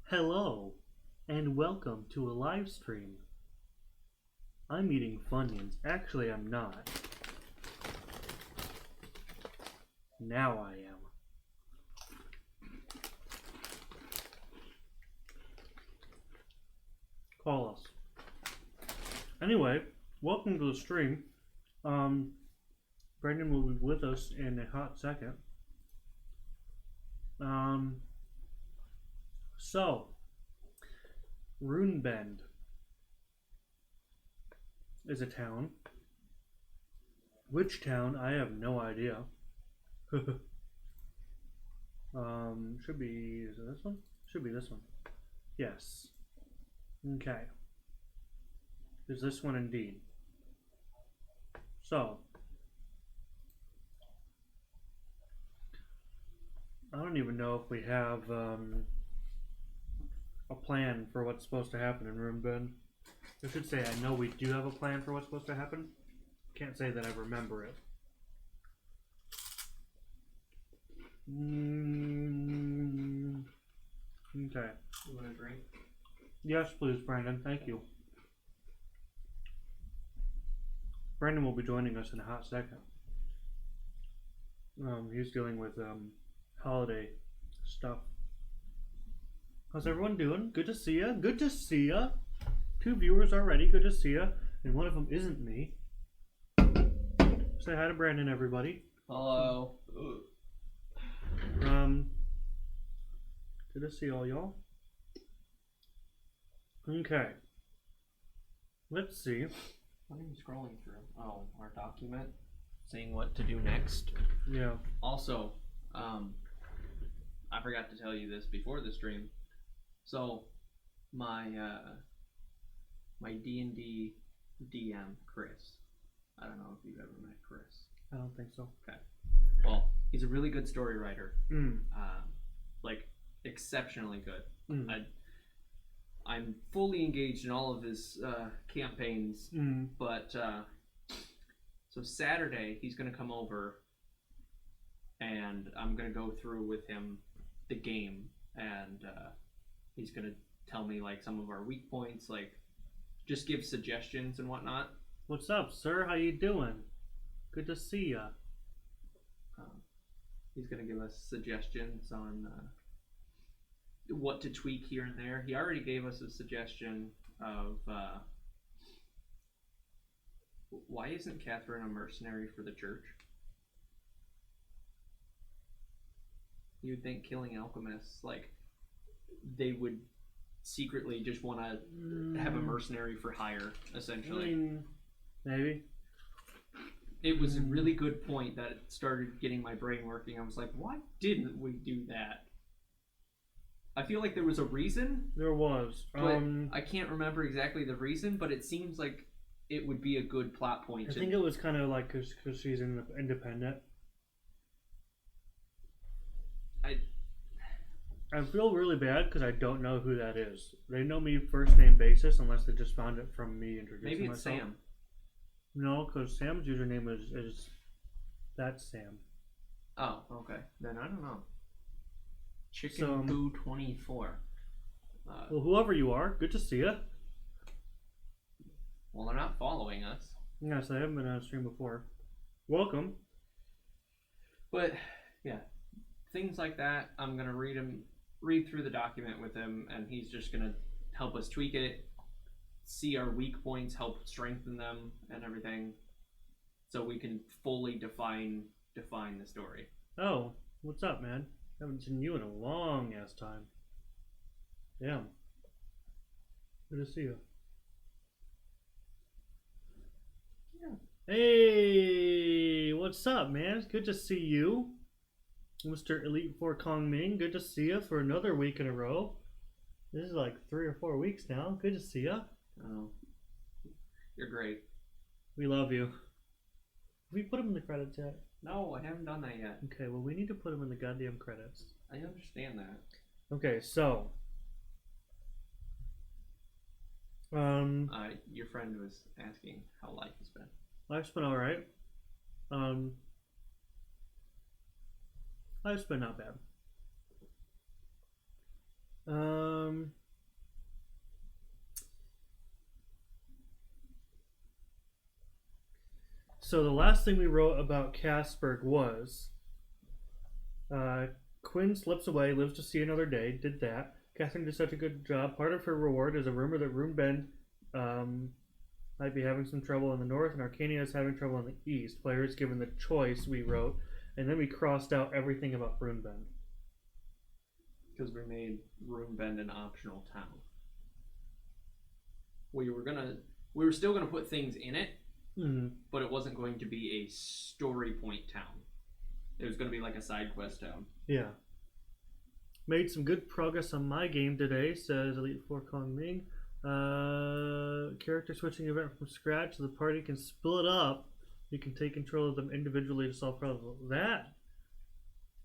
Hello, and welcome to a live stream. I'm eating Funyuns. Actually, I'm not. Now I am. Call us. Anyway, welcome to the stream. Brendan will be with us in a hot second. So, Runebend is a town. Which town? I have no idea. Should be, is it this one? Should be this one. Yes. Okay. Is this one indeed? So, I don't even know if we have a plan for what's supposed to happen in Runebend. I should say I know we do have a plan for what's supposed to happen. Can't say that I remember it. Okay. You want a drink? Yes, please, Brandon. Thank you. Brandon will be joining us in a hot second. He's dealing with holiday stuff. How's everyone doing? Good to see ya. Good to see ya. 2 viewers already. Good to see ya. And one of them isn't me. Say hi to Brandon, everybody. Hello. Good to see all y'all. Okay. Let's see. What are you scrolling through? Oh, our document. Seeing what to do next. Yeah. Also, I forgot to tell you this before the stream. So, my D&D DM, Chris. I don't know if you've ever met Chris. I don't think so. Okay. Well, he's a really good story writer. Like, exceptionally good. I'm fully engaged in all of his campaigns, but so Saturday he's going to come over and I'm going to go through with him the game, and he's going to tell me like some of our weak points, like just give suggestions and whatnot. What's up, sir? How you doing? Good to see ya. He's going to give us suggestions on what to tweak here and there. He already gave us a suggestion of why isn't Catherine a mercenary for the church? You'd think killing alchemists, like, they would secretly just want to have a mercenary for hire, essentially. Maybe. It was a really good point that started getting my brain working. I was like, why didn't we do that? I feel like there was a reason. There was. But I can't remember exactly the reason, but it seems like it would be a good plot point. I think it was kind of like because she's independent. I feel really bad because I don't know who that is. They know me first name basis unless they just found it from me introducing Maybe it's myself. Sam. No, because Sam's username is that's Sam. Oh, okay. Then I don't know. Chicken Poo 24. Well, whoever you are, good to see you. Well, they're not following us. Yes, I haven't been on a stream before. Welcome. But yeah, things like that. I'm gonna read through the document with him, and he's just gonna help us tweak it, see our weak points, help strengthen them, and everything, so we can fully define the story. Oh, what's up, man? Haven't seen you in a long ass time. Damn. Good to see you. Yeah. Hey, what's up, man? It's good to see you. Mr. Elite 4 Kong Ming, good to see you for another week in a row. This is like 3 or 4 weeks now. Good to see you. Oh, you're great. We love you. Have we put him in the credits yet? No, I haven't done that yet. Okay, well, we need to put him in the goddamn credits. I understand that. Okay, so. Your friend was asking how life has been. Life's been alright. Life's been not bad. Um. So the last thing we wrote about Casperg was Quinn slips away, lives to see another day. Did that. Catherine did such a good job. Part of her reward is a rumor that Runebend might be having some trouble in the north, and Arcania is having trouble in the east. Players given the choice, we wrote, and then we crossed out everything about Runebend. Because we made Runebend an optional town. We were still gonna put things in it, but it wasn't going to be a story point town. It was going to be like a side quest town. Yeah. Made some good progress on my game today, says Elite 4 Kong Ming. Character switching event from scratch so the party can split up. You can take control of them individually to solve problems. That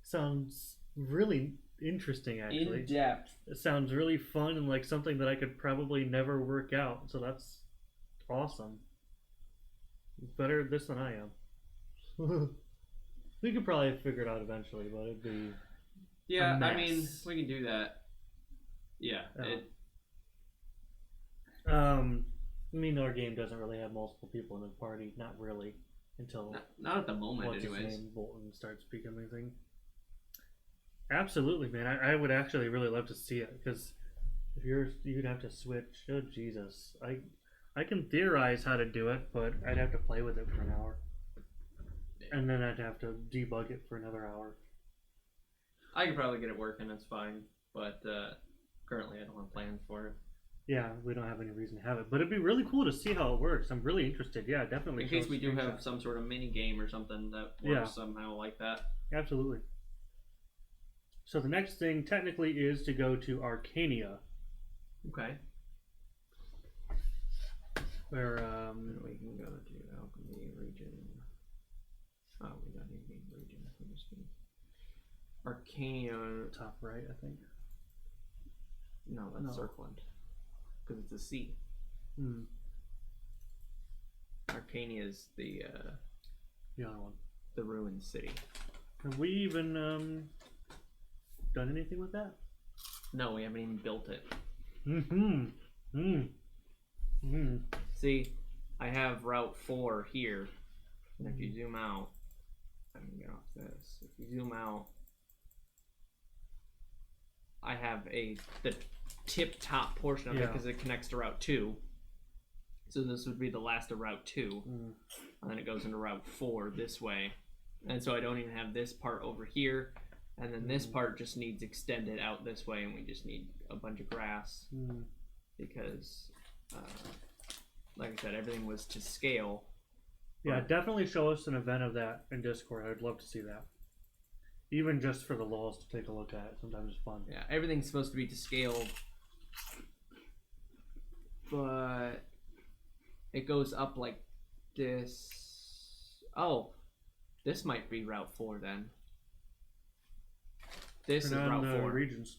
sounds really interesting, actually. In depth. It sounds really fun and like something that I could probably never work out. So that's awesome. Better at this than I am. We could probably figure it out eventually, but it'd be yeah. I mean, we can do that. Yeah. I mean, our game doesn't really have multiple people in the party. Not really, until not at the moment, what's anyways. His name, Bolton starts becoming a thing. Absolutely, man. I would actually really love to see it because if you'd have to switch. Oh Jesus, I can theorize how to do it, but I'd have to play with it for an hour. And then I'd have to debug it for another hour. I could probably get it working, that's fine. But currently I don't have plans for it. Yeah, we don't have any reason to have it. But it'd be really cool to see how it works. I'm really interested. Yeah, definitely. In case we do have some sort of mini game or something that works somehow like that. Absolutely. So the next thing technically is to go to Arcania. Okay. Where we can go to Alchemy region. Oh, we got a game region. Arcania. Top right, I think. No, that's Circland. Because it's a C. Arcania is the other one. The ruined city. Have we even done anything with that? No, we haven't even built it. See, I have Route 4 here. And if you zoom out, I can get off this. If you zoom out, I have the tip top portion of it because it connects to Route 2. So this would be the last of Route 2. And then it goes into Route 4 this way. And so I don't even have this part over here. And then this part just needs extended out this way, and we just need a bunch of grass. Because, like I said, everything was to scale. Yeah, definitely show us an event of that in Discord. I'd love to see that. Even just for the lulz to take a look at it. Sometimes it's fun. Yeah, everything's supposed to be to scale. But it goes up like this. Oh, this might be Route 4 then. This is Route 4. Regions.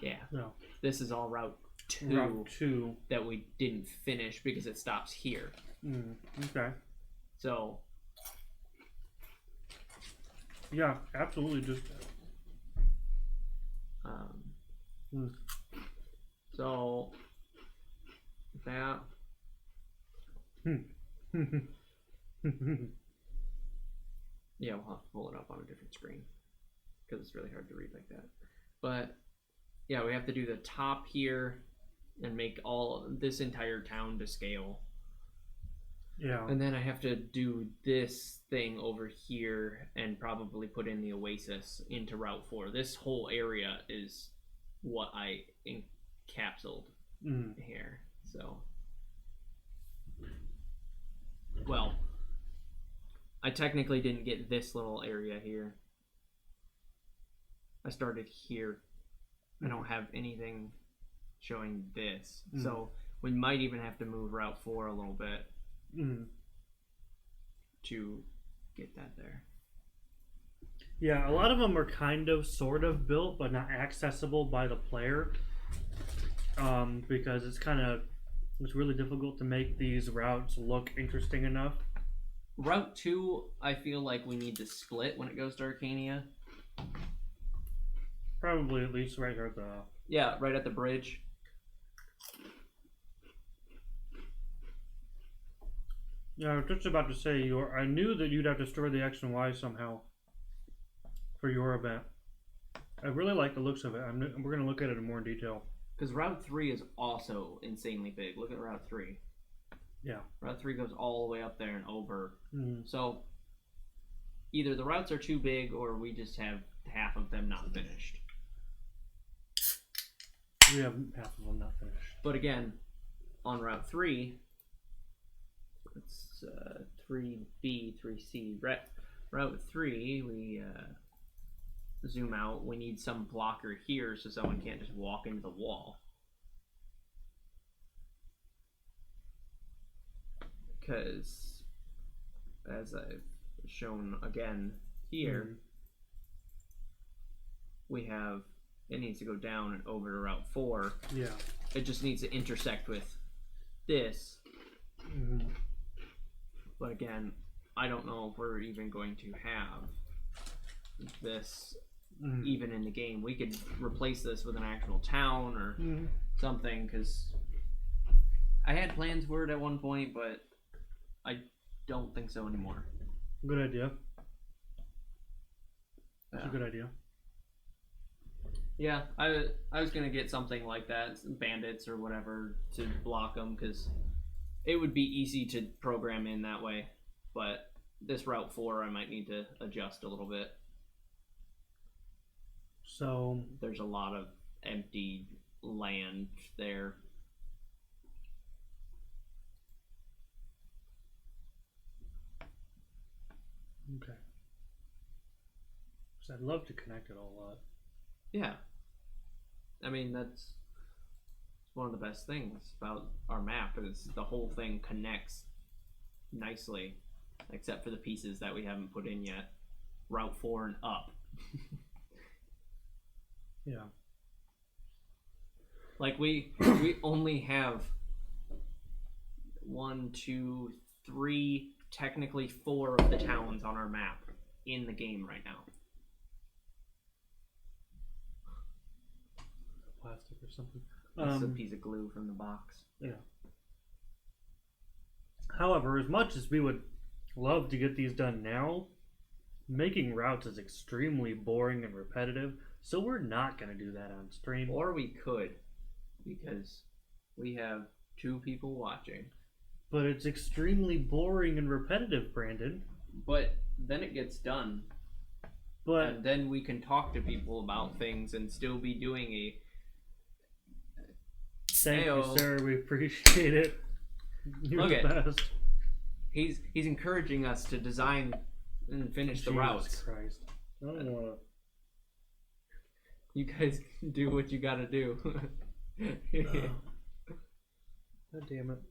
Yeah. No. This is all Route 2. Route 2. That we didn't finish because it stops here. Okay. So. Yeah, absolutely. Just. So. That. Yeah, we'll have to pull it up on a different screen because it's really hard to read like that. But yeah, we have to do the top here and make all this entire town to scale. Yeah. And then I have to do this thing over here and probably put in the oasis into Route 4. This whole area is what I encapsulated here. So, well, I technically didn't get this little area here. I started here. I don't have anything showing this. So we might even have to move Route 4 a little bit to get that there. Yeah, a lot of them are kind of sort of built but not accessible by the player because it's really difficult to make these routes look interesting enough. Route 2, I feel like we need to split when it goes to Arcania. Probably at least right here at the... Yeah, right at the bridge. Yeah, I was just about to say, I knew that you'd have to store the X and Y somehow for your event. I really like the looks of it. We're going to look at it in more detail. Because Route 3 is also insanely big. Look at Route 3. Yeah. Route 3 goes all the way up there and over. Mm-hmm. So either the routes are too big or we just have half of them not finished. We have half of them not finished. But again, on Route 3, it's 3B, 3C. Route 3, we zoom out. We need some blocker here so someone can't just walk into the wall. Because, as I've shown again here, we have, it needs to go down and over to Route 4. Yeah. It just needs to intersect with this. Mm-hmm. But again, I don't know if we're even going to have this even in the game. We could replace this with an actual town or something, because I had plans for it at one point, but I don't think so anymore. Good idea. That's a good idea. Yeah, I was going to get something like that, some bandits or whatever, to block them, because it would be easy to program in that way. But this Route 4, I might need to adjust a little bit. So there's a lot of empty land there. Okay. So I'd love to connect it all up. Yeah. I mean, that's one of the best things about our map is the whole thing connects nicely, except for the pieces that we haven't put in yet. Route 4 and up. Yeah. Like we only have 1, 2, 3, technically 4 of the towns on our map in the game right now. Plastic or something. That's a piece of glue from the box. Yeah. However, as much as we would love to get these done now, making routes is extremely boring and repetitive, so we're not going to do that on stream. Or we could, because we have 2 people watching. But it's extremely boring and repetitive, Brandon. But then it gets done. But and then we can talk to people about things and still be doing a... Thank you, sir. We appreciate it. You're the best. He's encouraging us to design and finish the routes. Jesus Christ. I don't want to... You guys do what you gotta do. God damn it.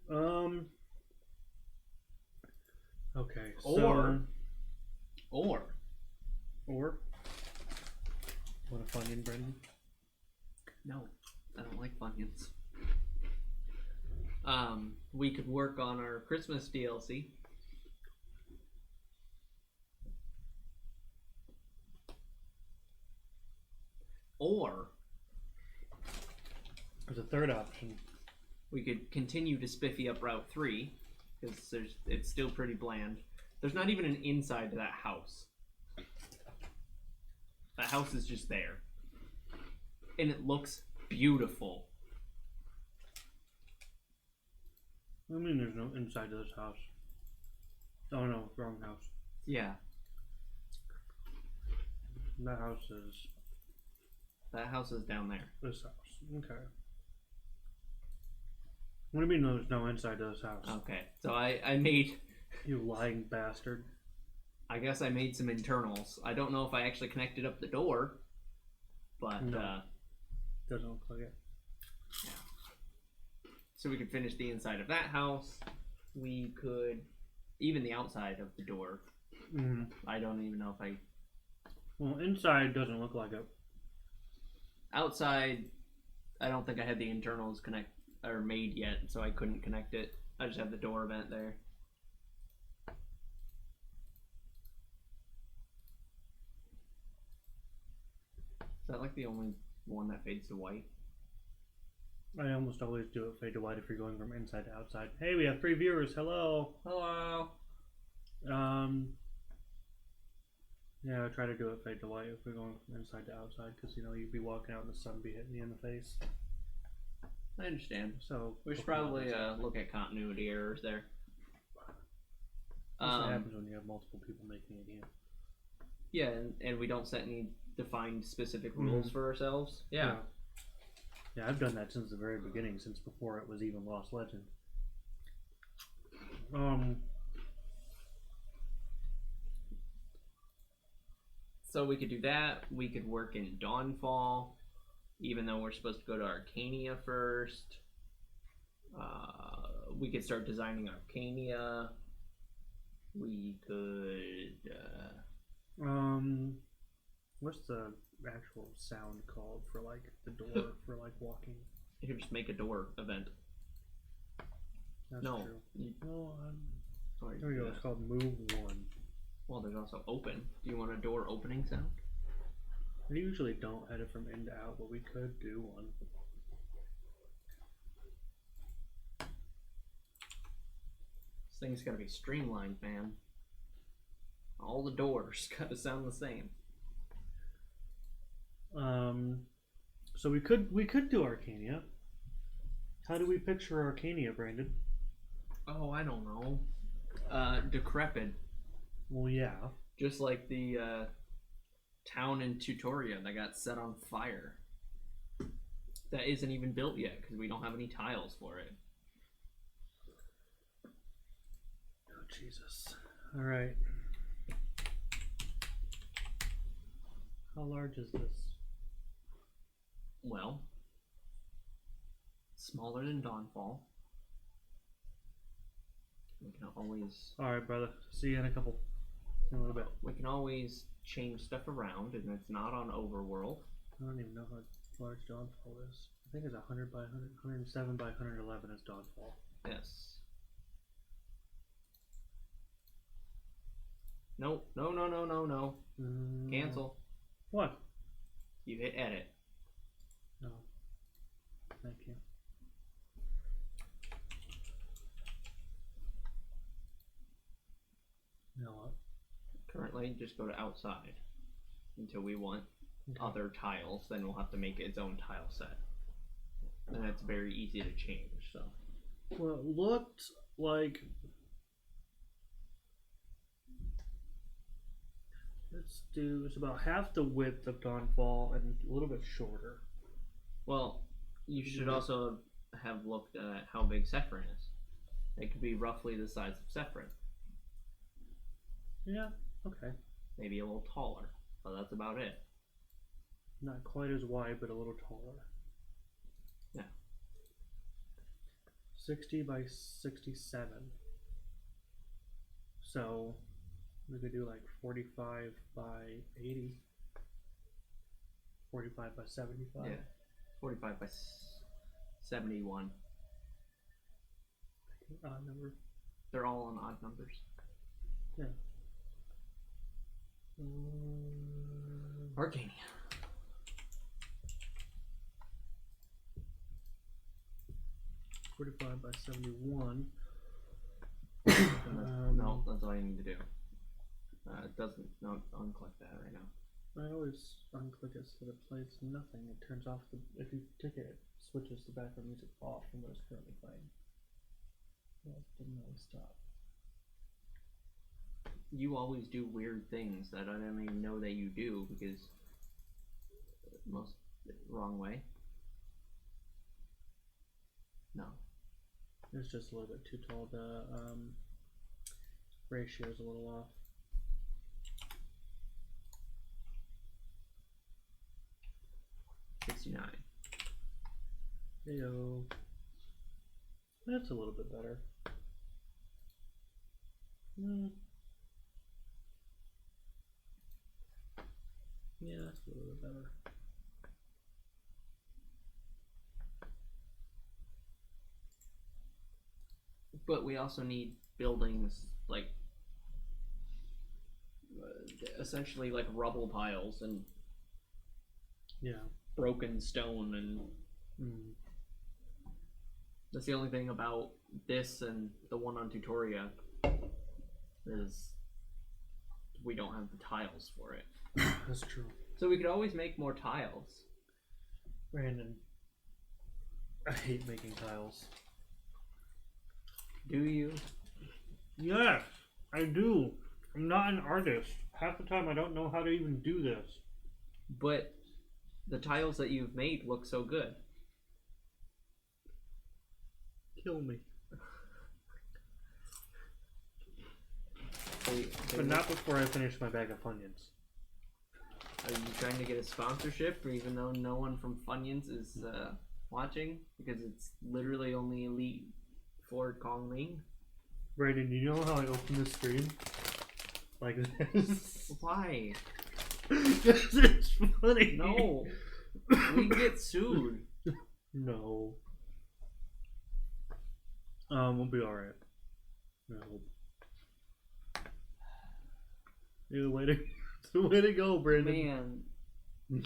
Okay. Or. Want a Funyun, Brendan? No, I don't like Funyuns. We could work on our Christmas DLC. Or there's a third option. We could continue to spiffy up Route 3, because it's still pretty bland. There's not even an inside to that house. That house is just there. And it looks beautiful. I mean, there's no inside to this house. Oh no, wrong house. Yeah. That house is... That house is down there. This house. Okay. What do you mean there's no inside to this house? Okay, so I made... You lying bastard. I guess I made some internals. I don't know if I actually connected up the door, but... No. Doesn't look like it. Yeah. So we could finish the inside of that house. We could... Even the outside of the door. Mm-hmm. I don't even know if I... Well, inside doesn't look like it. Outside, I don't think I had the internals made yet, so I couldn't connect it. I just have the door vent there. that like the only one that fades to white? I almost always do it fade to white if you're going from inside to outside. Hey, we have 3 viewers. Hello. Hello. Yeah, I try to do it fade to white if we're going from inside to outside, because you'd be walking out and the sun be hitting you in the face. I understand. So We should probably look at continuity errors there. That's what happens when you have multiple people making a game. Yeah, and we don't set any defined specific rules for ourselves. Yeah. Yeah, I've done that since the very beginning, since before it was even Lost Legend. So we could do that. We could work in Dawnfall, even though we're supposed to go to Arcania first. We could start designing Arcania. We could. What's the actual sound called for like the door for like walking? You could just make a door event. That's no. true. Sorry. There we go. It's called Move 1. Well, there's also open. Do you want a door opening sound? I usually don't head it from in to out, but we could do one. This thing's gotta be streamlined, man. All the doors gotta sound the same. So we could do Arcania. How do we picture Arcania, Brandon? Oh, I don't know. Decrepit. Well, yeah. Just like the town in Tutoria that got set on fire. That isn't even built yet because we don't have any tiles for it. Oh, Jesus. All right. How large is this? Well, smaller than Dawnfall. We can always. All right, brother. See you in a little bit. We can always change stuff around, and it's not on Overworld. I don't even know how large Dawnfall is. I think it's 100 by 100, 107 by 111 is Dawnfall. Yes. No, no, no, no, no, no. Cancel. What? You hit edit. No. Thank you. You know what? Currently, just go to outside until we want other tiles. Then we'll have to make its own tile set, and it's very easy to change. So, well, it looked like it's about half the width of Dawnfall and a little bit shorter. Well, you should also have looked at how big Sephron is. It could be roughly the size of Sephron. Yeah. Okay. Maybe a little taller, but that's about it. Not quite as wide, but a little taller. Yeah. 60 by 67. So we could do like 45 by 80. 45 by 75. Yeah. 45 by 71. Odd number. They're all on odd numbers. Yeah. Arcania. $45 by 71. No, that's all you need to do. It doesn't. No, unclick that right now. I always unclick it so that it plays nothing. It turns off the. If you tick it, it switches the background music off from what it's currently playing. Well, it didn't really stop. You always do weird things that I don't even know that you do because most wrong way. No. It's just a little bit too tall. The ratio is a little off. $69. Heyo. That's a little bit better. Yeah, that's a little bit better. But we also need buildings like essentially like rubble piles and Yeah. broken stone, and that's the only thing about this and the one on Tutoria is we don't have the tiles for it. That's true. So we could always make more tiles. Brandon, I hate making tiles. Do you? Yes, I do. I'm not an artist. Half the time I don't know how to even do this. But the tiles that you've made look so good. Kill me. They But not before I finish my bag of Funyuns. Are you trying to get a sponsorship, or even though no one from Funyuns is watching? Because it's literally only Elite for Kongming. Brandon, you know how I open the stream? Like this? Why? Because it's funny. No. We get sued. No. We'll be alright. No. Yeah, way to go, Brandon. Man.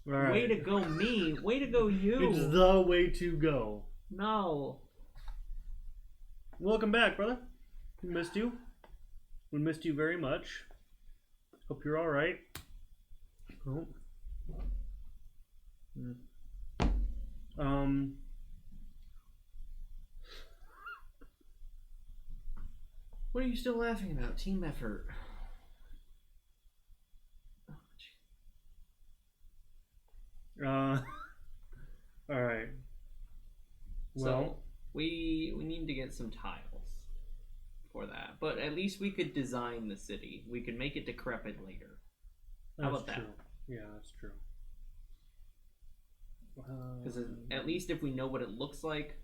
Alright. Way to go me. Way to go you. It's the way to go. No. Welcome back, brother. We missed you. We missed you very much. Hope you're alright. Oh. What are you still laughing about? Team effort. Alright. Well, So we need to get some tiles for that. But at least we could design the city. We could make it decrepit later. How about true. that? Yeah, that's true. Because at least if we know what it looks like,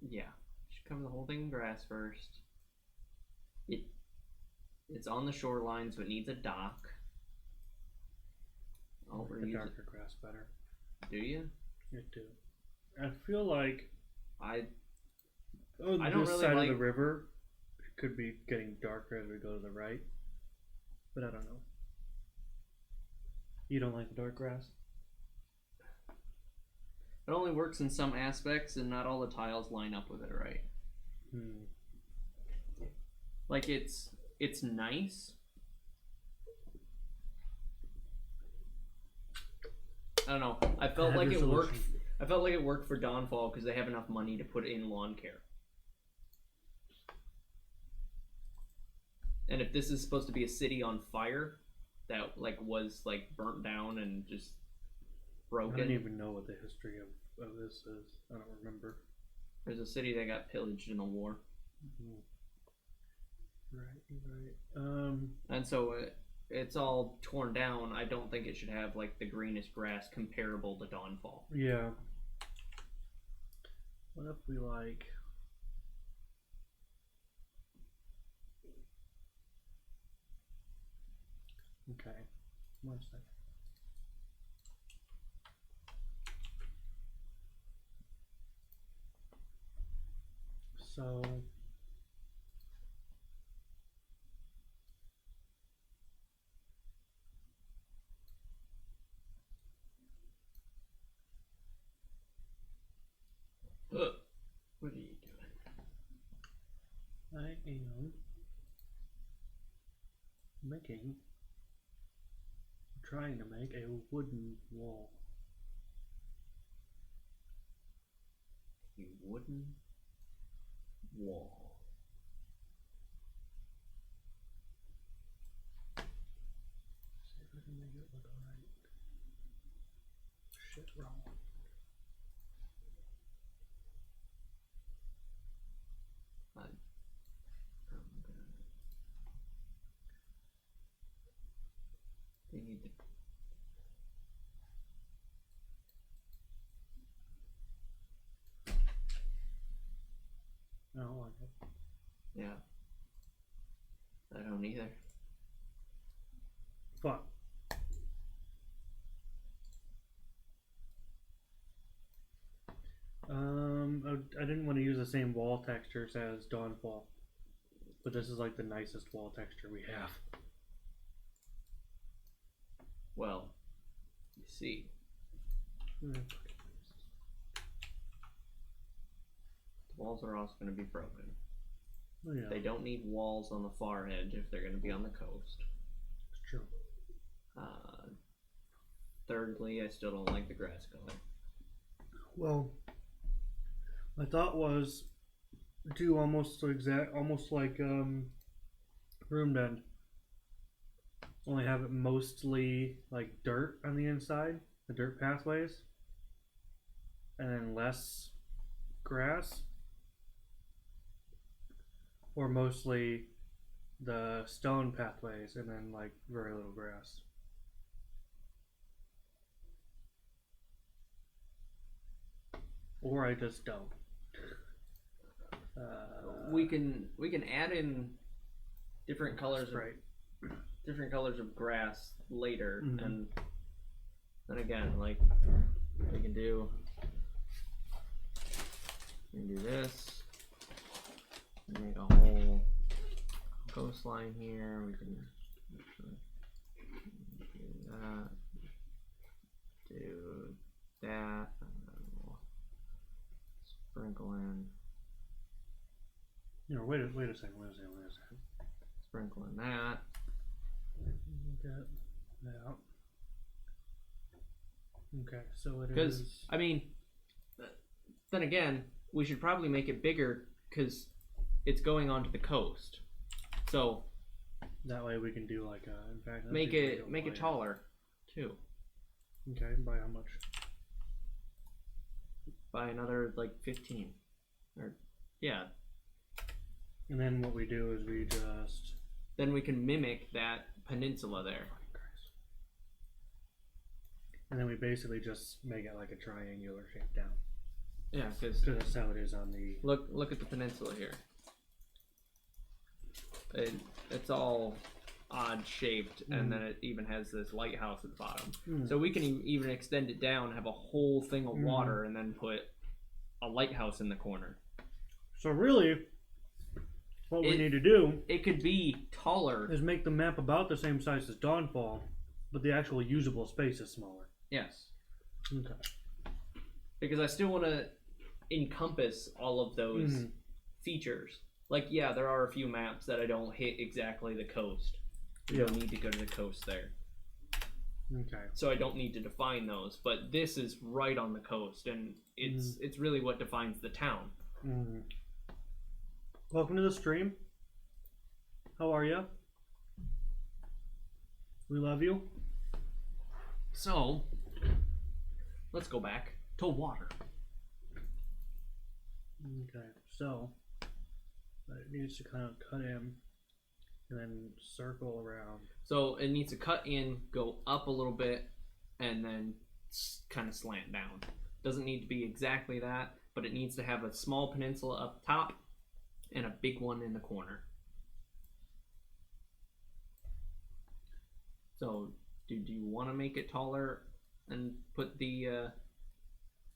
yeah, should cover the whole thing in grass first. It's on the shoreline, so it needs a dock. Oh, we're darker grass better. Do you? I do. I feel like I don't really this side like of the river it could be getting darker as we go to the right, but I don't know. You don't like the dark grass? It only works in some aspects, and not all the tiles line up with it, right? Like it's nice. I don't know. I felt like it worked. I felt like it worked for Dawnfall because they have enough money to put in lawn care. And if this is supposed to be a city on fire that like was like burnt down and just broken, I don't even know what the history of this is. I don't remember. There's a city that got pillaged in a war. Right. And so it's all torn down. I don't think it should have like the greenest grass comparable to Dawnfall. Yeah. What if we like? Okay. 1 second. So. What are you doing? I am trying to make a wooden wall. A wooden wall. See if I can make it look alright. Shit, wrong one. They need to. I don't like it. Yeah. I don't either. Fuck. I didn't want to use the same wall textures as Dawnfall, but this is like the nicest wall texture we have. Well, You see. Mm. The walls are also going to be broken. Oh, yeah. They don't need walls on the far edge if they're going to be on the coast. It's true. Thirdly, I still don't like the grass color. Well, my thought was do almost like Room Den. Only have it mostly like dirt on the inside, the dirt pathways, and then less grass, or mostly the stone pathways and then like very little grass. Or I just don't. We can add in different colors of grass later, and then again, like we can do this. Make a whole coastline here. We can do that. Do that. And then we'll sprinkle in. You know, wait a second. Sprinkle in that. Get that. Okay, so it is. Because, I mean, then again, we should probably make it bigger because it's going onto the coast. So that way we can do like a. In fact, make it taller, too. Okay, by how much? By another like 15, or yeah. And then what we do is we just. Then we can mimic that peninsula there. And then we basically just make it like a triangular shape down. Yeah, because that's how it is on the. Look at the peninsula here. It's all odd shaped, and then it even has this lighthouse at the bottom. So we can even extend it down, have a whole thing of water, and then put a lighthouse in the corner. So really, what we need to do, it could be taller, is make the map about the same size as Dawnfall, but the actual usable space is smaller. Yes. Okay. Because I still want to encompass all of those features. Like, yeah, there are a few maps that I don't hit exactly the coast. You don't need to go to the coast there. Okay. So I don't need to define those. But this is right on the coast, and it's really what defines the town. Welcome to the stream. How are you? We love you. So, let's go back to water. Okay, so it needs to kind of cut in and then circle around. So it needs to cut in, go up a little bit, and then kind of slant down. Doesn't need to be exactly that, but it needs to have a small peninsula up top and a big one in the corner. So, do you want to make it taller and put the... I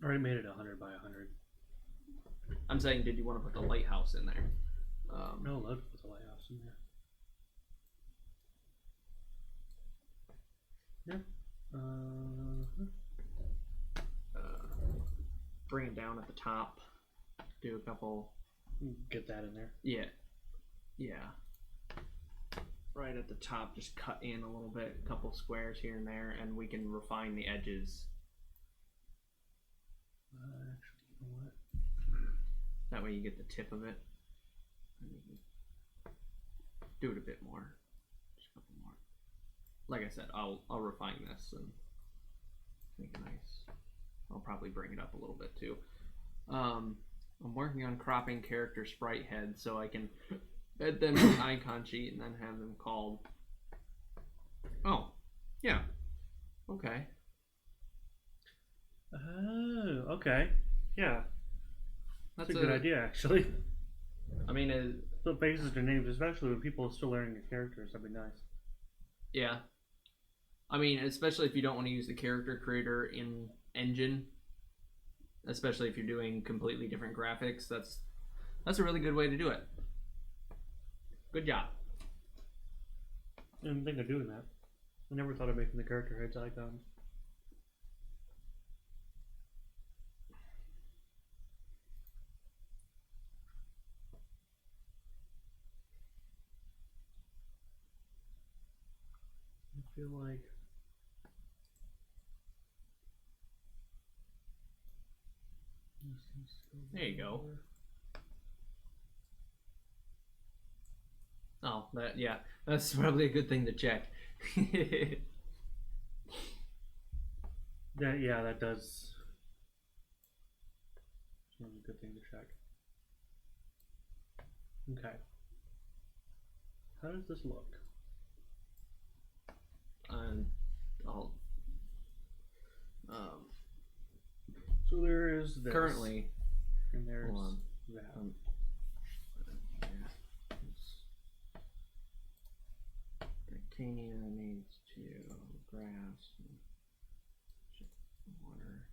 already made it 100 by 100. I'm saying, did you want to put the lighthouse in there? No, let's put the lighthouse in there. Yeah. Bring it down at the top. Do a couple... Get that in there. Yeah. Yeah. Right at the top, just cut in a little bit, a couple squares here and there, and we can refine the edges. Actually, you know what? That way you get the tip of it. And you can do it a bit more. Just a couple more. Like I said, I'll refine this and make it nice. I'll probably bring it up a little bit too. I'm working on cropping character sprite heads so I can add them to an icon sheet and then have them called. Oh, yeah. Okay. Oh, okay. Yeah. That's a good idea, actually. I mean, put faces to names, especially when people are still learning your characters. That'd be nice. Yeah. I mean, especially if you don't want to use the character creator in Engine, especially if you're doing completely different graphics. That's a really good way to do it. Good job. I didn't think of doing that. I never thought of making the character heads icons. feel like there you go. Oh, that's probably a good thing to check. That does. It's a good thing to check. Okay. How does this look? I'll, so there is this. Currently, and there's hold on. that. Arcania needs to grass and water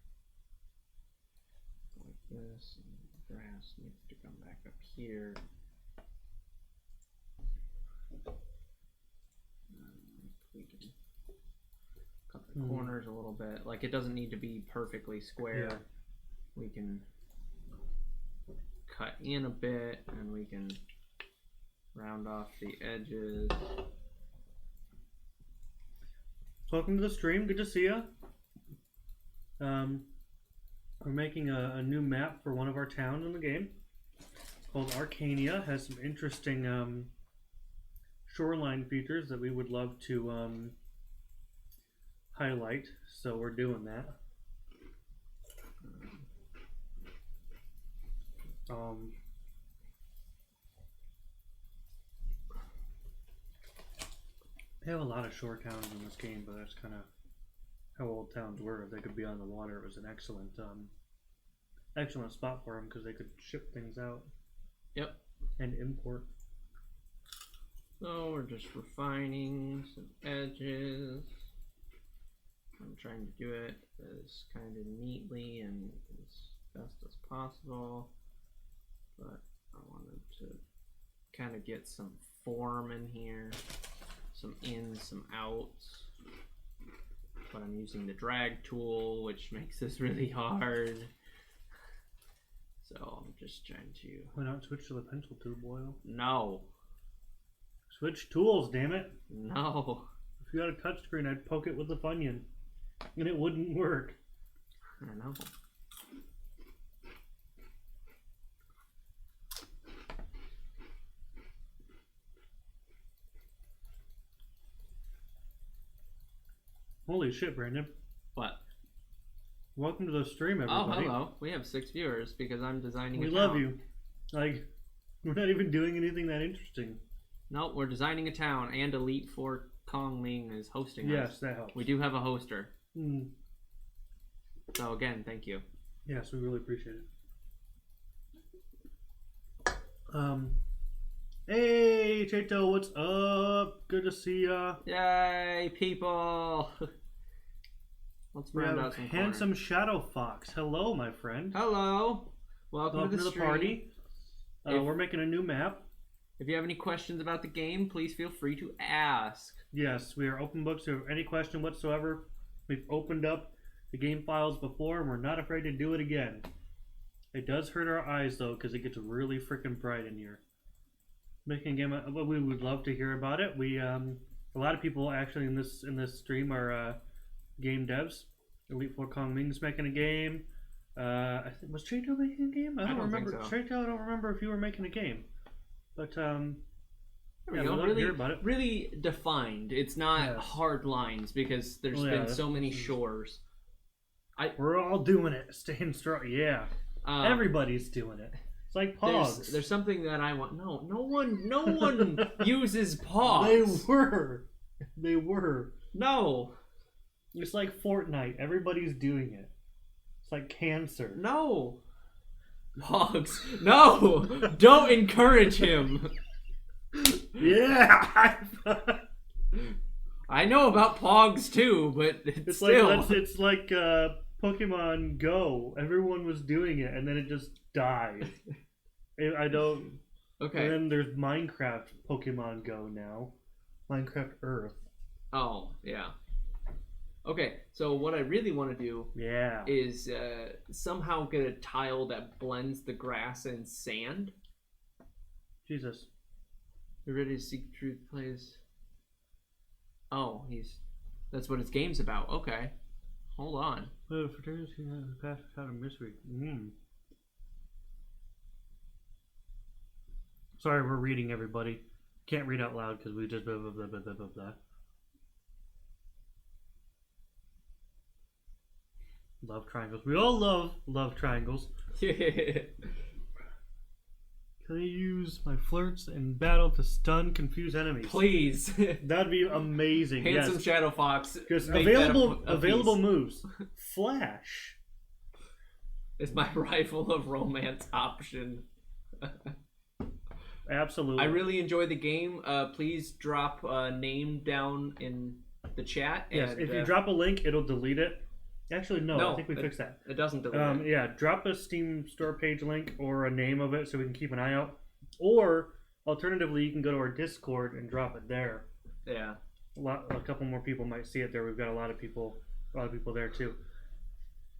like this, and grass needs to come back up here. We can cut the corners a little bit. Like, it doesn't need to be perfectly square. Yeah. We can cut in a bit, and we can round off the edges. Welcome to the stream. Good to see you. We're making a new map for one of our towns in the game. It's called Arcania. Has some interesting shoreline features that we would love to highlight. So we're doing that. They have a lot of shore towns in this game, but that's kind of how old towns were. If they could be on the water, it was an excellent spot for them because they could ship things out. Yep. And import. So we're just refining some edges. I'm trying to do it as kind of neatly and as best as possible, but I wanted to kind of get some form in here, some ins, some outs. But I'm using the drag tool, which makes this really hard. So I'm just trying to... Why not switch to the pencil tool, Boyle? No. Switch tools, damn it. No. If you had a touchscreen, I'd poke it with the Funyun. And it wouldn't work. I know. Holy shit, Brandon. What? Welcome to the stream, everybody. Oh, hello. We have 6 viewers because I'm designing We a town. love you. Like, we're not even doing anything that interesting. No, we're designing a town, and Elite Four Kong Ming is hosting us. Yes, that helps. We do have a hoster. Mm. So again, thank you. Yes, we really appreciate it. Hey, Chato, what's up? Good to see ya. Yay, people! Let's We round have out some handsome Shadow Fox. Hello, my friend. Hello. Welcome to the stream. party. We're making a new map. If you have any questions about the game, please feel free to ask. Yes, we are open books. If you have any question whatsoever, we've opened up the game files before, and we're not afraid to do it again. It does hurt our eyes, though, because it gets really freaking bright in here. Making a game, well, we would love to hear about it. We, a lot of people actually in this stream are game devs. Elite Four Kong Ming's making a game. I think was Chato making a game? I don't remember. Think so. Chato, I don't remember if you were making a game. But There we yeah, go. we'd love to hear about it. Really defined. It's not hard lines because there's been so many shores. We're all doing it. Staying strong. Yeah. Everybody's doing it. It's like Pogs. There's something that I want. No one uses Pogs. They were. No. It's like Fortnite. Everybody's doing it. It's like cancer. No. Pogs. No. Don't encourage him. Yeah. I know about Pogs too, but it's still. It's like Pokemon Go. Everyone was doing it, and then it just died. I don't. Okay. And then there's Minecraft Pokemon Go now. Minecraft Earth. Oh yeah. Okay, so what I really want to do is somehow get a tile that blends the grass and sand. Jesus. You ready to seek truth, please? Oh, he's That's what his game's about. Okay. Hold on. Mystery. Sorry, we're reading, everybody. Can't read out loud because we just blah, blah, blah, blah, blah, blah, blah. Love triangles. We all love triangles. Can I use my flirts in battle to stun confused enemies? Please. That'd be amazing. Handsome yes. Shadow Fox. Just available moves. Flash. It's my rifle of romance option. Absolutely. I really enjoy the game. Please drop a name down in the chat. Yes, and, if you drop a link, it'll delete it. Actually, no, I think we fixed that. It doesn't delete it. Yeah, drop a Steam store page link or a name of it so we can keep an eye out. Or, alternatively, you can go to our Discord and drop it there. Yeah. A couple more people might see it there. We've got a lot of people there too.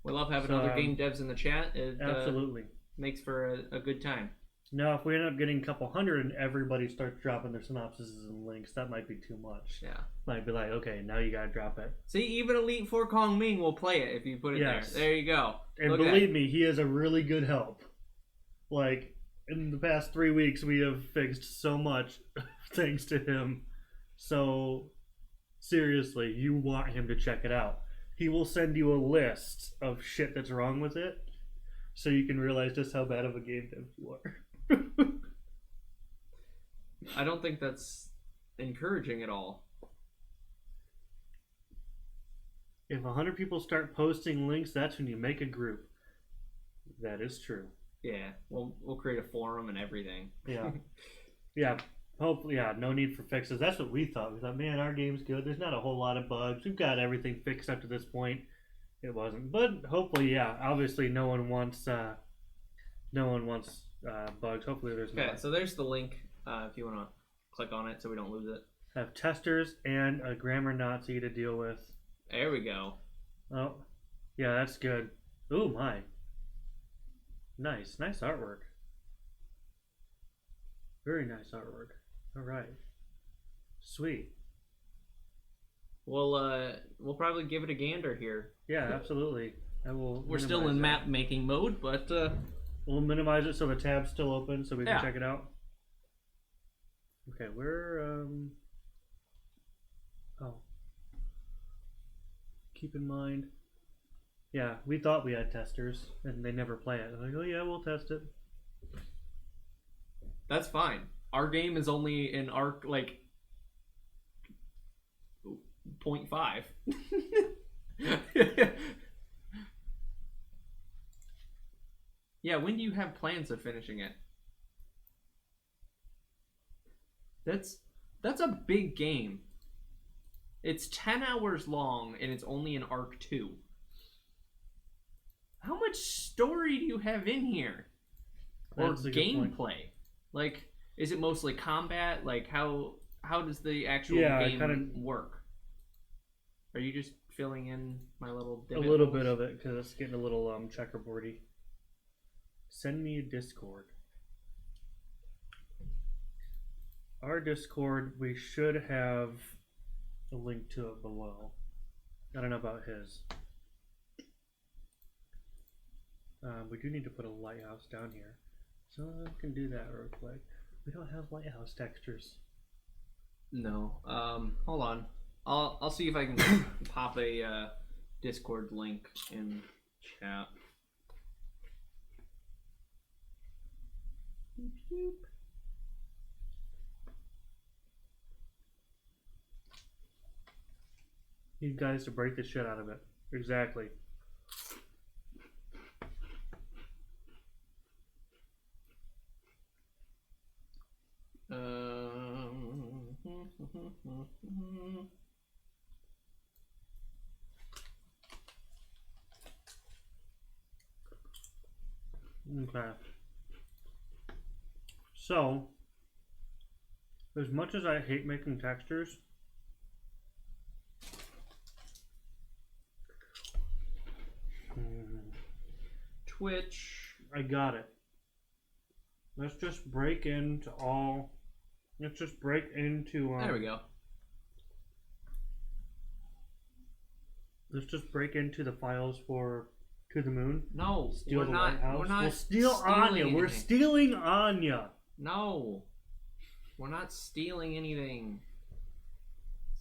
We love having other game devs in the chat. It absolutely makes for a good time. Now, if we end up getting a couple hundred and everybody starts dropping their synopses and links, that might be too much. Yeah. Might be like, okay, now you gotta drop it. See, even Elite Four Kong Ming will play it if you put it there. There you go. And Look believe me, he is a really good help. Like, in the past 3 weeks, we have fixed so much thanks to him. So, seriously, you want him to check it out. He will send you a list of shit that's wrong with it so you can realize just how bad of a game dev you are. I don't think that's encouraging at all. If 100 people start posting links, that's when you make a group. That is true. Yeah, we'll create a forum and everything. Yeah. Yeah. Hopefully, yeah, no need for fixes. That's what we thought. We thought, man, our game's good. There's not a whole lot of bugs. We've got everything fixed up to this point. It wasn't. But hopefully, yeah, obviously no one wants bugs. Hopefully there's not. Okay, so there's the link if you want to click on it so we don't lose it. Have testers and a grammar Nazi to deal with. There we go. Oh, yeah, that's good. Ooh, my. Nice artwork. Very nice artwork. All right. Sweet. We'll probably give it a gander here. Yeah, absolutely. I will. We're still in map making mode, but we'll minimize it so the tab's still open so we can check it out. Okay, we're oh. Keep in mind. Yeah, we thought we had testers and they never play it. Like, oh yeah, we'll test it. That's fine. Our game is only in arc like 0.5. Yeah, when do you have plans of finishing it? That's a big game. It's 10 hours long and it's only in arc 2. How much story do you have in here? Or gameplay? Like, is it mostly combat? Like, how does the actual game work? Are you just filling in my little divot? A little bit of it, because it's getting a little checkerboardy. Send me a Discord. Our Discord, we should have a link to it below. I don't know about his. We do need to put a lighthouse down here. So I can do that real quick. We don't have lighthouse textures. No. Hold on. I'll see if I can pop a Discord link in chat. Need guys to break the shit out of it. Exactly. Okay. So, as much as I hate making textures, Twitch. I got it. Let's just break into all. Let's just break into. There we go. Let's just break into the files for To the Moon. No, Steal we're the not. White House. We're not. We'll steal stealing Anya. anything. We're stealing Anya. No, we're not stealing anything.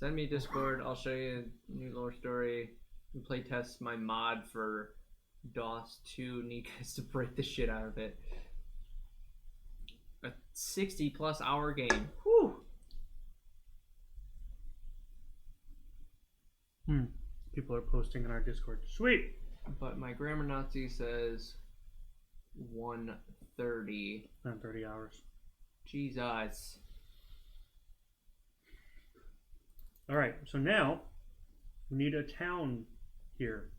Send me Discord. I'll show you a new lore story. And play test my mod for DOS 2. Need guys to break the shit out of it. A 60+ hour game. Whew. People are posting in our Discord. Sweet. But my grammar Nazi says 1:30. Not 30 hours. Jesus. All right. So now we need a town here.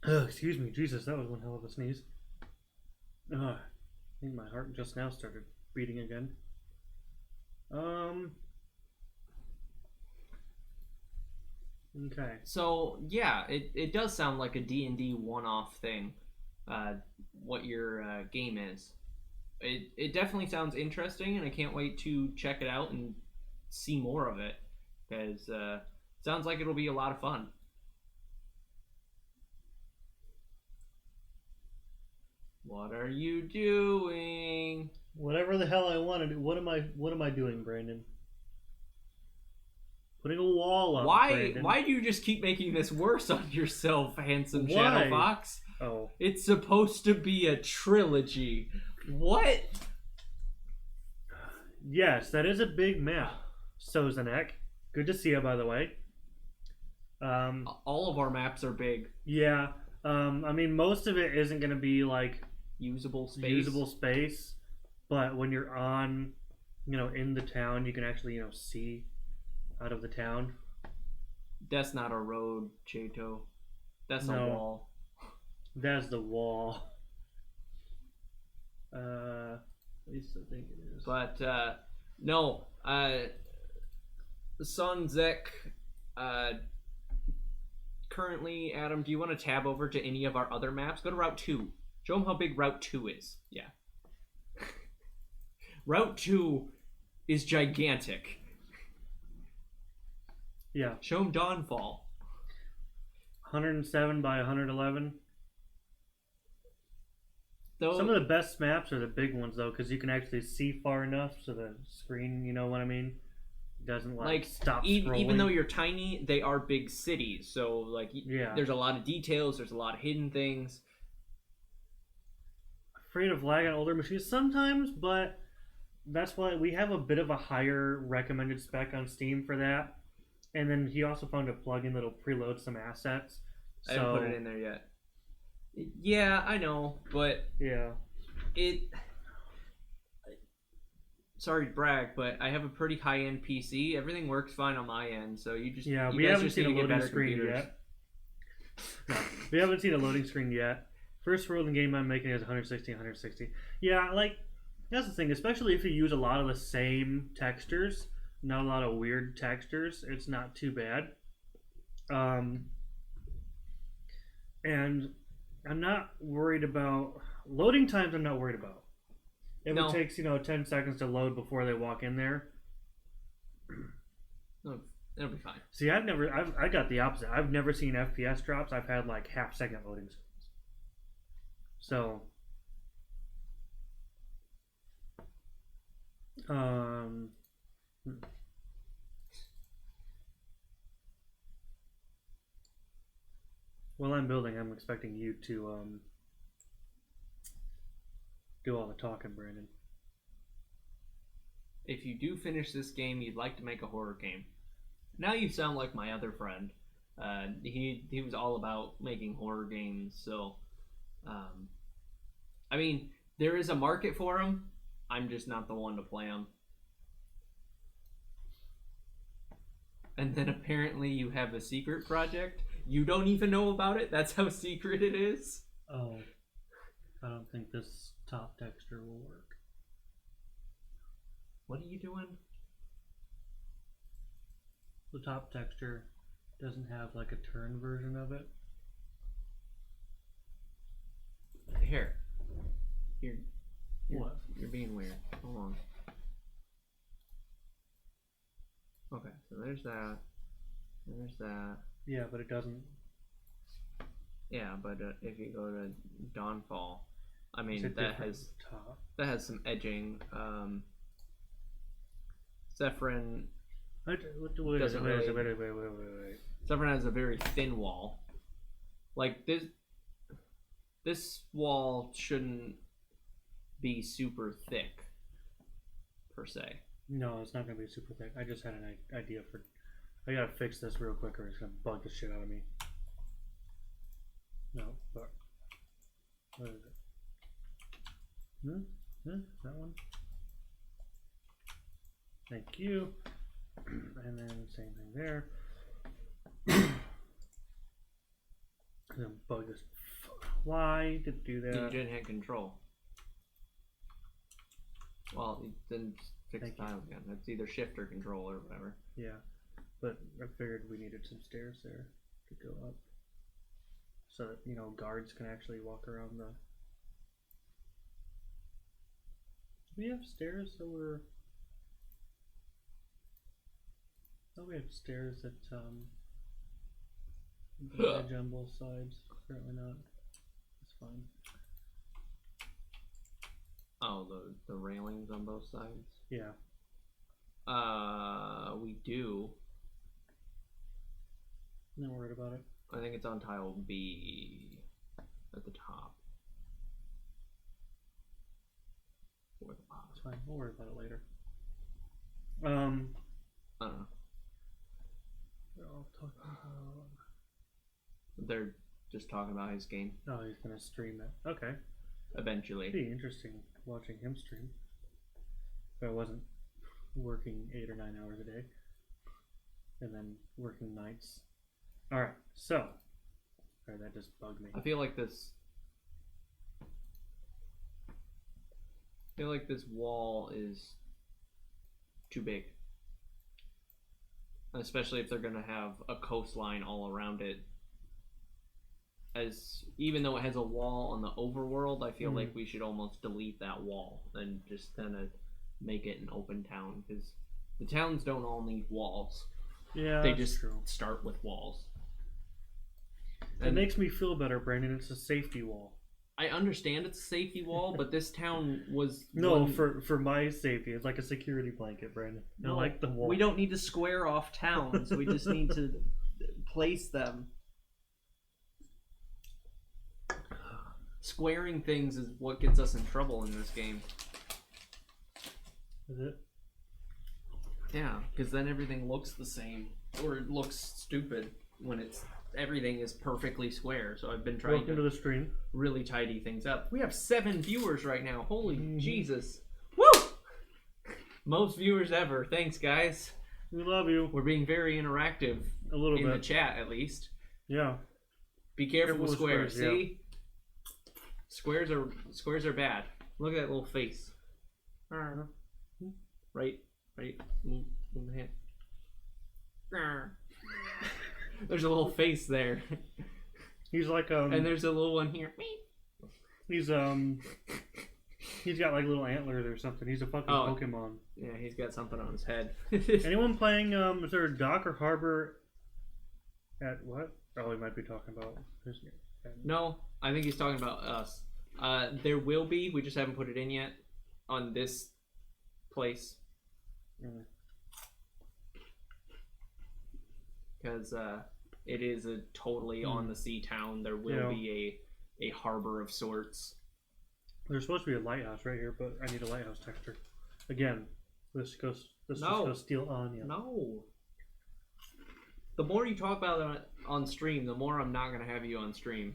Excuse me. Jesus, that was one hell of a sneeze. I think my heart just now started beating again. Okay. So yeah, it does sound like a D&D one-off thing. What your game is. It definitely sounds interesting, and I can't wait to check it out and see more of it, because it sounds like it'll be a lot of fun. What are you doing? Whatever the hell I want to do. What am I doing, Brandon? Putting a wall up. Why? Brandon. Why do you just keep making this worse on yourself, handsome Why? Shadow Fox? Oh. It's supposed to be a trilogy. What? Yes, that is a big map. Sozanek. Good to see you, by the way. All of our maps are big. Yeah. I mean, most of it isn't going to be like Usable space. But when you're on, in the town, you can actually, see out of the town. That's not a road, Chato. That's No. a wall. That's the wall. At least I think it is. But no, Son Zek. Currently, Adam, do you want to tab over to any of our other maps? Go to Route 2. Show them how big Route 2 is. Yeah. Route 2 is gigantic. Yeah. Show them Dawnfall. 107 by 111. Though, Some of the best maps are the big ones, though, because you can actually see far enough so the screen, you know what I mean? Doesn't stop scrolling. even though you're tiny, they are big cities. So Yeah. there's a lot of details. There's a lot of hidden things. Afraid of lag on older machines sometimes, but that's why we have a bit of a higher recommended spec on Steam for that. And then he also found a plugin that'll preload some assets. I haven't put it in there yet. Yeah, I know, but yeah, sorry to brag, but I have a pretty high-end PC. Everything works fine on my end, so we guys haven't just seen a need to get loading better screen computers. yet. No, we haven't seen a loading screen yet. First rolling game I'm making is 160. Yeah, that's the thing. Especially if you use a lot of the same textures, not a lot of weird textures, it's not too bad. And I'm not worried about loading times. I'm not worried about. If it takes 10 seconds to load before they walk in there, it'll be fine. See, I got the opposite. I've never seen FPS drops. I've had half-second loading screens. So, while I'm building, I'm expecting you to do all the talking, Brandon. If you do finish this game, you'd like to make a horror game. Now you sound like my other friend. He was all about making horror games, so I mean, there is a market for them. I'm just not the one to play them. And then apparently you have a secret project. You don't even know about it. That's how secret it is. Oh, I don't think this top texture will work. What are you doing? The top texture doesn't have a turn version of it. Here. What? You're being weird. Hold on. So there's that. There's that. Yeah, but it doesn't. Yeah, but if you go to Dawnfall, I mean It's a that different has top. some edging. Zephyrin Wait. Doesn't Zephyrin has a very thin wall. Like this wall shouldn't be super thick per se. No, it's not gonna be super thick. I just had an idea for. I gotta fix this real quick, or it's gonna bug the shit out of me. No, but what is it? That one. Thank you. And then same thing there. And then bug this. Why did it do that? You didn't hit control. Well, you didn't fix the tile again. It's either shift or control or whatever. Yeah, but I figured we needed some stairs there to go up, so that guards can actually walk around the. Do we have stairs that were? Oh, we have stairs at the edge on both sides. Apparently not. It's fine. Oh, the railings on both sides? Yeah. We do. Not worried about it. I think it's on tile B at the top. Or the bottom. It's fine. We'll worry about it later. I don't know. I'll talk about. They're just talking about his game. Oh, he's gonna stream it. Okay. Eventually. It'd be interesting watching him stream. If I wasn't working 8 or 9 hours a day. And then working nights. Alright, so. Sorry, that just bugged me. I feel like this wall is too big. Especially if they're gonna have a coastline all around it. As even though it has a wall on the overworld, I feel like we should almost delete that wall and just kind of make it an open town, because the towns don't all need walls. Yeah, they that's just true. Start with walls. It makes me feel better, Brandon. It's a safety wall. I understand it's a safety wall, but this town was for my safety. It's like a security blanket, Brandon. I like the wall. We don't need to square off towns. We just need to place them. Squaring things is what gets us in trouble in this game. Is it? Yeah, because then everything looks the same, or it looks stupid when everything is perfectly square. So I've been trying to the stream. Really tidy things up. We have 7 viewers right now. Holy Jesus! Woo! Most viewers ever. Thanks, guys. We love you. We're being very interactive. A little bit in the chat, at least. Yeah. Be careful with squares. See. Yeah. Squares are bad. Look at that little face. Right. Move the hand. There's a little face there. He's like and there's a little one here. He's got like little antlers or something. He's a fucking Pokemon. Yeah, he's got something on his head. Anyone playing? Is there a dock or harbor? At what? Oh, he might be talking about. No, I think he's talking about us. There will be. We just haven't put it in yet on this place. Because it is a totally on the sea town. There will be a harbor of sorts. There's supposed to be a lighthouse right here, but I need a lighthouse texture. Again, let's just go steal Anya. No. The more you talk about it on stream, the more I'm not going to have you on stream.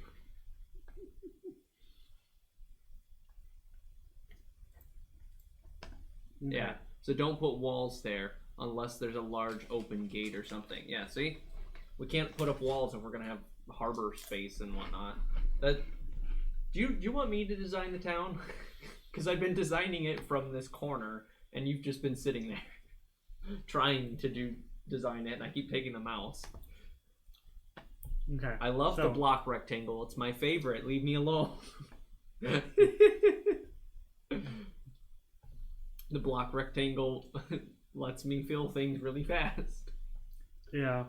Okay. Yeah, so don't put walls there unless there's a large open gate or something. Yeah, see? We can't put up walls if we're going to have harbor space and whatnot. Do you want me to design the town? Because I've been designing it from this corner, and you've just been sitting there trying to design it, and I keep taking the mouse. Okay. I love the block rectangle. It's my favorite. Leave me alone. The block rectangle lets me fill things really fast. Yeah.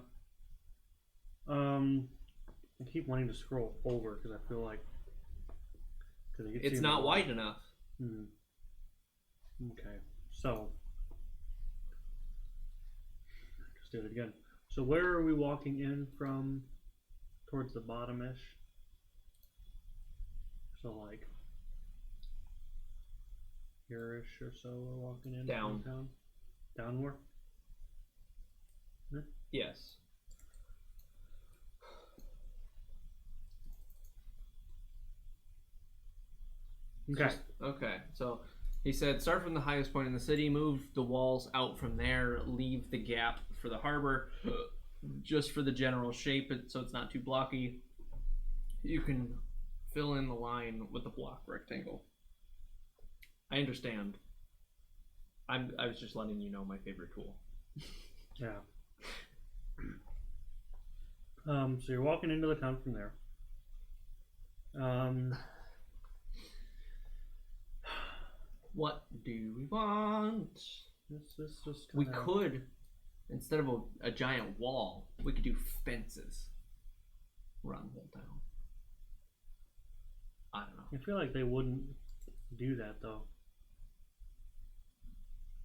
I keep wanting to scroll over because I feel like it's not wide enough. Okay, so let's do it again. So where are we walking in from? Towards the bottom-ish. So like here-ish or so we're walking in down. Downtown. Down more? Yes. Okay. Okay, so he said start from the highest point in the city, move the walls out from there, leave the gap for the harbor, just for the general shape, so it's not too blocky. You can fill in the line with the block rectangle. I understand. I was just letting you know my favorite tool. Yeah. So you're walking into the town from there. What do we want? This just we could, instead of a giant wall, we could do fences around the whole town. I don't know. I feel like they wouldn't do that though.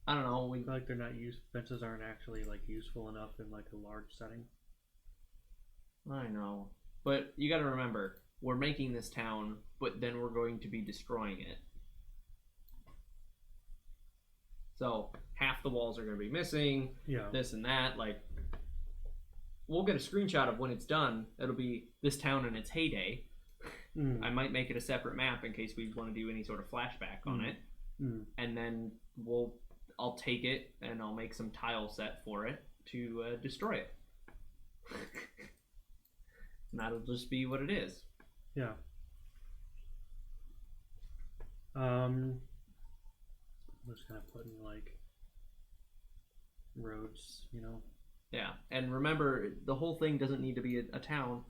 I don't know. I feel like they're not fences aren't actually like useful enough in like a large setting. I know, but you got to remember, we're making this town, but then we're going to be destroying it. So half the walls are going to be missing. Yeah. This and that. Like, we'll get a screenshot of when it's done. It'll be this town in its heyday. I might make it a separate map in case we want to do any sort of flashback on it. And then I'll take it and I'll make some tile set for it to destroy it. And that'll just be what it is. Yeah. I'm just kind of putting like roads, you know. Yeah, and remember, the whole thing doesn't need to be a town.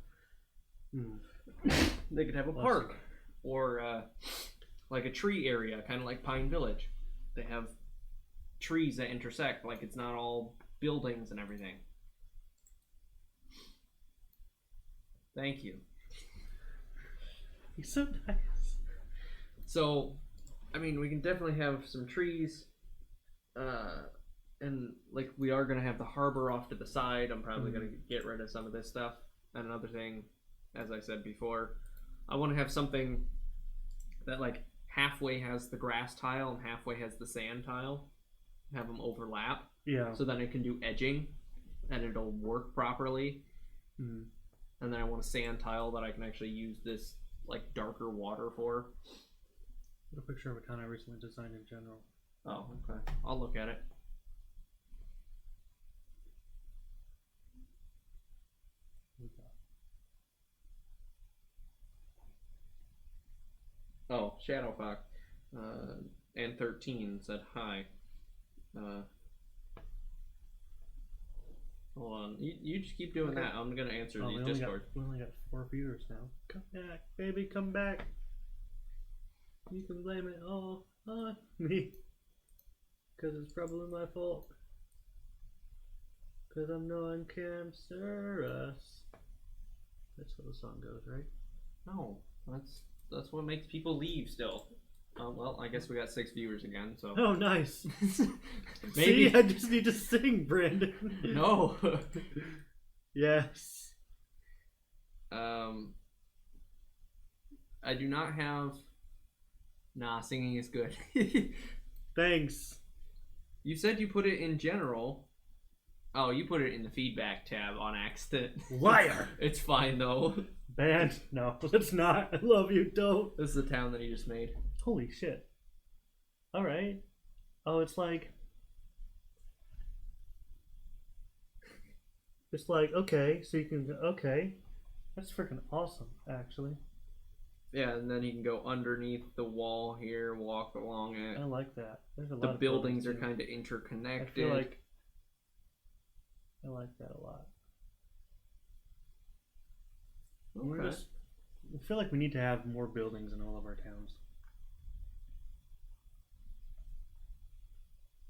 They could have a park or like a tree area, kind of like Pine Village. They have trees that intersect, like it's not all buildings and everything. Thank you. He's so nice. So, I mean, we can definitely have some trees, and like we are gonna have the harbor off to the side. I'm probably gonna get rid of some of this stuff. And another thing, as I said before, I want to have something that like halfway has the grass tile and halfway has the sand tile. Have them overlap. Yeah. So then it can do edging, and it'll work properly. And then I want a sand tile that I can actually use this like darker water for. A picture of a town I recently designed in general. Oh, okay. I'll look at it. Oh, Shadowfox and 13 said hi. Hold on. You just keep doing that. I'm going to answer these Discord. We only got 4 viewers now. Come back, baby, come back. You can blame it all on me. Because it's probably my fault. Because I'm non-cancerous. That's how the song goes, right? No, that's what makes people leave still. Well, I guess we got 6 viewers again, so. Oh, nice. Maybe. See, I just need to sing, Brandon. No. Yes. I do not have. Nah, singing is good. Thanks. You said you put it in general. Oh, you put it in the feedback tab on accident. Liar. It's fine though. Band? No, it's not. I love you, don't. This is the town that he just made. Holy shit. Alright. Oh, it's like, okay, so you can, okay. That's freaking awesome, actually. Yeah, and then you can go underneath the wall here, walk along it. I like that. There's a lot the of buildings are too. kind of interconnected. I feel like I like that a lot. Okay. I feel like we need to have more buildings in all of our towns.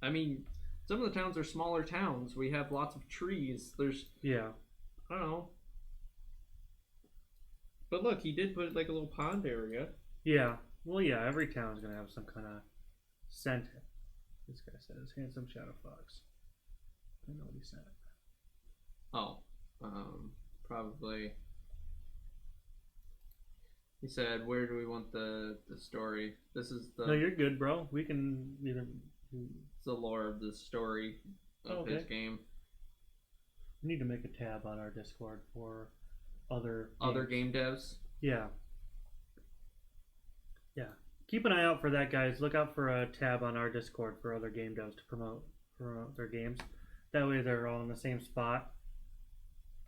I mean, some of the towns are smaller towns. We have lots of trees. There's Yeah. I don't know. But look, he did put like a little pond area. Yeah. Well, yeah. Every town's gonna have some kind of scent. This guy says, "Handsome Shadow Fox." I know what he said. Oh, probably. He said, "Where do we want the story?" This is the No, you're good, bro. We can either. it's the lore of the story of his game. We need to make a tab on our Discord for other game devs. Yeah. Yeah. Keep an eye out for that, guys. Look out for a tab on our Discord for other game devs to promote their games. That way they're all in the same spot.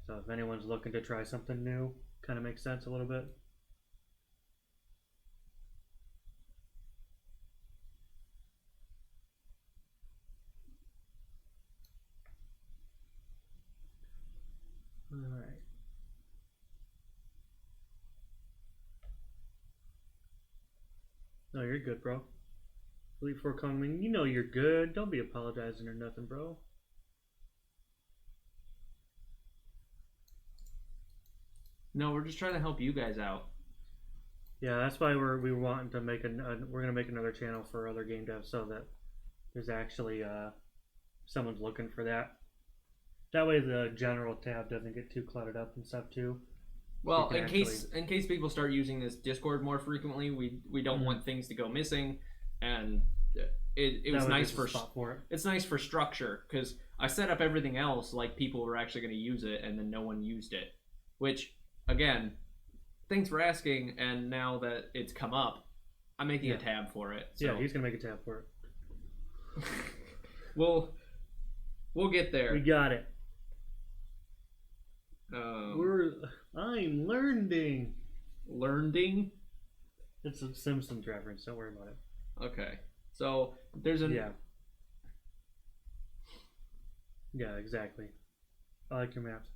So if anyone's looking to try something new, kind of makes sense a little bit. Alright. No, you're good, bro. Elite Four coming. You know you're good. Don't be apologizing or nothing, bro. No, we're just trying to help you guys out. Yeah, that's why we wanting to make we're gonna make another channel for other game devs so that there's actually someone's looking for that. That way the general tab doesn't get too cluttered up and stuff too. Well, in case people start using this Discord more frequently, we don't want things to go missing, and it was nice for it's nice for structure because I set up everything else like people were actually going to use it, and then no one used it. Which again, thanks for asking. And now that it's come up, I'm making a tab for it. So. Yeah, he's gonna make a tab for it. We'll get there. We got it. I'm learning. Learning? It's a Simpsons reference. Don't worry about it. Okay. So there's yeah, exactly. I like your maps.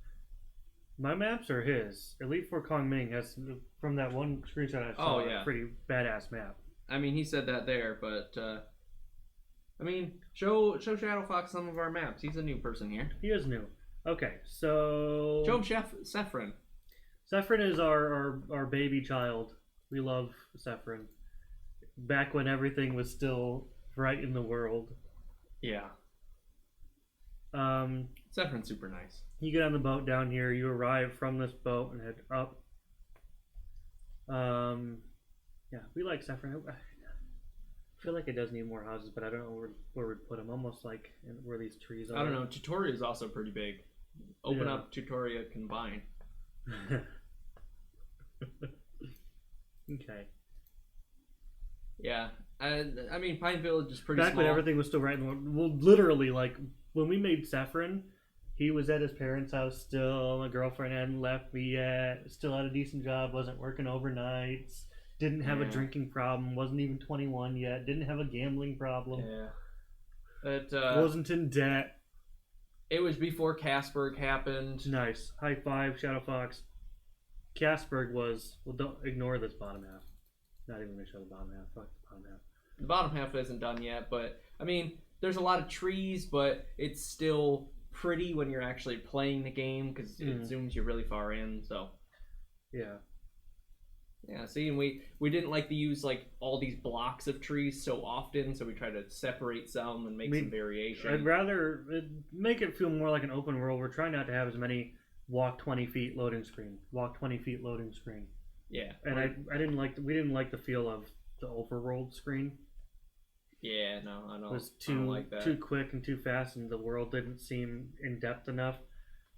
My maps are his. Elite Four Kong Ming has from that one screenshot I saw. A pretty badass map. I mean, he said that there, but I mean, show Shadow Fox some of our maps. He's a new person here. He is new. Okay, so show him Sephron. Sephron is our baby child. We love Sephron. Back when everything was still right in the world. Yeah. Sephron's super nice. You get on the boat down here. You arrive from this boat and head up. Yeah, we like Sephron. I feel like it does need more houses, but I don't know where we'd put them. Almost like where these trees are. I don't know. Tutoria is also pretty big. Open up Tutoria combine. Okay. Yeah. I mean, Pine Village is pretty small. Back when everything was still right in the world. Well, literally, like, when we made Sephron, he was at his parents' house still. My girlfriend hadn't left me yet. Still had a decent job. Wasn't working overnights. Didn't have a drinking problem. Wasn't even 21 yet. Didn't have a gambling problem. Yeah. Wasn't in debt. It was before Casperg happened. Nice. High five, Shadow Fox. Casperg was... Well, don't ignore this bottom half. Not even going to show the bottom half. Fuck the bottom half. The bottom half isn't done yet, but... I mean, there's a lot of trees, but it's still pretty when you're actually playing the game, because it zooms you really far in, so... Yeah. Yeah, see, and we didn't like to use like all these blocks of trees so often, so we tried to separate some and make some variation. I'd rather make it feel more like an open world. We're trying not to have as many walk 20 feet loading screen. Walk 20 feet loading screen. Yeah. And we didn't like the feel of the overworld screen. Yeah, no, I don't. It was I don't like that. too quick and too fast, and the world didn't seem in depth enough.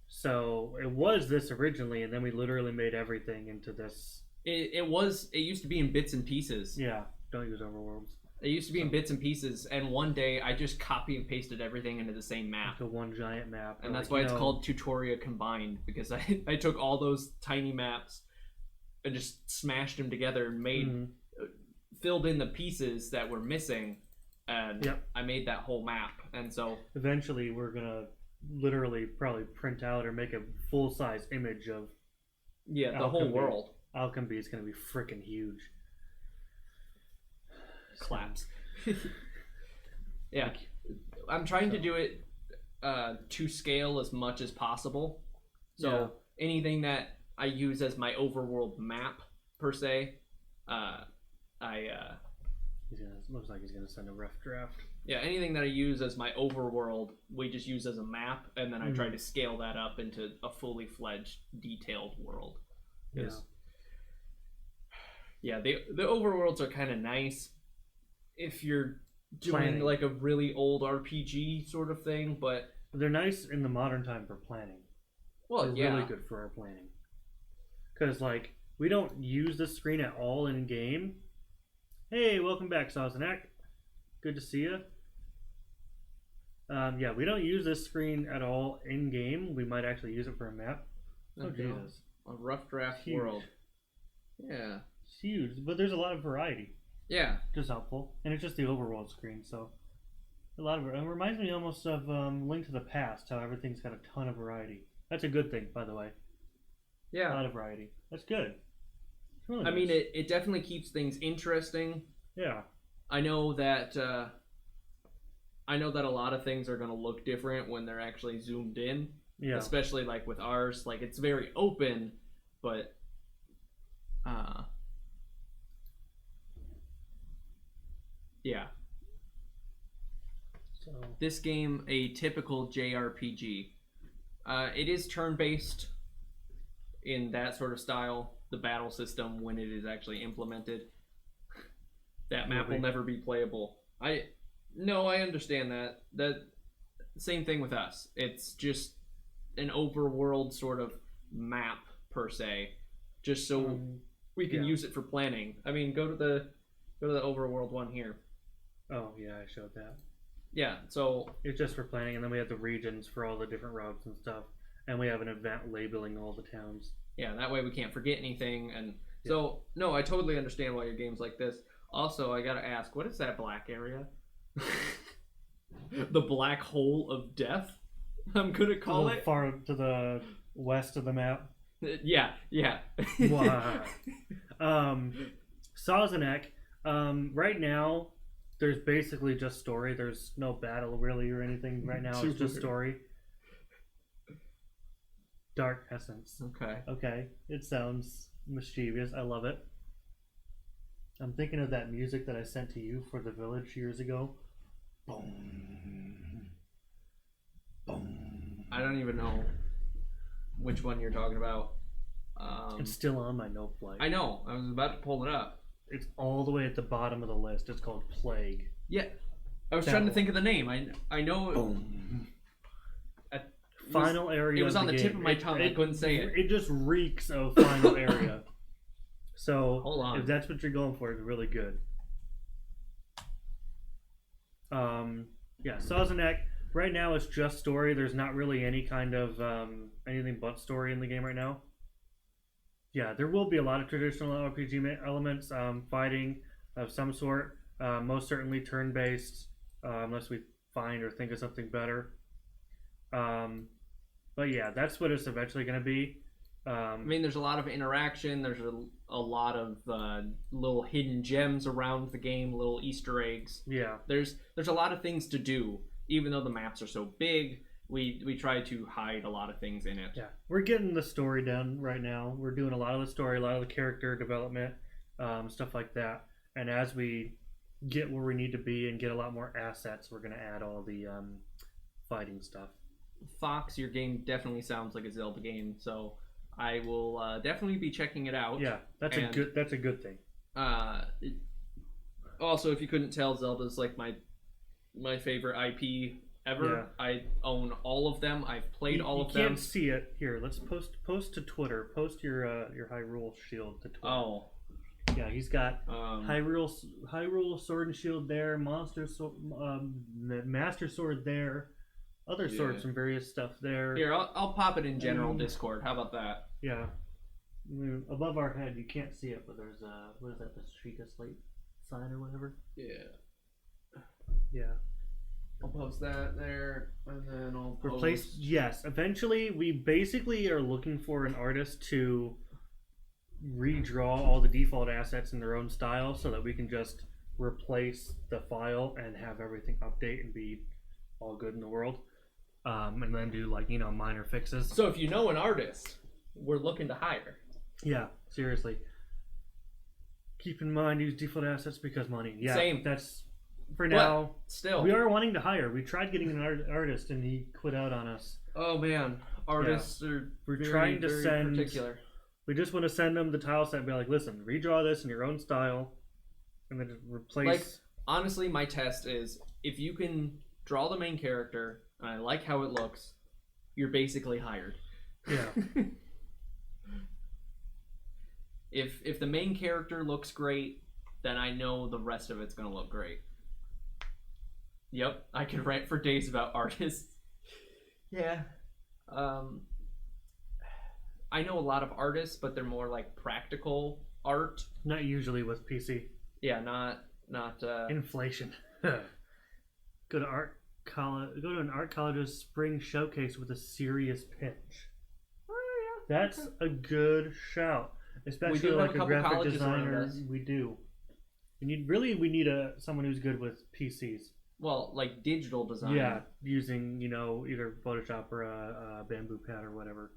So it was this originally, and then we literally made everything into this. It used to be in bits and pieces. Yeah, don't use overworlds. It used to be in bits and pieces, and one day I just copy and pasted everything into the same map. Into one giant map. And that's why it's called Tutoria Combined, because I took all those tiny maps and just smashed them together and made filled in the pieces that were missing, and I made that whole map. And so eventually we're gonna literally probably print out or make a full-size image of the whole world. Alchemy is going to be freaking huge. Claps. Yeah, Like, I'm trying to do it to scale as much as possible. So anything that I use as my overworld map per se, looks like he's gonna send a rough draft. Yeah, anything that I use as my overworld, we just use as a map, and then I try to scale that up into a fully fledged, detailed world. Yeah, the overworlds are kind of nice if you're doing like a really old RPG sort of thing, but they're nice in the modern time for planning. Well, they're really good for our planning. Because like we don't use the screen at all in game. Hey, welcome back, Sazerac. Good to see you. Yeah, we don't use this screen at all in game. We might actually use it for a map. Oh Jesus! A rough draft world. Yeah, it's huge, but there's a lot of variety. Yeah, just helpful, and it's just the overworld screen, so a lot of it reminds me almost of Link to the Past, how everything's got a ton of variety. That's a good thing, by the way. Yeah, a lot of variety. That's good. Really I mean, it definitely keeps things interesting. Yeah, I know that a lot of things are going to look different when they're actually zoomed in. Yeah, especially like with ours, like it's very open, but yeah. So this game, a typical JRPG. It is turn-based in that sort of style. The battle system, when it is actually implemented, that map will never be playable. I understand that. That same thing with us. It's just an overworld sort of map per se, just so we can use it for planning. I mean, go to the overworld one here. Oh yeah, I showed that. Yeah, so it's just for planning, and then we have the regions for all the different routes and stuff, and we have an event labeling all the towns. Yeah, that way we can't forget anything. And so, no, I totally understand why your game's like this. Also, I gotta ask, what is that black area? The black hole of death, I'm gonna call it. Far to the west of the map. Yeah. Wow. Sazerac. Right now, there's basically just story. There's no battle really or anything right now. It's just story. Dark Essence. Okay. It sounds mischievous. I love it. I'm thinking of that music that I sent to you for the village years ago. Boom. Boom. I don't even know which one you're talking about. It's still on my note flight. I know. I was about to pull it up. It's all the way at the bottom of the list. It's called Plague. Yeah. I was trying to think of the name. I know. Boom. Final area. It was on the tip of my tongue. I couldn't say it. It just reeks of final area. So hold on. If that's what you're going for, it's really good. Sazerac. Right now it's just story. There's not really any kind of anything but story in the game right now. Yeah, there will be a lot of traditional RPG elements, fighting of some sort. Most certainly turn-based, unless we find or think of something better. But yeah, that's what it's eventually going to be. I mean, there's a lot of interaction. There's a lot of little hidden gems around the game, little Easter eggs. Yeah. There's a lot of things to do, even though the maps are so big. We try to hide a lot of things in it. Yeah, we're getting the story done right now. We're doing a lot of the story, a lot of the character development, stuff like that. And as we get where we need to be and get a lot more assets, we're going to add all the fighting stuff. Fox, your game definitely sounds like a Zelda game, so I will definitely be checking it out. Yeah, that's a good thing. Also, if you couldn't tell, Zelda's like my favorite IP ever. Yeah. I own all of them. I've played all of them. You can't see it here. Let's post to Twitter. Post your Hyrule Shield to Twitter. Oh. Yeah, he's got Hyrule Sword and Shield there, Master Sword there, other swords and various stuff there. Here, I'll pop it in general Discord. How about that? Yeah. Above our head, you can't see it, but there's what is that? The Sheikah Slate sign or whatever. Yeah. Yeah. I'll post that there, and then I'll replace. Yes, eventually we basically are looking for an artist to redraw all the default assets in their own style, so that we can just replace the file and have everything update and be all good in the world. And then do like, minor fixes. So if you know an artist, we're looking to hire. Yeah, seriously. Keep in mind, use default assets because money. Yeah, Same. That's for now. Still, We are wanting to hire. We tried getting an artist and he quit out on us. oh man, artists are We're very, trying to very send. particular. We just want to send them the tile set and be like, listen, redraw this in your own style, and then just replace. Like, honestly, my test is if you can draw the main character and I like how it looks, you're basically hired. Yeah. If the main character looks great, then I know the rest of it's gonna look great. Yep, I could rant for days about artists. Yeah. I know a lot of artists, but they're more like practical art. Not usually with PC. Yeah, not Inflation. Go to art college. Go to an art college's spring showcase with a serious pitch. Oh, That's a good shout, especially do have like a a couple graphic colleges around designer. us. We do. We need someone who's good with PCs. well, like digital design. Yeah, using either Photoshop or a Bamboo Pad or whatever.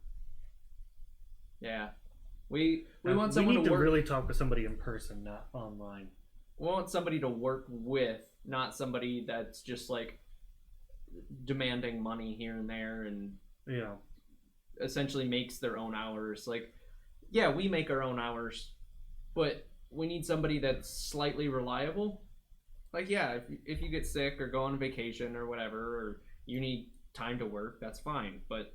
Yeah. We want someone we need to to work. really talk to somebody in person, not online. We want somebody to work with, not somebody that's just like demanding money here and there and Yeah. essentially makes their own hours. Like, yeah, we make our own hours, but we need somebody that's slightly reliable. Like, yeah, if you get sick or go on vacation or whatever, or you need time to work, that's fine. But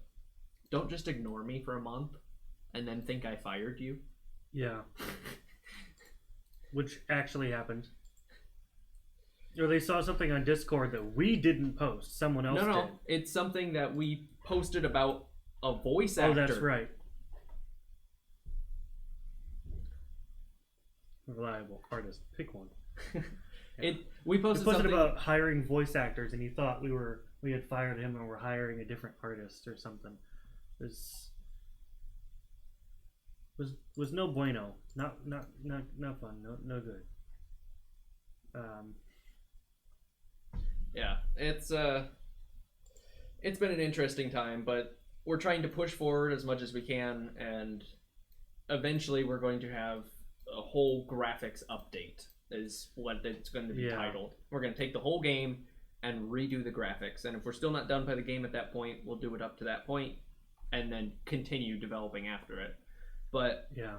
don't just ignore me for a month and then think I fired you. Yeah. Which actually happened. Or they saw something on Discord that we didn't post. Someone else No, did. it's something that we posted about a voice actor. Oh, that's right. Reliable artist. Pick one. We We posted posted something about hiring voice actors, and he thought we had fired him and we're hiring a different artist or something. This was no bueno. Not fun. No good. Yeah, it's been an interesting time, but we're trying to push forward as much as we can, and eventually we're going to have a whole graphics update is what it's going to be titled. We're going to take the whole game and redo the graphics, and if we're still not done by the game at that point, we'll do it up to that point and then continue developing after it. But yeah.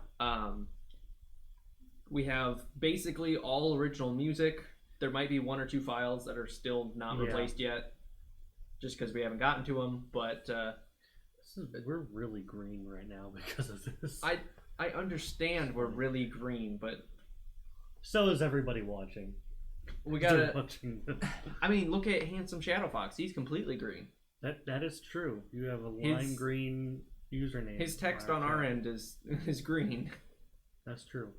We have basically all original music. There might be one or two files that are still not replaced yet, just because we haven't gotten to them. But we're really green right now because of this. I understand we're really green, but so is everybody watching. We gotta. Watching. I mean, look at Handsome Shadow Fox. He's completely green. That is true. You have a lime green username. His text on our end is green. That's true.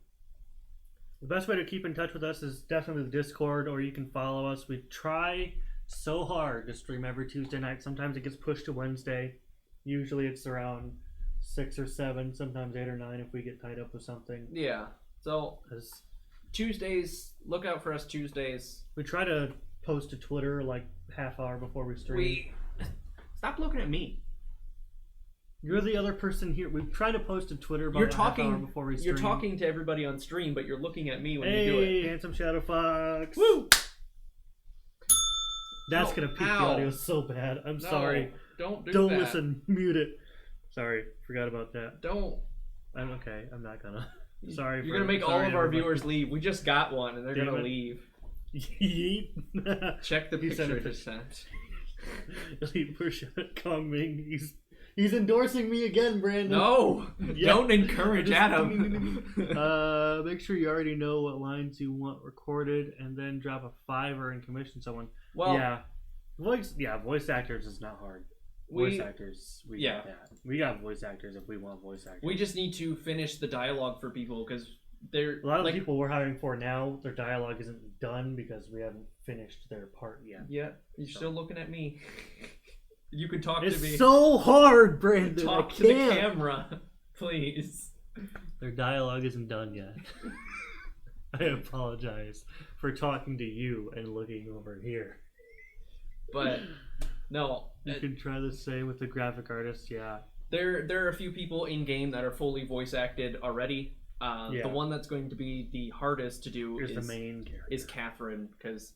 The best way to keep in touch with us is definitely the Discord, or you can follow us. We try so hard to stream every Tuesday night. Sometimes it gets pushed to Wednesday. Usually it's around 6 or 7, sometimes 8 or 9 if we get tied up with something. Yeah. So Tuesdays, look out for us Tuesdays. We try to post to Twitter like half hour before we stream. Stop looking at me. You're the other person here. We try to post to Twitter about half hour before we stream. You're talking to everybody on stream, but you're looking at me when you do it. Hey, Handsome Shadow Fox. Woo! That's going to peak the audio so bad. I'm sorry. Don't do that. Don't listen. Mute it. Sorry. Forgot about that. Don't. I'm okay. I'm not going to. Sorry. You're going to make all of our viewers leave. We just got one, and they're going to leave. Check the picture just sent. Elite push Kong Ming. He's endorsing me again, Brandon. No, don't encourage Adam. Make sure you already know what lines you want recorded, and then drop a $5 and commission someone. Well, voice actors is not hard. Voice actors, we got that. We got voice actors if we want voice actors. We just need to finish the dialogue for people because they're a lot of the people we're hiring for now. Their dialogue isn't done because we haven't finished their part yet. Yeah, you're still looking at me. You could talk to me. It's so hard, Brandon. Talk to the camera, please. Their dialogue isn't done yet. I apologize for talking to you and looking over here. But no, you can try the same with the graphic artist. Yeah, there are a few people in game that are fully voice acted already. The one that's going to be the hardest to do is the main character. Is Catherine, because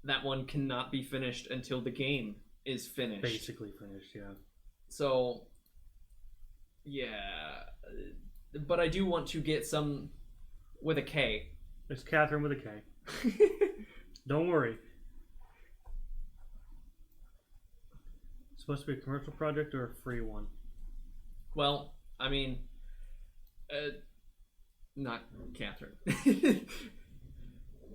that one cannot be finished until the game is finished. Basically finished, yeah. So, yeah, but I do want to get some with a K. It's Catherine with a K. Don't worry. It's supposed to be a commercial project or a free one? Well, I mean, not Catherine.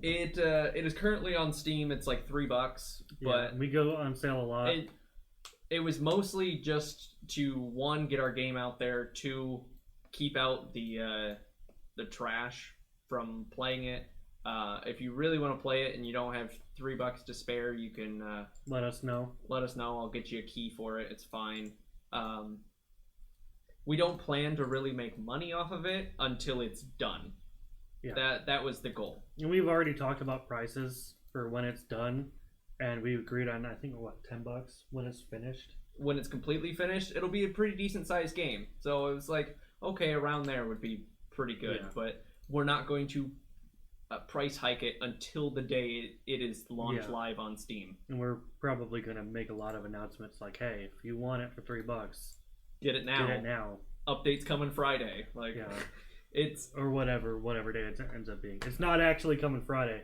It is currently on Steam. It's like $3, but we go on sale a lot. It was mostly just to, one, get our game out there, two, keep out the trash from playing it. If you really want to play it and you don't have $3 to spare, you can let us know. Let us know. I'll get you a key for it. It's fine. We don't plan to really make money off of it until it's done. Yeah. That was the goal. And we've already talked about prices for when it's done, and we agreed on, I think, what, $10 when it's finished? When it's completely finished, it'll be a pretty decent sized game. So it was like, okay, around there would be pretty good, but we're not going to price hike it until the day it is launched live on Steam. And we're probably going to make a lot of announcements like, hey, if you want it for $3, get it now. Get it now. Updates coming Friday. Like, it's or whatever day it ends up being. It's not actually coming Friday.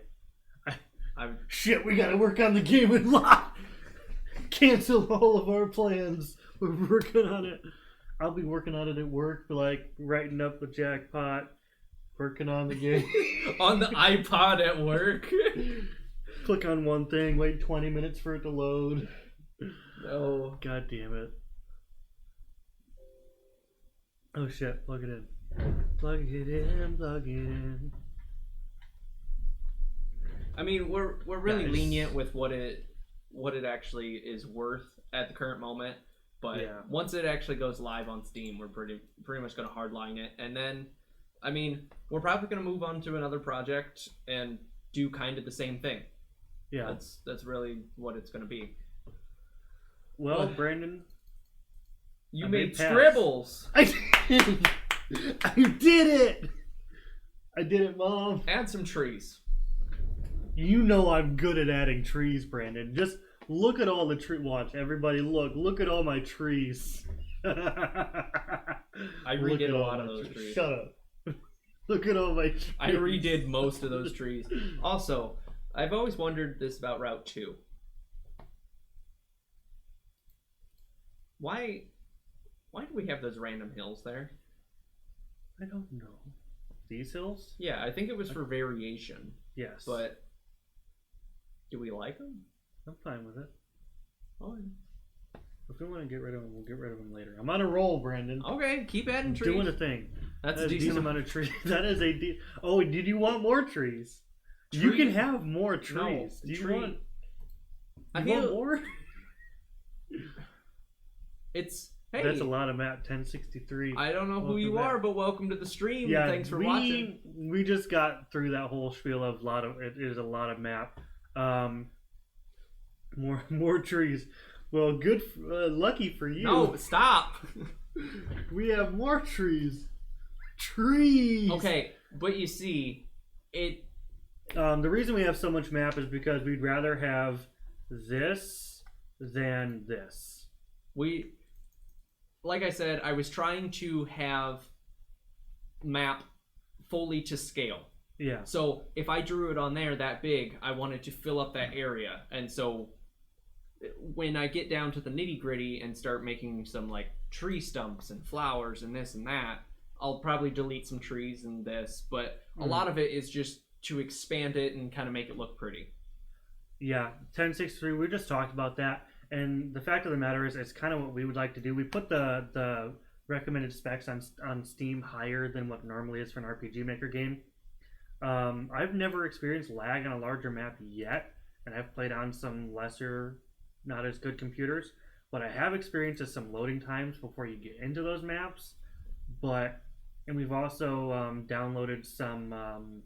Shit, we gotta work on the game and lot. Cancel all of our plans. We're working on it. I'll be working on it at work, like writing up the jackpot, working on the game. On the iPod at work. Click on one thing, wait 20 minutes for it to load. No. God damn it. Oh shit, plug it in. Plug it in, plug it in. I mean, we're really lenient with what it actually is worth at the current moment, but once it actually goes live on Steam, we're pretty much going to hardline it, and then, I mean, we're probably going to move on to another project and do kind of the same thing. Yeah, that's really what it's going to be. Well, Brandon, you made Scribbles. I did it! I did it, Mom. Add some trees. You know I'm good at adding trees, Brandon. Just look at all the tree. Watch, everybody, look at all my trees. I redid a lot of those trees. Shut up. Look at all my trees. I redid most of those trees. Also, I've always wondered this about Route 2. Why do we have those random hills there? I don't know. These hills? Yeah, I think it was for variation. Yes. But do we like them? I'm fine with it. Oh, yeah. If we want to get rid of them, we'll get rid of them later. I'm on a roll, Brandon. Okay, keep adding trees. Doing a thing. That's a decent amount of trees. That is a Oh, did you want more trees? You can have more trees. No, do you want? I want more? It's hey. That's a lot of map. 1063. I don't know who you are, but welcome to the stream. Yeah, thanks for watching. We just got through that whole spiel of it is a lot of map. More trees. Well, good. Lucky for you. No, stop. We have more trees. Trees. Okay, but you see, it. The reason we have so much map is because we'd rather have this than this. Like I said, I was trying to have map fully to scale. Yeah. So if I drew it on there that big, I wanted to fill up that area, and so when I get down to the nitty gritty and start making some like tree stumps and flowers and this and that, I'll probably delete some trees and this, but a lot of it is just to expand it and kind of make it look pretty. Yeah, 1063, we just talked about that, and the fact of the matter is it's kind of what we would like to do. We put the recommended specs on Steam higher than what normally is for an RPG Maker game. I've never experienced lag on a larger map yet, and I've played on some lesser, not as good computers. What I have experienced is some loading times before you get into those maps. And we've also downloaded some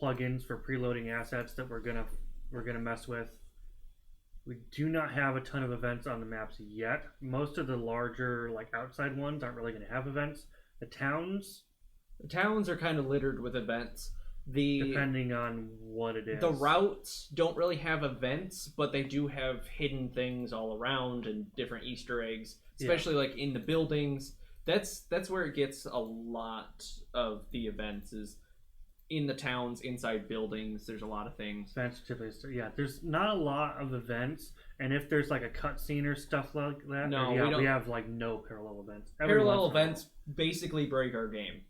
plugins for preloading assets that we're gonna mess with. We do not have a ton of events on the maps yet. Most of the larger, like outside ones, aren't really going to have events. The towns are kind of littered with events. Depending on what it is. The routes don't really have events, but they do have hidden things all around and different Easter eggs, especially like in the buildings. That's where it gets a lot of the events is in the towns, inside buildings. There's a lot of things. Events typically, yeah. There's not a lot of events, and if there's like a cutscene or stuff like that, no, we have like no parallel events. Parallel events basically break our game.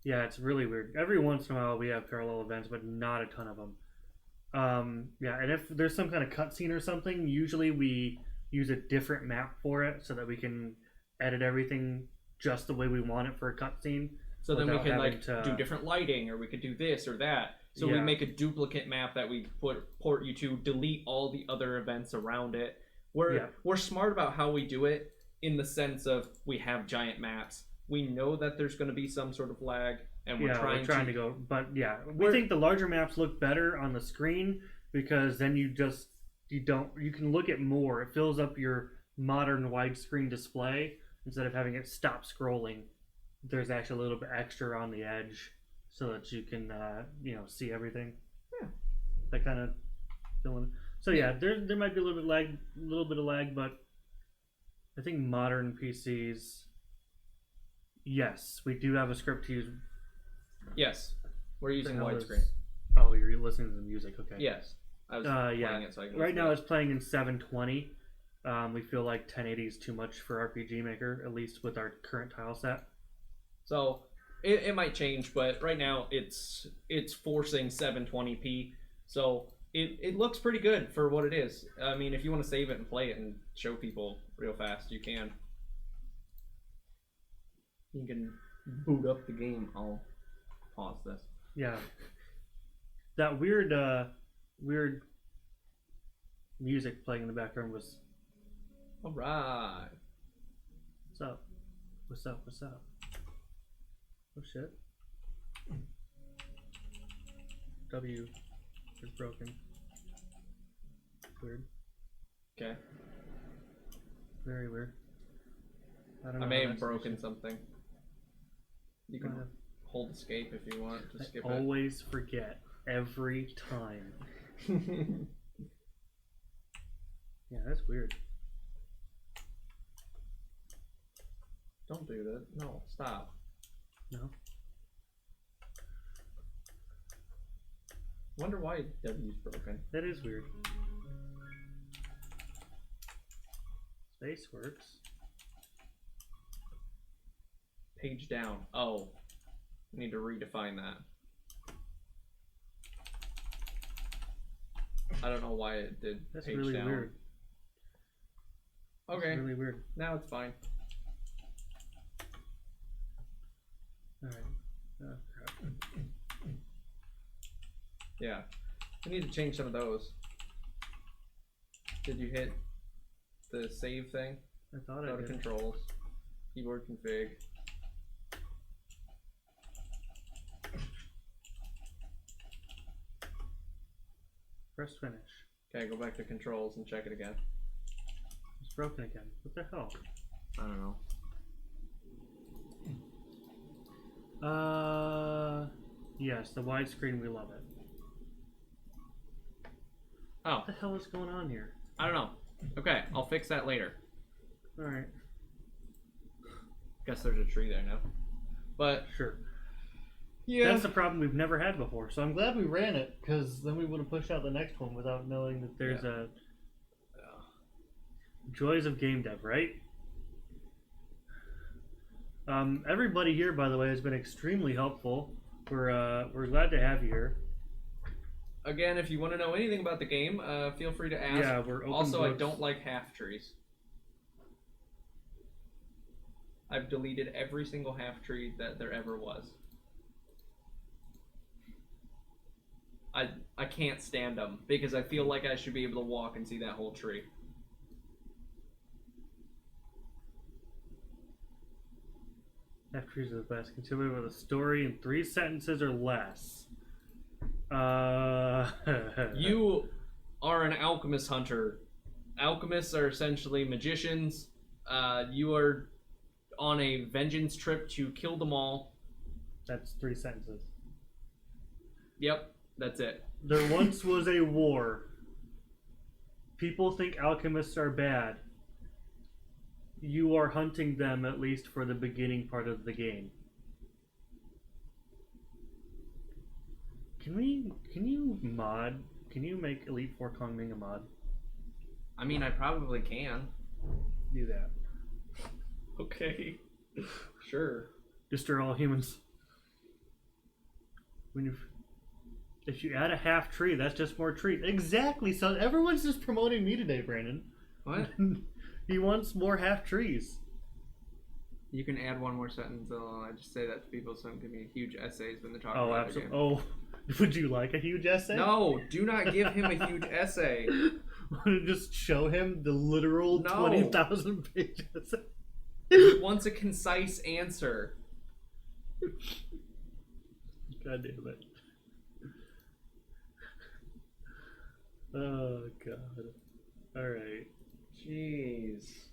Yeah, it's really weird. Every once in a while we have parallel events, but not a ton of them. Yeah, and if there's some kind of cutscene or something, usually we use a different map for it so that we can edit everything just the way we want it for a cutscene. So then we can like do different lighting, or we could do this or that. So we make a duplicate map that we port you to, delete all the other events around it. We're smart about how we do it in the sense of we have giant maps. We know that there's going to be some sort of lag, and we're trying to go. But yeah, we think the larger maps look better on the screen because then you can look at more. It fills up your modern widescreen display instead of having it stop scrolling. There's actually a little bit extra on the edge so that you can see everything. Yeah, that kind of feeling. So yeah, there might be a little bit of lag, but I think modern PCs. Yes, we do have a script to use. Yes, we're using widescreen. Oh, you're listening to the music. Okay. Yes, I was playing it. So I can right now, it's playing in 720. We feel like 1080 is too much for RPG Maker, at least with our current tile set. So it might change, but right now it's forcing 720p. So it looks pretty good for what it is. I mean, if you want to save it and play it and show people real fast, you can. You can boot up the game. I'll pause this. Yeah. That weird music playing in the background was... Alright. What's up? What's up? What's up? Oh shit. W is broken. Weird. Okay. Very weird. I may have broken something. You can hold escape if you want to skip it. I always forget every time. Yeah, that's weird. Don't do that. No, stop. No. Wonder why W's broken. That is weird. Space works. Page down. Oh. I need to redefine that. I don't know why it did That's page really down. Weird. Okay. That's really weird. Now it's fine. Alright. Oh, crap. Yeah. I need to change some of those. Did you hit the save thing? I thought I Go to did. controls. Keyboard config. Press finish. Okay, go back to controls and check it again. It's broken again. What the hell? I don't know. Yes, the widescreen, we love it. Oh, What the hell is going on here? I don't know. Okay, I'll fix that later. Alright. Guess there's a tree there now. But, Sure. yeah. That's a problem we've never had before, so I'm glad we ran it, because then we would have pushed out the next one without knowing that there's a... Joys of game dev, right? Everybody here, by the way, has been extremely helpful. We're glad to have you here. Again, if you want to know anything about the game, feel free to ask. Yeah, we're open Also, books. I don't like half trees. I've deleted every single half tree that there ever was. I can't stand them because I feel like I should be able to walk and see that whole tree. Half trees are the best. Consider with a story in 3 sentences or less. You are an alchemist hunter. Alchemists are essentially magicians. You are on a vengeance trip to kill them all. That's 3 sentences. Yep, that's it. There once was a war. People think alchemists are bad. You are hunting them at least for the beginning part of the game. Can you make Elite Four Kong Ming a mod? I mean, I probably can. Do that. Okay. Sure. Destroy all humans. If you add a half tree, that's just more tree. Exactly. So everyone's just promoting me today, Brandon. What? He wants more half trees. You can add one more sentence. I just say that to people so don't give me huge essays when they're talking Oh, about absolutely. the game. Oh, would you like a huge essay? No, do not give him a huge essay. Just show him the literal No. 20,000 pages. He wants a concise answer. God damn it. Oh, God. Alright. Jeez.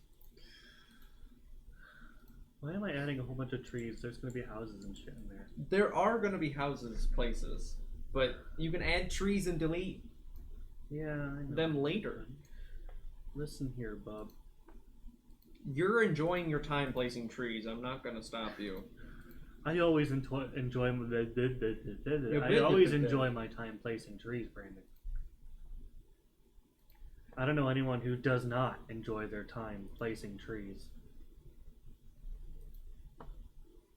Why am I adding a whole bunch of trees? There's going to be houses and shit in there. There are going to be houses, places, but you can add trees and delete Yeah, I know. them later. Listen here, bub. You're enjoying your time placing trees. I'm not going to stop you. I always enjoy my time placing trees, Brandon. I don't know anyone who does not enjoy their time placing trees.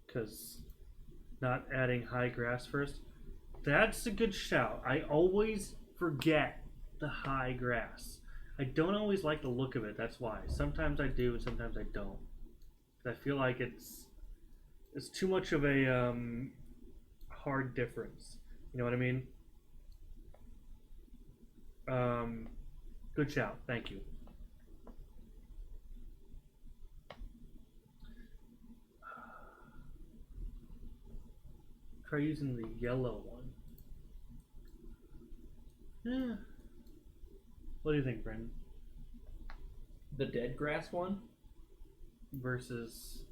Because not adding high grass first, that's a good shout. I always forget the high grass. I don't always like the look of it, that's why. Sometimes I do and sometimes I don't. I feel like it's too much of a hard difference. You know what I mean? Good shout. Thank you. Try using the yellow one. Yeah. What do you think, Brendan? The dead grass one? Versus...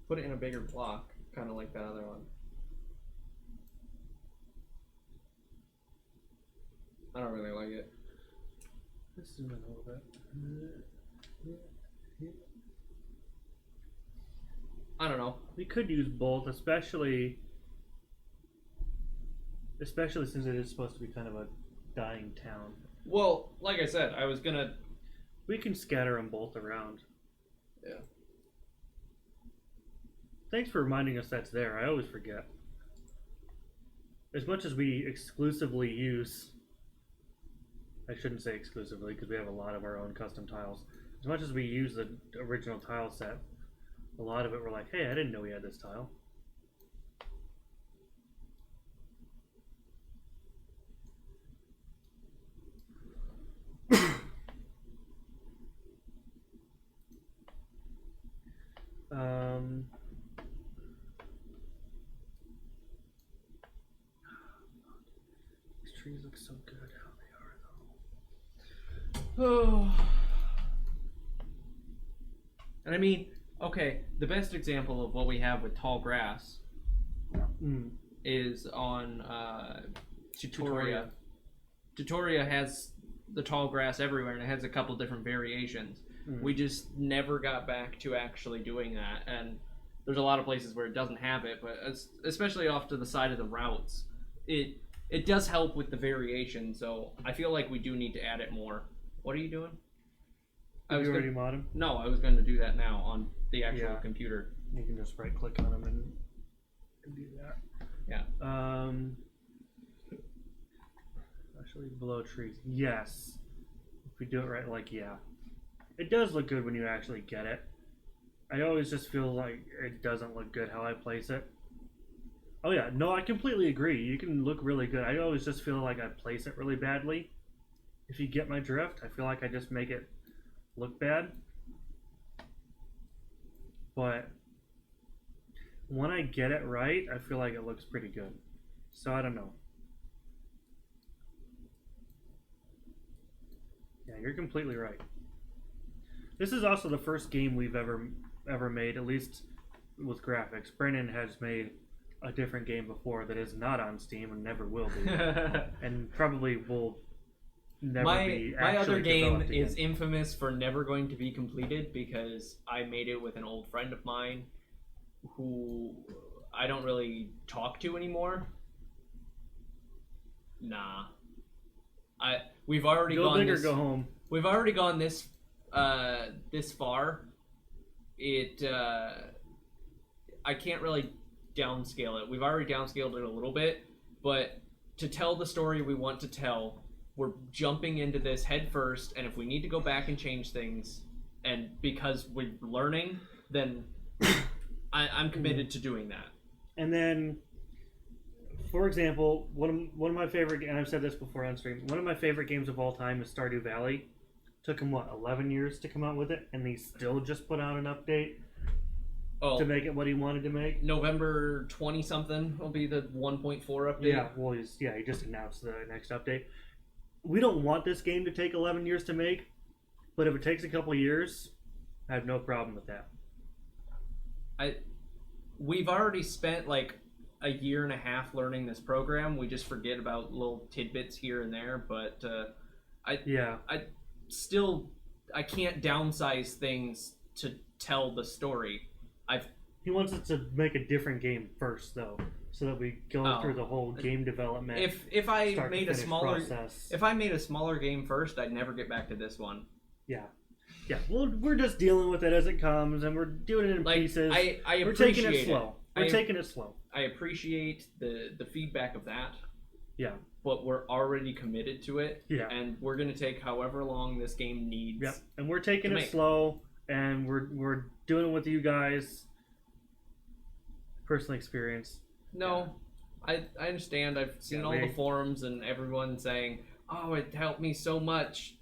Put it in a bigger block, kind of like that other one. I don't really like it. Let's zoom in a little bit. I don't know. We could use both, especially since it is supposed to be kind of a dying town. Well, like I said, I was gonna... We can scatter them both around. Yeah. Thanks for reminding us that's there. I always forget. As much as we exclusively use... I shouldn't say exclusively because we have a lot of our own custom tiles. As much as we use the original tile set, a lot of it we're like, hey, I didn't know we had this tile. These trees look so good how they are though. Oh. And I mean, okay, the best example of what we have with tall grass is on Tutoria. Tutoria has the tall grass everywhere, and it has a couple different variations. We just never got back to actually doing that, and there's a lot of places where it doesn't have it, but especially off to the side of the routes, it does help with the variation, so I feel like we do need to add it more. What are you doing? Did you already mod them? No, I was going to do that now on the actual computer. You can just right click on them and do that. Yeah. Actually, below trees. Yes. If we do it right, like, yeah. It does look good when you actually get it. I always just feel like it doesn't look good how I place it. Oh yeah, no, I completely agree. You can look really good. I always just feel like I place it really badly. If you get my drift, I feel like I just make it look bad. But when I get it right, I feel like it looks pretty good. So I don't know. Yeah, you're completely right. This is also the first game we've ever made, at least with graphics. Brandon has made a different game before that is not on Steam and never will be, and probably will never be. My other game again. is infamous for never going to be completed because I made it with an old friend of mine who I don't really talk to anymore. Nah. We've already go gone big this, or go home. We've already gone this far. I can't really downscale it. We've already downscaled it a little bit, but to tell the story we want to tell, we're jumping into this head first, and if we need to go back and change things, and because we're learning, then I'm committed to doing that. And then, for example, one of my favorite, and I've said this before on stream, one of my favorite games of all time is Stardew Valley. Took him, 11 years to come out with it, and he still just put out an update to make it what he wanted to make. November 20-something will be the 1.4 update. Yeah, well, he just announced the next update. We don't want this game to take 11 years to make, but if it takes a couple years, I have no problem with that. We've already spent like a year and a half learning this program. We just forget about little tidbits here and there, but I can't downsize things to tell the story. He wants us to make a different game first, though, so that we go through the whole game development. If I made a smaller process. If I made a smaller game first, I'd never get back to this one. Yeah. Well, we're just dealing with it as it comes, and we're doing it in pieces. We're taking it slow. Taking it slow. I appreciate the feedback of that. Yeah. But we're already committed to it. Yeah. And we're going to take however long this game needs. Yeah. And we're taking it slow, and we're doing it with you guys. Personal experience. No, yeah. I understand. I've seen all the forums and everyone saying, "Oh, it helped me so much."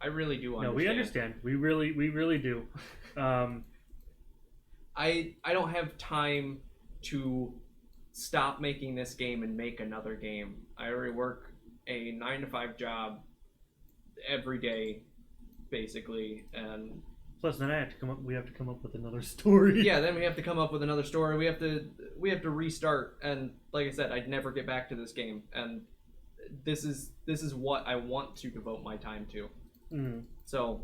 I really do understand. No, we understand. We really do. I don't have time to stop making this game and make another game. I already work a 9-to-5 job every day, basically, and plus then we have to come up with another story. Yeah, then we have to come up with another story. We have to restart, and like I said, I'd never get back to this game, and this is what I want to devote my time to. Mm. So,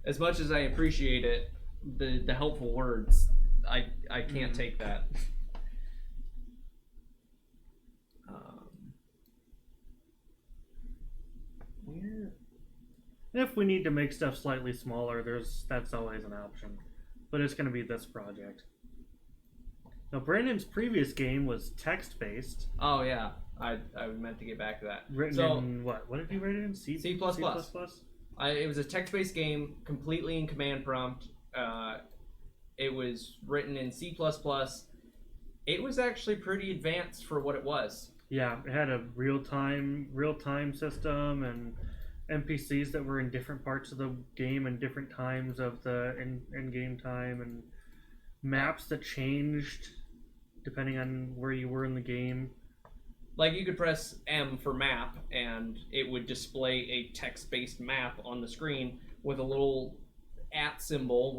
as much as I appreciate it, the helpful words, I can't take that. If we need to make stuff slightly smaller, that's always an option. But it's going to be this project. Now, Brandon's previous game was text-based. Oh, yeah. I meant to get back to that. Written in what? What did you write it in? C++? It was a text-based game, completely in command prompt. It was written in C++. It was actually pretty advanced for what it was. Yeah, it had a real-time system and NPCs that were in different parts of the game and different times of the in-game time, and maps that changed depending on where you were in the game. Like, you could press M for map, and it would display a text-based map on the screen with a little @ symbol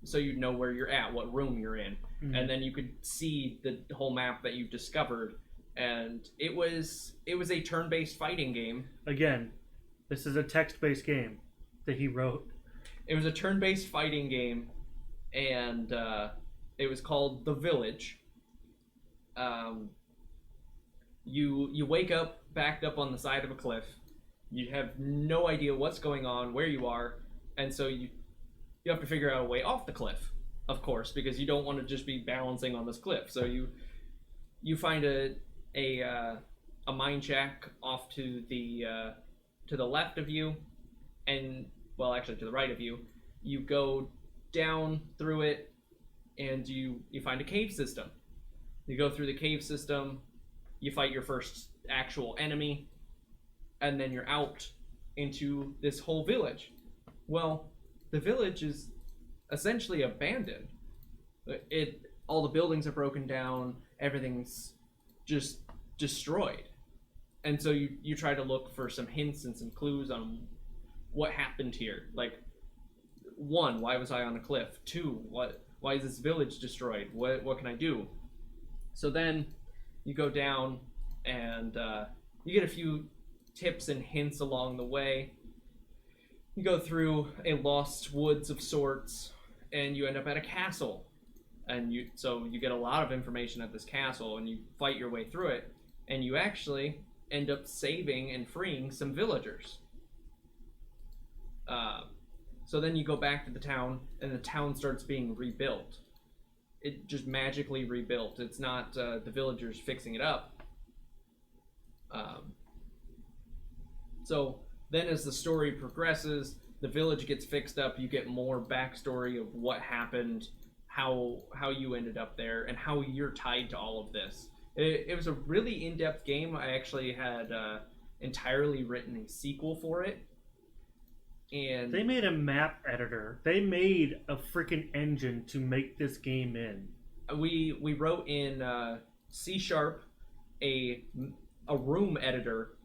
so you'd know where you're at, what room you're in, and then you could see the whole map that you've discovered. And it was a turn-based fighting game. Again, this is a text-based game that he wrote. It was a turn-based fighting game, and it was called The Village. You wake up backed up on the side of a cliff. You have no idea what's going on, where you are, and so you have to figure out a way off the cliff, of course, because you don't want to just be balancing on this cliff. So you find a mine shack off to the left of you, and well, actually to the right of you. You go down through it, and you find a cave system. You go through the cave system, you fight your first actual enemy, and then you're out into this whole village. Well, the village is essentially abandoned. all the buildings are broken down, everything's just destroyed. And so you try to look for some hints and some clues on what happened here. Like, 1, why was I on a cliff? 2, why is this village destroyed? What can I do? So then you go down and you get a few tips and hints along the way. You go through a lost woods of sorts, and you end up at a castle. And you get a lot of information at this castle, and you fight your way through it, and you actually end up saving and freeing some villagers. So then you go back to the town, and the town starts being rebuilt. It just magically rebuilt. It's not the villagers fixing it up. So then as the story progresses, the village gets fixed up, you get more backstory of what happened, how you ended up there, and how you're tied to all of this. It was a really in-depth game. I actually had entirely written a sequel for it. And they made a map editor. They made a freaking engine to make this game in. We wrote in C# a room editor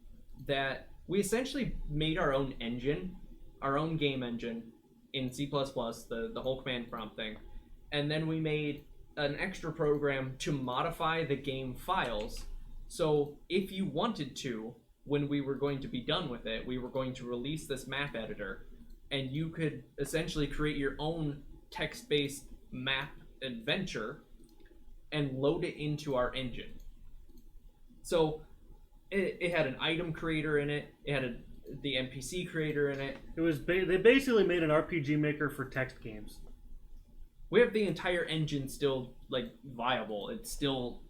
that we essentially made our own engine, our own game engine in C++, the whole command prompt thing. And then we made an extra program to modify the game files. So if you wanted to, when we were going to be done with it, we were going to release this map editor, and you could essentially create your own text-based map adventure and load it into our engine. So it had an item creator in it. It had the NPC creator in it. It was they basically made an RPG maker for text games. We have the entire engine still viable. It's still,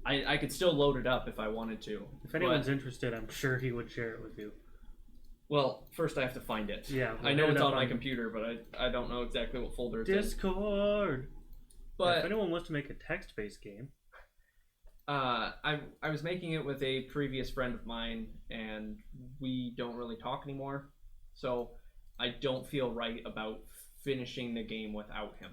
I could still load it up if I wanted to. If anyone's interested, I'm sure he would share it with you. Well, first I have to find it. Yeah, I know it's on my computer, but I don't know exactly what folder it's Discord. in. But if anyone wants to make a text-based game, I was making it with a previous friend of mine, and we don't really talk anymore, so I don't feel right about finishing the game without him.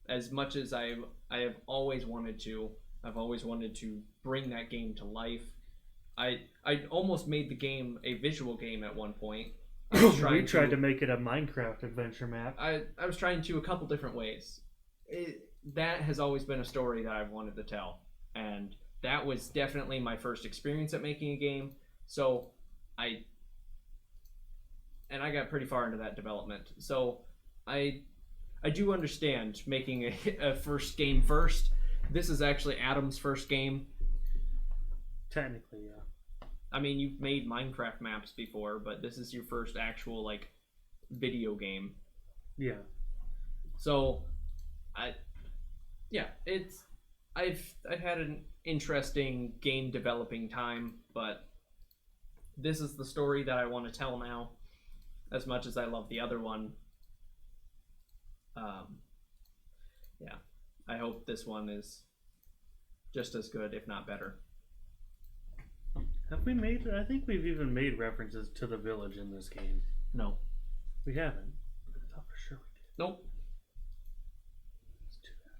As much as I have always wanted to, I've always wanted to bring that game to life. I almost made the game a visual game at one point. We tried to make it a Minecraft adventure map. I was trying to a couple different ways. That has always been a story that I've wanted to tell, and that was definitely my first experience at making a game. So I got pretty far into that development. So I do understand making a first game first. This is actually Adam's first game. Technically, yeah. I mean, you've made Minecraft maps before, but this is your first actual video game. Yeah. So, I've had an interesting game developing time, but this is the story that I want to tell now. As much as I love the other one, I hope this one is just as good, if not better. Have we made? I think we've even made references to the village in this game. No, we haven't. I thought for sure we did. Nope.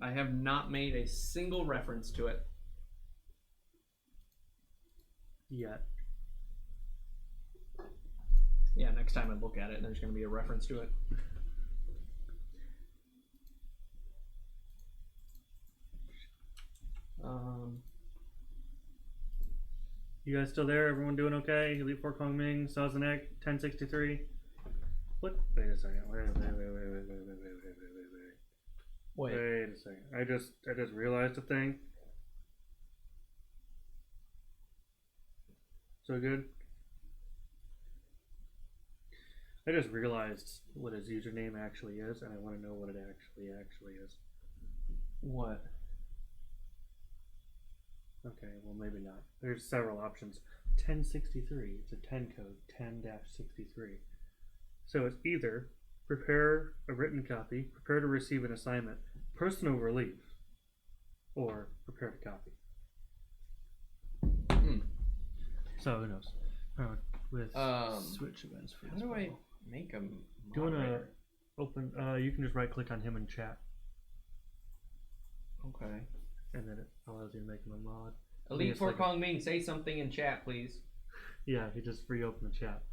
I have not made a single reference to it yet. Yeah, next time I look at it, there's going to be a reference to it. You guys still there? Everyone doing okay? Elite Four Kong Ming, Sazanek, 1063. What? Wait a second. Wait a second. I just realized a thing. So good. I just realized what his username actually is, and I want to know what it actually is. What? Okay, well maybe not. There's several options. 1063. It's a 10 code. 10-63. So it's either prepare a written copy, prepare to receive an assignment, personal relief, or prepare to copy. So who knows? With switch events for this. How do I make a do you want to open? You can just right click on him in chat. Okay. And then it allows you to make him a mod. Elite for Kong Ming, say something in chat, please. Yeah, he just reopened the chat.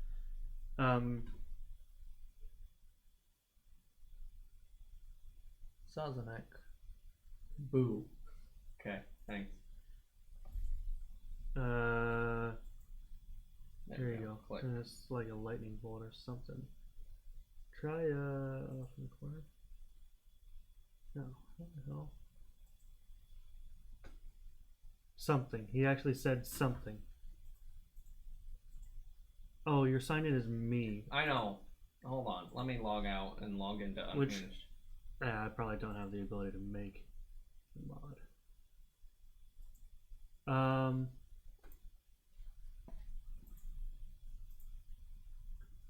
Sazanek. Boo. Okay, thanks. There you go. Click. And it's like a lightning bolt or something. Try off in the corner. No, what the hell? Something. He actually said something. Oh, your sign in is me. I know. Hold on. Let me log out and log into Unhinged. I probably don't have the ability to make the mod.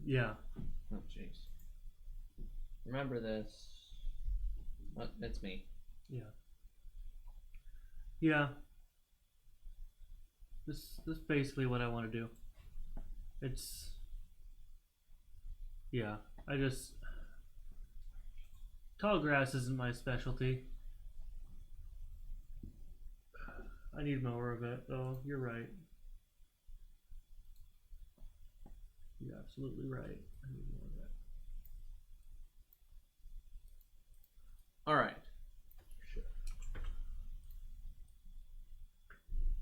Yeah. Oh, jeez. Remember this. Oh, it's me. Yeah. Yeah. This is basically what I want to do. It's... Yeah. Tall grass isn't my specialty. I need more of it, though. You're right. You're absolutely right. I need more of it. Alright.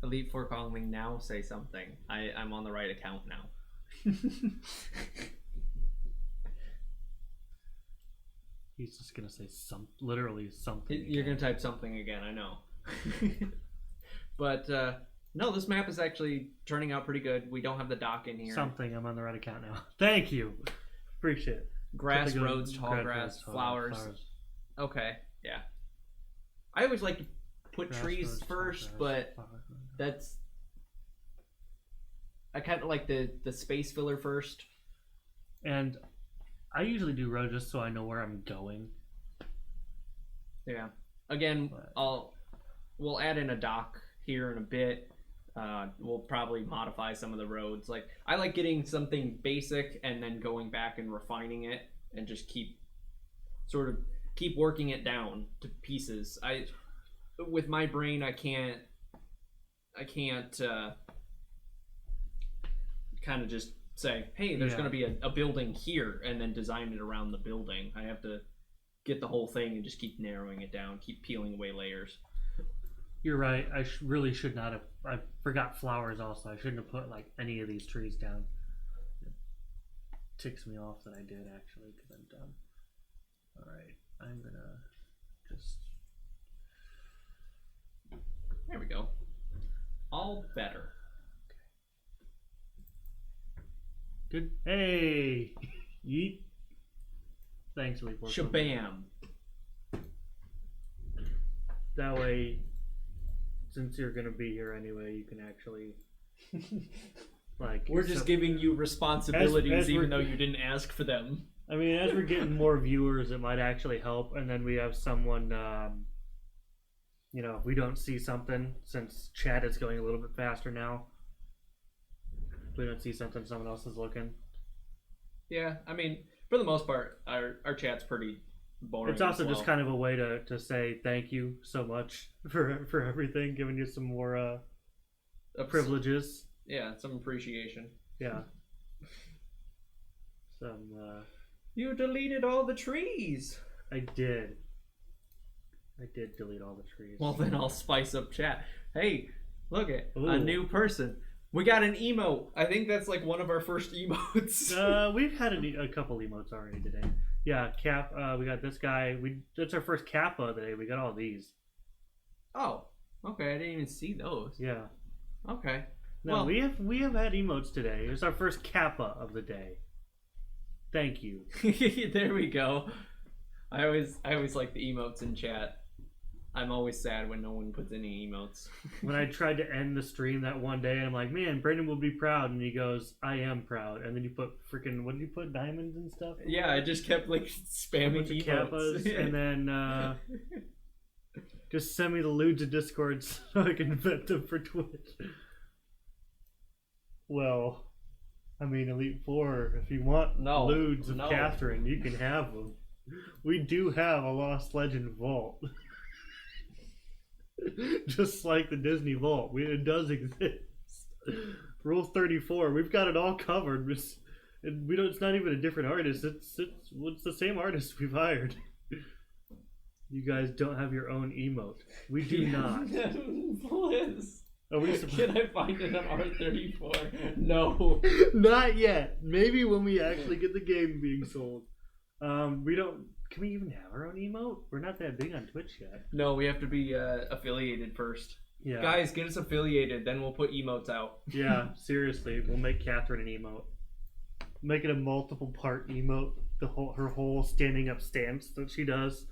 Elite for Kong Ming, now say something. I'm on the right account now. He's just gonna say literally something. You're gonna type something again, I know. But no, this map is actually turning out pretty good. We don't have the dock in here. Something. I'm on the right account now. Thank you. Appreciate it. Grass, roads, tall grass, flowers. Okay, yeah. I always like to put trees first, but that's... I kind of like the space filler first. And I usually do road just so I know where I'm going. Yeah. Again, we'll add in a dock here in a bit. We'll probably modify some of the roads. Like, I like getting something basic and then going back and refining it and just keep working it down to pieces. With my brain, I can't kind of just say, hey, there's going to be a building here and then design it around the building. I have to get the whole thing and just keep narrowing it down, keep peeling away layers. You're right. I really should not have. I forgot flowers also. I shouldn't have put like any of these trees down. It ticks me off that I did actually because I'm dumb. All right, I'm gonna just. There we go. All better. Good. Hey, yeet. Thanks, Lee. Shabam. That way, since you're gonna be here anyway, you can actually like. We're just giving you responsibilities, even though you didn't ask for them. I mean, as we're getting more viewers, it might actually help, and then we have someone. If we don't see something, since chat is going a little bit faster now. If we don't see something, someone else is looking. Yeah, I mean, for the most part, our chat's pretty boring. It's also just kind of a way to say thank you so much for everything, giving you some more privileges. Yeah, some appreciation. Yeah. You deleted all the trees. I did delete all the trees. Well, then I'll spice up chat. Hey, look at a new person. We got an emote. I think that's like one of our first emotes. We've had a couple emotes already today. Yeah, Cap. We got this guy. That's our first Kappa of the day. We got all these. Oh, okay. I didn't even see those. Yeah. Okay. No, we have had emotes today. It's our first Kappa of the day. Thank you. There we go. I always like the emotes in chat. I'm always sad when no one puts any emotes. When I tried to end the stream that one day, and I'm like, man, Brandon will be proud. And he goes, I am proud. And then you put freaking, what did you put, diamonds and stuff? Yeah, I just kept like spamming emotes. And then just send me the lewd to Discord so I can vet them for Twitch. Well, I mean, Elite Four, if you want lewds of Catherine, you can have them. We do have a Lost Legend vault. Just like the Disney Vault, it does exist. Rule 34, we've got it all covered. It's not even a different artist. It's the same artist we've hired. You guys don't have your own emote. We do not. Bliss. Are we Can I find it on R34? No. Not yet. Maybe when we actually get the game being sold. We don't. Can we even have our own emote? We're not that big on Twitch yet. No, we have to be affiliated first. Yeah. Guys, get us affiliated, then we'll put emotes out. Yeah, seriously. We'll make Catherine an emote. Make it a multiple part emote. Her whole standing up stance that she does.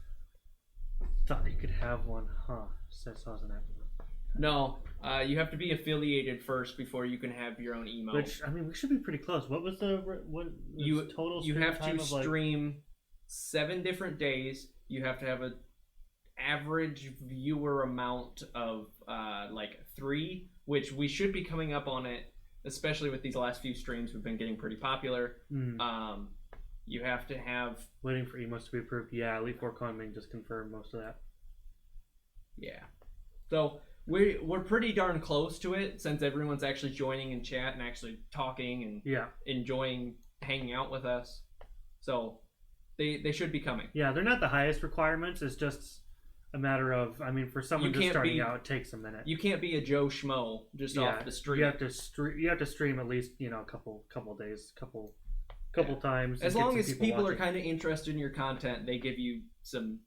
Thought you could have one, huh? Says an No, you have to be affiliated first before you can have your own emote. Which, I mean, we should be pretty close. What was the total? You have to of stream 7 different days. You have to have an average viewer amount of 3, which we should be coming up on it, especially with these last few streams. We've been getting pretty popular. You have to have... Waiting for emotes to be approved. Yeah, Elite 4 Conming just confirmed most of that. Yeah. So we're pretty darn close to it, since everyone's actually joining in chat and actually talking and enjoying hanging out with us. So they should be coming. Yeah, they're not the highest requirements. It's just a matter of, I mean, for someone just starting out, it takes a minute. You can't be a Joe Schmo just off the street. You have to stream at least, a couple days, couple times. As long as people are kind of interested in your content, they give you some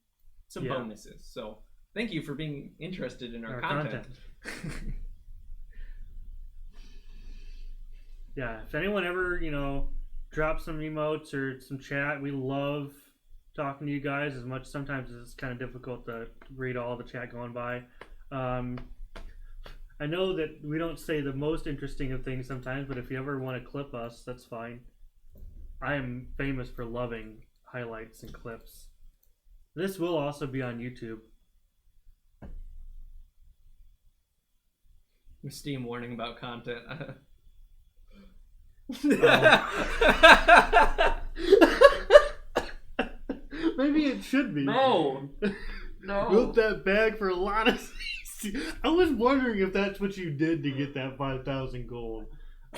bonuses. So thank you for being interested in our content. Yeah, if anyone ever, drops some emotes or some chat, we love talking to you guys as much. Sometimes it's kind of difficult to read all the chat going by. I know that we don't say the most interesting of things sometimes, but if you ever want to clip us, that's fine. I am famous for loving highlights and clips. This will also be on YouTube. Steam warning about content. Maybe it should be. No. Built that bag for a lot of... I was wondering if that's what you did to get that 5,000 gold.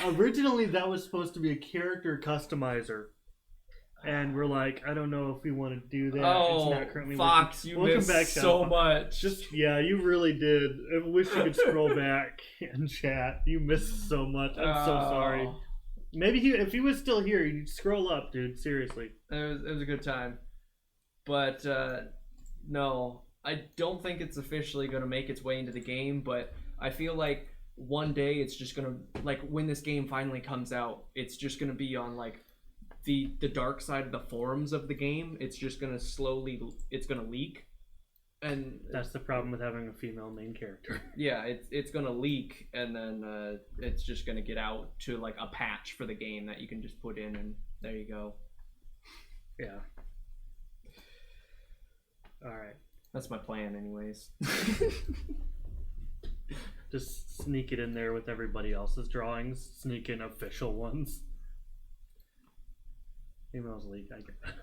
Originally, that was supposed to be a character customizer. And we're like, I don't know if we want to do that. Oh, it's not currently Fox, you missed back, so much. Yeah, you really did. I wish you could scroll back and chat. You missed so much. I'm so sorry. Maybe if he was still here, you'd scroll up, dude. Seriously. It was a good time. But, no. I don't think it's officially going to make its way into the game, but I feel like one day it's just going to, when this game finally comes out, it's just going to be on, the dark side of the forums of the game. It's just going to it's going to leak. And that's the problem with having a female main character. Yeah, it's going to leak, and then it's just going to get out to, a patch for the game that you can just put in, and there you go. Yeah. Alright. That's my plan, anyways. Just sneak it in there with everybody else's drawings. Sneak in official ones. Emails leak, I get that.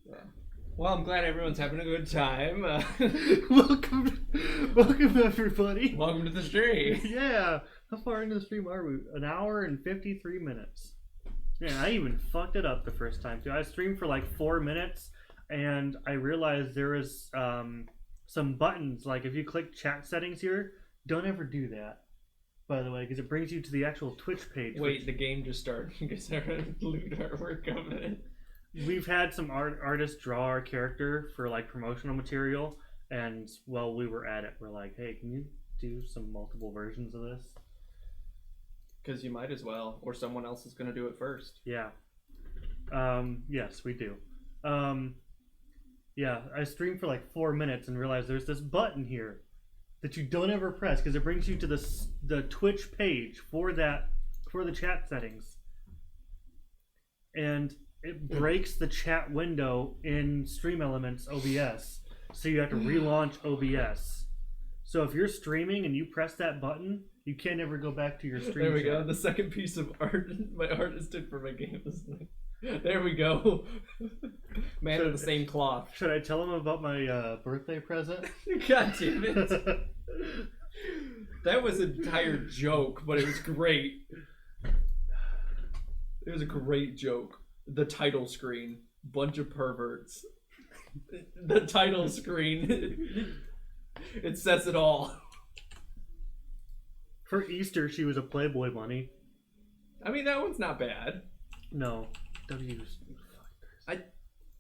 Yeah. Well, I'm glad everyone's having a good time. Welcome everybody. Welcome to the stream. Yeah. How far into the stream are we? 1 hour and 53 minutes. Yeah, I even fucked it up the first time too. I streamed for 4 minutes, and I realized there was some buttons. If you click chat settings here, don't ever do that. By the way, because it brings you to the actual Twitch page. Wait, the game just started. You guys are loot artwork of it. We've had some artists draw our character for promotional material, and while we were at it, we're like, hey, can you do some multiple versions of this? Because you might as well, or someone else is going to do it first. Yeah. Yes, we do. Yeah, I streamed for 4 minutes and realized there's this button here that you don't ever press because it brings you to the Twitch page for the chat settings, and it breaks the chat window in Stream Elements OBS, so you have to relaunch OBS. So if you're streaming and you press that button, you can't ever go back to your stream. There we chat. go. The second piece of art my artist did for my game is There we go. Man of the same cloth. Should I tell him about my birthday present? God damn it. That was an entire joke, but it was great. It was a great joke. The title screen. Bunch of perverts. The title screen. It says it all. For Easter, she was a Playboy bunny. I mean, that one's not bad. No.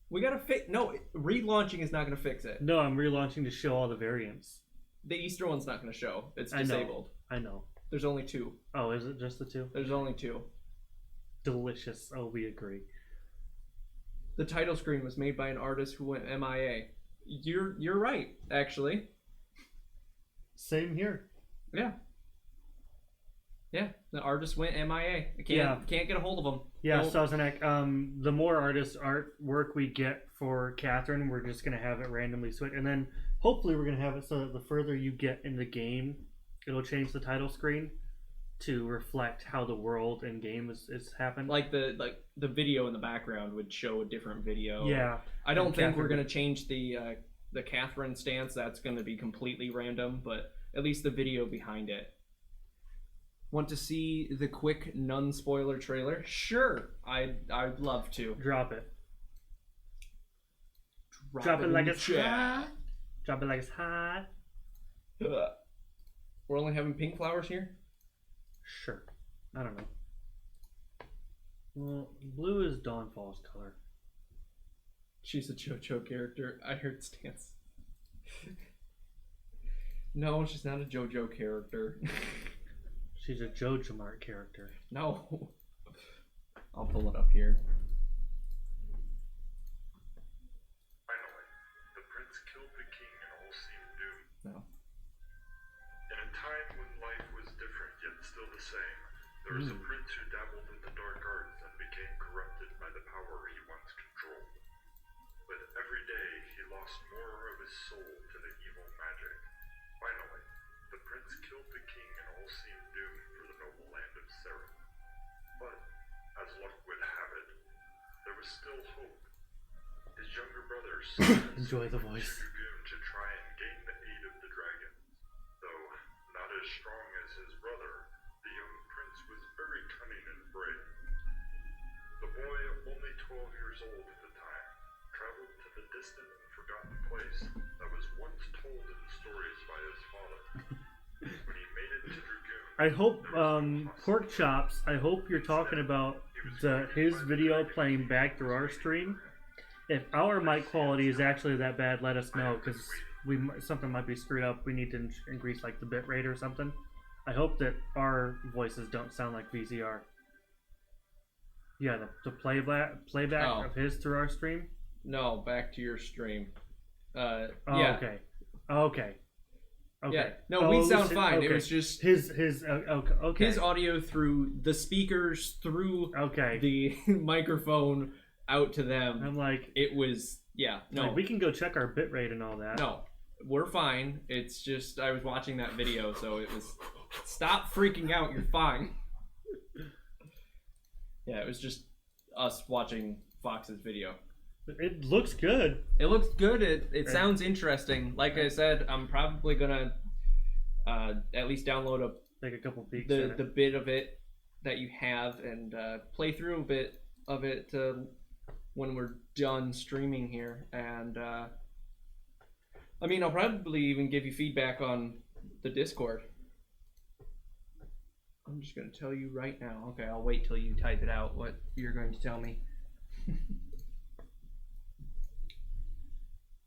We gotta fix. No, relaunching is not gonna fix it. No, I'm relaunching to show all the variants. The Easter one's not gonna show. It's disabled. I know. There's only 2. Oh, is it just the 2? There's only 2. Delicious. Oh, we agree. The title screen was made by an artist who went MIA. You're right, actually. Same here. Yeah. Yeah, the artist went MIA. Can't get a hold of them. Yeah, Sozanek, the more artist artwork we get for Catherine, we're just going to have it randomly switch. And then hopefully we're going to have it so that the further you get in the game, it'll change the title screen to reflect how the world and game is happened. Like the video in the background would show a different video. Yeah. I don't think we're going to change the Catherine stance. That's going to be completely random, but at least the video behind it. Want to see the quick non-spoiler trailer? Sure, I'd love to. Drop it. Drop it like it's hot. Drop it like it's hot. We're only having pink flowers here? Sure. I don't know. Well, blue is Dawnfall's color. She's a JoJo character. I heard Stance. No, she's not a JoJo character. She's a JoJo Mart character. No. I'll pull it up here. Finally, the prince killed the king and all seemed doomed. No. In a time when life was different yet still the same, there was a prince who dabbled in the dark arts and became corrupted by the power he once controlled. But every day he lost more of his soul to the evil magic. Finally, the prince killed the king and all seemed doomed for the noble land of Seren. But, as luck would have it, there was still hope. His younger brother Enjoy the voice. Dragoon to try and gain the aid of the dragons. Though not as strong as his brother, the young prince was very cunning and brave. The boy, only 12 years old at the time, traveled to the distant and forgotten place that was once told in stories by his father. When he made it to Dragoon, I hope, Pork Chops, I hope you're talking about his video playing back through our stream. If our mic quality is actually that bad, let us know, because something might be screwed up. We need to increase like the bit rate or something. I hope that our voices don't sound like VCR. Yeah, the playback of his through our stream. No, back to your stream. Yeah. Okay. Yeah. No, we sound fine. Okay. It was just his okay. His audio through the speakers through the microphone out to them. I'm like, it was no. Like, we can go check our bit rate and all that. No, we're fine. It's just I was watching that video, so it was. Stop freaking out. You're fine. Yeah, it was just us watching Fox's video. It looks good. It looks good. It sounds interesting. Like I said, I'm probably gonna at least download take a couple peeks the bit of it that you have and play through a bit of it when we're done streaming here. And I mean, I'll probably even give you feedback on the Discord. I'm just gonna tell you right now. Okay, I'll wait till you type it out what you're going to tell me.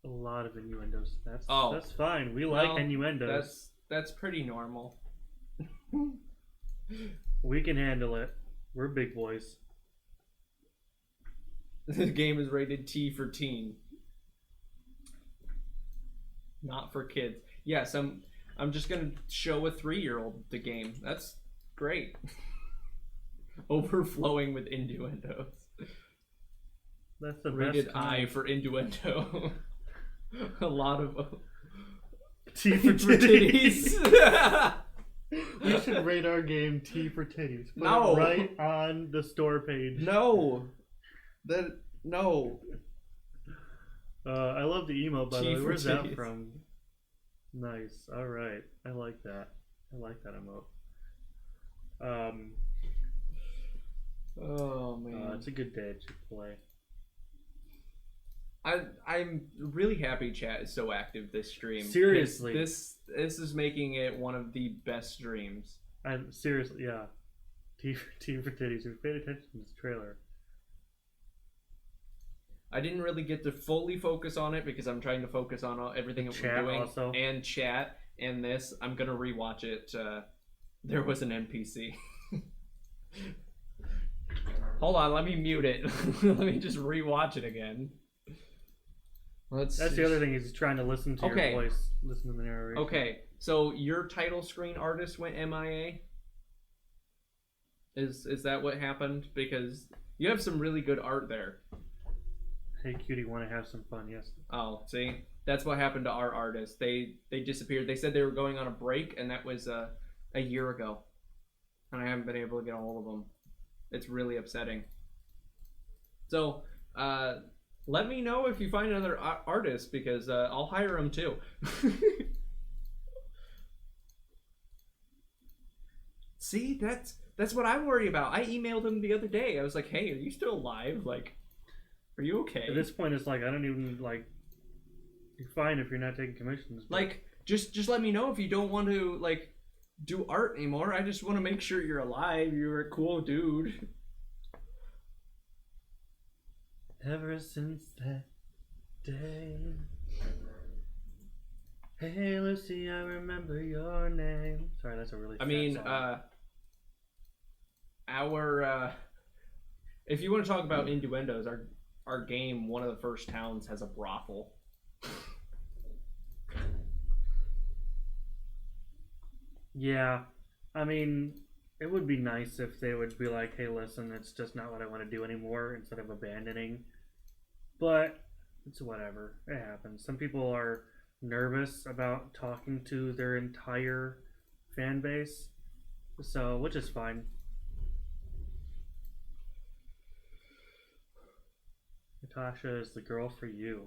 A lot of innuendos. That's fine. We like innuendos. That's pretty normal. We can handle it. We're big boys. This game is rated T for teen. Not for kids. Yes, I'm just gonna show a 3-year-old the game. That's great. Overflowing with innuendos. That's the rated best I for innuendo. A lot of T for titties. We should rate our game T for titties. Put it right on the store page. No. No. I love the emote, by the Tea way. for Where's that titties. from? Nice. All right. I like that. I like that emote. Oh man. It's a good day at Chick-fil-A. I'm really happy chat is so active this stream. Seriously. This is making it one of the best streams. I'm seriously, yeah. Tea for titties. If you paid attention to this trailer. I didn't really get to fully focus on it because I'm trying to focus on everything that Chat we're doing also. and chat and this. I'm gonna rewatch it. There was an NPC. Hold on, let me mute it. Let me just rewatch it again. That's the other thing. He's trying to listen to Okay. your voice, listen to the narration. Okay, so your title screen artist went MIA. Is that what happened? Because you have some really good art there. Hey, cutie, want to have some fun? Yes. Oh, see, that's what happened to our artists. They disappeared. They said they were going on a break, and that was a year ago, and I haven't been able to get a hold of them. It's really upsetting. So, let me know if you find another artist because I'll hire him too. See, that's what I worry about. I emailed him the other day. I was like, "Hey, are you still alive? Like, are you okay?" At this point, it's like I don't even like. You're fine if you're not taking commissions. but- Like, just let me know if you don't want to like do art anymore. I just want to make sure you're alive. You're a cool dude. Ever since that day. Hey Lucy, I remember your name. Sorry, that's a really. I sad mean, song. if you want to talk about innuendos, our game, one of the first towns has a brothel. Yeah, I mean, it would be nice if they would be like, "Hey, listen, it's just not what I want to do anymore," instead of abandoning. But it's whatever. It happens. Some people are nervous about talking to their entire fan base, so which is fine. Natasha is the girl for you.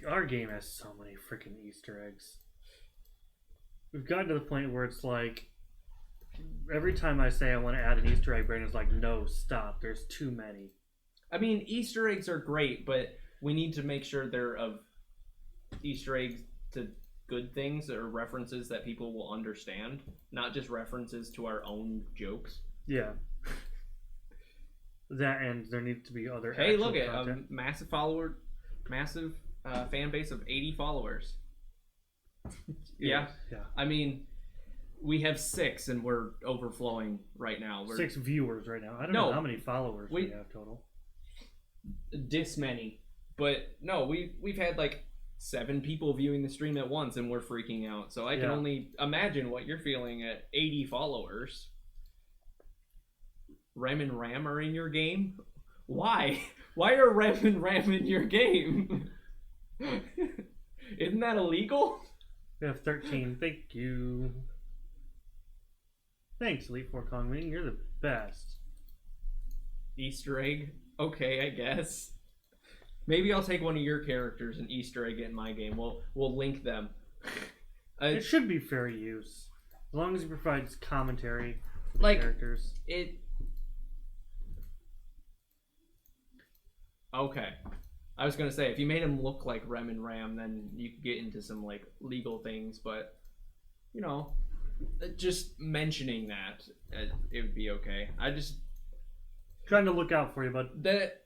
Our game has so many freaking Easter eggs. We've gotten to the point where it's like every time I say I want to add an Easter egg, Brandon's like, "No, stop. There's too many." I mean, Easter eggs are great, but we need to make sure they're of Easter eggs to good things or references that people will understand, not just references to our own jokes. Yeah. That, and there needs to be other. Hey, look actual at content. massive fan base of 80 followers. Yeah. Yeah. I mean, we have 6 and we're overflowing right now. We're 6 viewers right now. I don't No. know how many followers we We- have total. this many, but no, we've had like 7 people viewing the stream at once, and we're freaking out. So I can Yeah. only imagine what you're feeling at 80 followers. Rem and Ram are in your game. Why? Why are Rem and Ram in your game? Isn't that illegal? We have 13. Thank you. Thanks, Elite Four Kong Wing. You're the best. Easter egg? Okay, I guess. Maybe I'll take one of your characters and Easter egg it in my game. We'll link them. It should be fair use, as long as it provides commentary for the Like- characters. Okay. I was gonna say, if you made him look like Rem and Ram, then you could get into some like legal things, but you know, just mentioning that, it would be okay. I just Trying to look out for you, bud.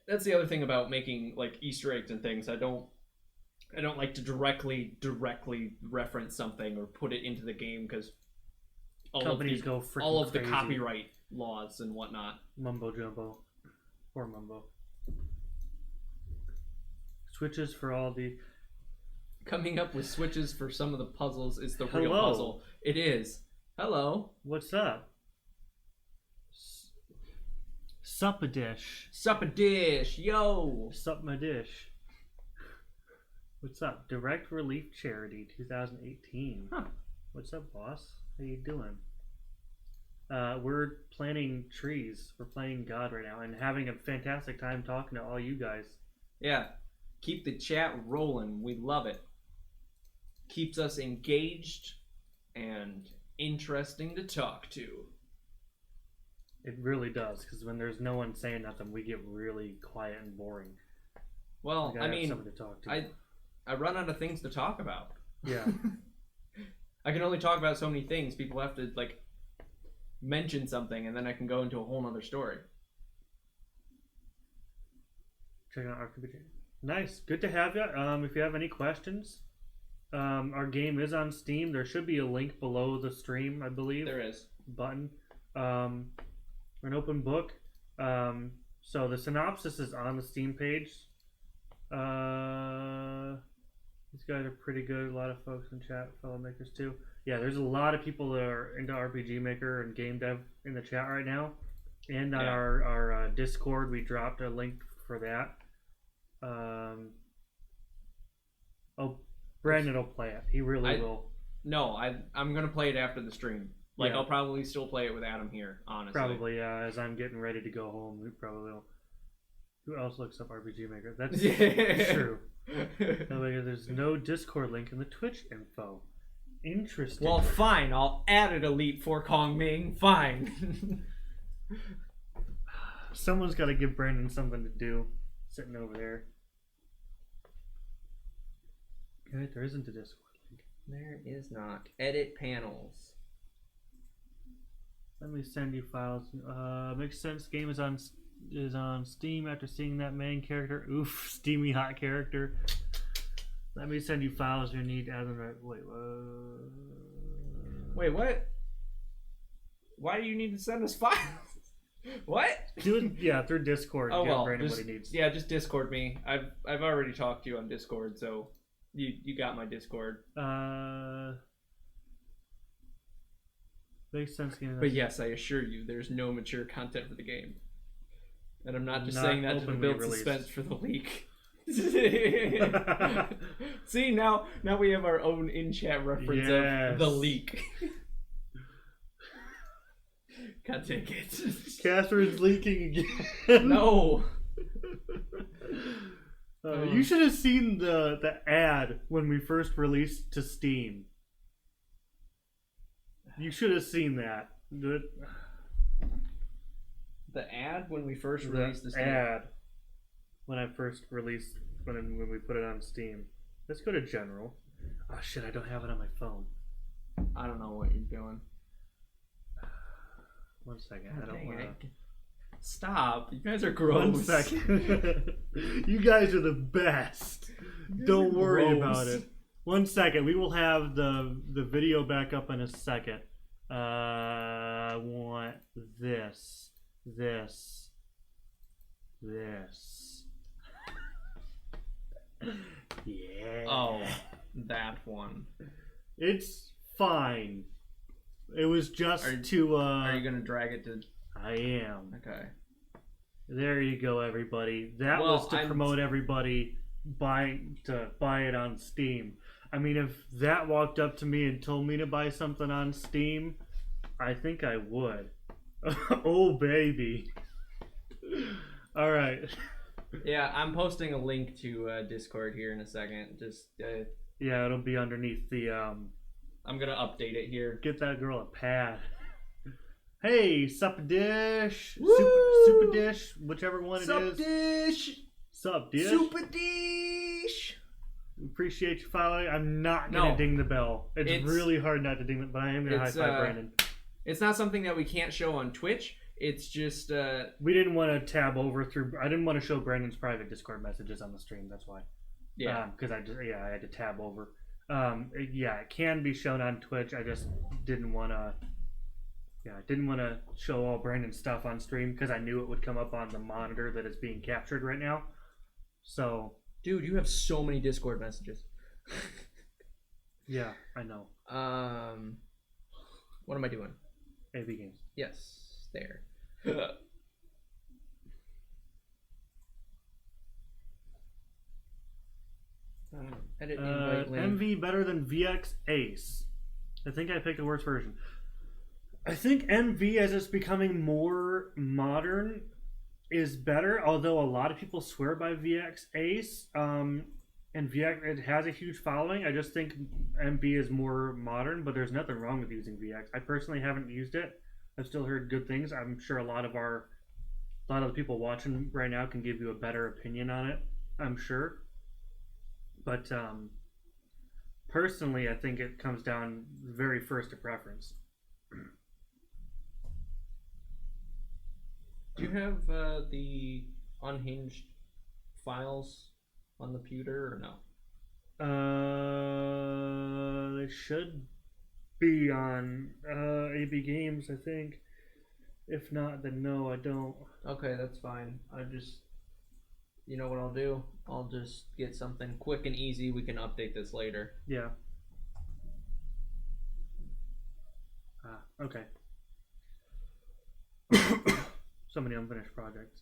that's the other thing about making like Easter eggs and things. I don't like to directly reference something or put it into the game because Companies go freaking all of crazy. the copyright laws and whatnot. Mumbo jumbo. Poor Mumbo. Switches for all the. Coming up with switches for some of the puzzles is the real Hello. puzzle. It is. Hello. What's up? Sup a dish. Sup a dish, yo. Sup my dish. What's up? Direct Relief Charity 2018. Huh. What's up, boss? How you doing? we're planting trees. We're playing God right now and having a fantastic time talking to all you guys. Yeah. Keep the chat rolling. We love it. Keeps us engaged and interesting to talk to. It really does, because when there's no one saying nothing, we get really quiet and boring. Well, I mean, to talk to. I run out of things to talk about. Yeah. I can only talk about so many things. People have to, like, mention something, and then I can go into a whole nother story. Check out RPG. Nice. Good to have you. If you have any questions, our game is on Steam. There should be a link below the stream, I believe. There is. Button. An open book. So the synopsis is on the Steam page. These guys are pretty good. A lot of folks in chat, fellow makers too. Yeah, there's a lot of people that are into RPG Maker and game dev in the chat right now. And on our Discord, we dropped a link for that. Brandon will play it. He really will. No, I'm gonna play it after the stream. Like, I'll probably still play it with Adam here, honestly. Probably, yeah. As I'm getting ready to go home, we probably will. Who else looks up RPG Maker? That's true. There's no Discord link in the Twitch info. Interesting. Well, fine. I'll add it, Elite for Kong Ming. Fine. Someone's got to give Brandon something to do. Sitting over there. Okay, there isn't a Discord link. There is not. Edit panels. Let me send you files. Makes sense. Game is on Steam after seeing that main character. Oof, steamy hot character. Let me send you files you need. Wait, what? Why do you need to send us files? What? Do it, through Discord. Oh well, Brandon what he needs. Yeah, just Discord me. I've already talked to you on Discord, so you got my Discord. Makes sense. But yes, I assure you, there's no mature content for the game, and I'm not just saying that to build suspense for the leak. See, now we have our own in-chat reference of the leak. Can't take it. Catherine's leaking again. No. You should have seen the ad when we first released to Steam. You should have seen that. The ad when we first released the Steam? Ad when I first released when we put it on Steam. Let's go to general. Oh shit! I don't have it on my phone. I don't know what you're doing. 1 second. God, I don't want to. Stop! You guys are gross. 1 second. You guys are the best. Don't worry about it. 1 second. We will have the video back up in a second. I want this. Yeah. Oh, that one. It's fine. It was just to. Are you gonna drag it to? I am. Okay. There you go, everybody. That was to promote everybody to buy it on Steam. I mean, if that walked up to me and told me to buy something on Steam, I think I would. Oh, baby. All right. Yeah, I'm posting a link to Discord here in a second. Just yeah, it'll be underneath the. I'm gonna update it here. Get that girl a pad. Hey, Sup Dish, Woo! Super Dish, whichever one Sup it is. Dish. Sup Dish. Super Dish. Appreciate you following. I'm not gonna ding the bell. It's really hard not to ding it, but I am gonna high five Brandon. It's not something that we can't show on Twitch. It's just we didn't want to tab over through. I didn't want to show Brandon's private Discord messages on the stream. That's why. Yeah. Because I had to tab over. It can be shown on Twitch. I just didn't want to. Yeah, I didn't want to show all Brandon's stuff on stream because I knew it would come up on the monitor that is being captured right now. So, dude, you have so many Discord messages. Yeah, I know. What am I doing? AV Games. Yes, there. Edit invite link. MV better than VX Ace. I think I picked the worst version. I think MV, as it's becoming more modern, is better. Although a lot of people swear by VX Ace, and VX it has a huge following. I just think MV is more modern, but there's nothing wrong with using VX. I personally haven't used it. I've still heard good things. I'm sure a lot of the people watching right now can give you a better opinion on it. I'm sure, but personally, I think it comes down very first to preference. Do you have the unhinged files on the computer or no? They should be on AB Games, I think. If not, then no, I don't. Okay, that's fine. I just, you know what I'll do? I'll just get something quick and easy. We can update this later. Yeah. Okay. So many unfinished projects.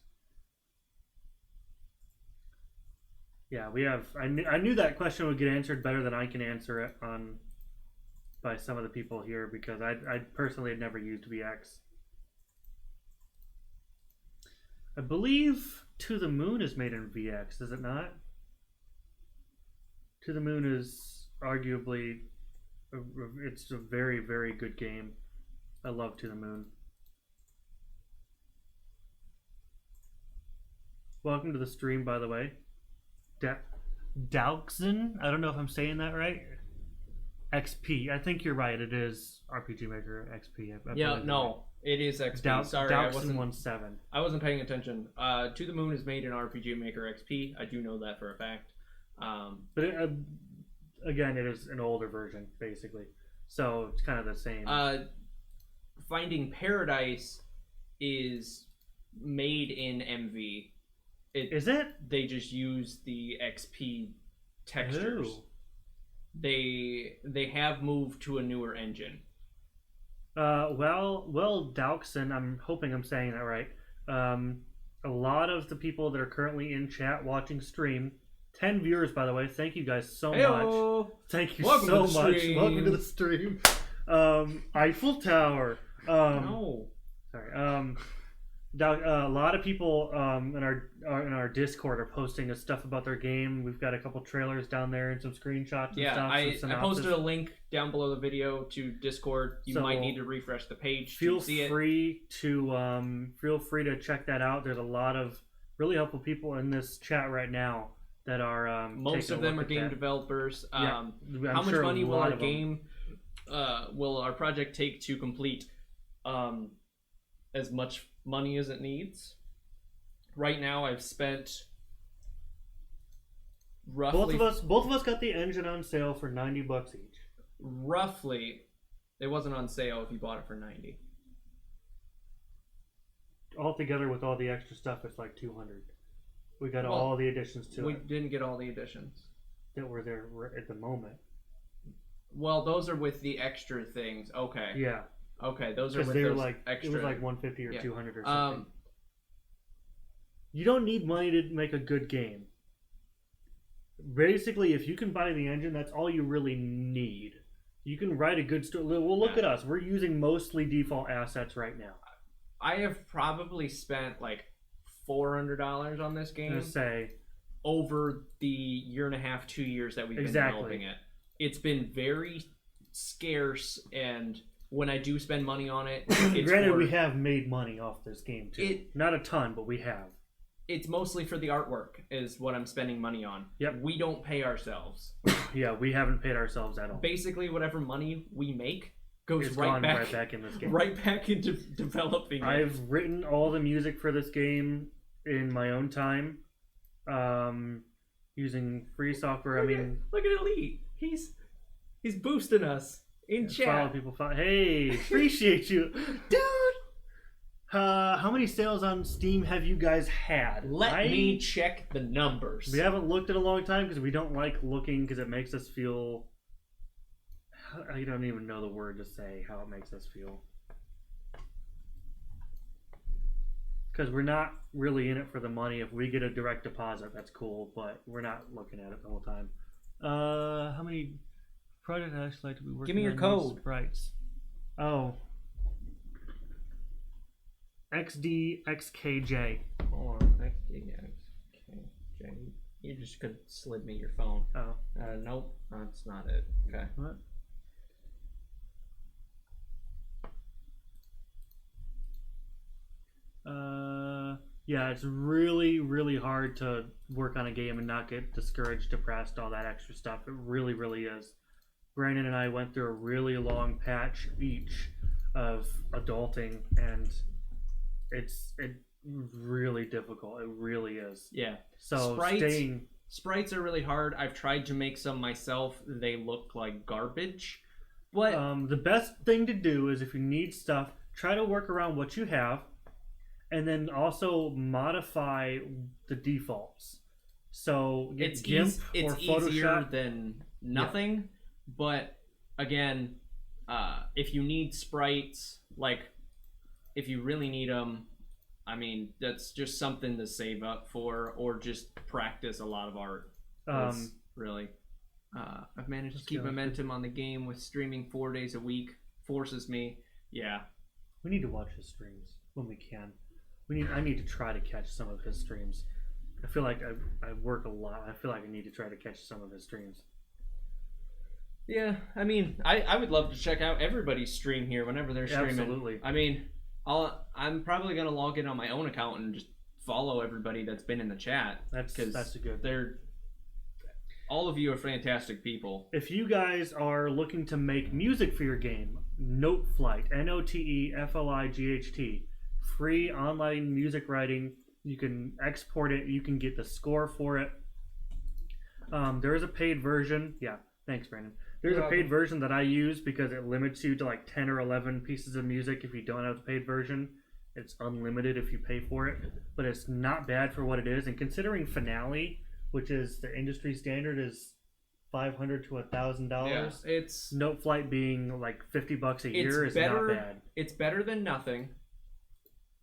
Yeah, we have. I knew that question would get answered better than I can answer it by some of the people here, because I personally had never used VX. I believe To the Moon is made in VX, is it not? To the Moon is arguably it's a very, very good game. I love To the Moon. Welcome to the stream, by the way. Dauxen? I don't know if I'm saying that right. XP. I think you're right. It is RPG Maker XP. Yeah, no. It is XP. Sorry, Dauxen 17. I wasn't paying attention. To the Moon is made in RPG Maker XP. I do know that for a fact. But again, it is an older version, basically. So it's kind of the same. Finding Paradise is made in MV. Is it? They just use the XP textures. Ooh. They have moved to a newer engine. Well, Dauxen, I'm hoping I'm saying that right. A lot of the people that are currently in chat watching stream, 10 viewers, by the way. Thank you guys so much. Thank you so much. Welcome to the stream. Eiffel Tower. No. Sorry. A lot of people in our Discord are posting stuff about their game. We've got a couple trailers down there and some screenshots. And stuff. I posted a link down below the video to Discord. You might need to refresh the page to see it. Feel free to check that out. There's a lot of really helpful people in this chat right now that are. Most of them are game developers. How much money will our game? Will our project take to complete? As much money as it needs. Right now, I've spent roughly. Both of us got the engine on sale for $90 each. Roughly, it wasn't on sale if you bought it for $90. Altogether, with all the extra stuff, it's like $200. We got all the additions to it. We didn't get all the additions that were there at the moment. Well, those are with the extra things. Okay. Yeah. Okay, those are with they were those like extra. It was like $150 or $200 or something. You don't need money to make a good game. Basically, if you can buy the engine, that's all you really need. You can write a good story. Well, look at us. We're using mostly default assets right now. I have probably spent like $400 on this game. Over the year and a half, 2 years that we've been developing it. It's been very scarce, and when I do spend money on it, it's granted, we have made money off this game too. Not a ton, but we have. It's mostly for the artwork is what I'm spending money on. Yep. We don't pay ourselves. Yeah, we haven't paid ourselves at all. Basically, whatever money we make goes it's right back in this game. Right back into developing it. I've written all the music for this game in my own time, using free software. Look at Elite. He's boosting us in chat. Follow people. Hey, appreciate you, dude. How many sales on Steam have you guys had? Let me check the numbers. We haven't looked in a long time because we don't like looking because it makes us feel. I don't even know the word to say how it makes us feel. Because we're not really in it for the money. If we get a direct deposit, that's cool, but we're not looking at it the whole time. How many projects I actually like to be working on? Give me your code. Sprites. Oh. XDXKJ. Hold on. XDXKJ. You just could slid me your phone. Oh. Nope. That's not it. Okay. What? Yeah, it's really, really hard to work on a game and not get discouraged, depressed, all that extra stuff. It really, really is. Brandon and I went through a really long patch each of adulting, and it's really difficult. It really is. Yeah. So sprites are really hard. I've tried to make some myself. They look like garbage. But the best thing to do is if you need stuff, try to work around what you have. And then also modify the defaults. So it's GIMP or Photoshop. Easier than nothing. Yeah. But again, if you need sprites, like if you really need them, I mean that's just something to save up for, or just practice a lot of art. Really, I've managed to keep momentum on the game with streaming 4 days a week. Forces me. Yeah, we need to watch his streams when we can. I need to try to catch some of his streams. I feel like I work a lot. I feel like I need to try to catch some of his streams. Yeah, I mean, I would love to check out everybody's stream here whenever they're streaming. Absolutely. I mean, I'm probably gonna log in on my own account and just follow everybody that's been in the chat. That's a good. All of you are fantastic people. If you guys are looking to make music for your game, Noteflight, NOTEFLIGHT. Free online music writing. You can export it. You can get the score for it. There is a paid version. Yeah, thanks, Brandon. There's a paid version that I use because it limits you to like 10 or 11 pieces of music if you don't have the paid version. It's unlimited if you pay for it, but it's not bad for what it is. And considering Finale, which is the industry standard, is $500 to $1,000. Yeah, it's Noteflight being like $50 a year is not bad. It's better than nothing.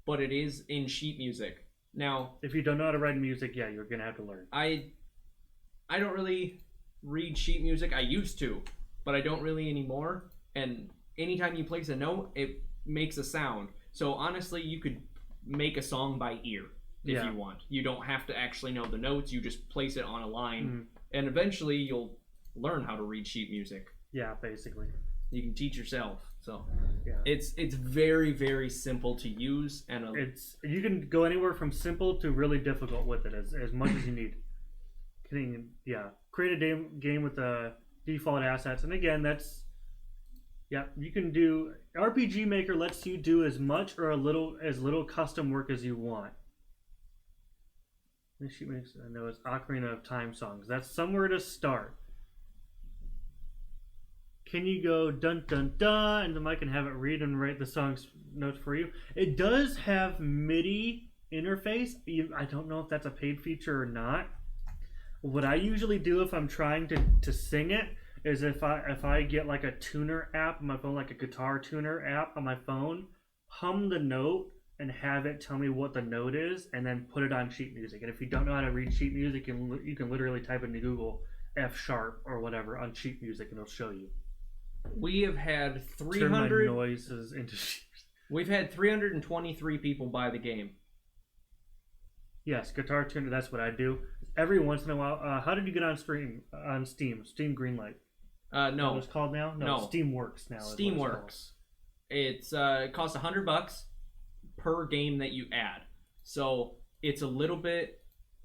But it is in sheet music. Now, if you don't know how to write music, yeah, you're gonna have to learn. I don't really read sheet music. I used to, but I don't really anymore. And anytime you place a note, it makes a sound. So honestly, you could make a song by ear if you want. You don't have to actually know the notes. You just place it on a line, and eventually you'll learn how to read sheet music. Yeah, basically. You can teach yourself. So yeah, it's very, very simple to use, and you can go anywhere from simple to really difficult with it as much as you need. Create a game with the default assets, and again, you can do. RPG Maker lets you do as much or as little custom work as you want. This sheet makes I know it's Ocarina of Time songs. That's somewhere to start. Can you go dun dun dun and the mic and have it read and write the song's notes for you? It does have MIDI interface. I don't know if that's a paid feature or not. What I usually do if I'm trying to sing it is if I get like a tuner app on my phone, like a guitar tuner app on my phone, hum the note and have it tell me what the note is, and then put it on sheet music. And if you don't know how to read sheet music, you can literally type into Google F# or whatever on sheet music, and it'll show you. We have had 300 Turn my noises into sheet. We've had 323 people buy the game. Yes, guitar tuner. That's what I do. Every once in a while. How did you get on Steam? Steam Greenlight. No. What it's called now? No. Steamworks now. Steamworks. It costs $100 per game that you add. So it's a little bit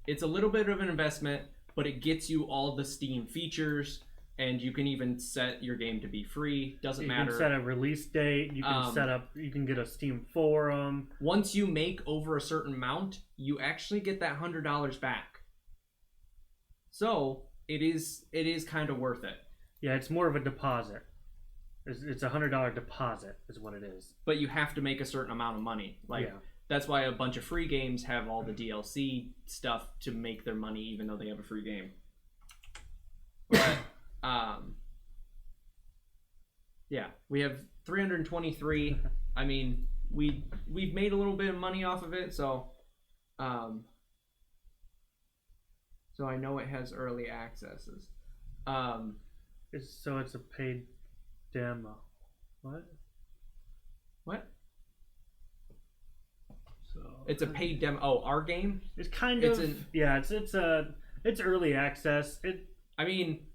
of an investment, but it gets you all the Steam features. And you can even set your game to be free. Doesn't matter. You can set a release date. You can you can get a Steam forum. Once you make over a certain amount, you actually get that $100 back. So it is kind of worth it. Yeah, it's more of a deposit. It's $100 deposit is what it is. But you have to make a certain amount of money. That's why a bunch of free games have all the DLC stuff to make their money, even though they have a free game. But we have 323. I mean, we've made a little bit of money off of it, so I know it has early accesses. It's a paid demo. What? It's a paid demo. Oh, our game? It's kind of it's early access. I mean,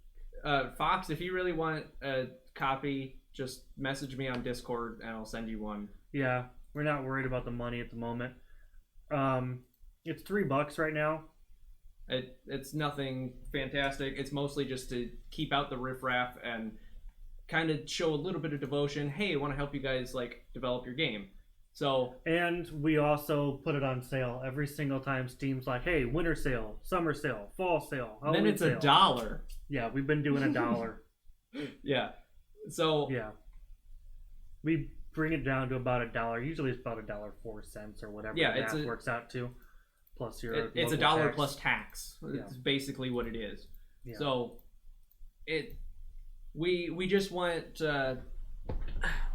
Fox, if you really want a copy, just message me on Discord and I'll send you one. Yeah, we're not worried about the money at the moment. It's $3 right now. It's nothing fantastic. It's mostly just to keep out the riffraff and kind of show a little bit of devotion. Hey, I want to help you guys like develop your game. So, and we also put it on sale every single time Steam's like, hey, winter sale, summer sale, fall sale, Halloween then it's sale. $1. Yeah, we've been doing $1. Yeah. So yeah, we bring it down to about $1. Usually it's about $1.04 or whatever. Yeah, it works out to. Plus your it's $1 tax. plus tax. It's basically what it is. Yeah. So we just want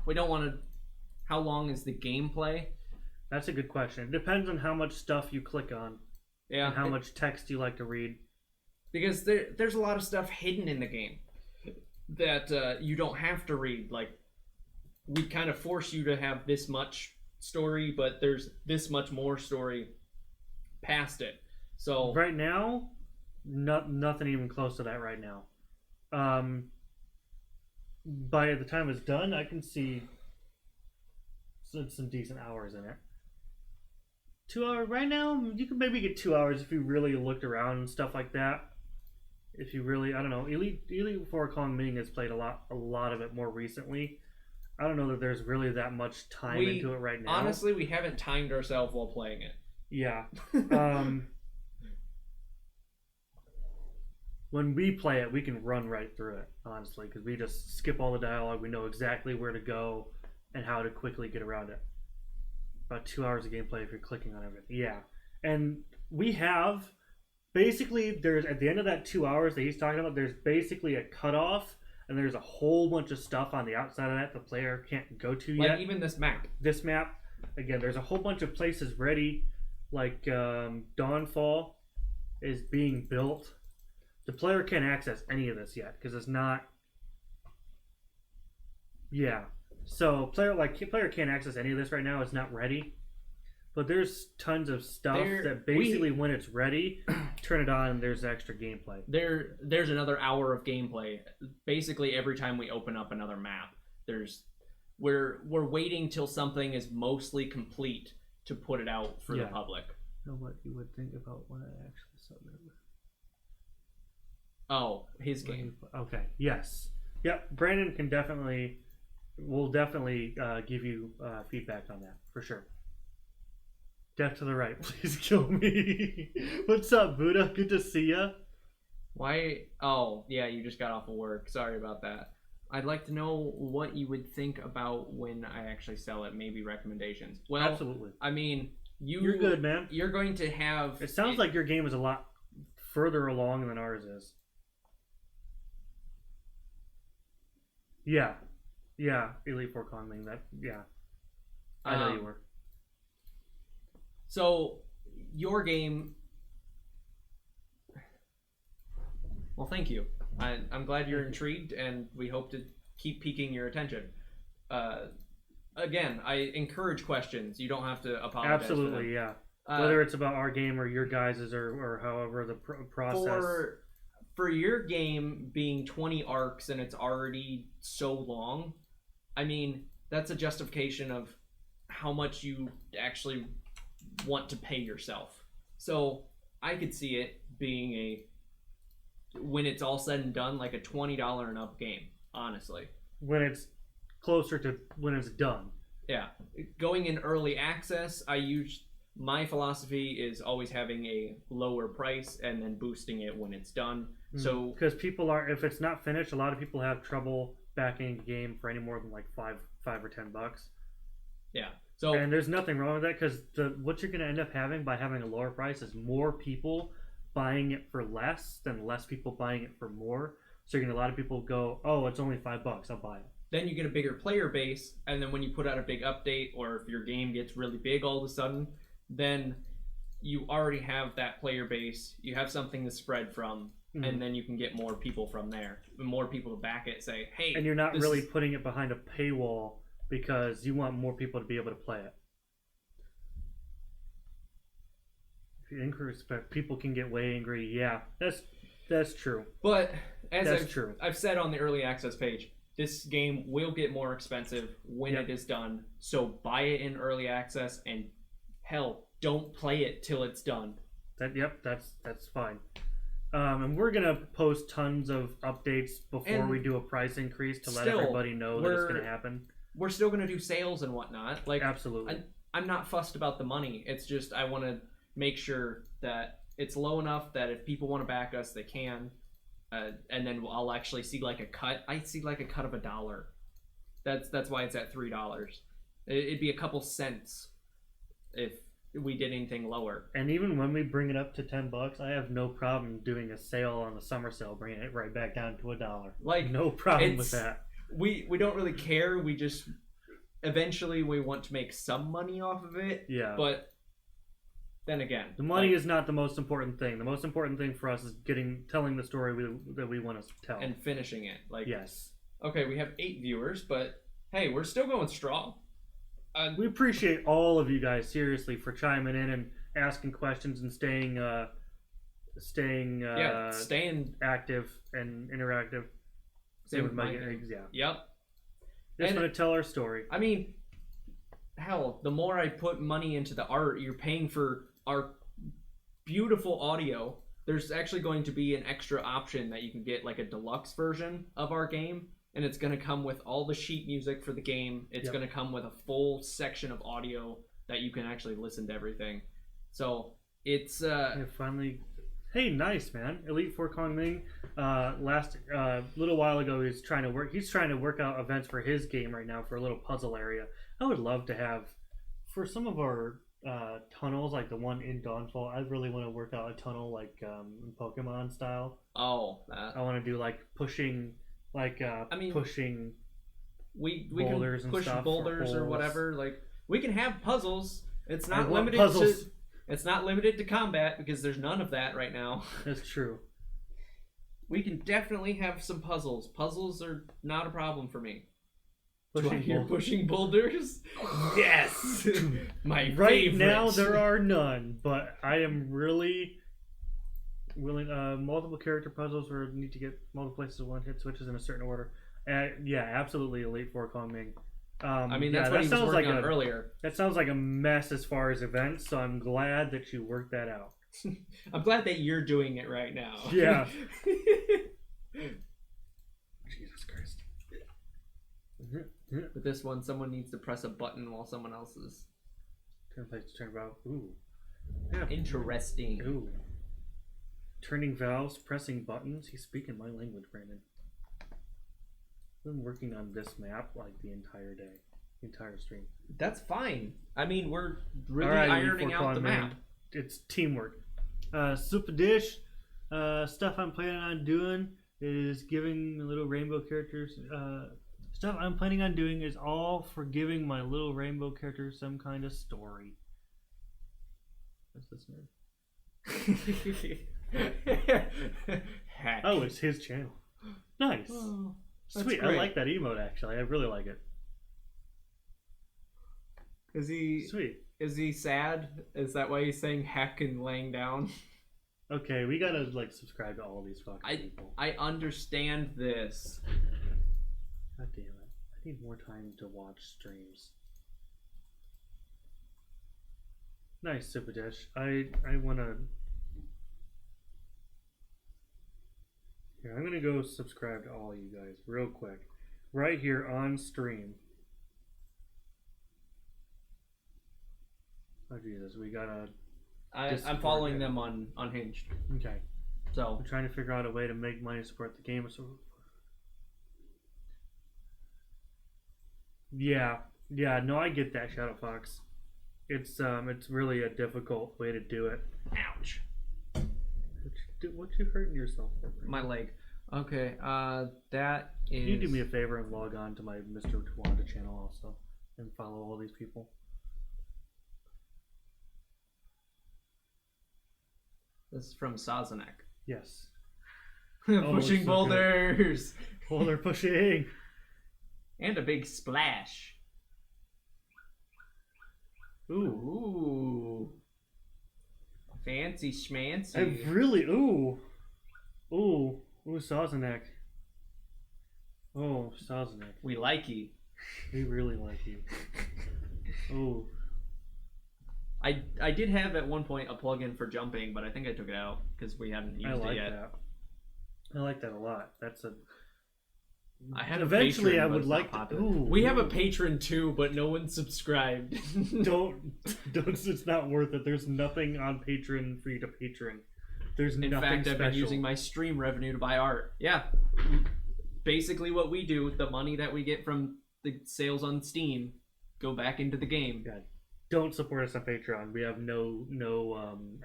we don't want to. How long is the gameplay? That's a good question. It depends on how much stuff you click on. Yeah. And how much text you like to read. Because there's a lot of stuff hidden in the game that you don't have to read. Like, we kind of force you to have this much story, but there's this much more story past it. So right now, nothing even close to that right now. By the time it's done, I can see some decent hours in it. 2 hours right now, you can maybe get 2 hours if you really looked around and stuff like that. If you really, I don't know, Elite Four Kong Ming has played a lot of it more recently. I don't know that there's really that much time into it right now. Honestly, we haven't timed ourselves while playing it. Yeah. When we play it, we can run right through it, honestly, because we just skip all the dialogue. We know exactly where to go and how to quickly get around it. About 2 hours of gameplay if you're clicking on everything. Yeah. And we have, basically, there's, at the end of that 2 hours that he's talking about, there's basically a cutoff, and there's a whole bunch of stuff on the outside of that the player can't go to yet. Like even this map. This map, again, there's a whole bunch of places ready, like Dawnfall is being built. The player can't access any of this yet, because it's not... Yeah. So player can't access any of this right now. It's not ready, but there's tons of stuff that basically when it's ready, turn it on and there's extra gameplay. There's another hour of gameplay. Basically every time we open up another map, we're waiting till something is mostly complete to put it out for the public. Know what you would think about when I actually submit. Oh, his game. Okay. Yes. Yep. Brandon will definitely give you feedback on that for sure. Death to the right, please kill me. What's up, Buddha? Good to see ya. Why? Oh, yeah, you just got off of work. Sorry about that. I'd like to know what you would think about when I actually sell it. Maybe recommendations. Well, absolutely. I mean, you're good, man. You're going to have. It sounds like your game is a lot further along than ours is. Yeah. Yeah, Elite Four Kong Ming. I know you were. So, your game... Well, thank you. I'm glad you're intrigued, and we hope to keep piquing your attention. Again, I encourage questions. You don't have to apologize. Absolutely, yeah. Whether it's about our game or your guys's or however the process... For your game being 20 arcs and it's already so long... I mean, that's a justification of how much you actually want to pay yourself. So I could see it being when it's all said and done, like a $20 and up game, honestly. When it's closer to when it's done. Yeah. Going in early access, my philosophy is always having a lower price and then boosting it when it's done. So because if it's not finished, a lot of people have trouble backing a game for any more than like $5 or $10. Yeah. And there's nothing wrong with that, because what you're going to end up having by having a lower price is more people buying it for less than less people buying it for more. So you're going to a lot of people go, oh, it's only $5, I'll buy it. Then you get a bigger player base, and then when you put out a big update, or if your game gets really big all of a sudden, then you already have that player base. You have something to spread from. And then you can get more people from there. More people to back it, say, hey... And you're not really putting it behind a paywall because you want more people to be able to play it. people can get way angry. Yeah, that's true. But as true. I've said on the early access page, this game will get more expensive when it is done. So buy it in early access, and hell, don't play it till it's done. That's fine. And we're gonna post tons of updates before we do a price increase to let everybody know that it's gonna happen. We're still gonna do sales and whatnot. Like, absolutely. I'm not fussed about the money. It's just I want to make sure that it's low enough that if people want to back us, they can. And then I'll actually see like a cut. I see like a cut of $1. That's why it's at $3. It'd be a couple cents if we did anything lower. And even when we bring it up to $10, I have no problem doing a sale on the summer sale, bringing it right back down to $1. Like, no problem with that. We don't really care. We just eventually we want to make some money off of it. Yeah. But then again, the money is not the most important thing. The most important thing for us is telling the story that we want to tell and finishing it. Like, yes. Okay, we have 8 viewers, but hey, we're still going strong. We appreciate all of you guys seriously for chiming in and asking questions and staying active and interactive. Same with my yeah. Yep. Just want to tell our story. I mean, hell, the more I put money into the art, you're paying for our beautiful audio. There's actually going to be an extra option that you can get, like a deluxe version of our game. And it's going to come with all the sheet music for the game. It's going to come with a full section of audio that you can actually listen to everything. So it's finally, hey, nice man. Elite Four Kong Ming. Last little while ago, he's trying to work out events for his game right now for a little puzzle area. I would love to have for some of our tunnels, like the one in Dawnfall. I really want to work out a tunnel like Pokemon style. Oh, I want to do like pushing. Pushing boulders can push stuff boulders or whatever. Like, we can have puzzles. It's not limited puzzles. It's not limited to combat because there's none of that right now. That's true. We can definitely have some puzzles. Puzzles are not a problem for me. Pushing boulders? Yes. My right favorite. Now there are none, but I am really willing. Multiple character puzzles where you need to get multiple places of one hit switches in a certain order. Yeah, absolutely. Elite Four Kong Ming. I mean, that's what he was working on earlier. That sounds like a mess as far as events, so I'm glad that you worked that out. I'm glad that you're doing it right now. Yeah. Jesus Christ. With this one, someone needs to press a button while someone else is. Turn place to turn valve. Ooh. Yeah. Interesting. Ooh. Turning valves, pressing buttons. He's speaking my language, Brandon. I've been working on this map like the entire day, the entire stream. That's fine. I mean, we're really ironing out the map. It's teamwork. Super Dish. Stuff I'm planning on doing is giving the little rainbow characters. Stuff I'm planning on doing is all for giving my little rainbow characters some kind of story. What's this nerd? Oh, it's his channel. Nice. Oh, sweet. Great. I like that emote actually. I really like it. Is he sweet? Is he sad? Is that why he's saying heck and laying down? Okay, we gotta like subscribe to all these fucking people. I understand this. God damn it. I need more time to watch streams. Nice, Super Dish. I wanna... Here, I'm gonna go subscribe to all you guys real quick. Right here on stream. Oh Jesus, we gotta... I'm following them on Unhinged. Okay. So I'm trying to figure out a way to make money to support the game. So yeah, no, I get that, Shadow Fox. It's really a difficult way to do it. Ouch. What you hurting yourself for? My leg. Okay, that is... Can you do me a favor and log on to my Mr. Tawanda channel also and follow all these people? This is from Sazanek. Yes. Pushing boulders. Boulder pushing. And a big splash. Ooh. Fancy schmancy. I really ooh Sazerac. Oh, Sazerac. We like you. We really like you. Oh. I did have at one point a plugin for jumping, but I think I took it out because we haven't used it yet. That. I like that a lot. That's a. I had Eventually, patron, I would like to. Ooh, we have a patron too, but no one subscribed. don't. It's not worth it. There's nothing on Patreon for you to patron. There's In nothing fact, special. I've been using my stream revenue to buy art. Yeah, basically what we do with the money that we get from the sales on Steam go back into the game. God, don't support us on Patreon. We have no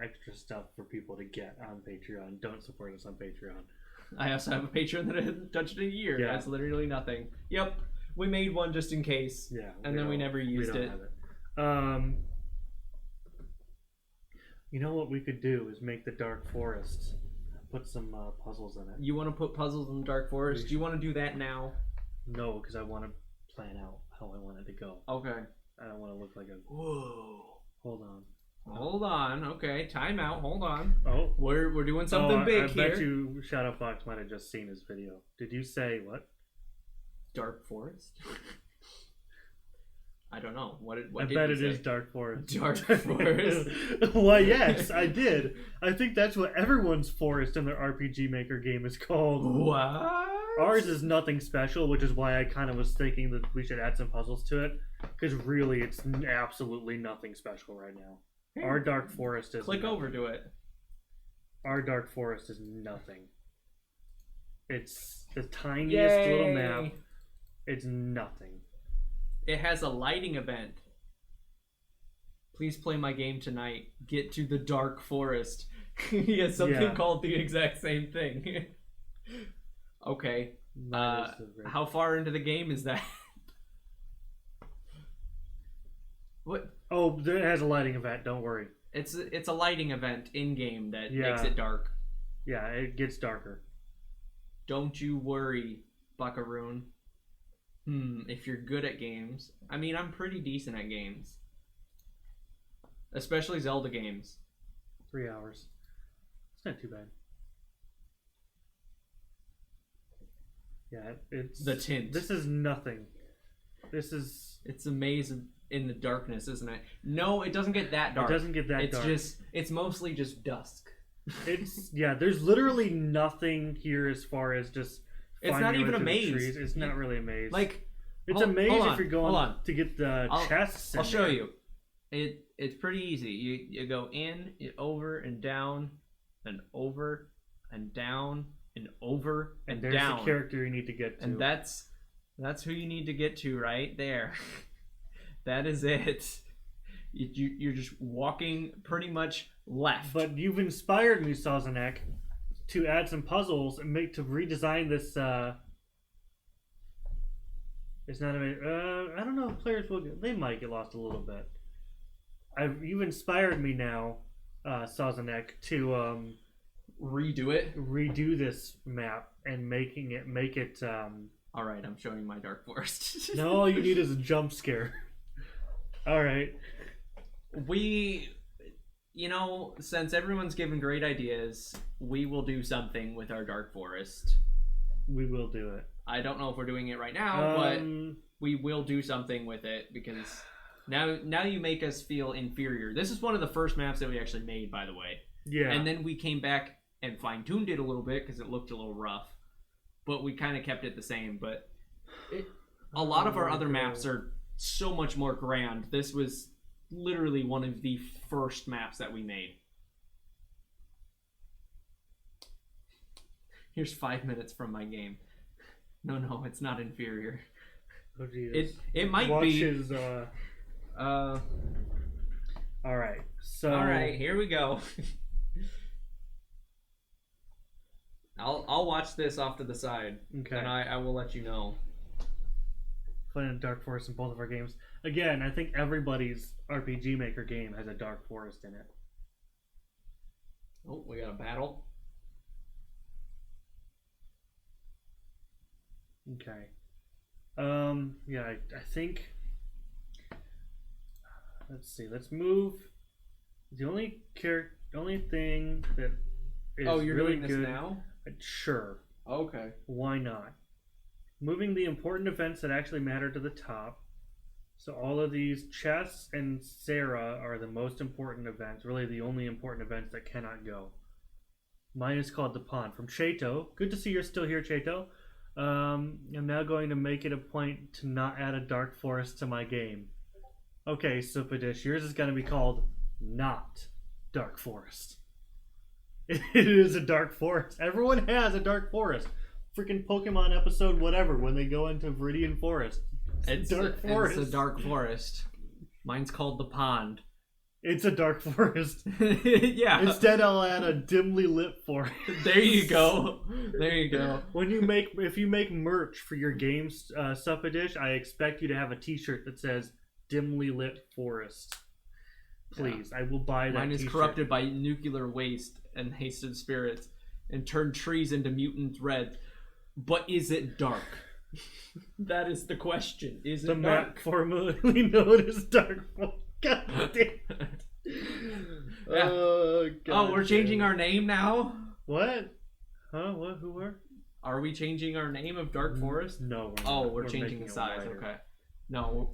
extra stuff for people to get on Patreon. Don't support us on Patreon. I also have a Patreon that I haven't touched in a year. Yeah. That's literally nothing. Yep, we made one just in case. Yeah, and then we never used it. Have it. You know what we could do is make the Dark Forest. Put some puzzles in it. You want to put puzzles in the Dark Forest? Do you want to do that now? No, because I want to plan out how I want it to go. Okay. I don't want to look like a. Whoa. Hold on. Hold on. Okay. Time out. Hold on. Oh. We're doing something big I here. bet you Shadow Fox might have just seen his video. Did you say what? Dark Forest? I don't know. What I did bet you it say? is Dark Forest. Dark Forest. Why, yes, I did. I think that's what everyone's forest in their RPG Maker game is called. What? Ours is nothing special, which is why I kind of was thinking that we should add some puzzles to it. Because really, it's absolutely nothing special right now. Our Dark Forest is Click nothing. over to it. Our Dark Forest is nothing. It's the tiniest little map. It's nothing. It has a lighting event. Please play my game tonight. Get to the Dark Forest. He has something called the exact same thing. Okay. How far into the game is that? What? Oh, it has a lighting event. Don't worry. It's a lighting event in game that Yeah. makes it dark. Yeah, it gets darker. Don't you worry, Buckaroon. If you're good at games. I mean, I'm pretty decent at games. Especially Zelda games. 3 hours. It's not too bad. Yeah, it's... The tint. This is nothing. This is... It's a maze in the darkness, isn't it? No, it doesn't get that dark. It doesn't get that dark. It's mostly just dusk. It's... Yeah, there's literally nothing here as far as just... It's not even a maze. Trees. It's not really a maze. Like... It's a maze if you're going to get the chests. I'll show you. It's pretty easy. You go in, over and down, and over and down and over and there's down. The character you need to get to. And that's who you need to get to right there. That is it. You're just walking pretty much left. But you've inspired me, Sazerac, to add some puzzles and to redesign this. It's not a. I don't know if players they might get lost a little bit. You've inspired me now, Sazerac, to redo it. Redo this map and make it. All right, I'm showing my Dark Forest. No, all you need is a jump scare. All right. Since everyone's given great ideas, we will do something with our Dark Forest. We will do it. I don't know if we're doing it right now, but we will do something with it because now you make us feel inferior. This is one of the first maps that we actually made, by the way. Yeah. And then we came back and fine-tuned it a little bit because it looked a little rough, but we kind of kept it the same. But a lot of our other maps are so much more grand. This was literally one of the first maps that we made. Here's 5 minutes from my game. No, it's not inferior. Oh, Jesus. It might Watch be. His, All right. So. All right, here we go. I'll watch this off to the side. Okay. And I will let you know. Playing Dark Forest in both of our games. Again, I think everybody's RPG Maker game has a Dark Forest in it. Oh, we got a battle. Okay. Yeah, I think. Let's see. Let's move. The only character. The only thing that is you're really doing this good, now? Sure. Okay. Why not? Moving the important events that actually matter to the top. So all of these, Chess and Sarah are the most important events, really the only important events that cannot go. Mine is called the Pond. From Chato. Good to see you're still here, Chato. I'm now going to make it a point to not add a Dark Forest to my game. Okay, Supadish, yours is going to be called Not Dark Forest. It is a Dark Forest. Everyone has a Dark Forest. Freaking Pokemon episode whatever when they go into Viridian Forest. It's Dark Forest. It's a Dark Forest. Mine's called the Pond. It's a Dark Forest. Yeah. Instead, I'll add a dimly lit forest. There you go. There you go. If you make merch for your games, Supadish, I expect you to have a T-shirt that says "dimly lit forest." Please, yeah. I will buy that. Mine is t-shirt. corrupted by nuclear waste and hasted spirits, and turned trees into mutant red. But is it dark? That is the question. Is it the dark? map formerly known as Dark Forest? God damn it. Yeah. Oh, we're changing our name now? What? Huh? What? Who are? Are we changing our name of Dark Forest? No, we're not. We're We're changing the size. Wider. Okay. No.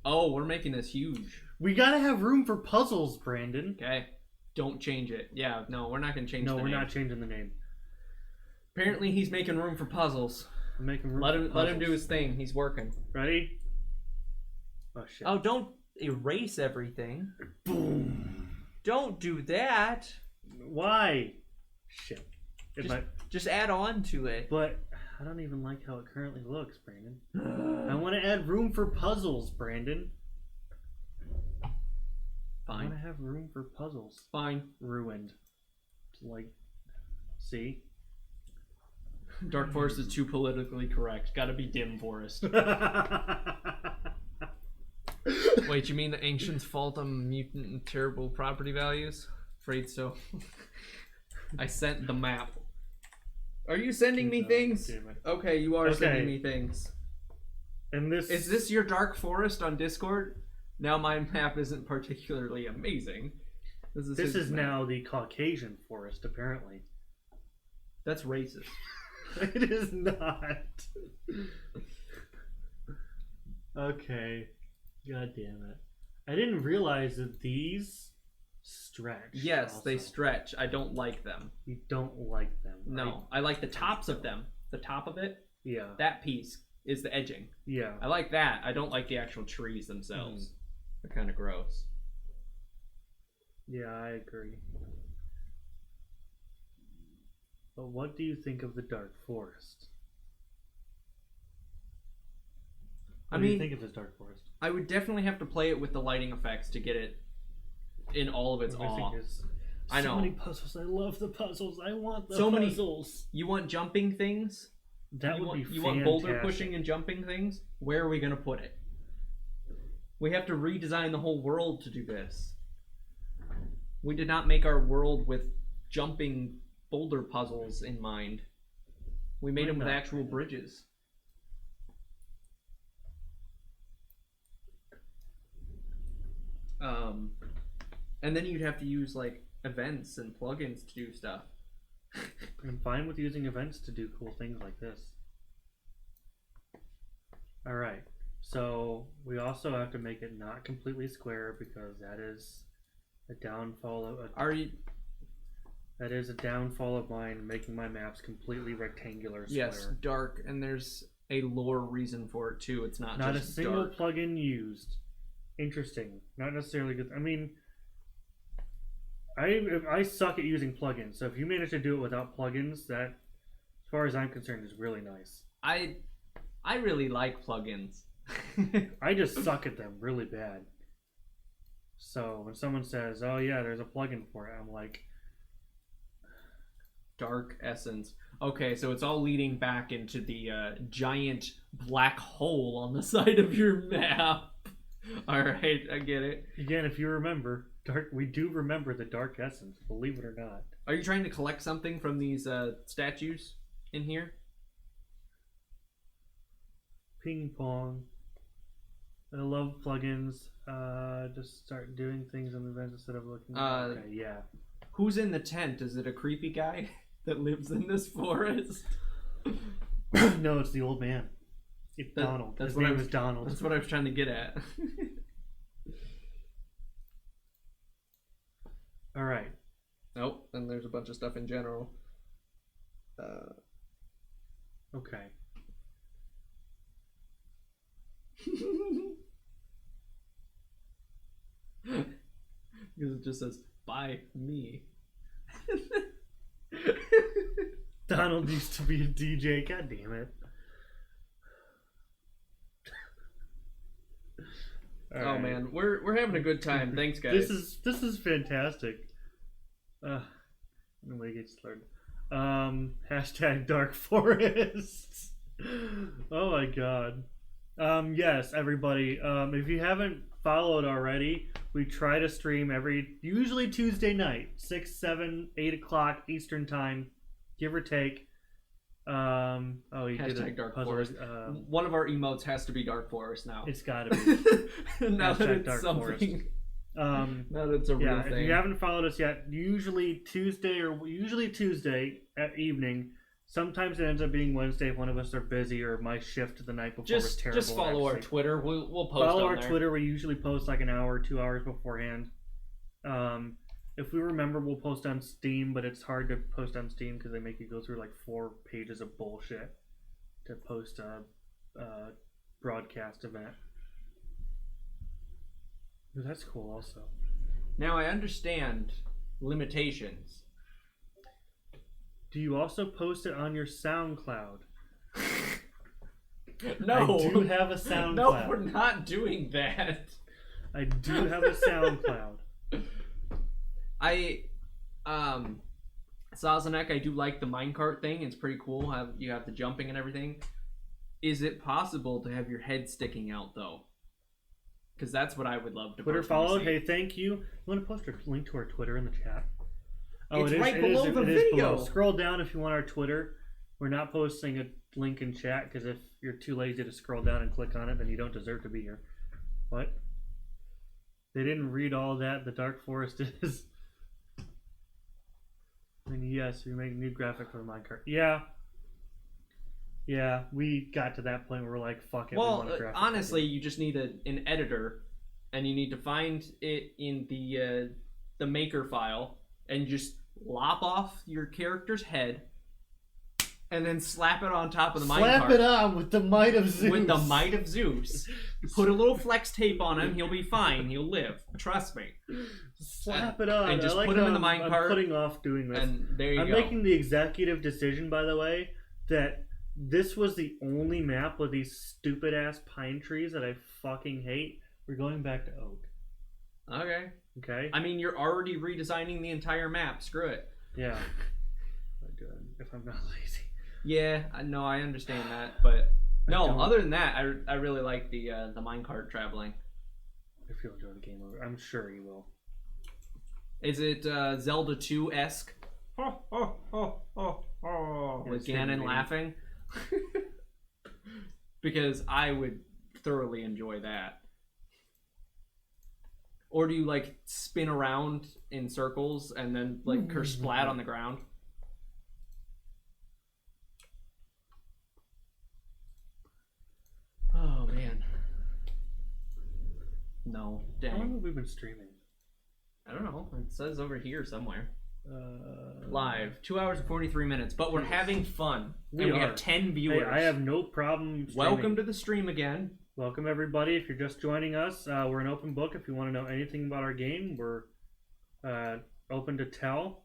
Oh, we're making this huge. We gotta have room for puzzles, Brandon. Okay. Don't change it. Yeah, no, we're not gonna change the name. No, we're not changing the name. Apparently he's making room for puzzles. I'm making room let for him puzzles. let him do his thing. He's working. Ready? Oh shit. Oh, don't erase everything. Boom. Don't do that. Why? Shit. Just add on to it. But I don't even like how it currently looks, Brandon. I want to add room for puzzles, Brandon. Fine. I want to have room for puzzles. Fine. Ruined. See? Dark Forest is too politically correct. Gotta be Dim Forest. Wait, you mean the ancients' fault on mutant and terrible property values? Afraid so. I sent the map. Are you sending me things? Okay, you are sending me things. And this is this your Dark Forest on Discord? Now my map isn't particularly amazing. This is now the Caucasian forest, apparently. That's racist. It is not. Okay. God damn it. I didn't realize that these stretch. Yes, also. They stretch. I don't like them. You don't like them. No. I like the tops of them. The top of it. Yeah. That piece is the edging. Yeah. I like that. I don't like the actual trees themselves. They're kind of gross. Yeah, I agree. But what do you think of the Dark Forest? What do you think of this Dark Forest? I would definitely have to play it with the lighting effects to get it in all of its awe. I know. So many puzzles. I love the puzzles. I want the puzzles. You want jumping things? That would be fantastic. You want boulder pushing and jumping things? Where are we going to put it? We have to redesign the whole world to do this. We did not make our world with jumping boulder puzzles in mind. We made them with actual bridges. And then you'd have to use like events and plugins to do stuff. I'm fine with using events to do cool things like this. Alright, so we also have to make it not completely square because that is a downfall of that is a downfall of mine, making my maps completely rectangular square. Yes, dark, and there's a lore reason for it too. It's not just a single dark. plugin used. Interesting. Not necessarily good. I mean, I suck at using plugins, so if you manage to do it without plugins, that, as far as I'm concerned, is really nice. I really like plugins. I just suck at them really bad. So when someone says, "Oh yeah, there's a plugin for it," I'm like, Dark Essence. Okay, so it's all leading back into the giant black hole on the side of your map. All right, I get it. Again, if you remember, we do remember the Dark Essence, believe it or not. Are you trying to collect something from these statues in here? Ping pong. I love plugins. Just start doing things in events instead of looking. Okay, yeah. Who's in the tent? Is it a creepy guy that lives in this forest? No, it's the old man. It's Donald. His name is Donald. That's what I was trying to get at. All right. Oh, and there's a bunch of stuff in general. Okay. Because it just says, "By me." Donald used to be a DJ. God damn it. All right. Man, we're having a good time. Thanks, guys. This is fantastic. Nobody gets started. Hashtag Dark Forest. Oh my god. Yes, everybody. If you haven't followed already, we try to stream usually Tuesday night, 6, 7, 8 o'clock Eastern time, give or take. Hashtag Dark Forest. One of our emotes has to be Dark Forest now. It's gotta be. Now that it's Dark something. Forest. Now that it's a real thing. If you haven't followed us yet, usually Tuesday at evening. Sometimes it ends up being Wednesday if one of us are busy or my shift the night before was terrible. Just follow our Twitter. We'll post follow on our there. Twitter. We usually post like an hour, 2 hours beforehand. If we remember, we'll post on Steam, but it's hard to post on Steam because they make you go through like 4 pages of bullshit to post a broadcast event. Ooh, that's cool also. Now I understand limitations. Do you also post it on your SoundCloud? No. I do have a SoundCloud. No, we're not doing that. I do have a SoundCloud. Sazerac, I do like the minecart thing. It's pretty cool. You have the jumping and everything. Is it possible to have your head sticking out though? Because that's what I would love to. Twitter followed. See. Hey, thank you. You want to post a link to our Twitter in the chat? Oh, it's right below the video. Below. Scroll down if you want our Twitter. We're not posting a link in chat because if you're too lazy to scroll down and click on it, then you don't deserve to be here. What? They didn't read all that. The Dark Forest is. And yes, we make a new graphic for the minecart. Yeah, we got to that point where we're like, fuck it. Well, honestly, you just need an editor, and you need to find it in the maker file, and just lop off your character's head, and then slap it on top of the minecart. Slap it on with the might of Zeus. With the might of Zeus. Put a little flex tape on him. He'll be fine. He'll live. Trust me. Slap it on. And just put him in the minecart. I'm putting off doing this. And there you go. I'm making the executive decision, by the way, that this was the only map with these stupid ass pine trees that I fucking hate. We're going back to oak. Okay. Okay. I mean, you're already redesigning the entire map. Screw it. Yeah. If I'm not lazy. Yeah, no, I understand that, but no. Other than that, I really like the minecart traveling. If you'll enjoy the game over, I'm sure you will. Is it Zelda 2-esque? With Ganon laughing? Because I would thoroughly enjoy that. Or do you like spin around in circles and then like kersplat on the ground? Oh man. No. Dang. How long have we been streaming? I don't know. It says over here somewhere. Live. 2 hours and 43 minutes. But we're having fun. We have 10 viewers. Hey, I have no problem streaming. Welcome to the stream again. Welcome everybody. If you're just joining us, we're an open book. If you want to know anything about our game, we're open to tell.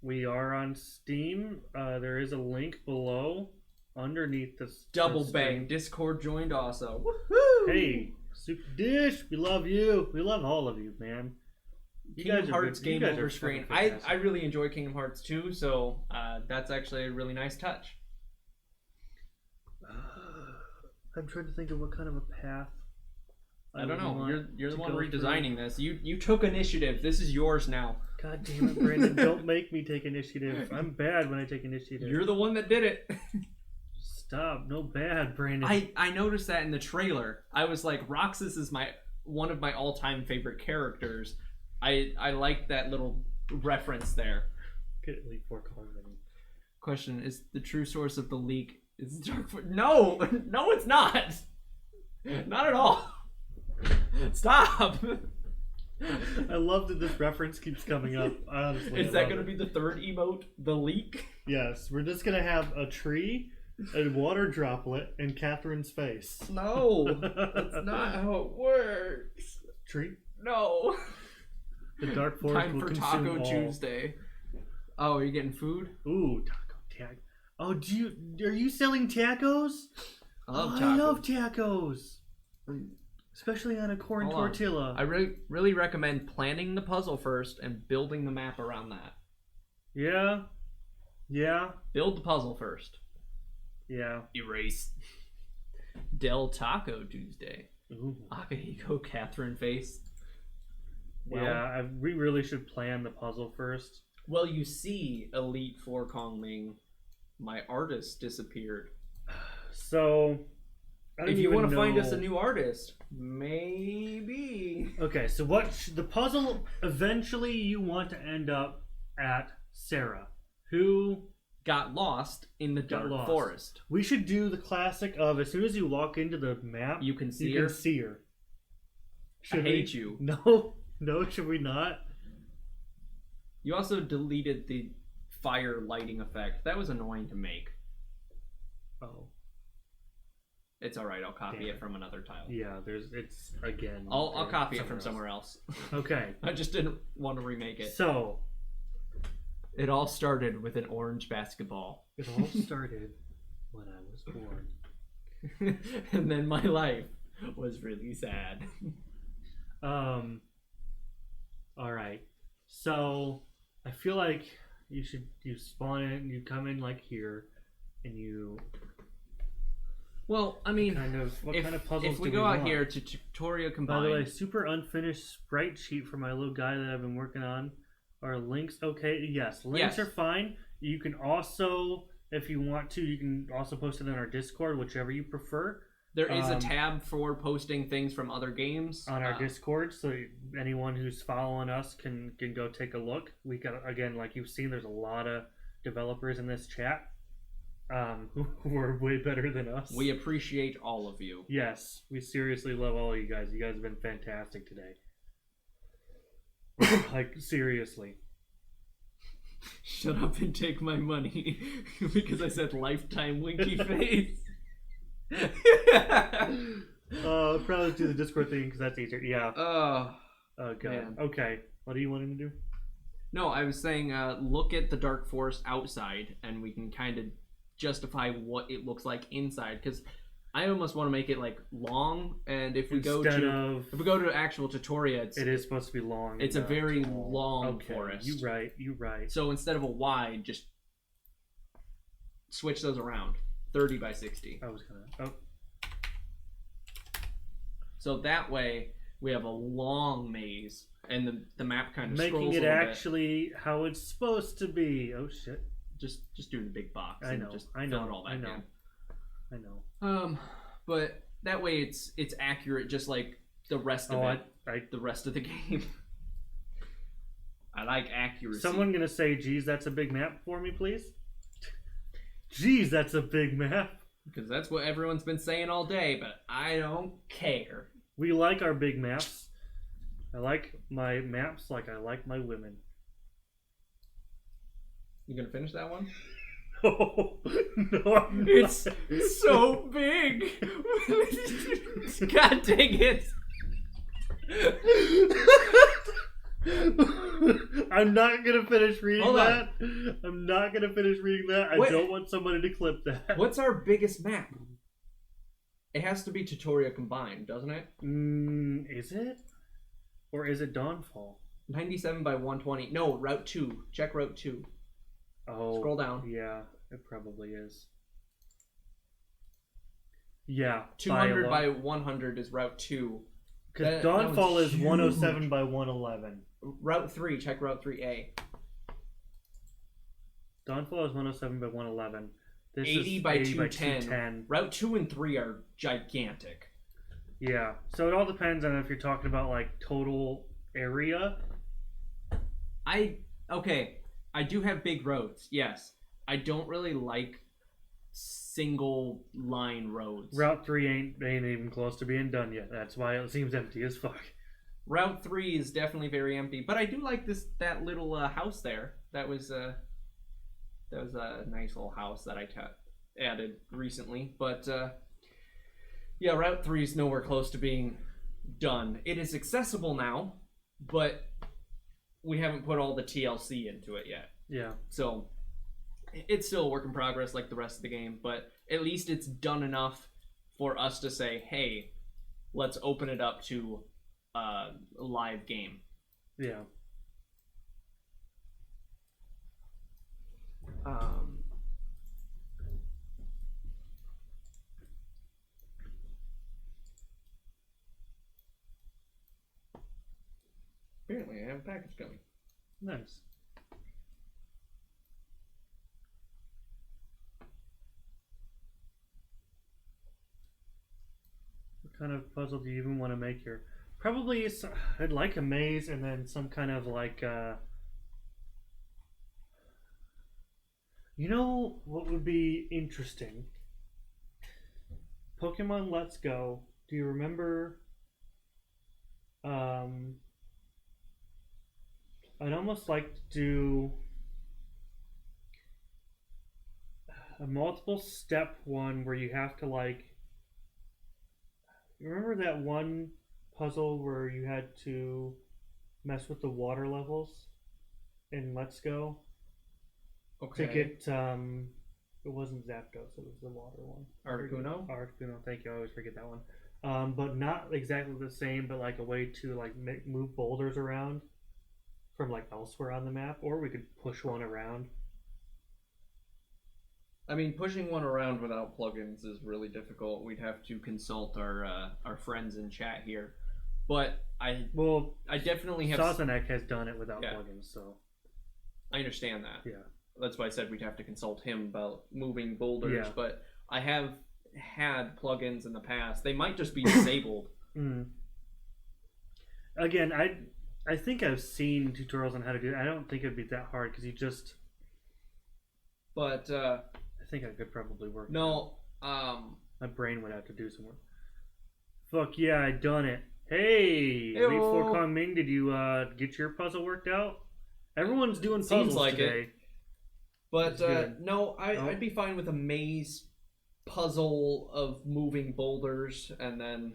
We are on Steam. There is a link below underneath this. Double bang. Discord joined also. Woohoo! Hey, Super Dish, we love you. We love all of you, man. Kingdom Hearts game over screen. I really enjoy Kingdom Hearts 2, so that's actually a really nice touch. I'm trying to think of what kind of a path. I don't know. You're the one redesigning this. You took initiative. This is yours now. God damn it, Brandon! Don't make me take initiative. I'm bad when I take initiative. You're the one that did it. stop. No bad, Brandon. I noticed that in the trailer. I was like, Roxas is one of my all-time favorite characters. I like that little reference there. Get Elite Four Kongming. Question: is the true source of the leak is Dark Force? No, it's not. Not at all. Stop. I love that this reference keeps coming up. Honestly, is that going to be the third emote? The leak? Yes, we're just going to have a tree, a water droplet, and Catherine's face. No, that's not how it works. Tree? No. The Dark Forest Time will for consume Taco all. Tuesday. Oh, are you getting food? Ooh, taco tag. Oh, are you selling tacos? I love tacos. I love tacos. Especially on a corn Hold on. tortilla. I really recommend planning the puzzle first and building the map around that. Yeah. Yeah. Build the puzzle first. Yeah. Erase. Del Taco Tuesday. Ooh. Akahiko Catherine face. Well, Yeah, we really should plan the puzzle first. Well, you see, Elite Four Kongming, my artist disappeared. So, I don't If you even want to find know- us a new artist, maybe. Okay, so the puzzle eventually you want to end up at Sarah, who Got lost in the Got dark lost. forest. we should do the classic of as soon as you walk into the map, You can see you her. can see her. I hate you. No, should we not? You also deleted the fire lighting effect. That was annoying to make. Oh, It's all right. I'll copy Damn it it. from another tile. yeah. It's again. I'll copy it from somewhere else. Okay, I just didn't want to remake it. so It all started with an orange basketball. it all started when I was born. And then my life was really sad. All right. So I feel like you spawn in, you come in like here, and you Well, I mean, what kind of puzzles if we do go out want? here to Tutorial By Combined, the way, super unfinished sprite sheet for my little guy that I've been working on. Are links okay? Yes, links Yes. are fine. You can also, if you want to, you can also post it on our Discord, whichever you prefer. there is a tab for posting things from other games On our Discord, so anyone who's following us can go take a look. We got, again, like you've seen, there's a lot of developers in this chat who are way better than us. We appreciate all of you. Yes, we seriously love all of you guys. You guys have been fantastic today. Like, seriously. Shut up and take my money because I said lifetime winky face. Probably do the Discord thing because that's easier. Yeah. Oh god. Man. Okay. What are you wanting to do? No, I was saying look at the dark forest outside and we can kind of justify what it looks like inside, because I almost want to make it like long, and if we go to actual Tutoria, it is supposed to be long. It's a very long forest. You right. So instead of a wide, just switch those around. 30 by 60. I was gonna. Oh. So that way we have a long maze, and the map kind of making scrolls it a little actually how it's supposed to be. Oh shit. bit. Just do the big box. I know. And just I know. fill it all back I know. in. But that way it's accurate, just like the rest of it. The rest of the game. I like accuracy. Someone gonna say, "Geez, that's a big map for me, please." Geez, that's a big map. Because that's what everyone's been saying all day, but I don't care. We like our big maps. I like my maps like I like my women. You gonna finish that one? Oh, no, I'm It's not. so big. God dang it. I'm not gonna finish reading Hold that. I'm not gonna finish reading that. I What? don't want somebody to clip that. What's our biggest map? It has to be Tutoria Combined, doesn't it? Is it? Or is it Dawnfall? 97 by 120. No, Route 2. Check Route 2. Oh. Scroll down. Yeah, it probably is. Yeah. 200 by 100 is Route 2. Because that Dawnfall one's is 107 by 111. Route 3. Check Route 3A. Dawnfall is 107 by 111. This 80 is by 80 by 210. Route 2 and 3 are gigantic. Yeah. So it all depends on if you're talking about like total area. I do have big roads, yes. I don't really like single line roads. Route 3 ain't even close to being done yet. That's why it seems empty as fuck. Route 3 is definitely very empty, but I do like that little house there. That was a nice little house that I added recently. But yeah, Route 3 is nowhere close to being done. It is accessible now, but we haven't put all the TLC into it yet. Yeah. So it's still a work in progress like the rest of the game, but at least it's done enough for us to say, hey, let's open it up to a live game. Yeah. Apparently I have a package coming. Nice. What kind of puzzle do you even want to make here? Probably, I'd like a maze and then some kind of like, you know what would be interesting? Pokemon Let's Go. Do you remember? I'd almost like to do a multiple step one where you have to like. You remember that one puzzle where you had to mess with the water levels in Let's Go? Okay. To get it wasn't Zapdos, it was the water one. Articuno? Articuno, thank you. I always forget that one. But not exactly the same, but like a way to like move boulders around from like elsewhere on the map, or we could push one around. I mean, pushing one around without plugins is really difficult. We'd have to consult our friends in chat here. But I definitely have. Sazerac has done it without plugins, so I understand that. Yeah, that's why I said we'd have to consult him about moving boulders. Yeah. But I have had plugins in the past. They might just be disabled. Again, I think I've seen tutorials on how to do it. I don't think it'd be that hard because you just. But I think I could probably work. No, my brain would have to do some work. Fuck yeah, I done it. Hey, Hey-o. Elite Four Kong Ming, did you get your puzzle worked out? Everyone's doing puzzles seems like today. It. But no, I'd be fine with a maze puzzle of moving boulders, and then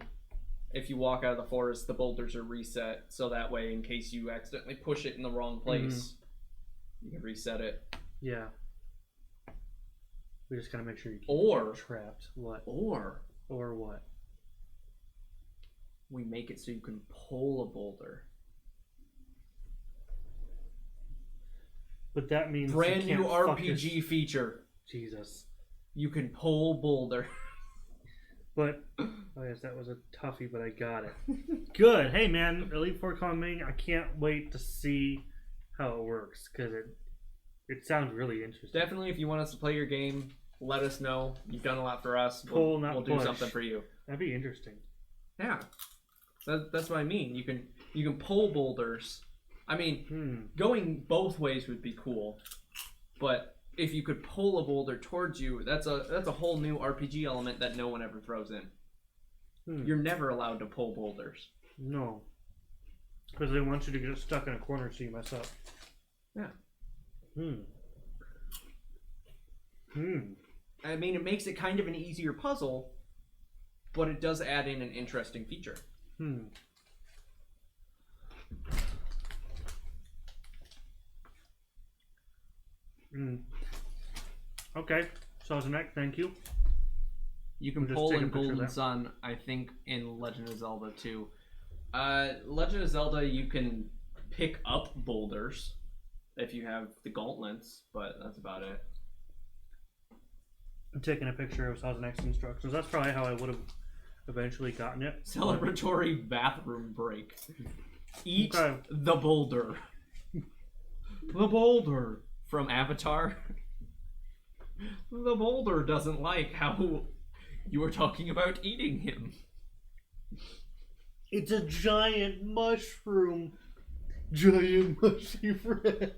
if you walk out of the forest, the boulders are reset, so that way, in case you accidentally push it in the wrong place, you can reset it. Yeah. We just gotta make sure you can't get trapped. What? Or what? We make it so you can pull a boulder. But that means brand new RPG feature. Jesus. You can pull boulder. But oh yes, that was a toughie, but I got it. Good. Hey man, Elite Four Kong Ming, I can't wait to see how it works because it sounds really interesting. Definitely, if you want us to play your game, let us know. You've done a lot for us. We'll do something for you. That'd be interesting. Yeah, that's what I mean. You can pull boulders. I mean, going both ways would be cool, but if you could pull a boulder towards you, that's a whole new RPG element that no one ever throws in. You're never allowed to pull boulders. No, because they want you to get stuck in a corner so you mess up. Yeah. I mean, it makes it kind of an easier puzzle, but it does add in an interesting feature. Okay, Sazerac, thank you. You can pull in Golden Sun, I think, in Legend of Zelda too. Legend of Zelda, you can pick up boulders if you have the gauntlets, but that's about it. I'm taking a picture of Sazerac's instructions. That's probably how I would have eventually gotten it. Celebratory bathroom break. Eat the boulder. The boulder from Avatar. The boulder doesn't like how you were talking about eating him. It's a giant mushroom. Giant mushy friend.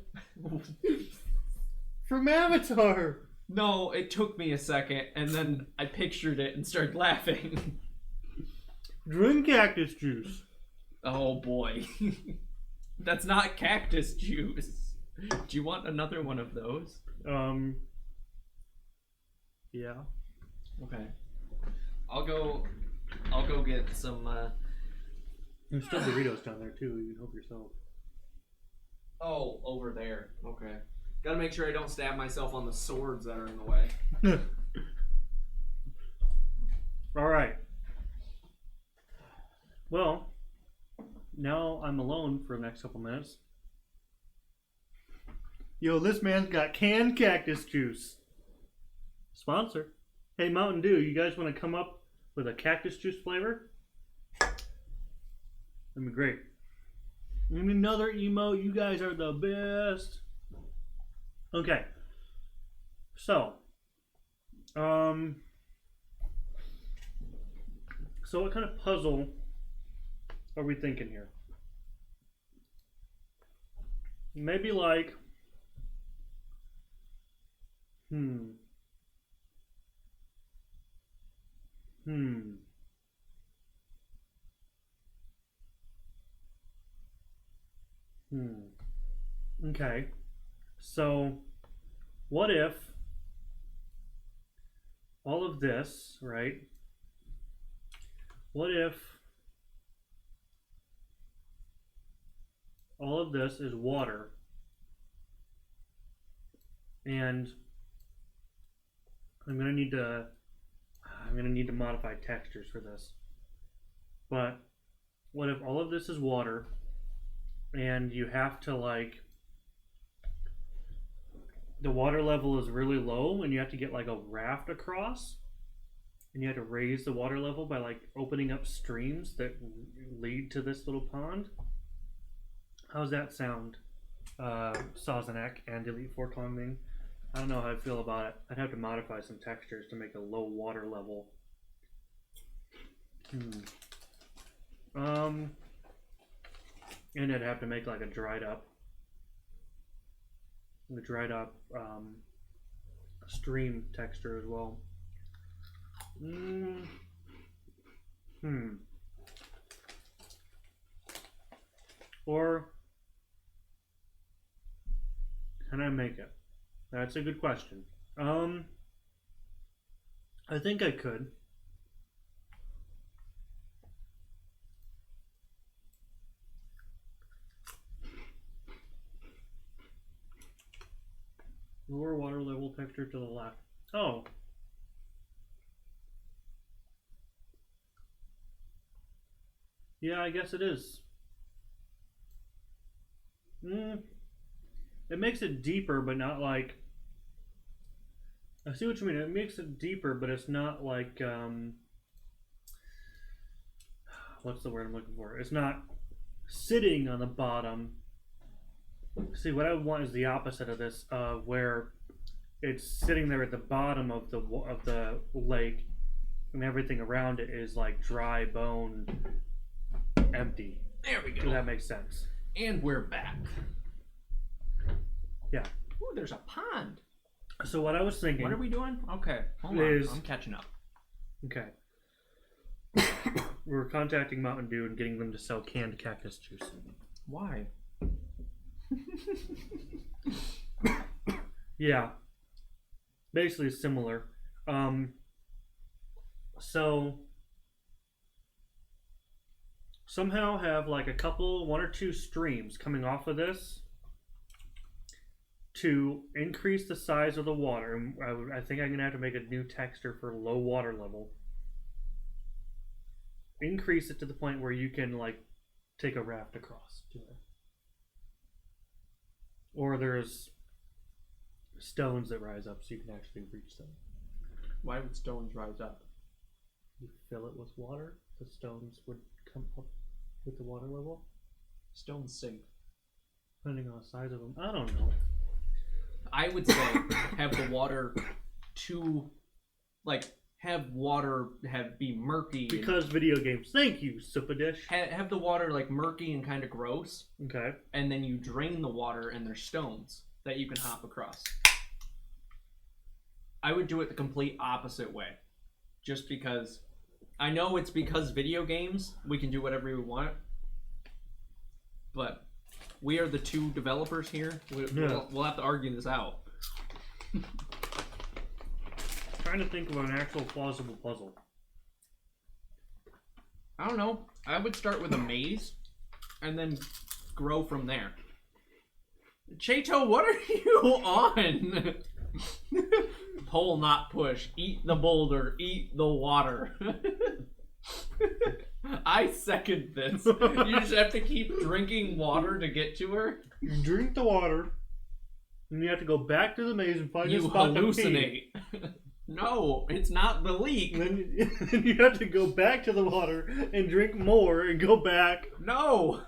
From Avatar. No, it took me a second, and then I pictured it and started laughing. Drink cactus juice. Oh boy. That's not cactus juice. Do you want another one of those? Yeah. Okay. I'll go get some There's still Doritos down there too. You can help yourself. Oh, over there. Okay. Gotta make sure I don't stab myself on the swords that are in the way. All right. Well, now I'm alone for the next couple minutes. Yo, this man's got canned cactus juice. Sponsor. Hey, Mountain Dew, you guys want to come up with a cactus juice flavor? That'd be great. And another emote. You guys are the best. Okay. So what kind of puzzle are we thinking here? Maybe like Okay. So what if all of this, right? What if all of this is water and I'm gonna need to modify textures for this. But what if all of this is water and you have to like the water level is really low and you have to get like a raft across and you have to raise the water level by like opening up streams that lead to this little pond? How's that sound? Sazerac and Elite Four Climbing. I don't know how I feel about it. I'd have to modify some textures to make a low water level. And I'd have to make like a dried up stream texture as well. Or can I make it? That's a good question. I think I could. Lower water level texture to the left. Oh. Yeah, I guess it is. It makes it deeper, but not like... I see what you mean. It makes it deeper, but it's not like... what's the word I'm looking for? It's not sitting on the bottom. See, what I would want is the opposite of this, where it's sitting there at the bottom of the lake, and everything around it is like dry bone, empty. There we go. Does that make sense? And we're back. Yeah. Ooh, there's a pond. So what I was thinking... What are we doing? Okay, hold on. I'm catching up. Okay. We're contacting Mountain Dew and getting them to sell canned cactus juice. Why? Yeah. Basically similar. So somehow have like a couple, one or two streams coming off of this to increase the size of the water. I think I'm gonna have to make a new texture for low water level. Increase it to the point where you can like take a raft across to it. Or there's stones that rise up so you can actually reach them. Why would stones rise up? You fill it with water, the stones would come up with the water level. Stones sink. Depending on the size of them. I don't know. I would say have the water to like have water be murky. Because video games. Thank you, Supadish. Have the water like murky and kind of gross. Okay. And then you drain the water and there's stones that you can hop across. I would do it the complete opposite way. Just because I know it's because video games, we can do whatever we want. But we are the two developers here. We'll have to argue this out. Trying to think of an actual plausible puzzle. I don't know. I would start with a maze and then grow from there. Chato, what are you on? Pull, not push. Eat the boulder. Eat the water. I second this. You just have to keep drinking water to get to her. You drink the water, and you have to go back to the maze and find you a spot hallucinate. to pee. No, it's not the leak. Then you have to go back to the water and drink more and go back. No.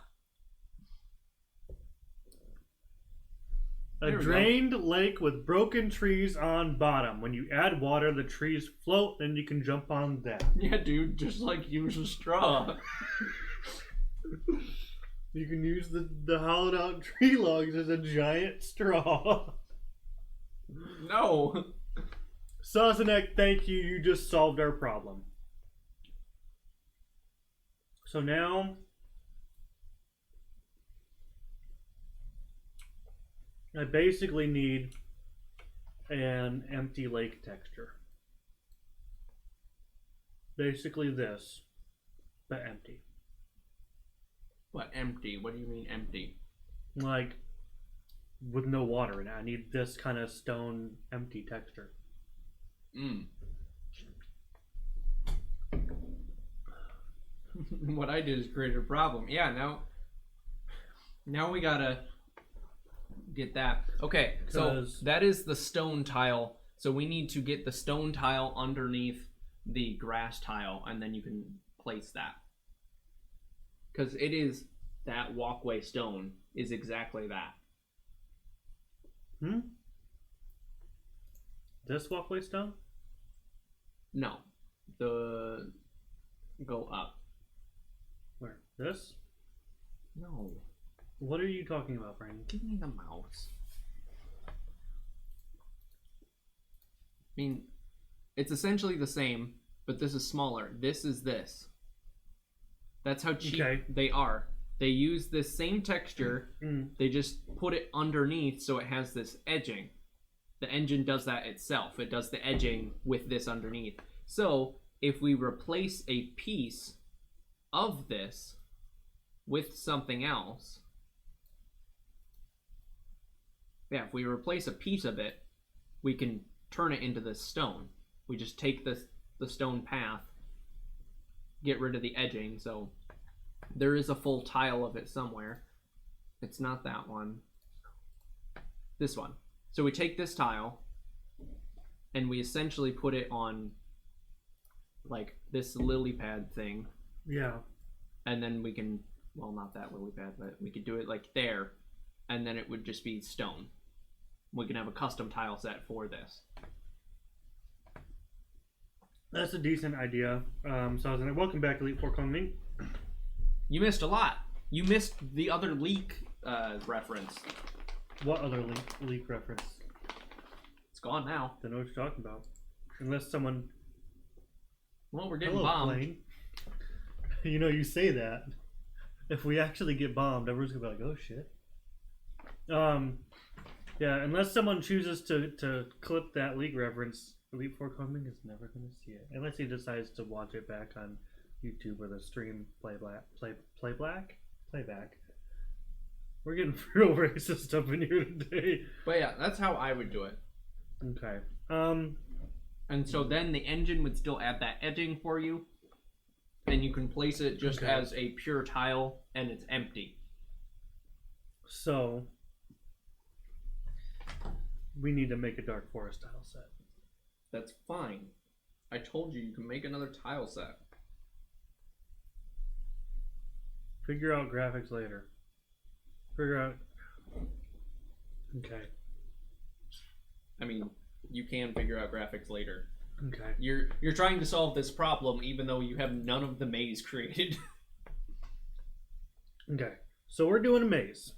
A drained lake with broken trees on bottom. When you add water, the trees float, then you can jump on them. Yeah, dude, just like use a straw. You can use the hollowed out tree logs as a giant straw. No. Sazerac, thank you. You just solved our problem. So now I basically need an empty lake texture. Basically this, but empty. What, empty? What do you mean empty? Like, with no water in it. I need this kind of stone empty texture. What I did is create a problem. Yeah, now we gotta get that. Okay, so that is the stone tile. So we need to get the stone tile underneath the grass tile, and then you can place that. Because it is that walkway stone is exactly that. This walkway stone? No. Go up. Where? This? No. What are you talking about, Frank? Give me the mouse. I mean, it's essentially the same, but this is smaller. This is this. That's how cheap they are. They use this same texture. They just put it underneath so it has this edging. The engine does that itself. It does the edging with this underneath. So if we replace a piece of this with something else, if we replace a piece of it, we can turn it into this stone. We just take the stone path, get rid of the edging, so there is a full tile of it somewhere. It's not that one. This one. So we take this tile, and we essentially put it on, like, this lily pad thing. Yeah. And then we can, well, not that lily pad, but we could do it, like, there, and then it would just be stone. We can have a custom tile set for this. That's a decent idea. So welcome back, Elite Four Coming. You missed a lot. You missed the other leak reference. What other leak reference? It's gone now. Don't know what you're talking about. Unless someone... Well, we're getting bombed. Plane. You know, you say that. If we actually get bombed, everyone's going to be like, oh shit. Yeah, unless someone chooses to clip that leak reference, Elite Four Coming is never going to see it. Unless he decides to watch it back on YouTube or the stream playback. We're getting real racist up in here today. But yeah, that's how I would do it. Okay. And so then the engine would still add that edging for you, and you can place it just as a pure tile, and it's empty. So we need to make a Dark Forest tile set. That's fine. I told you can make another tile set. Figure out graphics later. Figure out. Okay. I mean, you can figure out graphics later. Okay. You're trying to solve this problem even though you have none of the maze created. Okay. So we're doing a maze.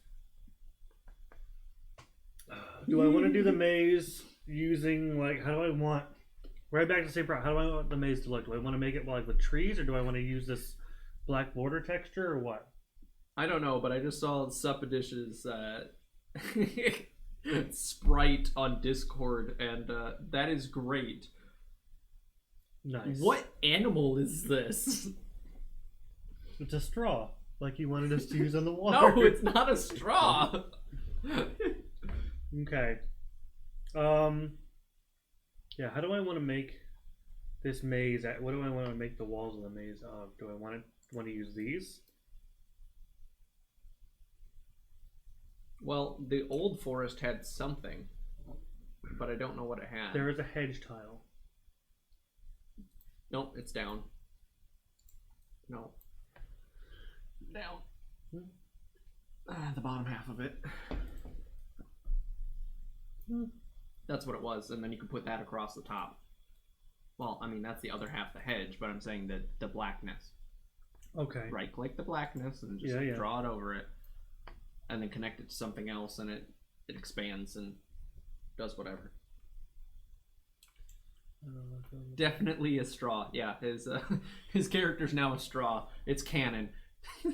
Do I want to do the maze using, like, how do I want... Right back to the same problem. How do I want the maze to look? Do I want to make it like with trees, or do I want to use this black border texture, or what? I don't know, but I just saw Suppadish's sprite on Discord, and that is great. Nice. What animal is this? It's a straw, like you wanted us to use on the water. No, it's not a straw. Okay. Yeah, how do I want to make this maze? What do I want to make the walls of the maze of? Do I want to use these? Well, the old forest had something, but I don't know what it had. There is a hedge tile. Nope, it's down. No. Down. The bottom half of it. That's what it was, and then you can put that across the top. Well, I mean, that's the other half of the hedge, but I'm saying the blackness. Okay. Right-click the blackness and just draw it over it. And then connect it to something else, and it expands and does whatever. Definitely a straw. Yeah, his character's now a straw. It's canon. I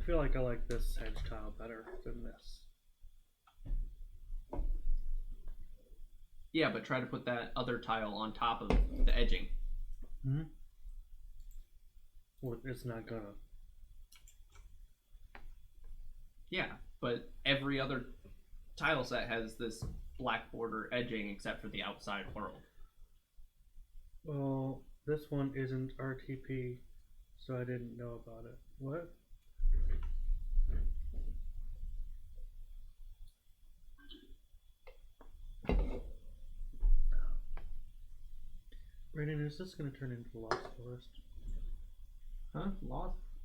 feel like I like this hedge tile better than this. Yeah, but try to put that other tile on top of the edging. Hmm. Well, it's not gonna. Yeah, but every other tile set has this black border edging except for the outside world. Well, this one isn't RTP, so I didn't know about it. What? Brandon, is this going to turn into the Lost Forest? Huh?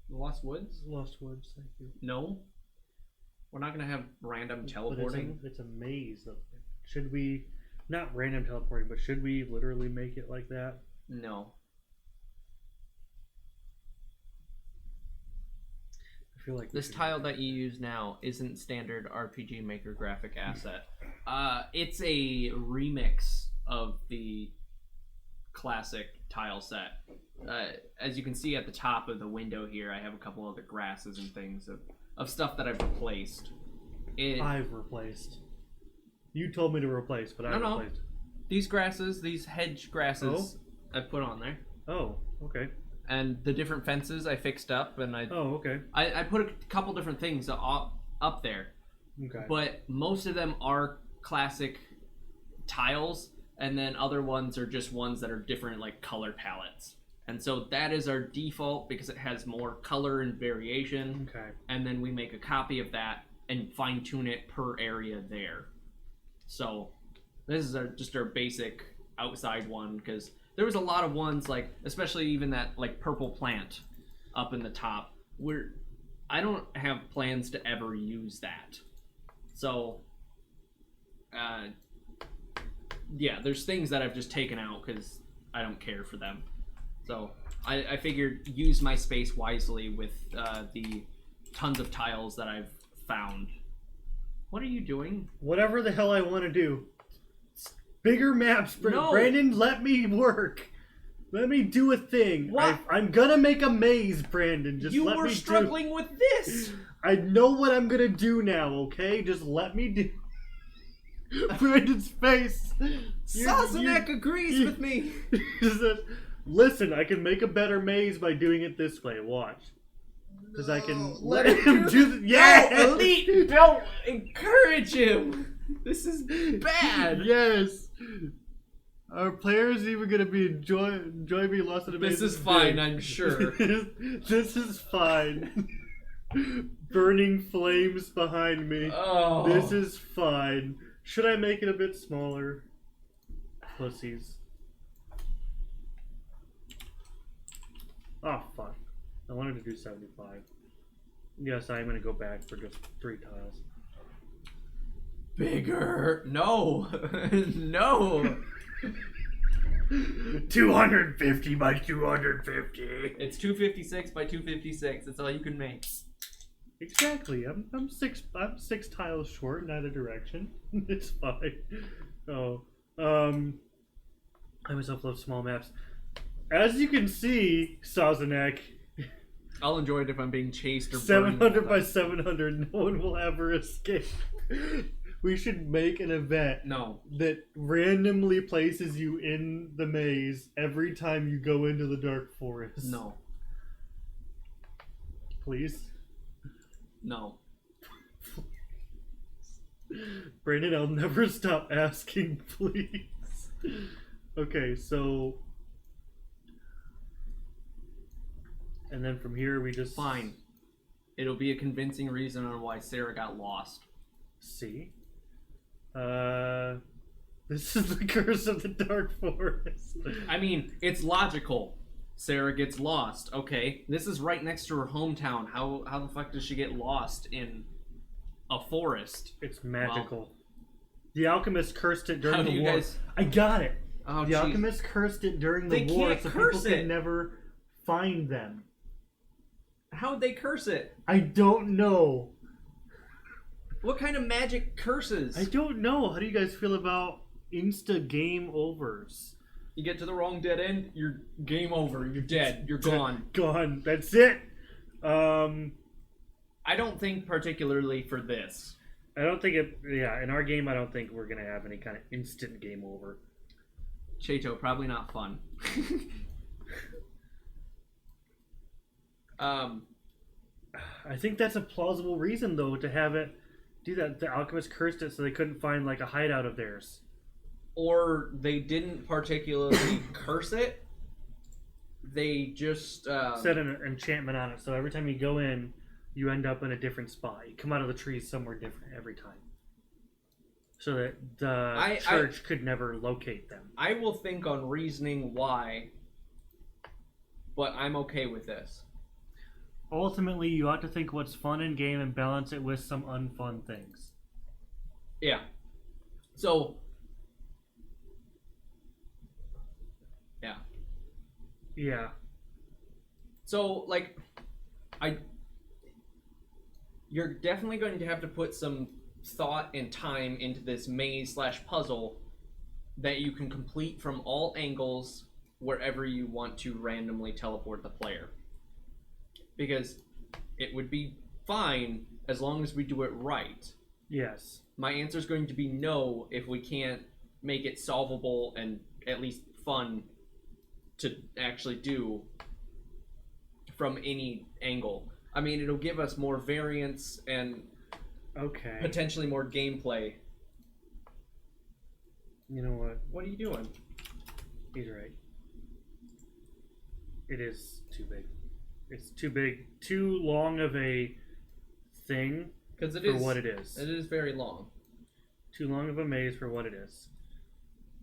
Lost Woods? Lost Woods, thank you. No. We're not going to have random teleporting. It's a maze. Should we, not random teleporting, but should we literally make it like that? No. I feel like this tile that you use now isn't standard RPG Maker graphic asset. It's a remix of the classic tile set. As you can see at the top of the window here, I have a couple other grasses and things of stuff that I've replaced. I've replaced. You told me to replace, but I replaced. These grasses, these hedge grasses, I put on there. Oh, okay. And the different fences I fixed up, and I put a couple different things up there. Okay. But most of them are classic tiles, and then other ones are just ones that are different, like color palettes. And so that is our default because it has more color and variation. Okay. And then we make a copy of that and fine tune it per area there. So this is just our basic outside one, because there was a lot of ones, like especially even that like purple plant up in the top, where I don't have plans to ever use that. So yeah, there's things that I've just taken out because I don't care for them. So I figured use my space wisely with the tons of tiles that I've found. What are you doing? Whatever the hell I want to do. Bigger maps, No. Brandon, let me work. Let me do a thing. What? I'm gonna make a maze, Brandon. Just you let were me struggling with this. I know what I'm gonna do now, okay? Just let me do. Brandon's face. Sasunek agrees with me. Listen, I can make a better maze by doing it this way. Watch. Because I can let him do the... Yes! No, Elite, don't encourage him. This is bad. Yes. Our players even gonna be enjoy being lost in a maze. This is fine, I'm sure. This is fine. Burning flames behind me. Oh. This is fine. Should I make it a bit smaller? Pussies. Oh, fuck. I wanted to do 75. Yes, I'm going to go back for just 3 tiles. Bigger. No. No. 250 by 250. It's 256 by 256. That's all you can make. Exactly. I'm six tiles short in either direction. It's fine. Oh, I myself love small maps. As you can see, Sazerac, I'll enjoy it if I'm being chased or 700 by 700. No one will ever escape. We should make an event that randomly places you in the maze every time you go into the dark forest. No. Please? No. Brandon, I'll never stop asking, please. Okay, so... And then from here we just... Fine. It'll be a convincing reason on why Sarah got lost. See? This is the curse of the dark forest. I mean, it's logical. Sarah gets lost. Okay, this is right next to her hometown. How the fuck does she get lost in a forest? It's magical. Well, the alchemist cursed it during the war. Guys... I got it. Oh, the alchemist cursed it during the war, so people could never find them. How'd they curse it? I don't know. What kind of magic curses? I don't know. How do you guys feel about insta game overs? You get to the wrong dead end, you're game over. You're dead. You're gone. Gone. That's it. I don't think particularly for this. I don't think it. Yeah, in our game, I don't think we're gonna have any kind of instant game over. Chato, probably not fun. I think that's a plausible reason, though, to have it do that. The alchemist cursed it so they couldn't find like a hideout of theirs. Or they didn't particularly curse it. They just set an enchantment on it, so every time you go in, you end up in a different spot. You come out of the trees somewhere different every time, so that the church could never locate them. I will think on reasoning why, but I'm okay with this. Ultimately, you ought to think what's fun in game and balance it with some unfun things. Yeah. So. Yeah. Yeah. So, like, you're definitely going to have to put some thought and time into this maze/puzzle that you can complete from all angles wherever you want to randomly teleport the player. Because it would be fine as long as we do it right. Yes. My answer is going to be no if we can't make it solvable and at least fun to actually do from any angle. I mean, it'll give us more variance and potentially more gameplay. You know what? What are you doing? He's right. It is too big. It's too big, too long of a thing for what it is. It is very long. Too long of a maze for what it is.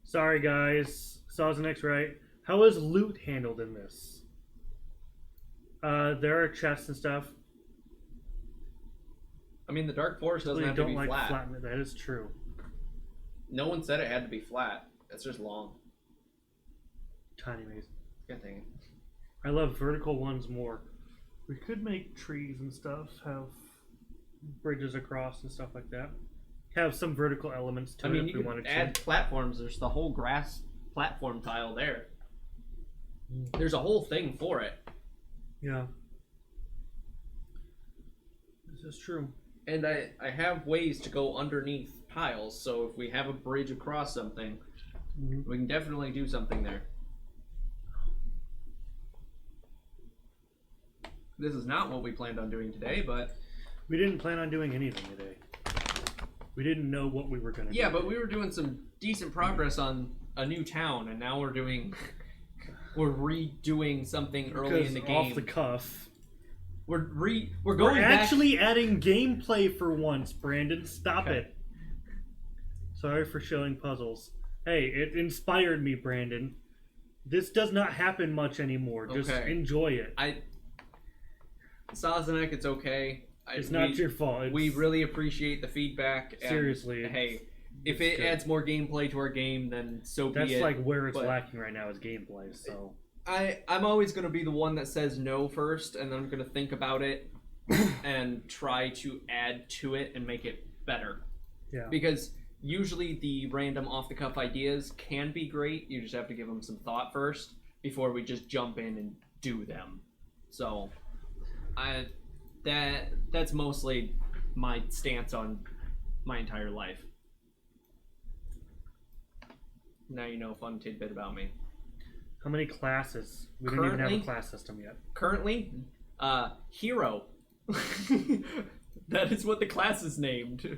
Sorry, guys. Sazanek's right. How is loot handled in this? There are chests and stuff. I mean, the Dark Forest doesn't have to be flat. That is true. No one said it had to be flat. It's just long. Tiny maze. God dang it. I love vertical ones more. We could make trees and stuff, have bridges across and stuff like that. Have some vertical elements to it if we wanted to. Add platforms. There's the whole grass platform tile there. There's a whole thing for it. Yeah. This is true. And I have ways to go underneath tiles, so if we have a bridge across something, we can definitely do something there. This is not what we planned on doing today, but... We didn't plan on doing anything today. We didn't know what we were going to do. Yeah, but we were doing some decent progress on a new town, and now we're doing... We're redoing something early in the game. Off the cuff. We're actually adding gameplay for once, Brandon. Stop it. Sorry for showing puzzles. Hey, it inspired me, Brandon. This does not happen much anymore. Just enjoy it. Sazerac, it's okay. It's not your fault. We really appreciate the feedback. And, Seriously. Hey, if it adds more gameplay to our game, then so be it. That's like where it's lacking right now is gameplay. So I'm always going to be the one that says no first, and then I'm going to think about it and try to add to it and make it better. Yeah. Because usually the random off-the-cuff ideas can be great. You just have to give them some thought first before we just jump in and do them. So, that's mostly my stance on my entire life. Now you know a fun tidbit about me. How many classes? We don't even have a class system yet. Currently, Hero. That is what the class is named.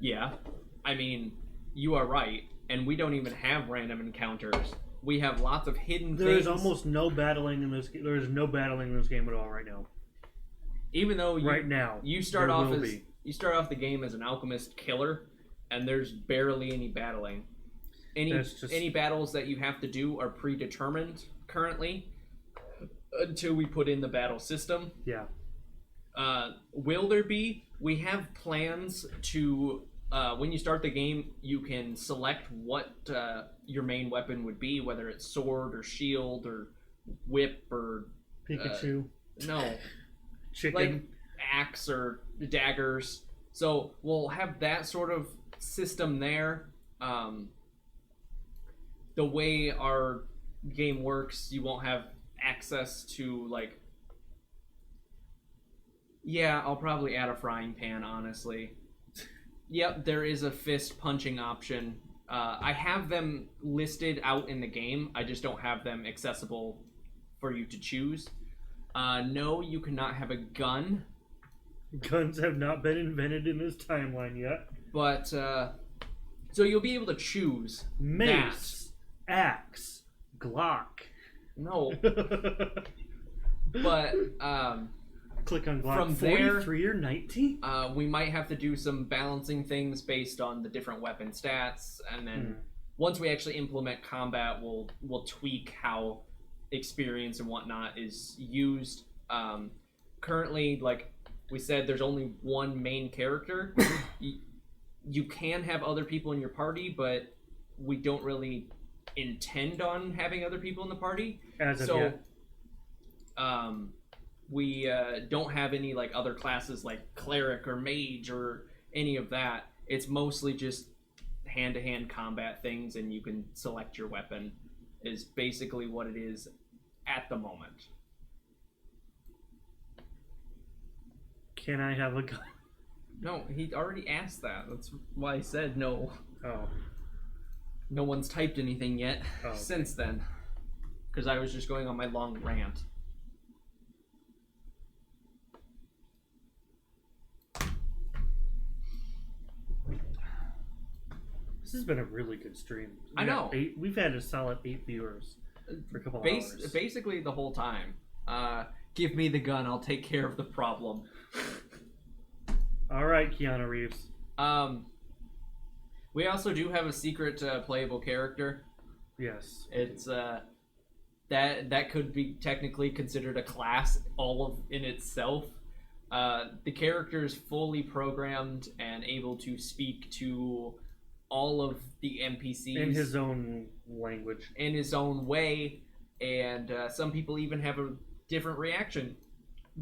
Yeah, I mean, you are right, and we don't even have random encounters. We have lots of hidden things. There's almost no battling in this. There is no battling in this game at all right now. Even though you start off the game as an alchemist killer, and there's barely any battling. Any battles that you have to do are predetermined currently until we put in the battle system. Yeah. Will there be? We have plans to, when you start the game, you can select what your main weapon would be, whether it's sword or shield or whip or... Pikachu. No. Chicken. Like axe or daggers. So we'll have that sort of system there. The way our game works, you won't have access to, like... Yeah, I'll probably add a frying pan, honestly. Yep, there is a fist punching option. I have them listed out in the game. I just don't have them accessible for you to choose. No, you cannot have a gun. Guns have not been invented in this timeline yet. But, so you'll be able to choose Mace, axe, Glock. No. But, click on Glock. From 43 or 19? We might have to do some balancing things based on the different weapon stats, and then once we actually implement combat, we'll tweak how experience and whatnot is used. Currently, like we said, there's only one main character. You can have other people in your party, but we don't really intend on having other people in the party. As of yet. We don't have any like other classes like cleric or mage or any of that. It's mostly just hand-to-hand combat things, and you can select your weapon is basically what it is at the moment. Can I have a gun? No, he already asked that. That's why I said no. Oh. No one's typed anything yet since then. Because I was just going on my long rant. This has been a really good stream. I know. We've had a solid 8 viewers for a couple hours. Basically the whole time. Give me the gun. I'll take care of the problem. All right, Keanu Reeves. We also do have a secret playable character. Yes. It's that could be technically considered a class in itself. The character is fully programmed and able to speak to all of the NPCs in his own language, in his own way, and some people even have a different reaction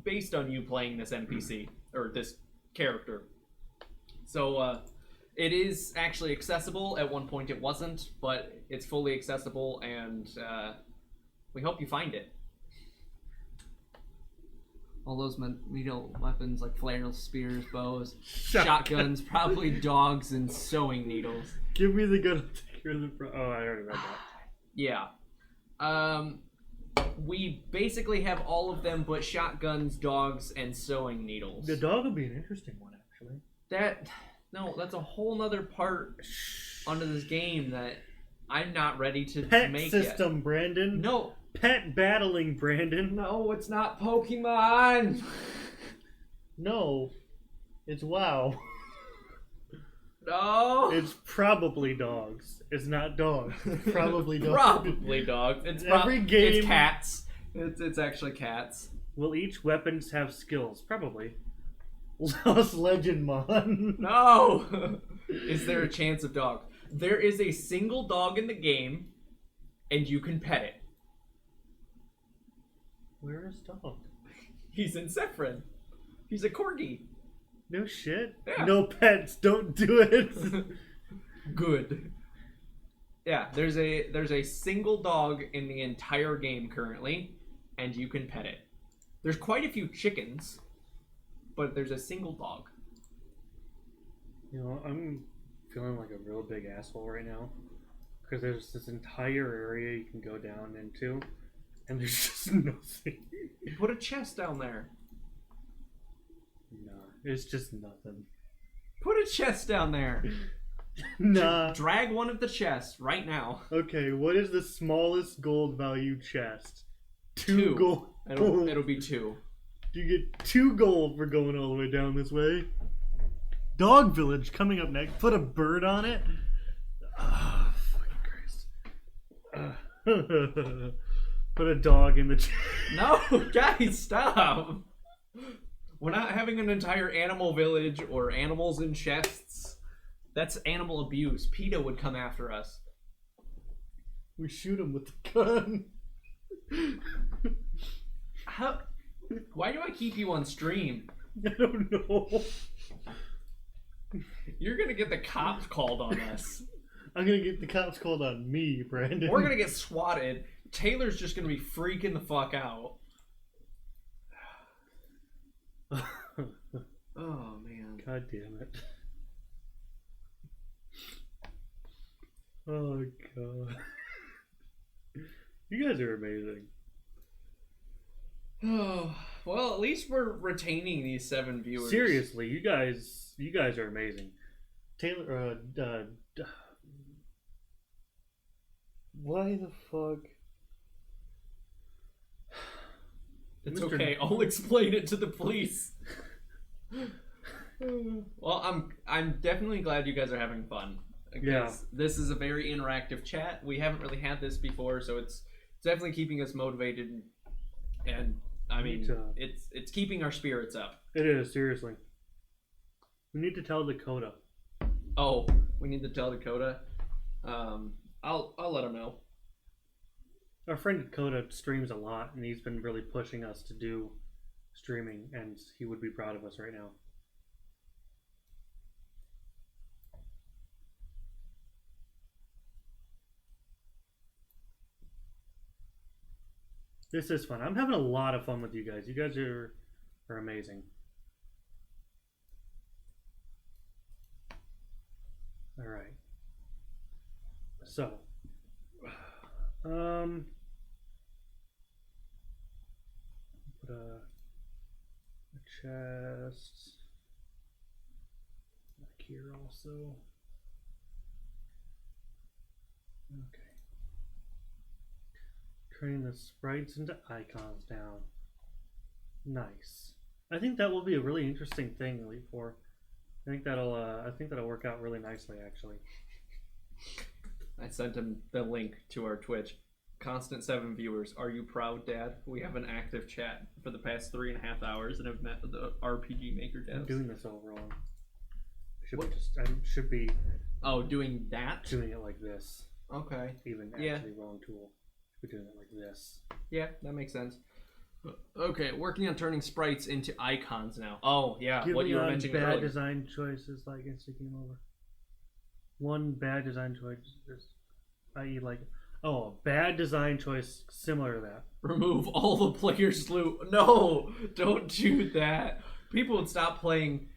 based on you playing this NPC or this character. So it is actually accessible. At one point it wasn't, but it's fully accessible, and we hope you find it. All those weapons like flails, spears, bows, shotguns, probably dogs, and sewing needles. Give me the gun. Take care of the I already read that. Yeah. We basically have all of them but shotguns, dogs, and sewing needles. The dog would be an interesting one, actually. That's a whole nother part onto this game that I'm not ready to Pet make system, yet. Brandon. No. Pet battling, Brandon. No, it's not Pokemon. No, it's WoW. No. It's probably dogs. It's not dogs. It's probably dogs. Probably dogs. It's every game. It's cats. It's actually cats. Will each weapons have skills? Probably. Lost Legend Mon. No! Is there a chance of dog? There is a single dog in the game, and you can pet it. Where is dog? He's in Sephron. He's a corgi. No shit. Yeah. No pets. Don't do it. Good. Yeah, there's a single dog in the entire game currently, and you can pet it. There's quite a few chickens, but there's a single dog. You know, I'm feeling like a real big asshole right now because there's this entire area you can go down into, and there's just nothing. Put a chest down there. Nah, it's just nothing. Put a chest down there. Nah. Drag one of the chests right now. Okay, what is the smallest gold value chest? 2 gold. It'll be 2. You get 2 gold for going all the way down this way. Dog Village coming up next. Put a bird on it. Oh, fucking Christ. Put a dog in the No, guys, stop. We're not having an entire animal village or animals in chests. That's animal abuse. PETA would come after us. We shoot him with the gun. How? Why do I keep you on stream? I don't know. You're gonna get the cops called on us. I'm gonna get the cops called on me, Brandon. We're gonna get swatted. Taylor's just gonna be freaking the fuck out. Oh man. God damn it. Oh god. You guys are amazing. Oh, well, at least we're retaining these 7 viewers. Seriously, you guys are amazing. Taylor, why the fuck? It's Mr. okay. I'll explain it to the police. Well, I'm definitely glad you guys are having fun. Yeah. This is a very interactive chat. We haven't really had this before, so it's definitely keeping us motivated, and I mean, it's keeping our spirits up. It is, seriously. We need to tell Dakota. Oh, we need to tell Dakota. I'll let him know. Our friend Dakota streams a lot, and he's been really pushing us to do streaming, and he would be proud of us right now. This is fun. I'm having a lot of fun with you guys. You guys are amazing. All right. So, put a chest back here also. Okay. Turning the sprites into icons now. Nice. I think that will be a really interesting thing, Elite Four. I think that'll work out really nicely, actually. I sent him the link to our Twitch. Constant 7 viewers. Are you proud, Dad? We have an active chat for the past 3.5 hours and have met the RPG Maker devs. I'm doing this all wrong. I should be. Oh, doing that? Doing it like this. Okay. Even actually wrong tool. We're doing it like this. Yeah, that makes sense. Okay, working on turning sprites into icons now. Oh, yeah, what you were mentioning bad earlier. design choices like instant game over. One bad design choice is, i.e. like, a bad design choice similar to that. Remove all the players' loot. No, don't do that. People would stop playing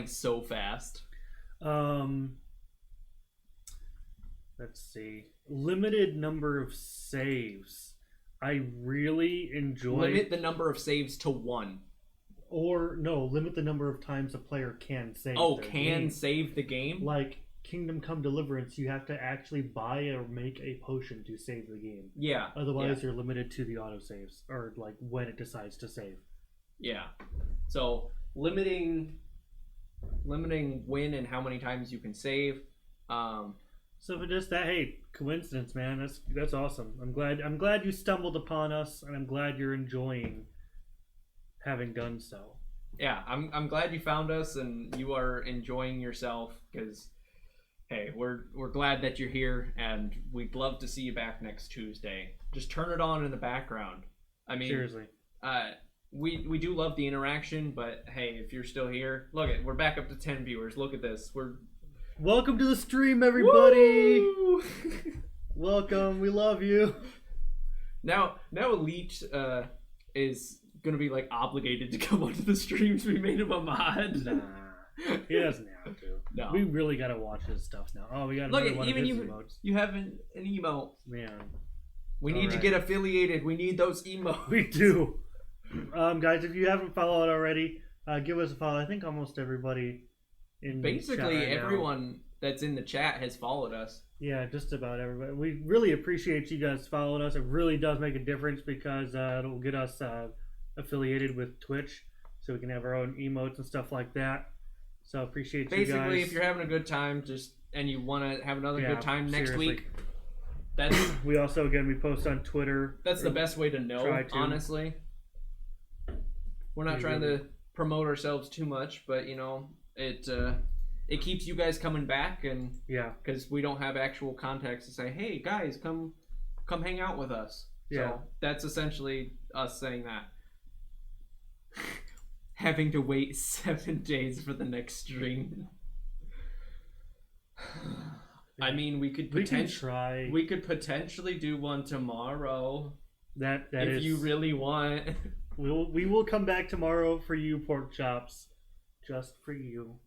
so fast. Let's see. Limited number of saves. I really enjoy. Limit the number of saves to 1. Or no, limit the number of times a player can save. Oh, can save the game? Like Kingdom Come Deliverance, you have to actually buy or make a potion to save the game. Yeah. Otherwise, you're limited to the autosaves, or like when it decides to save. Yeah. So limiting when and how many times you can save. So for just that, hey, coincidence, man. That's awesome. I'm glad you stumbled upon us, and I'm glad you're enjoying having done so. Yeah, I'm glad you found us and you are enjoying yourself because, hey, we're glad that you're here and we'd love to see you back next Tuesday. Just turn it on in the background. I mean, seriously, we do love the interaction, but hey, if you're still here, look it, we're back up to 10 viewers. Look at this. Welcome to the stream, everybody. Woo! Welcome. We love you. Now Elite is gonna be like obligated to come onto the streams. We made him a mod. Nah, he doesn't have to. No, we really gotta watch his stuff now. Oh, we gotta look at at one even of his you. emotes. You have an emote. Man, we need to get affiliated. We need those emotes. we do. Guys, if you haven't followed already, give us a follow. I think almost everybody in basically the chat right everyone now, that's in the chat has followed us. yeah, just about everybody. We really appreciate you guys following us. It really does make a difference because it'll get us affiliated with Twitch, so we can have our own emotes and stuff like that. So appreciate you guys. Basically, if you're having a good time, and you want to have another good time next seriously. week, that's we also we post on Twitter. that's the best way to know. Honestly, we're not trying to promote ourselves too much, but it keeps you guys coming back, and because we don't have actual contacts to say, hey guys, come hang out with us. So that's essentially us saying that. Having to wait 7 days for the next stream. I mean, we could potentially do one tomorrow. That if you really want. We will come back tomorrow for you, pork chops, just for you,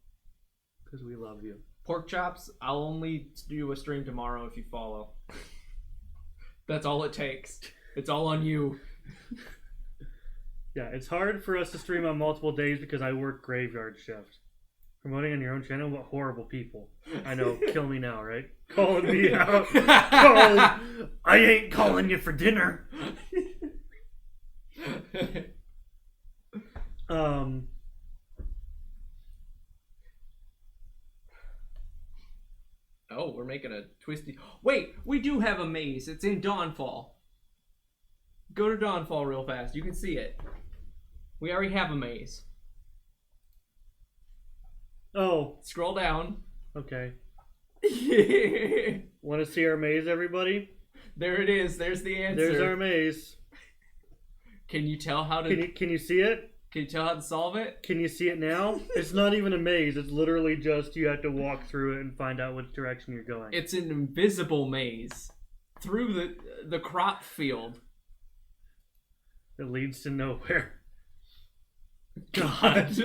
because we love you. Pork chops. I'll only do a stream tomorrow if you follow. That's all it takes. It's all on you. Yeah, it's hard for us to stream on multiple days because I work graveyard shift. Promoting on your own channel? What horrible people. I know, kill me now, right? Calling me out. I ain't calling you for dinner. Oh, we're making a twisty... Wait, we do have a maze. It's in Dawnfall. Go to Dawnfall real fast. You can see it. We already have a maze. Oh. Scroll down. Okay. Want to see our maze, everybody? There it is. There's the answer. There's our maze. Can you tell how to... Can you see it? Can you tell how to solve it? Can you see it now? It's not even a maze. It's literally just you have to walk through it and find out which direction you're going. It's an invisible maze. Through the crop field. It leads to nowhere. God.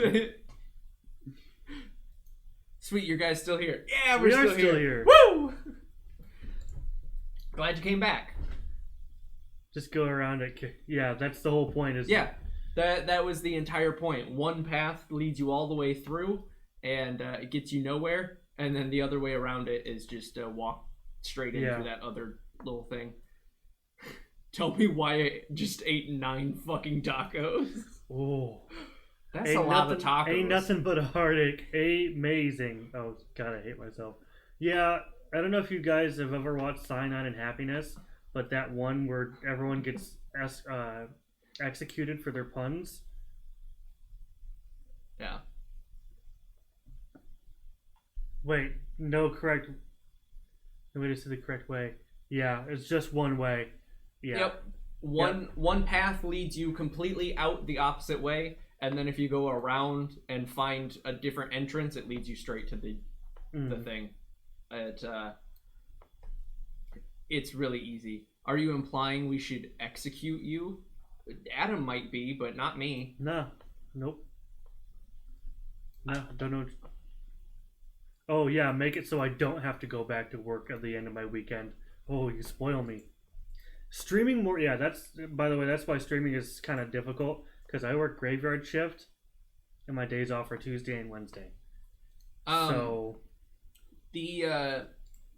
Sweet, you guys still here? Yeah, we are still here. Woo! Glad you came back. Just go around it. Yeah, that's the whole point. That was the entire point. One path leads you all the way through, and it gets you nowhere, and then the other way around it is just walk straight into that other little thing. Tell me why I just ate 9 fucking tacos. Oh. That's a lot of tacos. Ain't nothing but a heartache. Amazing. Oh, God, I hate myself. Yeah, I don't know if you guys have ever watched Cyanide and Happiness, but that one where everyone gets executed for their puns. Yeah. Wait, no, correct. No way to say the correct way. Yeah, it's just one way. Yeah. Yep. One path leads you completely out the opposite way, and then if you go around and find a different entrance, it leads you straight to the thing. It's really easy. Are you implying we should execute you? Adam might be, but not me. No. Nope. No, don't know. Oh yeah, make it so I don't have to go back to work at the end of my weekend. Oh, you spoil me. Streaming more, yeah, by the way, that's why streaming is kind of difficult, because I work graveyard shift, and my days off are Tuesday and Wednesday. So... The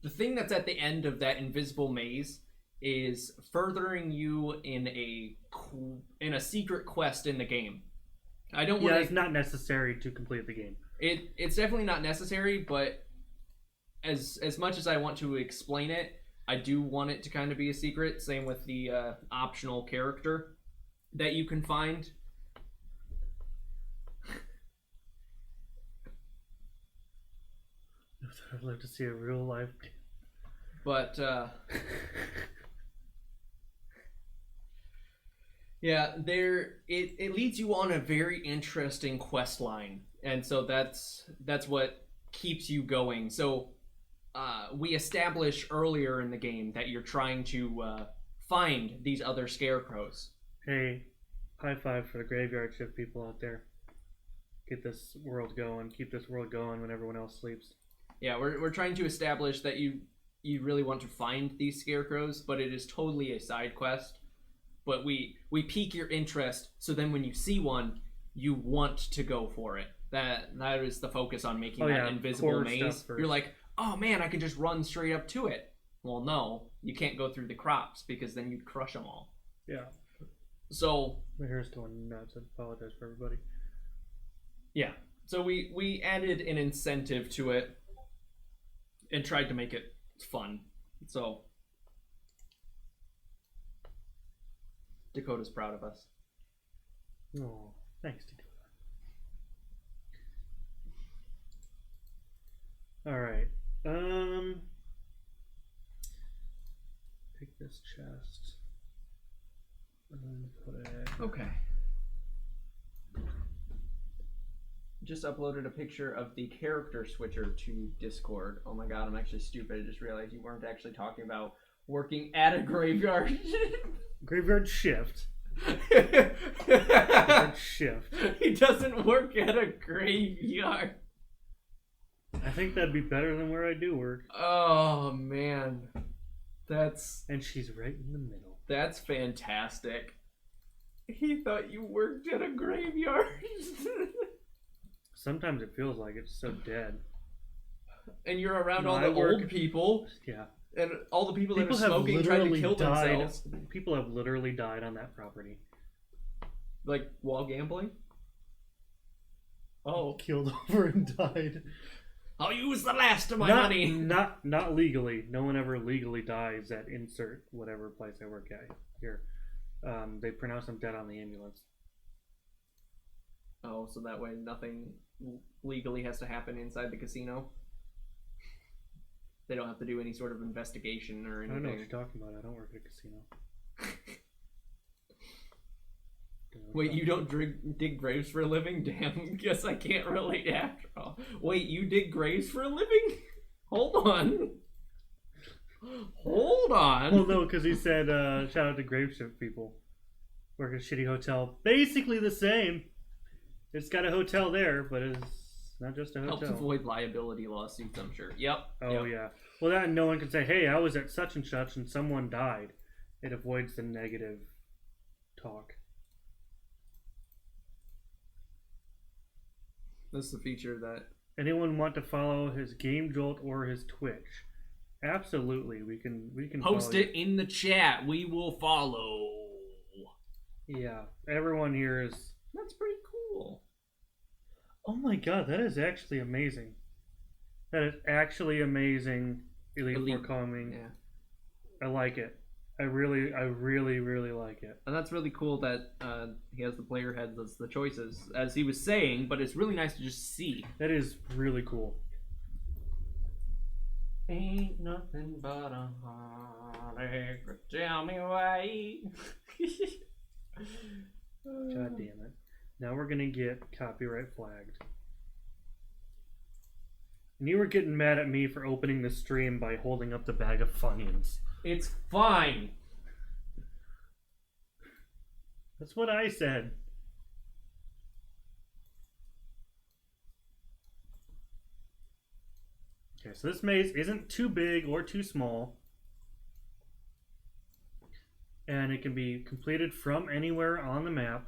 thing that's at the end of that invisible maze is furthering you in a secret quest in the game. I don't want. Yeah, it's not necessary to complete the game. It's definitely not necessary, but as much as I want to explain it, I do want it to kind of be a secret. Same with the optional character that you can find. I'd love to see a real life. But yeah, it leads you on a very interesting quest line, and so that's what keeps you going. So we established earlier in the game that you're trying to find these other scarecrows. Hey, high five for the graveyard shift people out there. Get this world going. Keep this world going when everyone else sleeps. Yeah, we're trying to establish that you really want to find these scarecrows, but it is totally a side quest. But we pique your interest, so then when you see one, you want to go for it. That is the focus on making that invisible maze. You're like, oh man, I can just run straight up to it. Well, no, you can't go through the crops because then you'd crush them all. Yeah. So my hair's going nuts. I apologize for everybody. Yeah. So we added an incentive to it and tried to make it fun. So Dakota's proud of us. Oh, thanks, Dakota. All right. Take this chest and put it. Okay. Just uploaded a picture of the character switcher to Discord. Oh my god, I'm actually stupid. I just realized you weren't actually talking about working at a graveyard. Graveyard shift. Graveyard shift. He doesn't work at a graveyard. I think that'd be better than where I do work. Oh man. And she's right in the middle. That's fantastic. He thought you worked at a graveyard. Sometimes it feels like it's so dead. And you're around all the old people. Yeah. And all the people that are smoking trying to kill themselves. People have literally died on that property. Like while gambling? Oh. Killed over and died. I'll use the last of my money. Not legally. No one ever legally dies at insert whatever place I work at here. They pronounce them dead on the ambulance. Oh, so that way nothing legally has to happen inside the casino? They don't have to do any sort of investigation or anything? I don't know what you're talking about. I don't work at a casino. Wait, you don't dig graves for a living? Damn, guess I can't relate after all. Wait, you dig graves for a living? Hold on. Hold on. Well, no, because he said, shout out to grave shift people. Work at a shitty hotel. Basically the same. It's got a hotel there, but it's not just a hotel. Helps avoid liability lawsuits, I'm sure. Yep. Oh, yeah. Well, that no one can say, hey, I was at such and such and someone died. It avoids the negative talk. That's the feature that... Anyone want to follow his Game Jolt or his Twitch? Absolutely. We can post it in the chat. We will follow. Yeah. Everyone here is... That's pretty cool. Oh my god, that is actually amazing. That is actually amazing. Elite Forecoming. Yeah. I like it. I really like it. And that's really cool that he has the player heads as the choices, as he was saying, but it's really nice to just see. That is really cool. Ain't nothing but a heartache. Tell me why. God damn it. Now we're gonna get copyright flagged. And you were getting mad at me for opening the stream by holding up the bag of Funyuns. It's fine. That's what I said. Okay, so this maze isn't too big or too small. And it can be completed from anywhere on the map.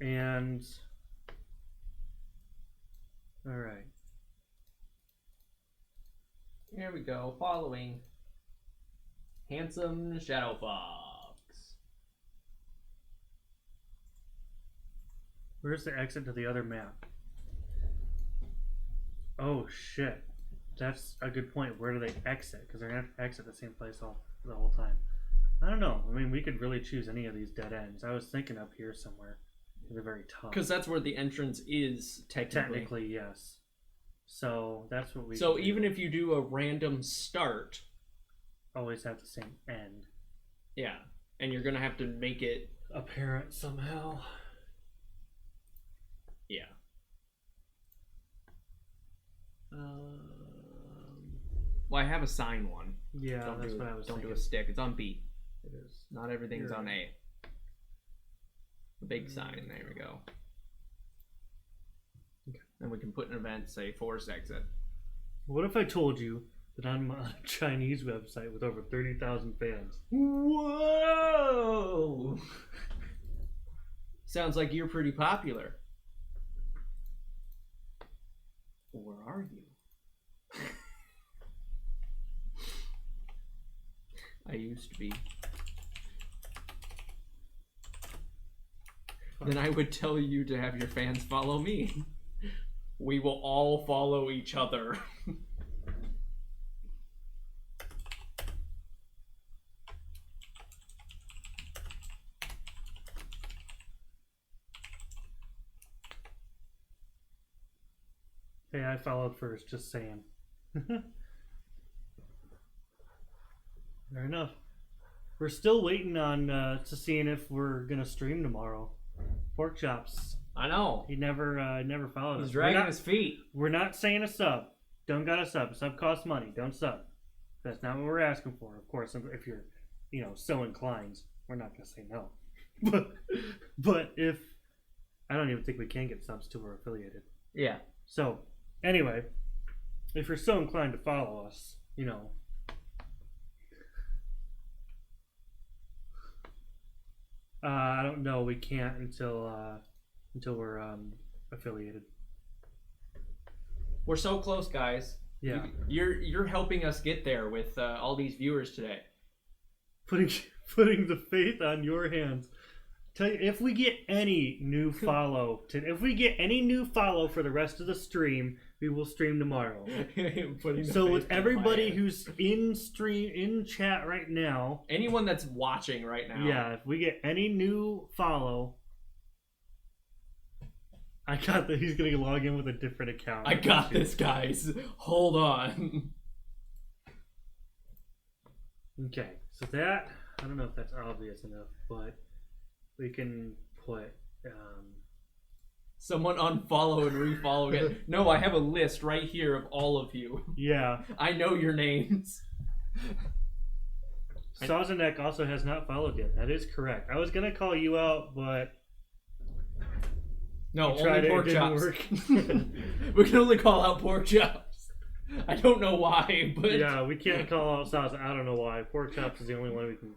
And... Alright. Here we go, following Handsome Shadow Fox. Where's the exit to the other map? Oh shit, that's a good point. Where do they exit? Because they're gonna have to exit the same place the whole time. I don't know. I mean, we could really choose any of these dead ends. I was thinking up here somewhere, at the very top. Because that's where the entrance is technically. Technically, yes. So that's what we. So even if you do a random start, always have the same end. Yeah, and you're gonna have to make it apparent somehow. Yeah. Well, I have a sign one. Yeah, that's what I was thinking. Don't do a stick. It's on B. It is. Not everything's on A. The big sign. There we go. Okay. And we can put an event, say forced exit. What if I told you that I'm on a Chinese website with over 30,000 fans? Whoa! Sounds like you're pretty popular. Or are you? I used to be. Then I would tell you to have your fans follow me. We will all follow each other. Hey, I followed first, just saying. Fair enough. We're still waiting on to seeing if we're gonna stream tomorrow. Pork chops. I know. He never followed us. He's dragging his feet. We're not saying a sub. Don't got a sub. A sub costs money. Don't sub. That's not what we're asking for. Of course, if you're, so inclined, we're not gonna say no. but if I don't even think we can get subs till we're affiliated. Yeah. So anyway, if you're so inclined to follow us, I don't know. We can't until we're affiliated. We're so close, guys. Yeah, you're helping us get there with all these viewers today. Putting the faith on your hands. Tell you, if we get any new follow, if we get any new follow for the rest of the stream, we will stream tomorrow. So with everybody who's in chat right now, anyone that's watching right now, yeah, if we get any new follow, I got that he's gonna log in with a different account. I got this, guys. Hold on. Okay, so that I don't know if that's obvious enough, but we can put someone unfollow and refollow again. No, I have a list right here of all of you. Yeah. I know your names. Sazanek also has not followed yet. That is correct. I was gonna call you out, but no, only pork chops. We can only call out pork chops. I don't know why, but yeah, we can't call out Saza. I don't know why. Pork chops is the only one we can.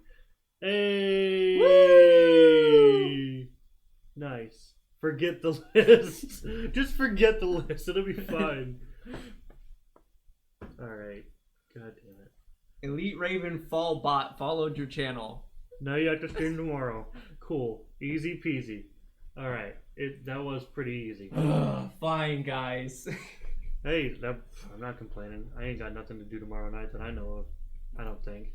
Hey! Woo! Nice. Forget the list. Just forget the list. It'll be fine. Alright. God damn it. Elite Raven Fall Bot followed your channel. Now you have to stream tomorrow. Cool. Easy peasy. Alright. That was pretty easy. Fine, guys. Hey, I'm not complaining. I ain't got nothing to do tomorrow night that I know of. I don't think.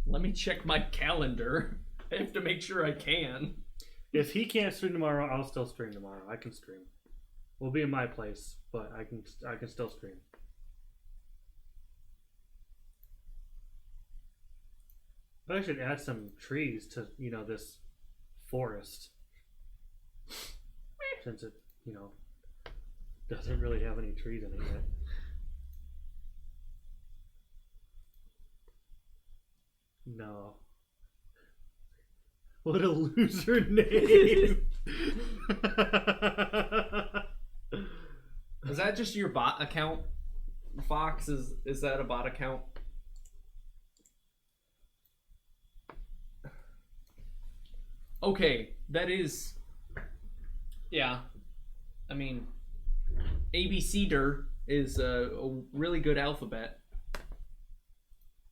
Let me check my calendar. I have to make sure I can. If he can't stream tomorrow, I'll still stream tomorrow. I can stream. We'll be in my place, but I can still stream. But I should add some trees to this forest, since it doesn't really have any trees in it yet. No. What a loser name. Is that just your bot account? Fox, is that a bot account? Okay, that is. Yeah. I mean, ABCder is a really good alphabet.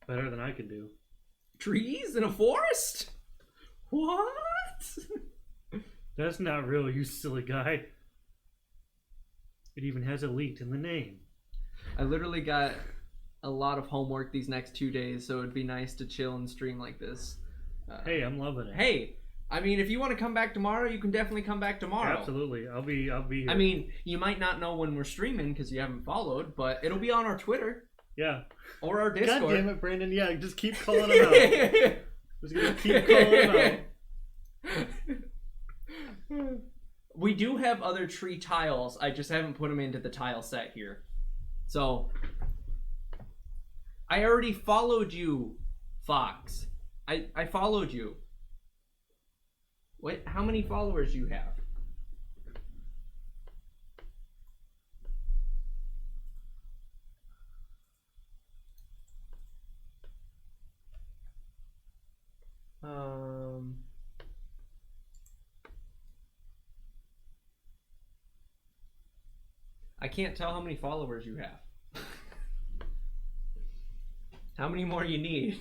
Better than I can do. Trees in a forest? What? That's not real, you silly guy. It even has elite in the name. I literally got a lot of homework these next 2 days, so it'd be nice to chill and stream like this. Hey, I'm loving it. Hey, I mean, if you want to come back tomorrow, you can definitely come back tomorrow. Absolutely, I'll be here. I mean, you might not know when we're streaming because you haven't followed, but it'll be on our Twitter. Yeah. Or our Discord. God damn it, Brandon. Yeah, just keep calling him out. Just gonna keep calling him out. We do have other tree tiles. I just haven't put them into the tile set here. So, I already followed you, Fox. I followed you. What? How many followers you have? I can't tell how many followers you have. How many more you need?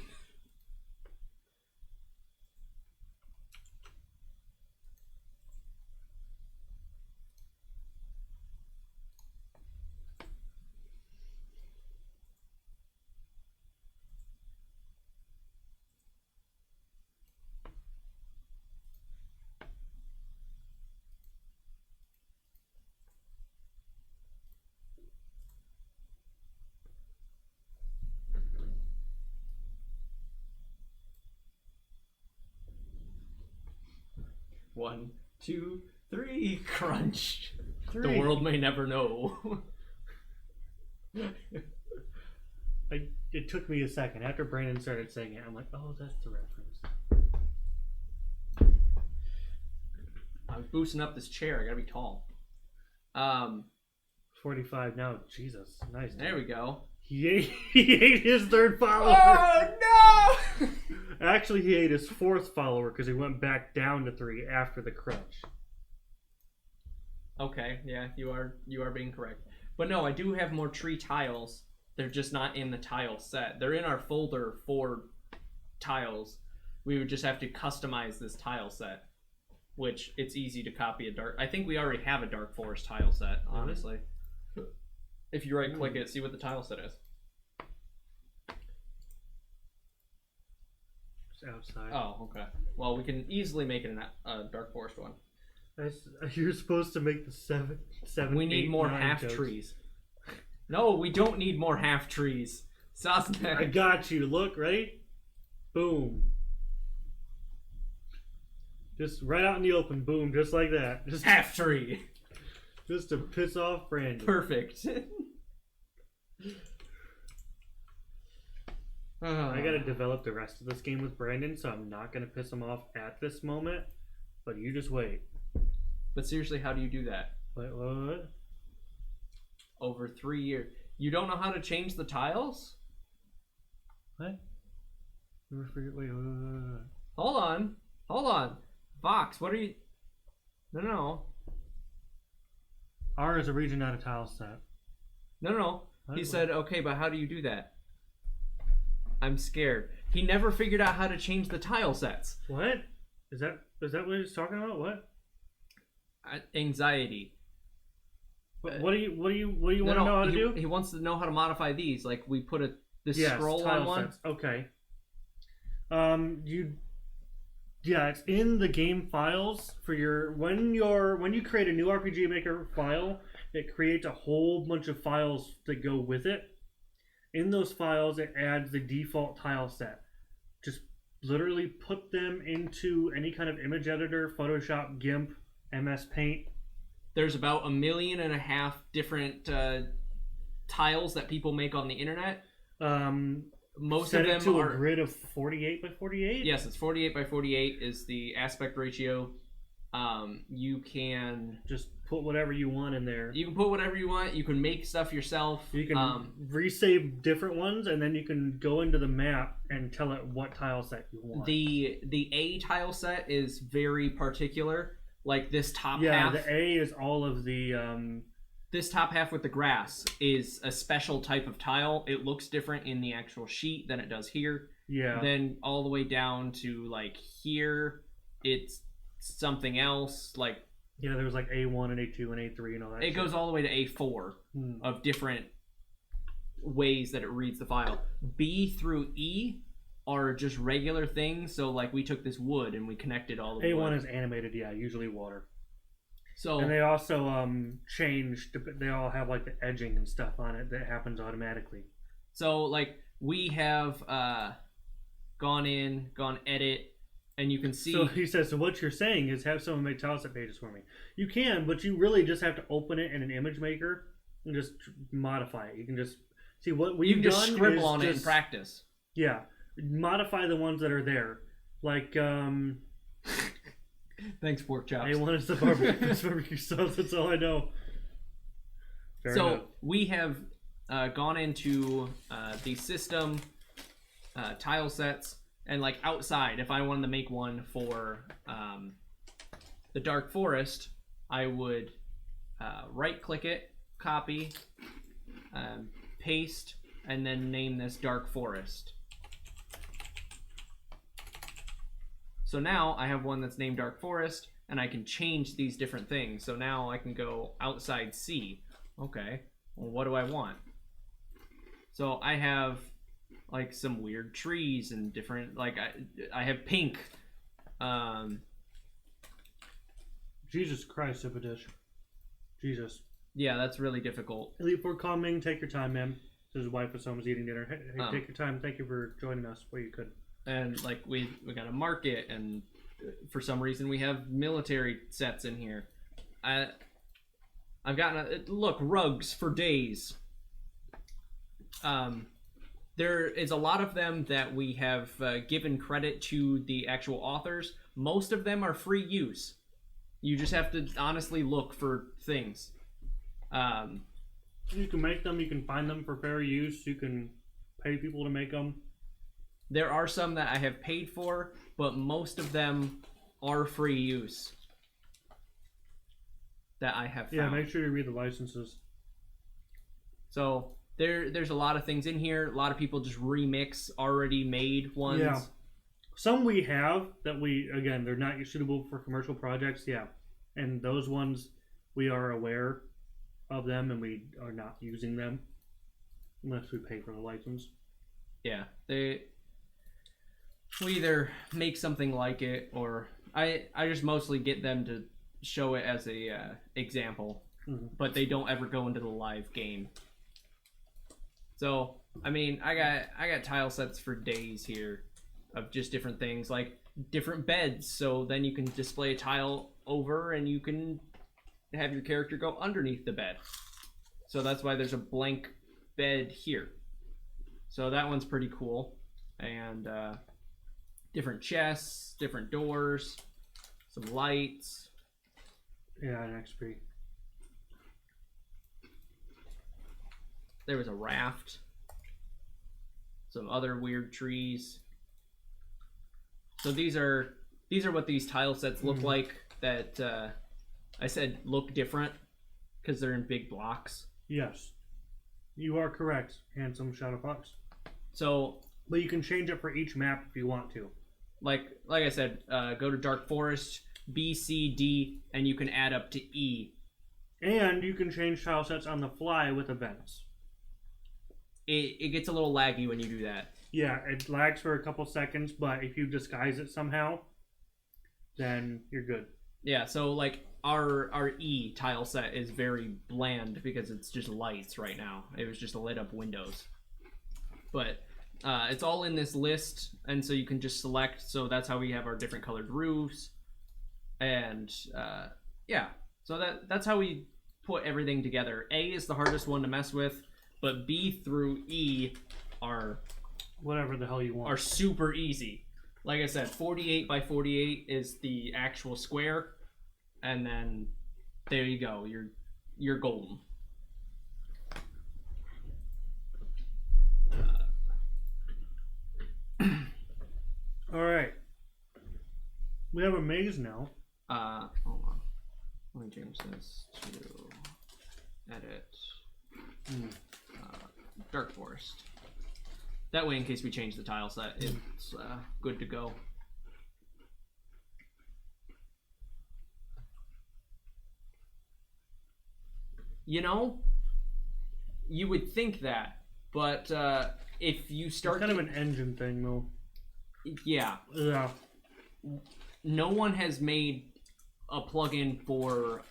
One, two, three, crunch. The world may never know. It took me a second. After Brandon started saying it, I'm like, oh, that's the reference. I'm boosting up this chair. I gotta be tall. 45 now. Jesus. Nice. There we go. He ate his third follower. Oh, no! Actually, he ate his fourth follower because he went back down to 3 after the crunch. Okay, yeah, you are being correct. But no, I do have more tree tiles. They're just not in the tile set. They're in our folder for tiles. We would just have to customize this tile set, which it's easy to copy a dark. I think we already have a Dark Forest tile set, honestly. If you right click it, see what the tile set is. It's outside. Oh, okay. Well, we can easily make it a Dark Forest one. You're supposed to make the seven. We need more half trees. No, we don't need more half trees. Sosnek. I got you. Look, ready? Boom. Just right out in the open. Boom, just like that. Just half tree. Just to piss off Brandon. Perfect. I gotta develop the rest of this game with Brandon, so I'm not gonna piss him off at this moment. But you just wait. But seriously, how do you do that? Wait, what? Over 3 years. You don't know how to change the tiles? What? Wait. Hold on. Fox, what are you... No. R is a region, not a tile set. No. He said, okay, but how do you do that? I'm scared. He never figured out how to change the tile sets. What? Is that what he's talking about? What? Anxiety. What do you want to know how to do? He wants to know how to modify these. Like we put this scroll on one. Sets. Okay. It's in the game files for when you create a new RPG Maker file, it creates a whole bunch of files that go with it. In those files, it adds the default tile set. Just literally put them into any kind of image editor, Photoshop, GIMP, MS Paint. There's about 1.5 million different tiles that people make on the internet. Most of them are a grid of 48 by 48. Yes, it's 48 by 48 is the aspect ratio. You can just put whatever you want in there. You can put whatever you want. You can make stuff yourself. You can resave different ones, and then you can go into the map and tell it what tile set you want. The A tile set is very particular. Like this top half. Yeah, the A is all of the. This top half with the grass is a special type of tile. It looks different in the actual sheet than it does here. Yeah. Then all the way down to like here, it's something else. Like Yeah, there was like A1 and A2 and A3 and all that. It goes all the way to A4 of different ways that it reads the file. B through E are just regular things. So like we took this wood and we connected all the A1 wood. is animated, yeah, usually water. So and they also changed. They all have like the edging and stuff on it that happens automatically. So like we have gone edit, and you can see. So he says, so what you're saying is have someone make tileset pages for me. You can, but you really just have to open it in an image maker and just modify it. You can just see what we've you can just done scribble is on it in practice. Yeah, modify the ones that are there. Like Thanks, pork chops. A1 is the barbecue sauce. That's all I know. Fair enough. We have gone into the system tile sets, and like outside, if I wanted to make one for the Dark Forest, I would right click it, copy, paste, and then name this Dark Forest. So now I have one that's named Dark Forest, and I can change these different things. So now I can go outside C. Okay, well, what do I want? So I have like some weird trees and different, like I have pink. Jesus Christ, Ipadish. Jesus. Yeah, that's really difficult. Elite Four coming. Take your time, ma'am. His wife was home, was eating dinner. Hey, take your time. Thank you for joining us where you could. And like we got a market, and for some reason we have military sets in here. I've gotten look, rugs for days. There is a lot of them that we have given credit to the actual authors. Most of them are free use. You just have to honestly look for things. You can make them. You can find them for fair use. You can pay people to make them. There are some that I have paid for, but most of them are free use that I have found. Yeah, make sure you read the licenses. So there's a lot of things in here. A lot of people just remix already made ones. Yeah. Some we have that again, they're not suitable for commercial projects, yeah. And those ones, we are aware of them and we are not using them unless we pay for the license. Yeah, we either make something like it, or I just mostly get them to show it as a example, but they don't ever go into the live game. So I mean, I got tile sets for days here of just different things, like different beds. So then you can display a tile over, and you can have your character go underneath the bed. So that's why there's a blank bed here. So that one's pretty cool, and different chests, different doors, some lights. Yeah, an XP. There was a raft, some other weird trees. So these are what these tile sets look like. That I said look different because they're in big blocks. Yes, you are correct, handsome Shadow Fox. So, but you can change it for each map if you want to. Like I said, go to Dark Forest, B, C, D, and you can add up to E. And you can change tile sets on the fly with events. It gets a little laggy when you do that. Yeah, it lags for a couple seconds, but if you disguise it somehow, then you're good. Yeah, so like our E tile set is very bland because it's just lights right now. It was just lit up windows. But it's all in this list, and so you can just select. So that's how we have our different colored roofs, and yeah. So that's how we put everything together. A is the hardest one to mess with, but B through E are whatever the hell you want. Are super easy. Like I said, 48 by 48 is the actual square, and then there you go. You're golden. All right. We have a maze now. Hold on. Let me change this to edit. Dark Forest. That way, in case we change the tile set, it's good to go. you know, you would think that, but if you start... It's kind of an engine thing, though. Yeah. Yeah. No one has made a plugin for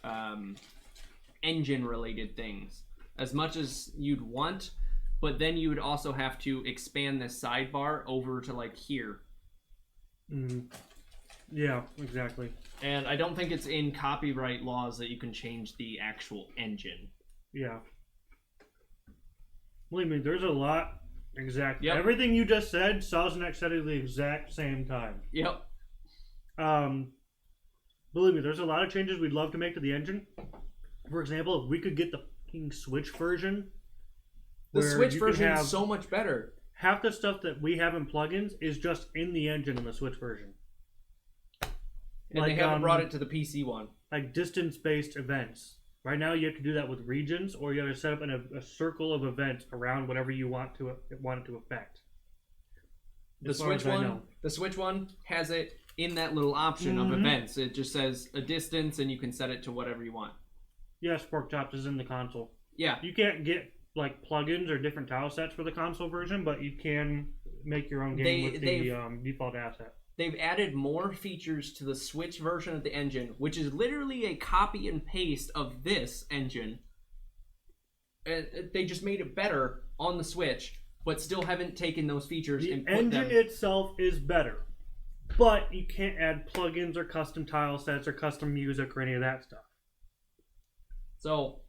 engine-related things as much as you'd want, but then you would also have to expand this sidebar over to, like, here. Mm-hmm. Yeah, exactly. And I don't think it's in copyright laws that you can change the actual engine. Yeah. Believe me, there's a lot. Exactly. Yep. Everything you just said, Sosnek said at the exact same time. Yep. Believe me, there's a lot of changes we'd love to make to the engine. For example, if we could get the fucking Switch version. The Switch version is so much better. Half the stuff that we have in plugins is just in the engine in the Switch version. And like, they haven't brought it to the PC one. Like distance-based events. Right now, you have to do that with regions, or you have to set up a circle of events around whatever you want it to affect. The Switch one has it in that little option of events. It just says a distance, and you can set it to whatever you want. Yes, Pork Chops is in the console. Yeah. You can't get like plugins or different tile sets for the console version, but you can make your own game with the default asset. They've added more features to the Switch version of the engine, which is literally a copy and paste of this engine. And they just made it better on the Switch, but still haven't taken those features and put them... The engine itself is better, but you can't add plugins or custom tile sets or custom music or any of that stuff. So,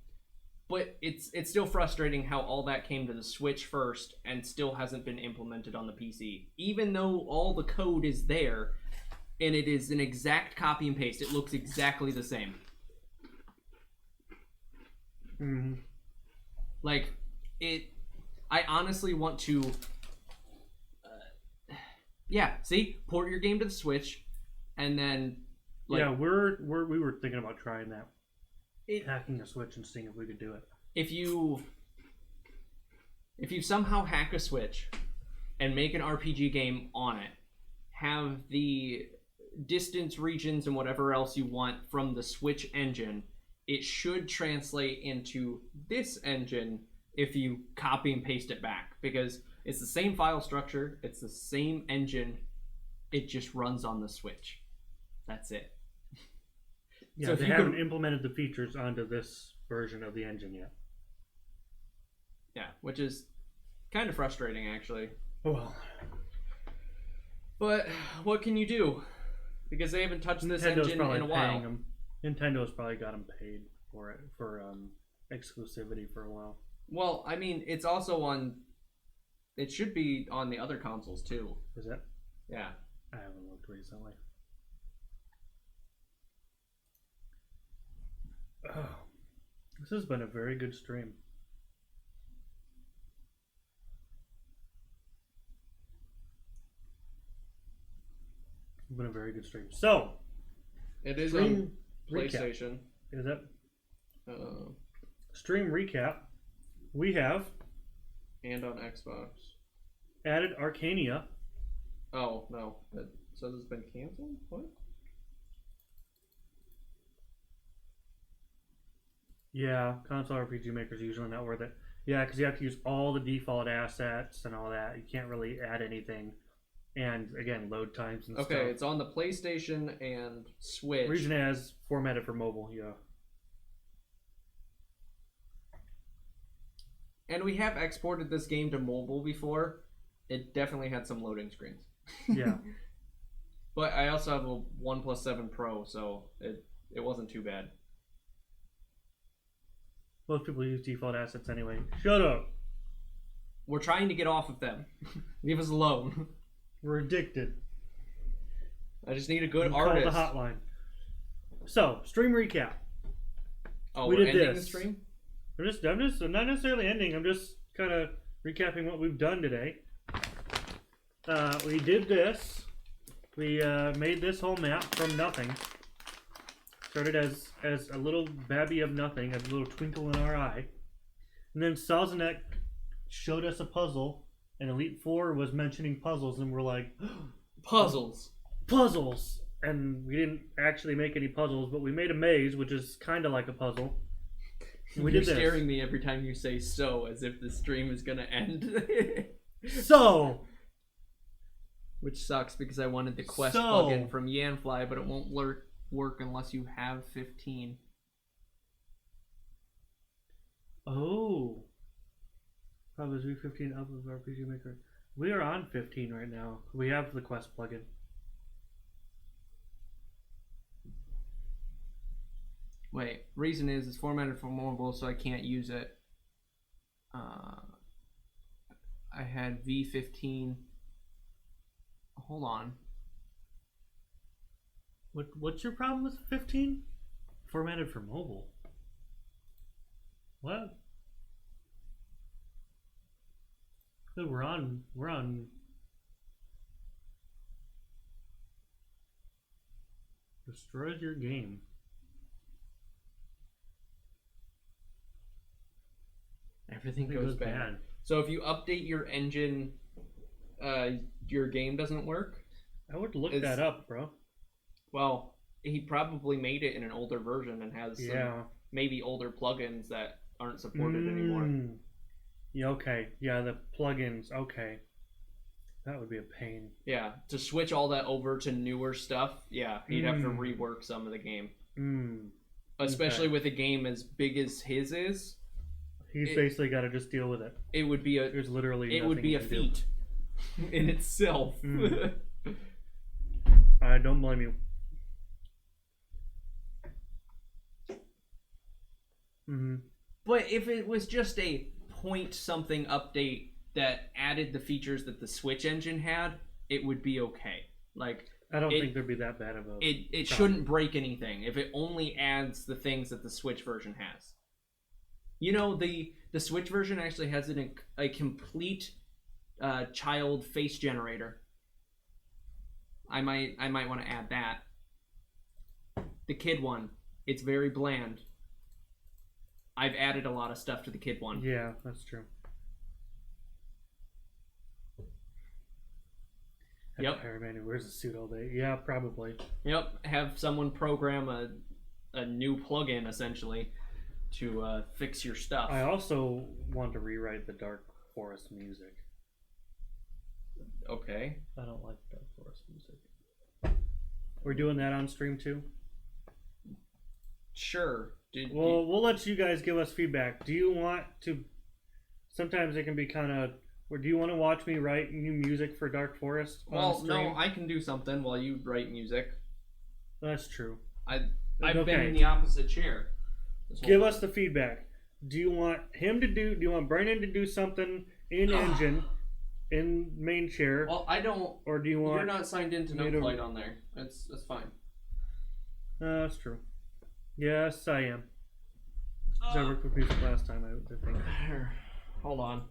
but it's still frustrating how all that came to the Switch first and still hasn't been implemented on the PC. Even though all the code is there and it is an exact copy and paste, it looks exactly the same. Mm-hmm. Like, I honestly want to... yeah, see? Port your game to the Switch and then... Like, yeah, we were thinking about trying that. Hacking the Switch and seeing if we could do it. If you somehow hack a Switch and make an RPG game on it, have the distance regions and whatever else you want from the Switch engine, it should translate into this engine if you copy and paste it back, because it's the same file structure, it's the same engine, it just runs on the Switch. That's it. Yeah, so they haven't implemented the features onto this version of the engine yet. Yeah, which is kind of frustrating, actually. Well, but what can you do? Because they haven't touched this engine in a while. Nintendo's probably got them paid for it, for exclusivity for a while. Well, I mean, it's also on... It should be on the other consoles, too. Is it? Yeah. I haven't looked recently. Oh, this has been a very good stream. It's been a very good stream. So, it is on PlayStation. Is it? Stream recap. We have and on Xbox added Arcania. Oh no! It says it's been canceled. What? Yeah, console RPG Maker's usually not worth it. Yeah, because you have to use all the default assets and all that. You can't really add anything. And again, load times and stuff. Okay, it's on the PlayStation and Switch. Region has formatted for mobile, yeah. And we have exported this game to mobile before. It definitely had some loading screens. Yeah. But I also have a OnePlus 7 Pro, so it wasn't too bad. Most people use default assets anyway. Shut up. We're trying to get off of them. Leave us alone. We're addicted. I just need a good artist. Call the hotline. So, stream recap. Oh, we're ending the stream? I'm not necessarily ending. I'm just kind of recapping what we've done today. We did this. We made this whole map from nothing. Started as a little babby of nothing, a little twinkle in our eye. And then Sosnek showed us a puzzle, and Elite Four was mentioning puzzles, and we're like, puzzles! Puzzles! And we didn't actually make any puzzles, but we made a maze, which is kind of like a puzzle. We You're did this. scaring me every time you say "so," as if the stream is gonna end. So, Which sucks because I wanted the Quest So- plugin from Yanfly, but it won't work unless you have 15. oh, Probably V15 up with RPG Maker. We are on 15 right now. We have the Quest plugin. Wait, reason is it's formatted for mobile, so I can't use it. I had V15. Hold on. What's your problem with 15? Formatted for mobile. What? We're on. Destroys your game. Everything It goes bad. So if you update your engine, your game doesn't work? I would look that up, bro. Well, he probably made it in an older version and has some maybe older plugins that aren't supported anymore. Yeah, okay. Yeah, the plugins, okay. That would be a pain. Yeah, to switch all that over to newer stuff, yeah, he'd have to rework some of the game. Especially with a game as big as his is. He's basically got to just deal with it. It would be There's literally it would be a feat in itself. I don't blame you. But if it was just a point something update that added the features that the Switch engine had, it would be okay. Like, I don't think there'd be that bad of a it shouldn't break anything if it only adds the things that the Switch version has. You know, the Switch version actually has a complete child face generator. I might want to add that. The kid one, it's very bland. I've added a lot of stuff to the kid one. Yeah, that's true. Yep. Pyroman who wears a suit all day. Yeah, probably. Yep. Have someone program a new plugin essentially to fix your stuff. I also want to rewrite the Dark Forest music. Okay. I don't like Dark Forest music. We're doing that on stream too? Sure. We'll let you guys give us feedback. Do you want to... Sometimes it can be kind of... Or do you want to watch me write new music for Dark Forest on stream? No, I can do something while you write music. That's true. I've been in the opposite chair. Give us the feedback. Do you want him to do... Do you want Brandon to do something in engine, in main chair? Well, I don't... Or do you want... You're not signed into NoFlight on there. That's fine. That's true. Yes, I am. I worked with music last time, I think. Hold on.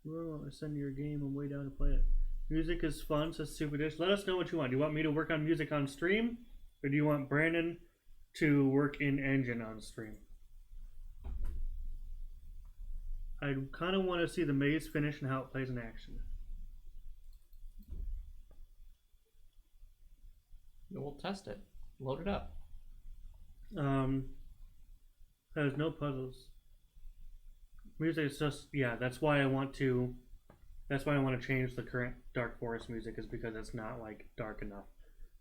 Well, I send you your game. I'm way down to play it. Music is fun, says Super Dish. Let us know what you want. Do you want me to work on music on stream? Or do you want Brandon to work in engine on stream? I kind of want to see the maze finish and how it plays in action. We'll test it. Load it up. There's no puzzles. Music is just, yeah, that's why I want to change the current Dark Forest music, is because it's not like dark enough.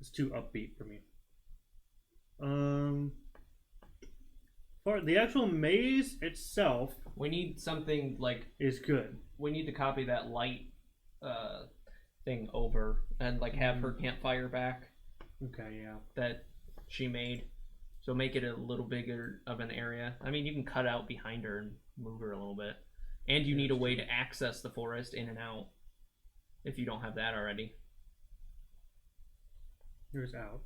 It's too upbeat for me. For the actual maze itself, we need something like is good. We need to copy that light thing over and like have her campfire back. Okay, yeah. That she made. So make it a little bigger of an area. I mean, you can cut out behind her and move her a little bit. And you need a way to access the forest in and out if you don't have that already. Here's out.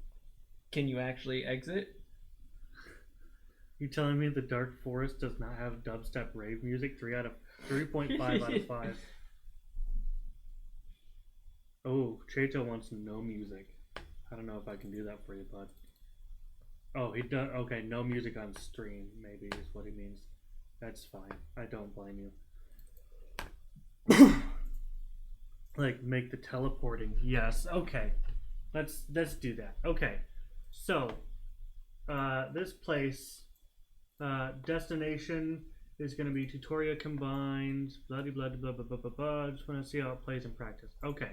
Can you actually exit? You telling me the Dark Forest does not have dubstep rave music? 3.5 out of 5. Oh, Chaito wants no music. I don't know if I can do that for you, bud. Oh, he does. Okay, no music on stream, maybe is what he means. That's fine. I don't blame you. Like, make the teleporting. Yes. Okay. Let's do that. Okay. So, this place, destination is going to be Tutoria combined, blah blah blah blah blah blah blah. I just want to see how it plays in practice. Okay.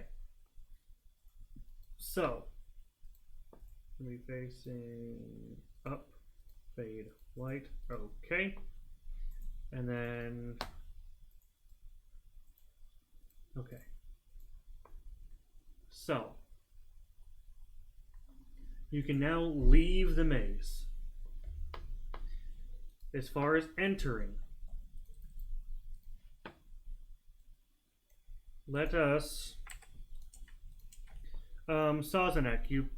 So, let me facing up, fade white. Okay. And then, okay. So, you can now leave the maze. As far as entering, let us, Sazerac, you,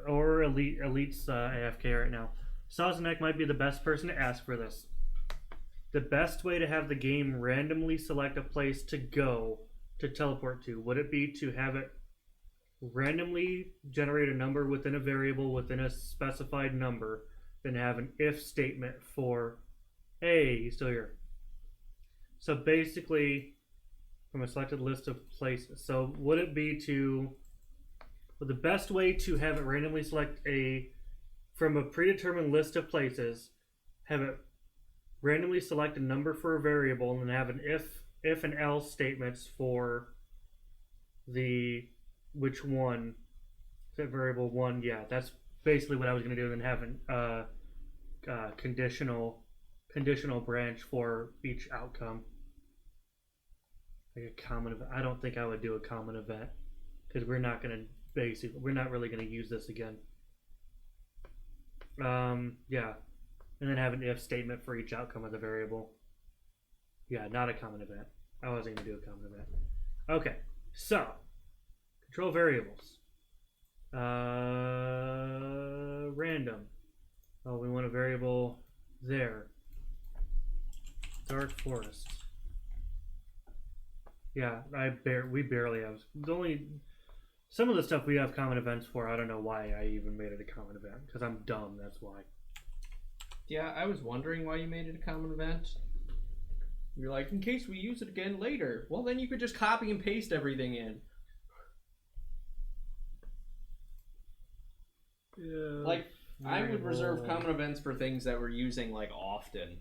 or Elite's AFK right now. Sazerac might be the best person to ask for this. The best way to have the game randomly select a place to go to teleport to, would it be to have it randomly generate a number within a variable within a specified number, then have an if statement for, hey, he's still here. So basically, from a selected list of places. So would it be to, well, the best way to have it randomly select from a predetermined list of places, have it randomly select a number for a variable and then have an if and else statements for the which one, that variable one, yeah, that's basically what I was going to do, and then have an conditional branch for each outcome. Like a common event. I don't think I would do a common event because we're not really going to use this again. Yeah, and then have an if statement for each outcome of the variable. Yeah, not a common event. I wasn't going to do a common event. Okay, so control variables. Random. Oh, we want a variable there. Dark forest. Yeah, we barely have. Some of the stuff we have common events for. I don't know why I even made it a common event, because I'm dumb. That's why. Yeah, I was wondering why you made it a common event. You're like, in case we use it again later. Well, then you could just copy and paste everything in. Yeah, like, I would reserve common events for things that we're using, like, often.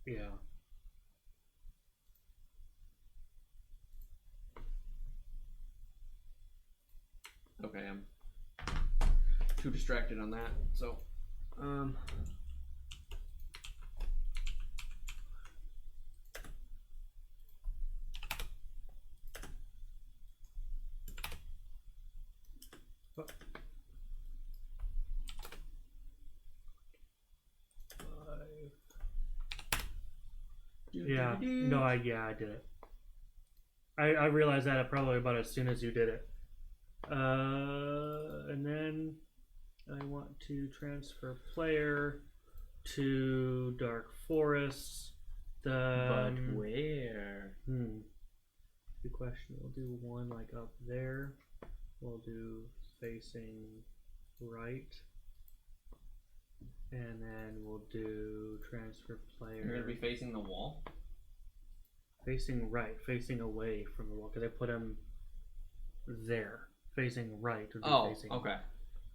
Yeah. Okay, I'm too distracted on that, so Yeah. No, I did it. I realized that probably about as soon as you did it. And then I want to transfer player to Dark Forest. But where? Good question. We'll do one like up there. We'll do facing right. And then we'll do transfer player. You're going to be facing the wall? Facing right, facing away from the wall, because I put him there. Facing right would be facing. Okay.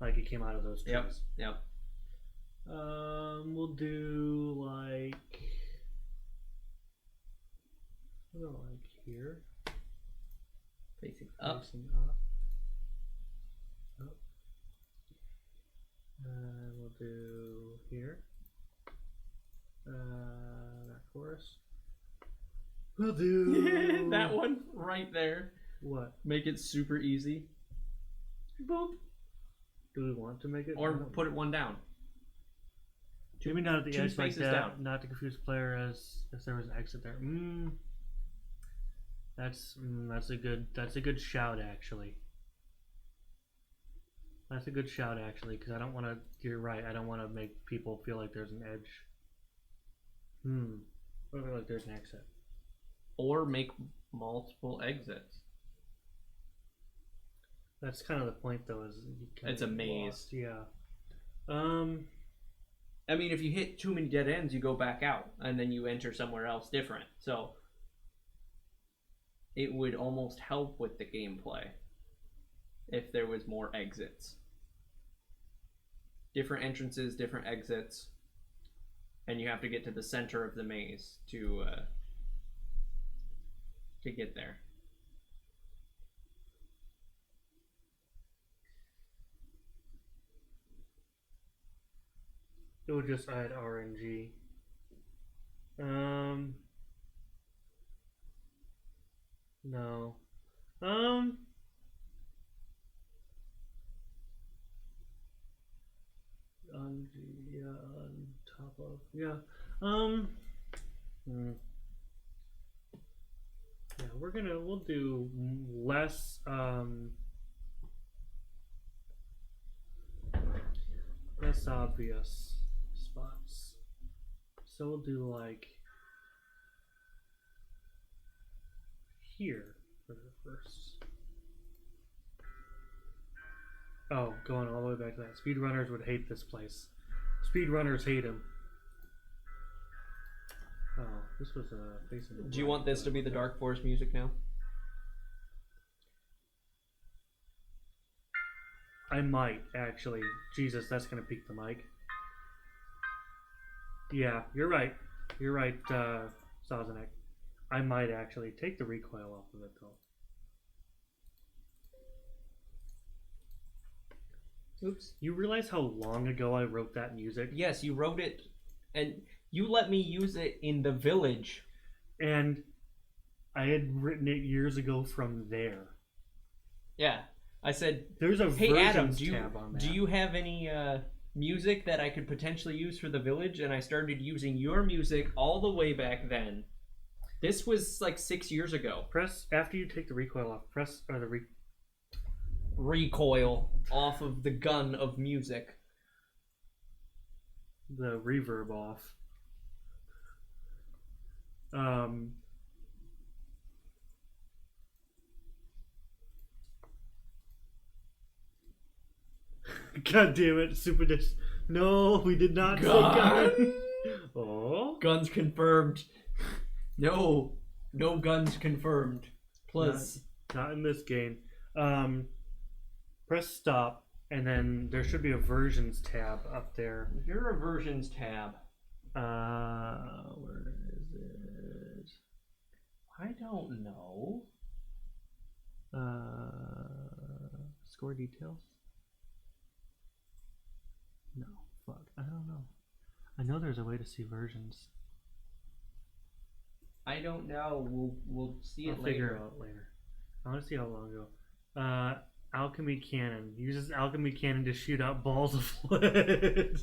Like it came out of those trees. Yep. We'll do like, here. Facing up. Facing up. We'll do here. Dark Forest. We'll do that one right there. What? Make it super easy. Boop. Do we want to make it? Or put it one down. Maybe not at the edge like that. Down. Not to confuse the player as if there was an exit there. That's a good shout actually. That's a good shout actually, because I don't want to. You're right. I don't want to make people feel like there's an edge. Or like there's an exit. Or make multiple exits. That's kind of the point, though. Is it's a maze. Lost. Yeah. I mean, if you hit too many dead ends, you go back out, and then you enter somewhere else different. So it would almost help with the gameplay. if there was more exits. Different entrances, different exits, and you have to get to the center of the maze to get there. It would just add RNG. No. On top of, yeah. Yeah, we'll do less, less obvious spots. So we'll do like here for the first. Oh, going all the way back to that. Speedrunners would hate this place. Speedrunners hate him. Oh, this was facing the Do you want this to be the Dark Forest music now? I might, actually. Jesus, that's gonna peak the mic. Yeah, you're right. You're right, Sazerac. I might actually take the recoil off of it, though. Oops. You realize how long ago I wrote that music? Yes, you wrote it, and you let me use it in the village. And I had written it years ago from there. Yeah. I said, there's a hey Adam, tab on that. Do you have any music that I could potentially use for the village? And I started using your music all the way back then. This was like 6 years ago. Press, after you take the recoil off, press, or the recoil off of the gun of music. The reverb off. God damn it, Super Dish. No, we did not say gun. Oh. Guns confirmed. No guns confirmed. Plus. Not in this game. Press stop, and then there should be a versions tab up there. You're a versions tab. Where is it? I don't know. Score details? No, fuck. I don't know. I know there's a way to see versions. I don't know. We'll see it I'll later. Figure it out later. I want to see how long ago. Alchemy cannon uses alchemy cannon to shoot out balls of lead.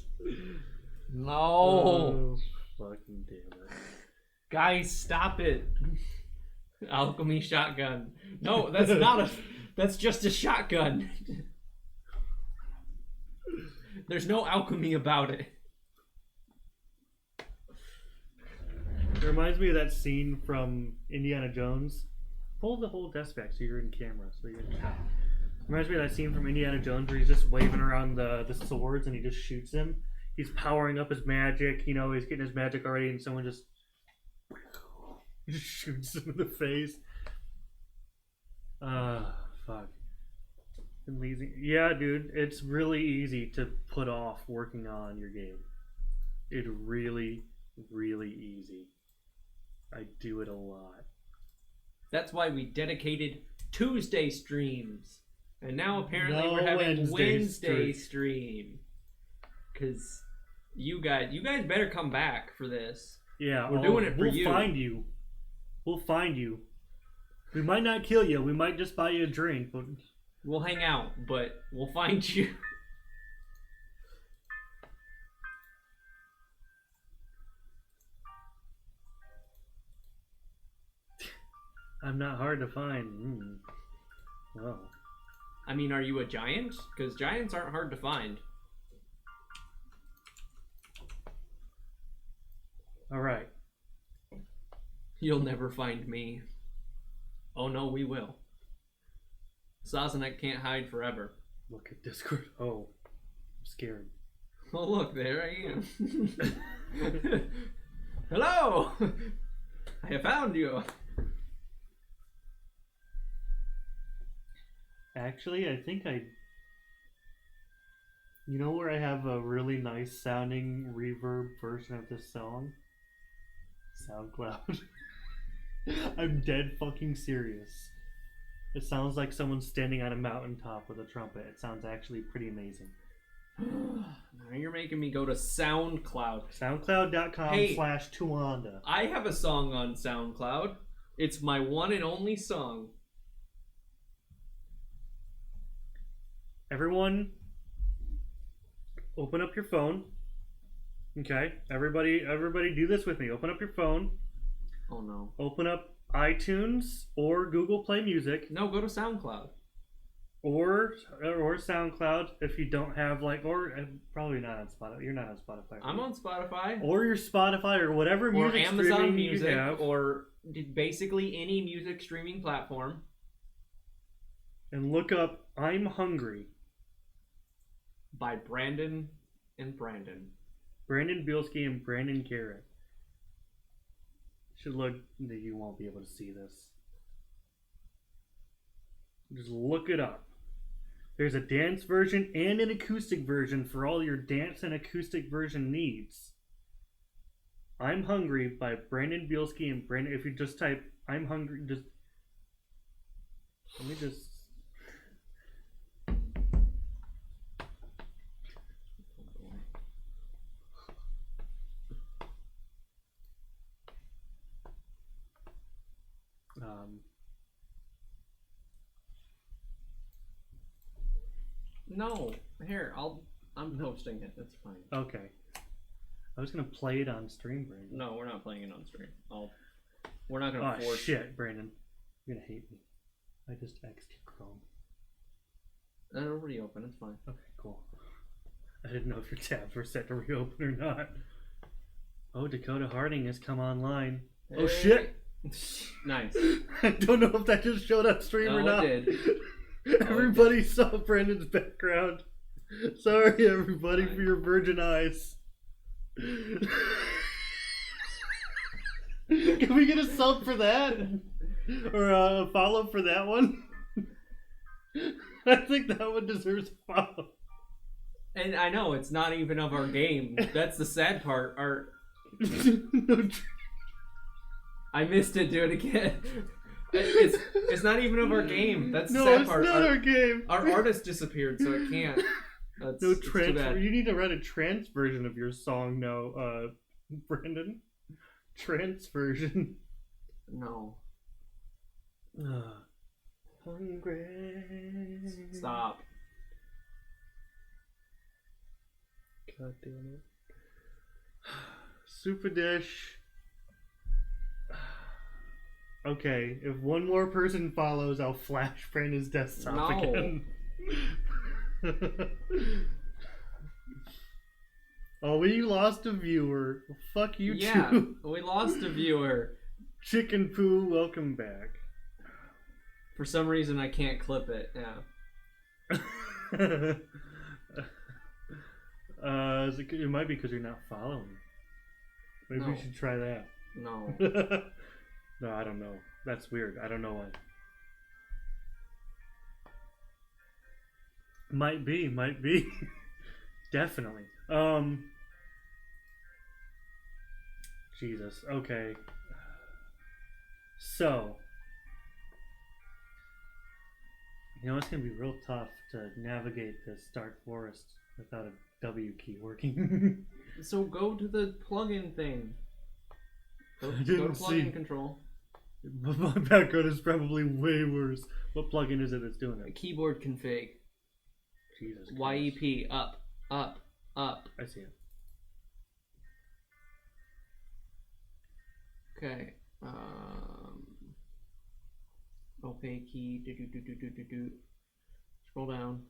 No. Oh, fucking damn it. Guys, stop it. Alchemy shotgun. No, that's not a. That's just a shotgun. There's no alchemy about it. It reminds me of that scene from Indiana Jones. Pull the whole desk back so you're in camera. So you're in shot. Reminds me of that scene from Indiana Jones where he's just waving around the swords and he just shoots them. He's powering up his magic. You know, he's getting his magic already, and someone just shoots him in the face. Fuck. Yeah, dude, it's really easy to put off working on your game. It's really, really easy. I do it a lot. That's why we dedicated Tuesday streams. And now apparently No we're having Wednesday stream. Because you guys better come back for this. Yeah, we're doing it for you. We'll find you. We'll find you. We might not kill you. We might just buy you a drink, but we'll hang out, but we'll find you. I'm not hard to find. Well. I mean, are you a giant? Because giants aren't hard to find. Alright. You'll never find me. Oh no, we will. Sazerac can't hide forever. Look at Discord. Oh, I'm scared. Oh look, there I am. Hello! I have found you. Actually, I think I. You know where I have a really nice sounding reverb version of this song? SoundCloud. I'm dead fucking serious. It sounds like someone's standing on a mountaintop with a trumpet. It sounds actually pretty amazing. Now you're making me go to SoundCloud. SoundCloud.com/Tuanda. I have a song on SoundCloud. It's my one and only song. Everyone, open up your phone. Okay, everybody do this with me. Open up your phone. Oh no. Open up iTunes or Google Play Music. No, go to SoundCloud. Or SoundCloud if you don't have or probably not on Spotify. You're not on Spotify. Right? I'm on Spotify. Or your Spotify or whatever music or Amazon streaming Music you have. or basically any music streaming platform. And look up "I'm Hungry" by Brandon and Brandon. Brandon Bielski and Brandon Garrett. Should look. You won't be able to see this. Just look it up. There's a dance version and an acoustic version for all your dance and acoustic version needs. "I'm Hungry" by Brandon Bielski and Brandon. If you just type "I'm hungry," just let me just. No, here I'm posting it. That's fine. Okay. I was gonna play it on stream, Brandon. No, we're not playing it on stream. We're not gonna Oh force. shit, Brandon, you're gonna hate me. I just X'd your Chrome. It'll reopen. It's fine. Okay, cool. I didn't know if your tabs were set to reopen or not. Oh, Dakota Harding has come online. Hey. Oh shit! Nice. I don't know if that just showed up stream or not. It did. Everybody saw Brandon's background. Sorry, everybody, for your virgin eyes. Can we get a sub for that? Or a follow for that one? I think that one deserves a follow. And I know it's not even of our game. That's the sad part. I missed it. Do it again. It's not even of our game. That's the sad part. No, it's not our game. Our artist disappeared, so it can't. No transfer. You need to write a trance version of your song now, Brandon. Trance version. No. Hungry. Stop. God damn it. Super Dish. Okay, if one more person follows, I'll flash Brandon's desktop again. Oh, we lost a viewer. Fuck you too. Yeah, we lost a viewer. Chicken Poo, welcome back. For some reason, I can't clip it. Yeah. It might be because you're not following. Maybe we should try that. No. No, I don't know. That's weird. I don't know why. Might be. Definitely. Jesus. Okay. So, it's gonna be real tough to navigate this dark forest without a W key working. So go to the plugin thing. Go to plugin control. My background is probably way worse. What plugin is it that's doing it? Keyboard config. Jesus Christ. YEP up. I see it. Okay. Okay, key. Scroll down.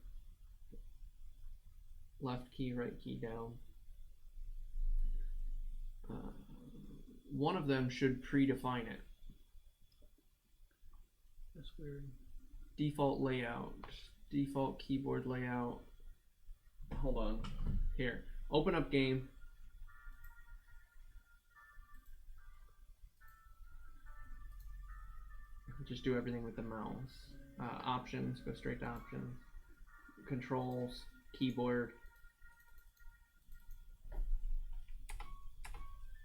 Left key, right key down. One of them should predefine it. That's weird. Default layout. Default keyboard layout. Hold on. Here. Open up game. Just do everything with the mouse. Options, go straight to options. Controls, keyboard.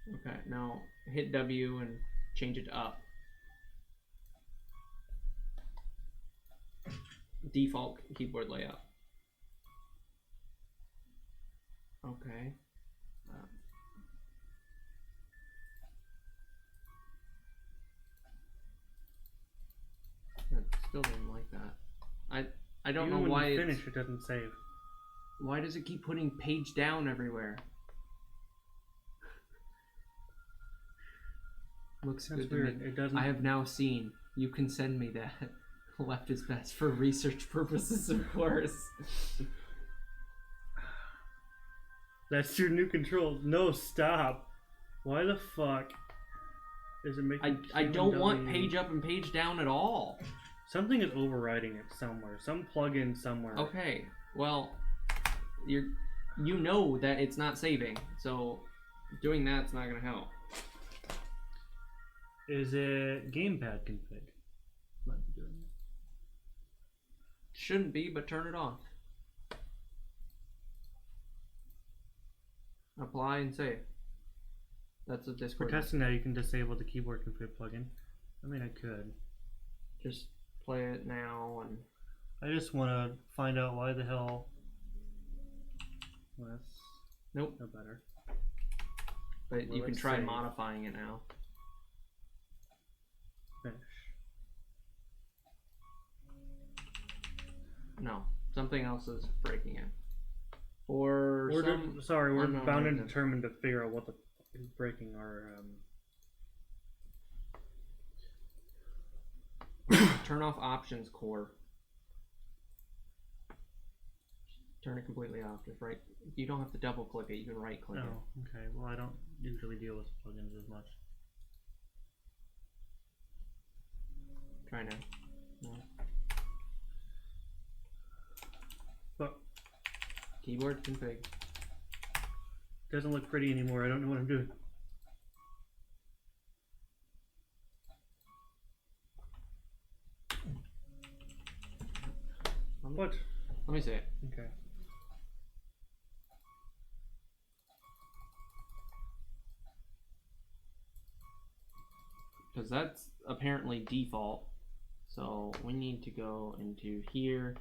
Okay, now hit W and change it to up. Default keyboard layout. Okay. I still didn't like that. I don't know why when you finish it doesn't save. Why does it keep putting page down everywhere? Looks That's good weird. to me. It doesn't. I have now seen. You can send me that. Left is best for research purposes, of course. That's your new controls. No, stop. Why the fuck is it making? I don't want page up and page down at all. Something is overriding it somewhere. Some plugin somewhere. Okay, well, you know that it's not saving, so doing that's not gonna help. Is it gamepad config? Might be doing it. Shouldn't be, but turn it off. Apply and save. That's a For Discord. testing that, you can disable the keyboard config plugin. I mean, I could. Just play it now and. I just want to find out why the hell. Well, that's Nope. no better. But Well, you can let's try save. modifying it now. Finish. No, something else is breaking it. Or We're some we're unknown bound and reason. determined to figure out what the fuck is breaking our. Turn off options core. Turn it completely off. Just right. You don't have to double click it. You can right click Oh, okay. Well, I don't usually deal with plugins as much. it. Try now. No. But Keyboard config. doesn't look pretty anymore. I don't know what I'm doing. What? Let me see it. Okay. Because that's apparently default. So we need to go into here.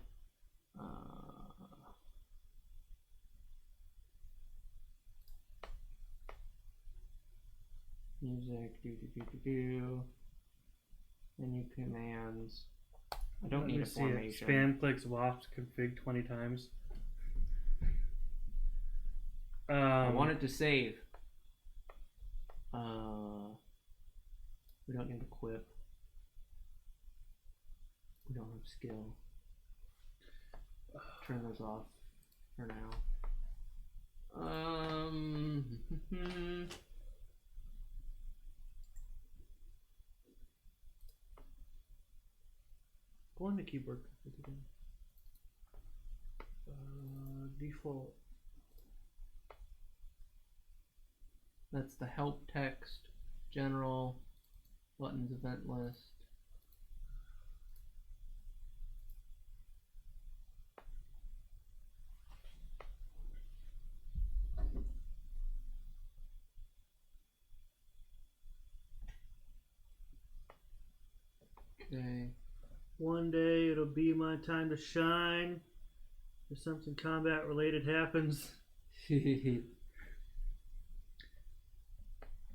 Music, menu commands. I don't Let need me a see it. formation. Spam clicks WASP config 20 times. I want it to save. We don't need equip. We don't have skill. Turn those off for now. Go on the keyboard config again. Default. That's the help text, general, buttons, event list. Okay. One day it'll be my time to shine. If something combat related happens.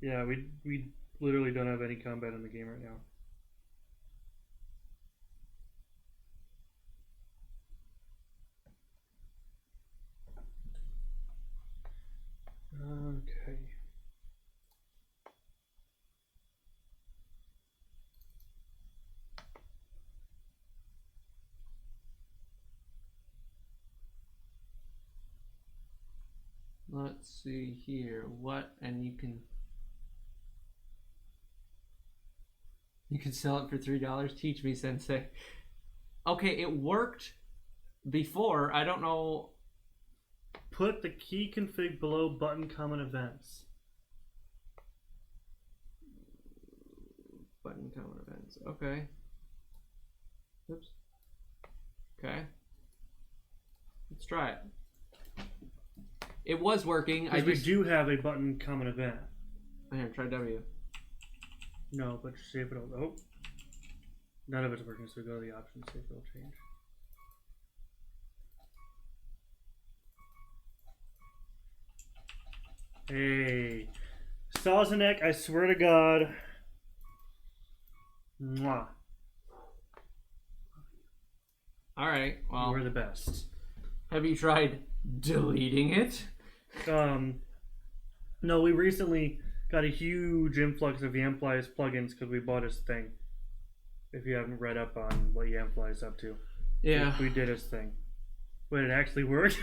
Yeah, we literally don't have any combat in the game right now. Okay. Let's see here. What, and you can sell it for $3. Teach me, Sensei. Okay, it worked before. I don't know. Put the key config below button common events. Button common events. Okay. Oops. Okay. Let's try it. It was working. We do have a button common event. Here, try W. No, but see if it'll. Oh. None of it's working, so go to the options, see if it'll change. Hey. Sazerac, I swear to God. Mwah. Alright, well. We're the best. Have you tried deleting it? No, we recently got a huge influx of Yamfly's plugins because we bought his thing. If you haven't read up on what Yamfly is up to. Yeah. We did his thing. Wait, it actually worked?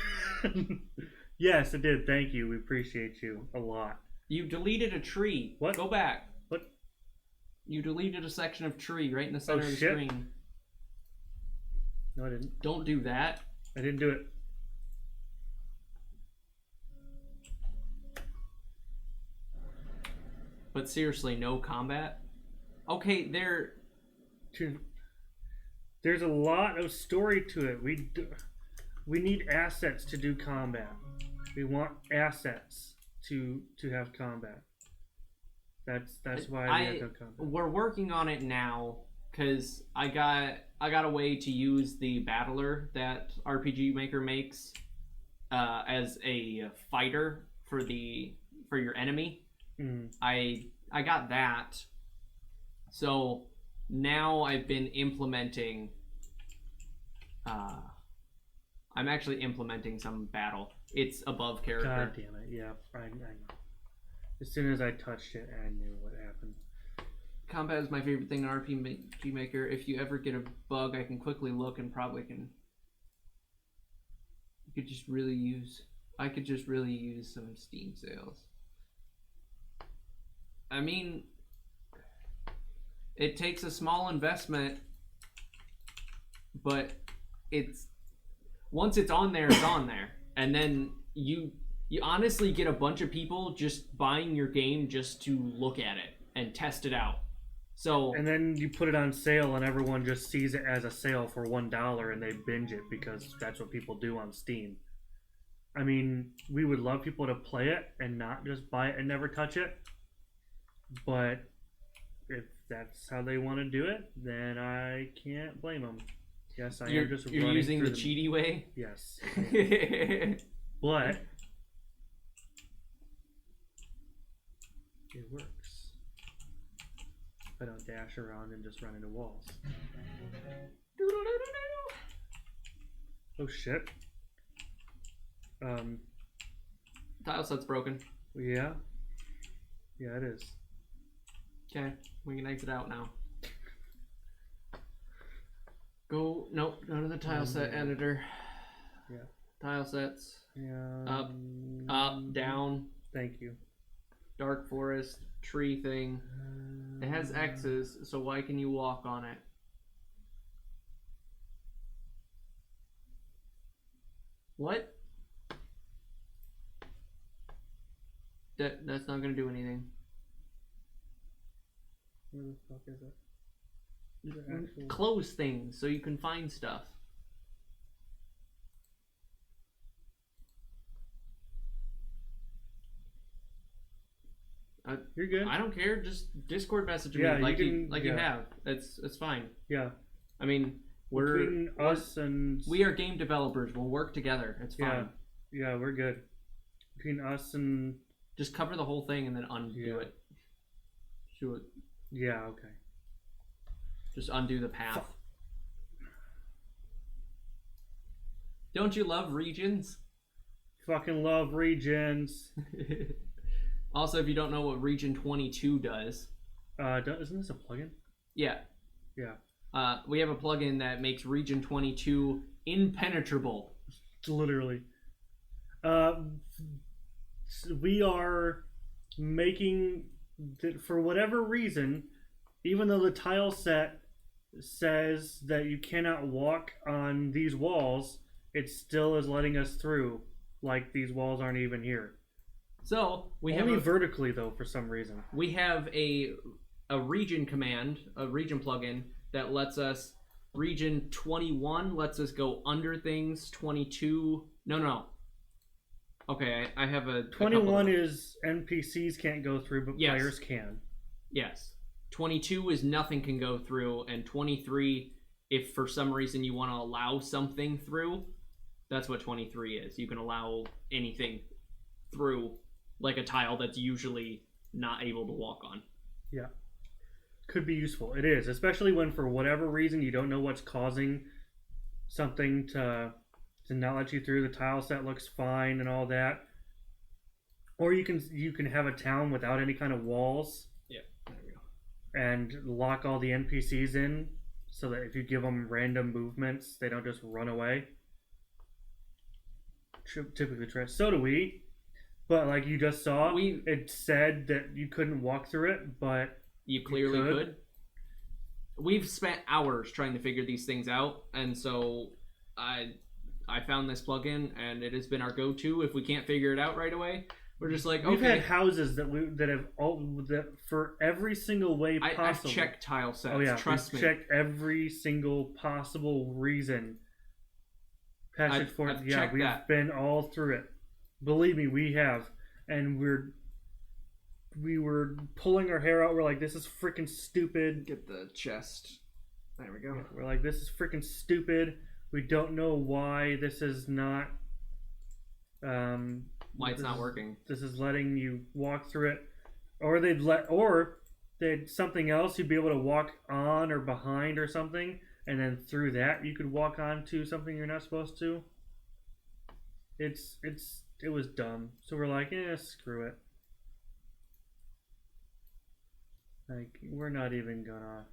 Yes, it did. Thank you. We appreciate you a lot. You deleted a tree. What? Go back. What? You deleted a section of tree right in the center of the shit. screen. No, I didn't. Don't do that. I didn't do it. But seriously, no combat? Okay, There's a lot of story to it. We need assets to do combat. We want assets to have combat. That's why we have no combat. We're working on it now because I got a way to use the battler that RPG Maker makes as a fighter for your enemy. Mm. I got that. So now I've been implementing. I'm actually implementing some battle. It's above character. God damn it! Yeah, I know. As soon as I touched it, I knew what happened. Combat is my favorite thing in RPG Maker. If you ever get a bug, I can quickly look and probably can. I could just really use some Steam sales. I mean, it takes a small investment, but once it's on there, it's on there. And then you honestly get a bunch of people just buying your game just to look at it and test it out. So and then you put it on sale and everyone just sees it as a sale for $1 and they binge it because that's what people do on Steam. I mean, we would love people to play it and not just buy it and never touch it. But if that's how they want to do it, then I can't blame them. Yes, you're using the cheaty way? Yes. But it works. I don't dash around and just run into walls. Oh shit. Tile set's broken. Yeah. Yeah, it is. Okay, we can exit out now. Go to the tile set editor. Yeah. Tile sets. Yeah. Up, down. Thank you. Dark forest, tree thing. It has X's, so why can you walk on it? What? That's not gonna do anything. Where the fuck is it? Close things so you can find stuff. You're good. I don't care. Just Discord message me like you have. It's fine. Yeah. I mean, Between us and we are game developers. We'll work together. It's fine. Yeah, we're good. Between us and just cover the whole thing and then undo it. Do it. Yeah. Okay. Just undo the path. Don't you love regions? Fucking love regions. Also, if you don't know what Region 22 does, isn't this a plugin? Yeah. Yeah. We have a plugin that makes Region 22 impenetrable. Literally. We are making, for whatever reason, even though the tile set says that you cannot walk on these walls, it still is letting us through like these walls aren't even here. So we only have vertically though for some reason. We have a region command, a region plugin that lets us Region 21 lets us go under things. 22. No. Okay, I have a. 21 is NPCs can't go through, but Yes. players can. Yes. 22 is nothing can go through, and 23, if for some reason you want to allow something through, that's what 23 is. You can allow anything through, like a tile that's usually not able to walk on. Yeah. Could be useful. It is, especially when for whatever reason you don't know what's causing something to not let you through. The tile set looks fine and all that. Or you can have a town without any kind of walls. Yeah, there we go. And lock all the NPCs in so that if you give them random movements, they don't just run away. Typically try. So do we. But like you just saw, it said that you couldn't walk through it, but you clearly could. We've spent hours trying to figure these things out, and so I found this plugin, and it has been our go-to. If we can't figure it out right away, we're just like, okay. We've had houses that have for every single way possible. I've checked tile sets. Oh yeah, trust me. Checked every single possible reason. Passage for I've yeah, we've been all through it. Believe me, we have, and we were pulling our hair out. We're like, this is freaking stupid. Get the chest. There we go. Yeah, we're like, this is freaking stupid. We don't know why this is not. Why it's not working. This is letting you walk through it, or they'd something else you'd be able to walk on or behind or something, and then through that you could walk onto something you're not supposed to. It was dumb. So we're like, screw it. Like, we're not even gonna.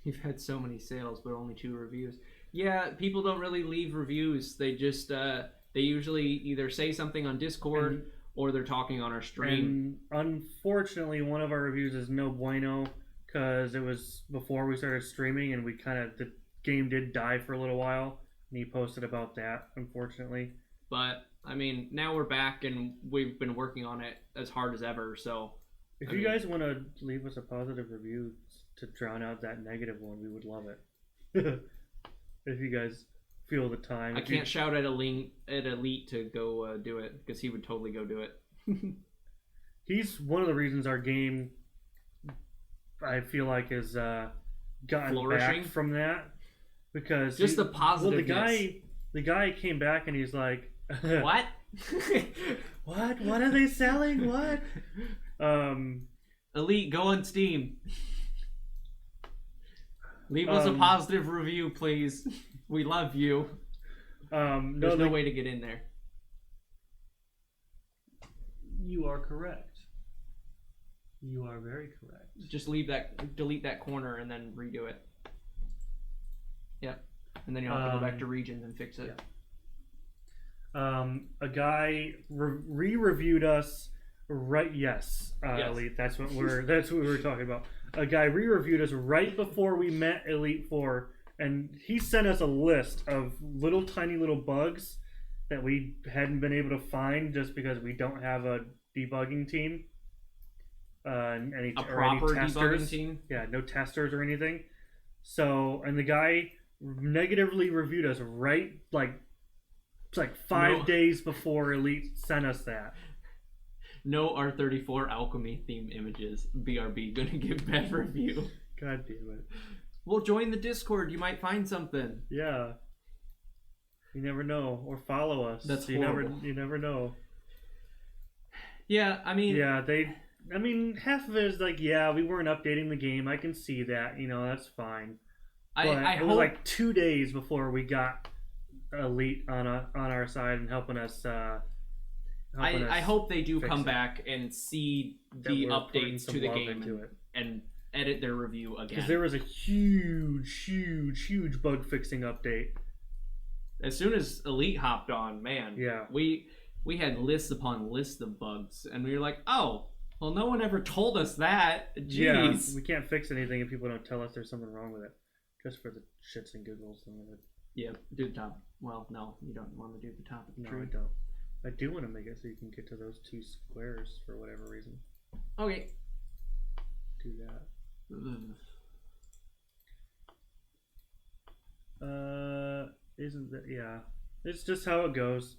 You've had so many sales, but only 2 reviews. Yeah, people don't really leave reviews. They just they usually either say something on Discord or they're talking on our stream. And unfortunately, one of our reviews is no bueno because it was before we started streaming, and the game did die for a little while, and he posted about that, unfortunately. But I mean, now we're back, and we've been working on it as hard as ever. So, if you guys want to leave us a positive review to drown out that negative one, we would love it. If you guys feel the time. I can't shout at Elite to go do it, because he would totally go do it. He's one of the reasons our game, I feel like, has gotten flourishing back from that, because just the positiveness. Well, the guy came back and he's like, what? What are they selling? What? Elite, go on Steam. Leave us a positive review, please. We love you. There's no way to get in there. You are correct. You are very correct. Just delete that corner and then redo it. Yep. And then you'll have to go back to regions and fix it. Yeah. A guy re-reviewed us. Right? Yes. Elite. That's what we were talking about. A guy re-reviewed us right before we met Elite Four, and he sent us a list of tiny little bugs that we hadn't been able to find just because we don't have a debugging team. Any proper testers. Debugging team. Yeah, no testers or anything. So, and the guy negatively reviewed us right like 5 days before Elite sent us that. No R34 alchemy theme images. BRB gonna give bad review. God damn it. Well, join the Discord. You might find something. Yeah. You never know. Or follow us. That's horrible. You never know. Yeah, I mean... Yeah, half of it is like, yeah, we weren't updating the game. I can see that. That's fine. It was like 2 days before we got Elite on our side and helping us... I hope they do come back and see the updates to the game and edit their review again. Because there was a huge bug fixing update. As soon as Elite hopped on, man, yeah, we had lists upon lists of bugs, and we were like, oh, well, no one ever told us that. Jeez. Yeah, we can't fix anything if people don't tell us there's something wrong with it. Just for the shits and giggles. Yeah, do the top. Well, no, you don't want to do the top of the tree. No, I don't. I do want to make it so you can get to those 2 squares for whatever reason. Okay. Do that. Isn't that? Yeah. It's just how it goes.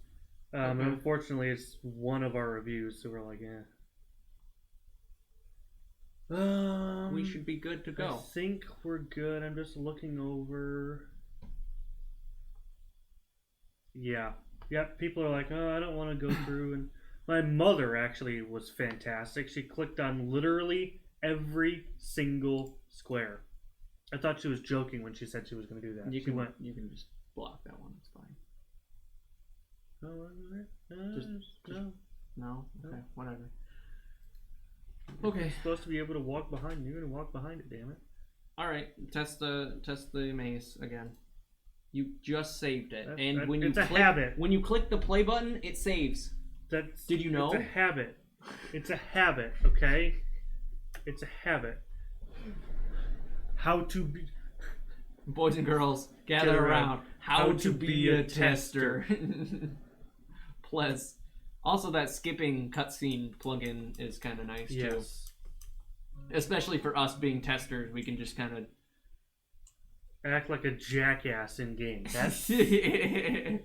And unfortunately, it's one of our reviews, so we're like, we should be good to go. I think we're good. I'm just looking over. Yeah. People are like, oh, I don't want to go through. And my mother actually was fantastic. She clicked on literally every single square. I thought she was joking when she said she was going to do that. You can just block that one. It's fine. No. Okay, whatever. Okay. You're supposed to be able to walk behind. You're going to walk behind it. Damn it. All right. Test the maze again. You just saved it, it's a habit. When you click the play button, it saves. Did you know? It's a habit. It's a habit. Okay. It's a habit. How to be. Boys and girls, gather around. How to be a tester. Plus, also that skipping cutscene plugin is kind of nice too. Especially for us being testers, we can just kind of act like a jackass in game. That's yeah.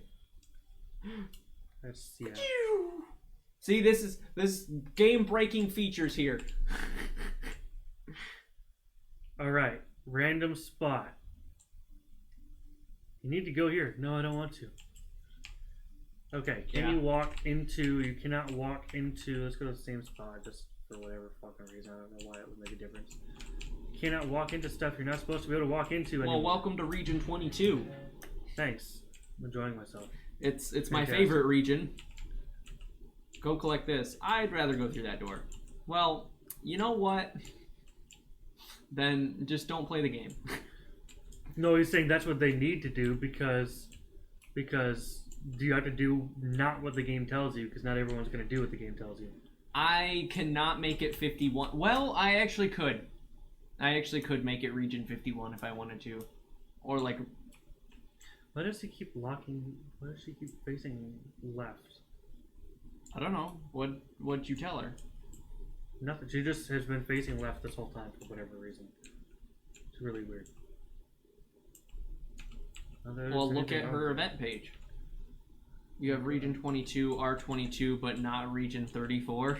See, this game breaking features here. All right, random spot. You need to go here. No, I don't want to. Okay, you walk into? You cannot walk into. Let's go to the same spot just for whatever fucking reason. I don't know why it would make a difference. You cannot walk into stuff you're not supposed to be able to walk into anymore. Well, welcome to Region 22. Thanks. I'm enjoying myself. It's my favorite region. Go collect this. I'd rather go through that door. Well, you know what? Then just don't play the game. No, he's saying that's what they need to do because you have to do not what the game tells you because not everyone's going to do what the game tells you. I cannot make it 51. Well, I actually could. I actually could make it Region 51 if I wanted to. Or like... Why does he keep locking... Why does she keep facing left? I don't know. What'd you tell her? Nothing. She just has been facing left this whole time for whatever reason. It's really weird. Well, look at her event page. You have Region 22, R22, but not Region 34.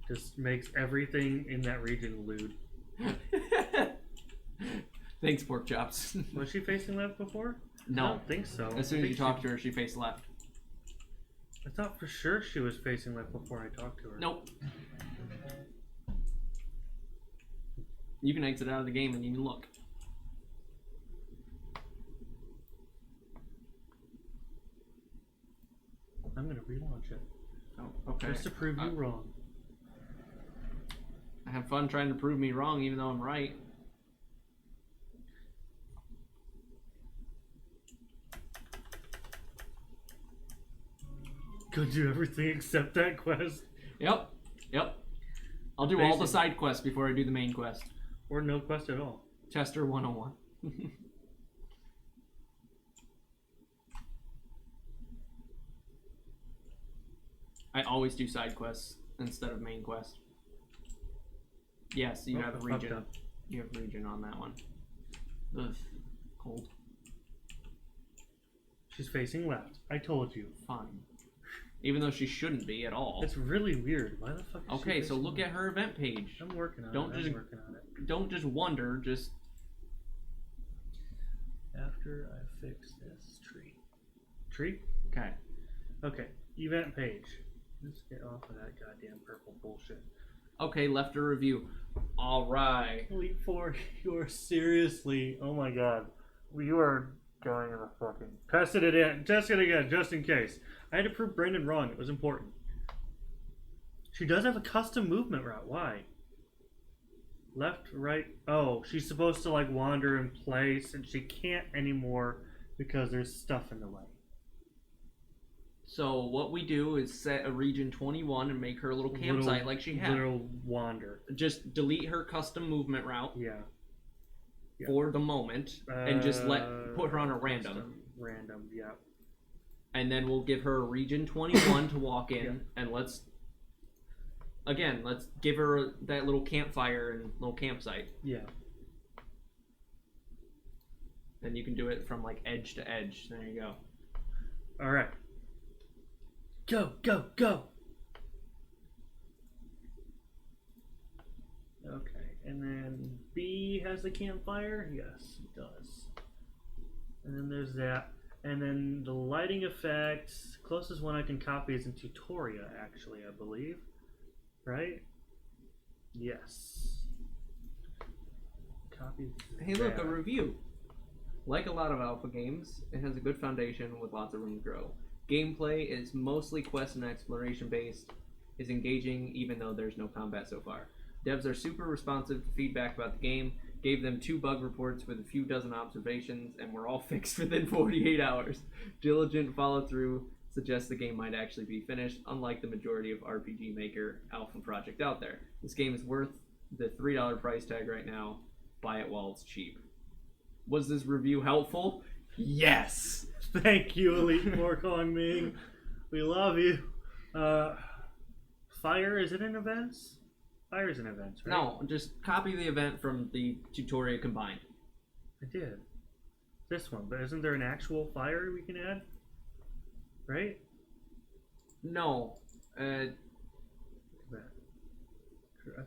Just makes everything in that region lewd. Thanks, pork chops. Was she facing left before? No. I don't think so. As soon as you talked to her, she faced left. I thought for sure she was facing left before I talked to her. Nope. You can exit out of the game and you can look. I'm gonna relaunch it. Oh, okay. Just to prove you wrong. I have fun trying to prove me wrong, even though I'm right. Go do everything except that quest. Yep. I'll do all the side quests before I do the main quest. Or no quest at all. Tester 101. I always do side quests instead of main quest. Yes, you have region. You have region on that one. Ugh, cold. She's facing left. I told you. Fine. Even though she shouldn't be at all. It's really weird. Why the fuck is Okay, so look at her event page. I'm working on it. I'm working on it. Don't just wonder, just... After I fix this tree. Tree? Okay. Okay, event page. Let's get off of that goddamn purple bullshit. Okay, left a review. Alright. Elite Four, you are seriously... Oh my god. You are going in the fucking... Test it again, just in case. I had to prove Brendan wrong. It was important. She does have a custom movement route. Why? Left, right. Oh, she's supposed to like wander in place, and she can't anymore because there's stuff in the way. So what we do is set a region 21 and make her a little campsite like she had. Little wander. Just delete her custom movement route. Yeah. For the moment, and just put her on a random. Random, yeah. And then we'll give her a region 21 to walk in, and let's give her that little campfire and little campsite. Yeah. Then you can do it from like edge to edge. There you go. All right. Go, go, go. Okay, and then B has the campfire. Yes, it does. And then there's that. And then the lighting effects, closest one I can copy is in Tutoria, actually, I believe. Right? Yes. Copy. Hey, look, a review. Like a lot of alpha games, it has a good foundation with lots of room to grow. Gameplay is mostly quest and exploration based, is engaging even though there's no combat so far. Devs are super responsive to feedback about the game, gave them 2 bug reports with a few dozen observations, and were all fixed within 48 hours. Diligent follow-through suggests the game might actually be finished, unlike the majority of RPG Maker alpha project out there. This game is worth the $3 price tag right now. Buy it while it's cheap. Was this review helpful? Yes! Thank you, Elite Four calling me. We love you. Fire, is it in events? Fire is in events, right? No, just copy the event from the Tutoria combined. I did. This one, but isn't there an actual fire we can add? Right? No. I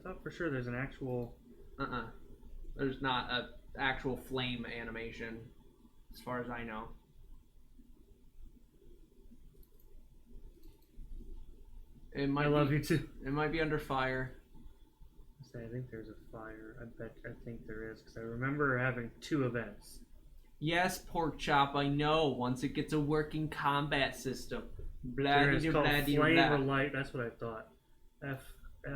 thought for sure there's an actual... There's not an actual flame animation, as far as I know. It might love you too. It might be under fire. I think there's a fire. I think there is, because I remember having 2 events. Yes, pork chop, I know. Once it gets a working combat system. It's called flame or light. That's what I thought. F-L-F-I.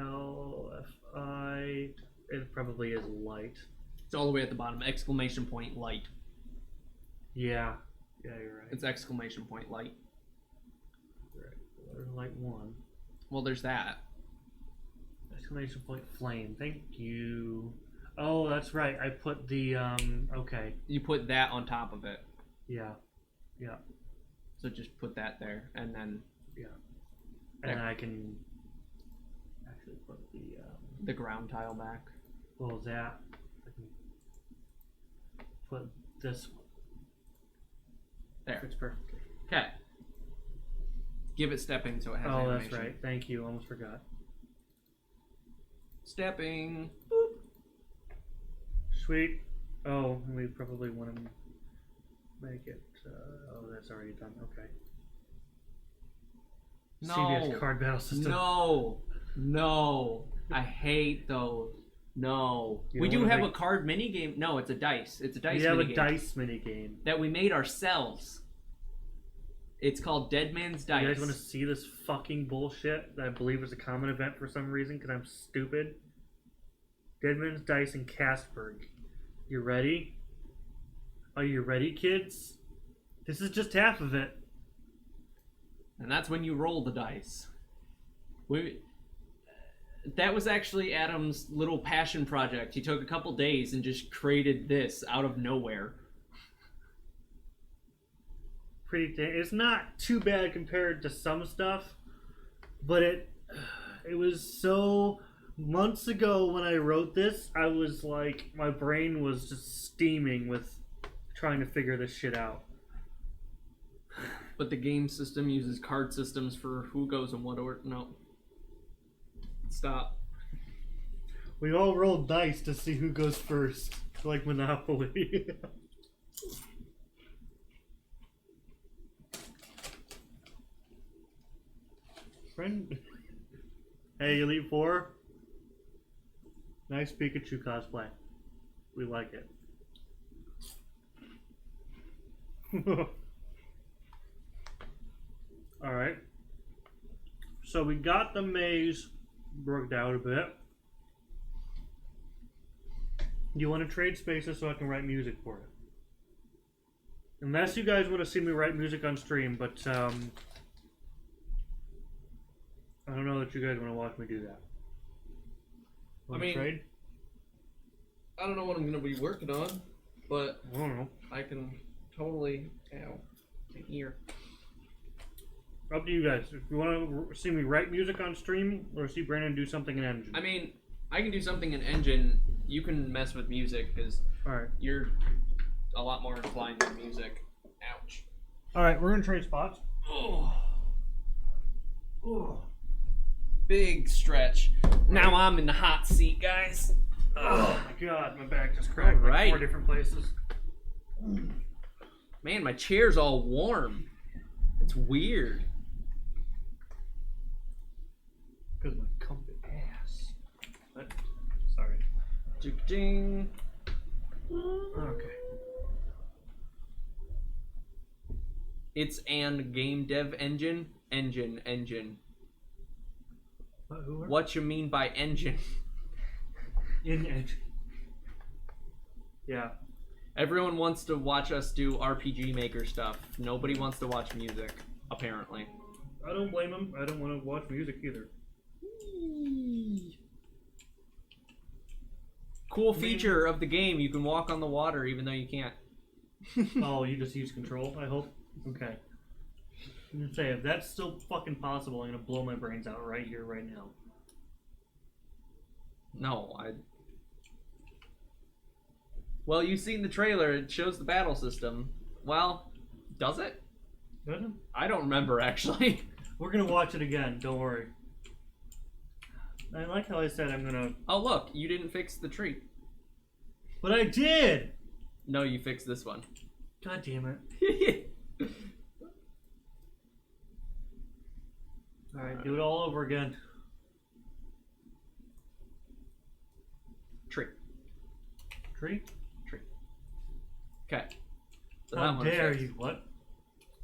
It probably is light. It's all the way at the bottom. Exclamation point light. Yeah. Yeah, you're right. It's exclamation point light. Right. There's light 1. Well, there's that. Exclamation point flame. Thank you. Oh, that's right. I put the okay. You put that on top of it. Yeah. Yeah. So just put that there, and then. Yeah. And I can actually put the ground tile back. Well, that I can put this one. There. It's perfect. Okay. Give it stepping so it has animation. animation. That's right. Thank you. Almost forgot. Stepping. Boop. Sweet. Oh, we probably want to make it. Oh, that's already done. Okay. No. CBS card battle system. No. I hate those. No. We do have a card mini game. No, it's a dice. It's a dice. We have a dice mini game that we made ourselves. It's called Dead Man's Dice. You guys want to see this fucking bullshit that I believe is a common event for some reason because I'm stupid? Dead Man's Dice in Casperg. You ready? Are you ready, kids? This is just half of it. And that's when you roll the dice. That was actually Adam's little passion project. He took a couple days and created this out of nowhere. It's not too bad compared to some stuff, but it was so months ago when I wrote this. I was like, my brain was just steaming with trying to figure this shit out. But the game system uses card systems for who goes in what order. No. Stop. We all rolled dice to see who goes first, like Monopoly. Friend. Hey, Elite Four. Nice Pikachu cosplay. We like it. Alright. So we got the maze worked out a bit. You want to trade spaces so I can write music for it. Unless you guys want to see me write music on stream, but I don't know that you guys want to watch me do that. Trade? I don't know what I'm going to be working on, but I don't know. I can totally. Ow. My ear. Up to you guys. If you want to see me write music on stream or see Brandon do something in Engine. I mean, I can do something in Engine. You can mess with music because all right. You're a lot more inclined to music. Ouch. All right, we're gonna trade spots. Oh. Big stretch. Now I'm in the hot seat, guys. Oh my god, my back just cracked All right. 4 different places. Man, my chair's all warm. It's weird. Because of my comfy ass. What? Sorry. Ding. Okay. It's an game dev engine. Engine. Who are? What you mean by engine? In edge. Yeah. Everyone wants to watch us do RPG Maker stuff. Nobody wants to watch music, apparently. I don't blame him. I don't want to watch music either. Cool feature of the game, you can walk on the water even though you can't. Oh, you just use control, I hope? Okay. I'm gonna say, if that's still fucking possible, I'm gonna blow my brains out right here, right now. No, Well, you've seen the trailer, it shows the battle system. Well, does it? Good? I don't remember, actually. We're gonna watch it again, don't worry. I like how I said I'm gonna... Oh, look, you didn't fix the tree. But I did! No, you fixed this one. God damn it. Alright, do it all over again. Tree. Tree? Okay. So How that one's dare fixed. you? What?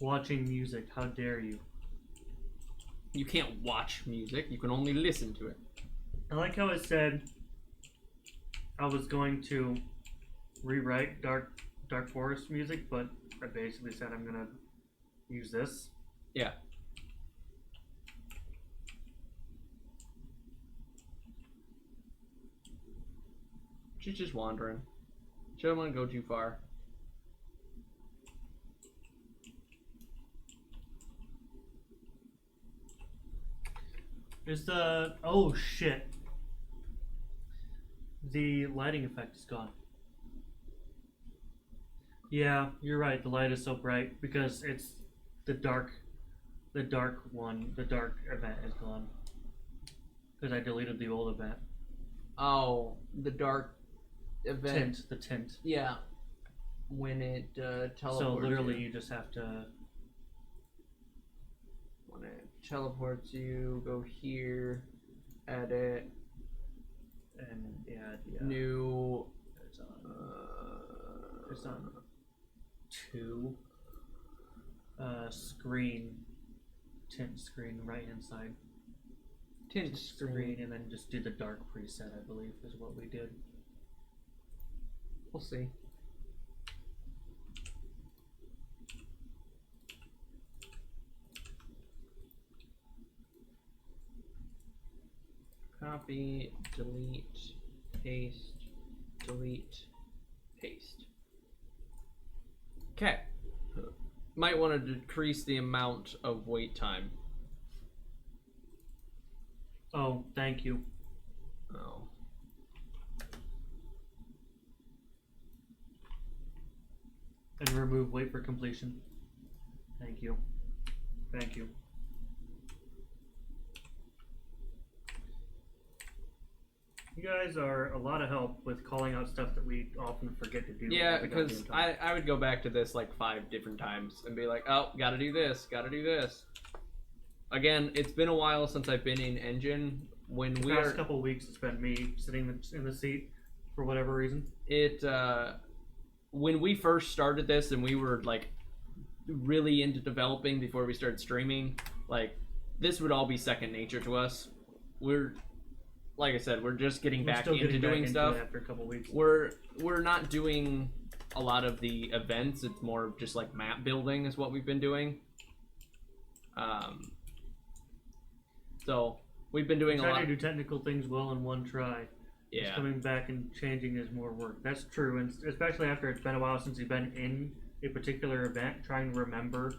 Watching music, how dare you? You can't watch music, you can only listen to it. I like how I said I was going to rewrite Dark Forest music, but I basically said I'm gonna use this. Yeah. She's just wandering. She don't want to go too far. Is the... Oh, shit. The lighting effect is gone. Yeah, you're right. The light is so bright because it's the dark one. The dark event is gone. Because I deleted the old event. Oh, the dark event. The tint. Yeah. When it teleports. So literally you just have to... When it teleports you, go here, edit, and add new. It's on 2 screen, tint screen, right hand side. Tint Screen, and then just do the dark preset, I believe, is what we did. We'll see. Copy, delete, paste, delete, paste. Okay. Might want to decrease the amount of wait time. Oh, thank you. Oh. And remove wait for completion. Thank you. Thank you. You guys are a lot of help with calling out stuff that we often forget to do. Yeah, because I would go back to this like 5 different times and be like, oh, gotta do this, gotta do this. Again, it's been a while since I've been in Engine. When the past couple weeks, it's been me sitting in the seat for whatever reason. When we first started this and we were like really into developing before we started streaming, like this would all be second nature to us. We're, like I said, we're just getting back into doing stuff after a couple weeks. We're not doing a lot of the events. It's more just like map building is what we've been doing. So we've been doing a lot. Trying to do technical things well in one try. Yeah. Just coming back and changing is more work. That's true, and especially after it's been a while since you've been in a particular event, trying to remember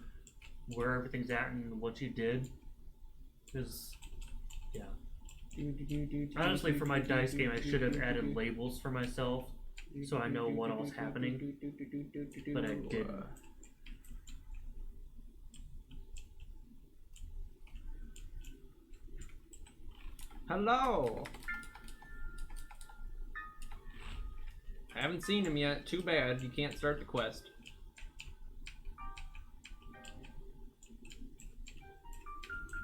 where everything's at and what you did. Because, yeah. Honestly, for my dice game, I should have added labels for myself so I know what all's happening, but I didn't. Hello. I haven't seen him yet. Too bad. You can't start the quest.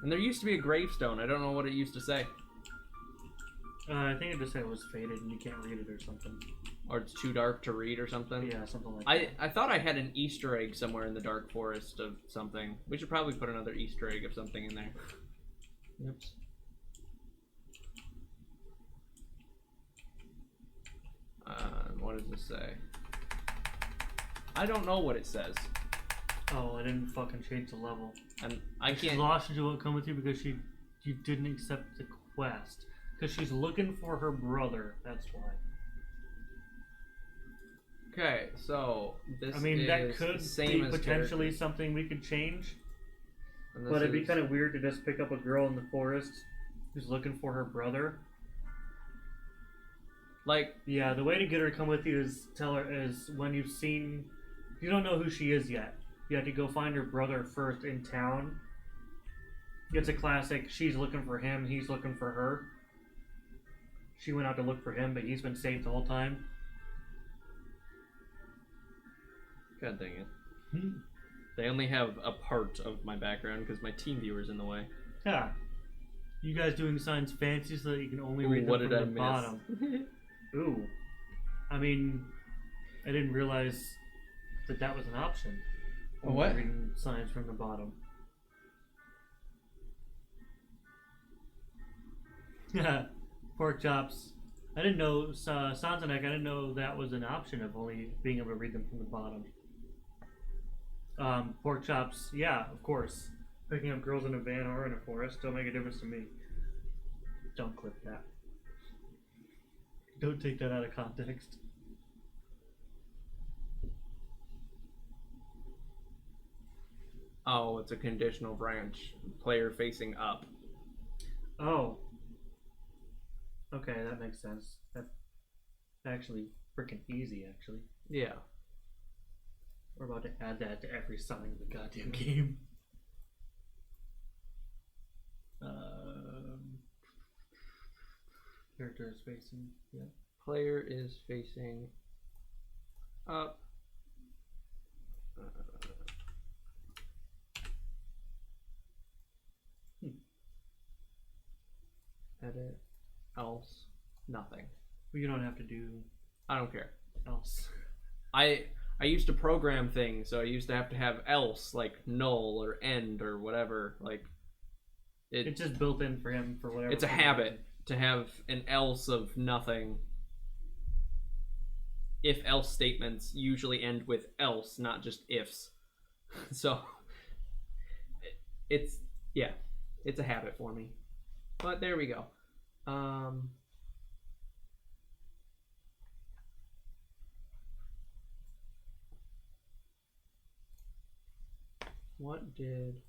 And there used to be a gravestone. I don't know what it used to say. I think it just said it was faded and you can't read it or something. Or it's too dark to read or something. Yeah, something like that. I thought I had an Easter egg somewhere in the dark forest of something. We should probably put another Easter egg of something in there. Oops. What does this say? I don't know what it says. Oh, I didn't fucking change the level. And I can't. She lost you won't come with you because you didn't accept the quest. Because she's looking for her brother. That's why. Okay, so this. I mean, is that could the same be as potentially characters. something we could change. And But this it'd be is- kind of weird to just pick up a girl in the forest who's looking for her brother. like Yeah, the way to get her to come with you is tell her is when you've seen. You don't know who she is yet. You have to go find her brother first in town. It's a classic. She's looking for him. He's looking for her. She went out to look for him, but he's been safe the whole time. God dang it. They only have a part of my background because my team viewer's in the way. Yeah. You guys doing science fancy so that you can only Ooh, read them what from did the I miss? bottom. Ooh. I mean, I didn't realize that was an option. Only What? Reading science from the bottom. Yeah. Pork chops. I didn't know, Sansanek, I didn't know that was an option of only being able to read them from the bottom. Pork chops, yeah, of course. Picking up girls in a van or in a forest don't make a difference to me. Don't clip that. Don't take that out of context. Oh, it's a conditional branch. Player facing up. Oh. Okay, that makes sense. That's actually freaking easy, actually. Yeah. We're about to add that to every sign of the goddamn game. Character is facing, yeah. Player is facing up. Edit. Else. Nothing. Well, you don't have to do I don't care. else. I used to program things, so I used to have else, like null or end or whatever. Like It's just built in for him for whatever. it's a habit to have an else of nothing. If else statements usually end with else, not just ifs. So it's a habit for me. But there we go. What did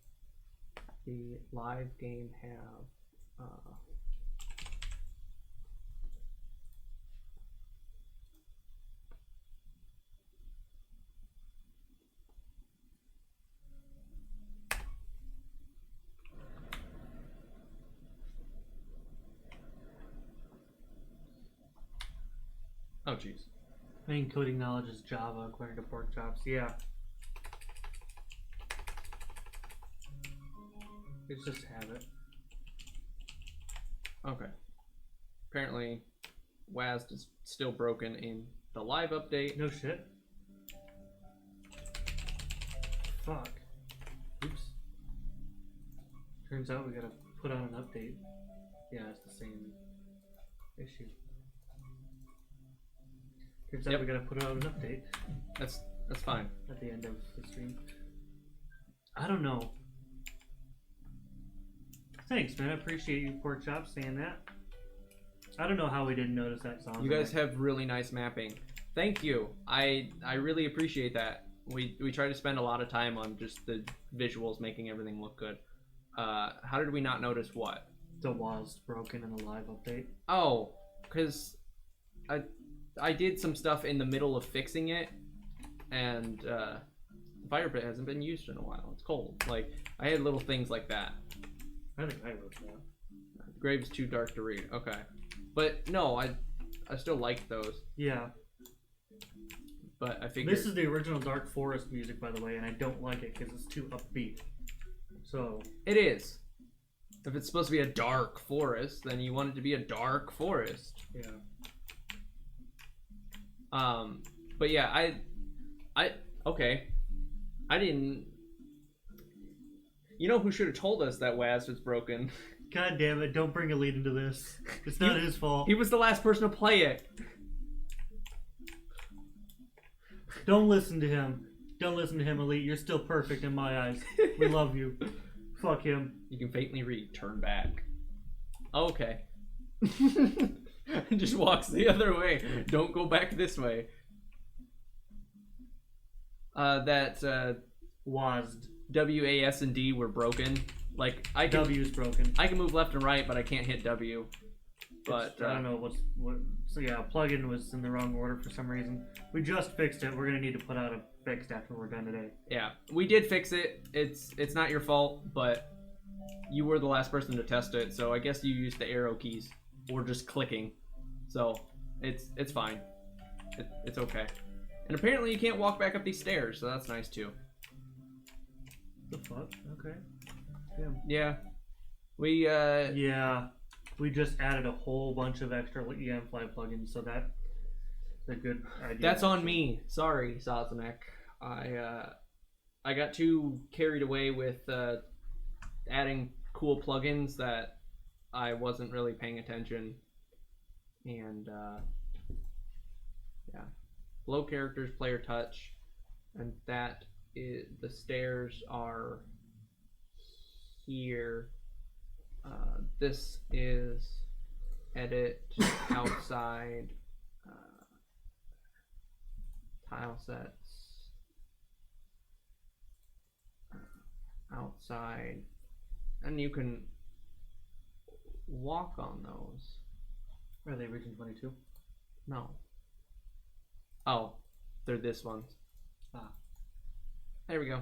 the live game have? Oh, jeez. Main coding knowledge is Java, according to Pork Chops. Yeah. It's just habit. Okay. Apparently, WASD is still broken in the live update. No shit. Fuck. Oops. Turns out we gotta put on an update. Yeah, it's the same issue. Turns out Yep. we gotta put on an update That's fine. at the end of the stream. I don't know. Thanks, man. I appreciate you, Pork Chop, saying that. I don't know how we didn't notice that song. You guys have really nice mapping. Thank you. I really appreciate that. We try to spend a lot of time on just the visuals, making everything look good. How did we not notice what? The wall's broken in the live update. Oh, because I did some stuff in the middle of fixing it, and the fire pit hasn't been used in a while. It's cold. Like, I had little things like that. I think I wrote that. Grave's too dark to read. Okay. But no, I still like those. Yeah. But I figured... This is the original Dark Forest music, by the way, and I don't like it because it's too upbeat. So... It is. If it's supposed to be a dark forest, then you want it to be a dark forest. Yeah. But yeah, okay. I didn't... You know who should have told us that Waz was broken? God damn it, don't bring Elite into this. It's not his fault. He was the last person to play it. Don't listen to him. Don't listen to him, Elite. You're still perfect in my eyes. We love you. Fuck him. You can faintly read, turn back. Okay. Just walks the other way. Don't go back this way. Wazd. W, A, S, and D were broken. Like, W's broken. I can move left and right, but I can't hit W. But I don't know what. So yeah, plugin was in the wrong order for some reason. We just fixed it. We're gonna need to put out a fixed after we're done today. Yeah, we did fix it. It's not your fault, but you were the last person to test it, so I guess you used the arrow keys or just clicking. So it's fine. It's okay. And apparently you can't walk back up these stairs, so that's nice too. The fuck? Okay. Yeah. We Yeah. We just added a whole bunch of extra EM5 plugins, so that's a good idea. That's on me. Sorry, Sazanek. I got too carried away with adding cool plugins that I wasn't really paying attention. And yeah. Blow characters, player touch, and that is, the stairs are here. This is edit outside tile sets outside, and you can walk on those. Are they Region 22? No. Oh, they're this ones. Ah. There we go.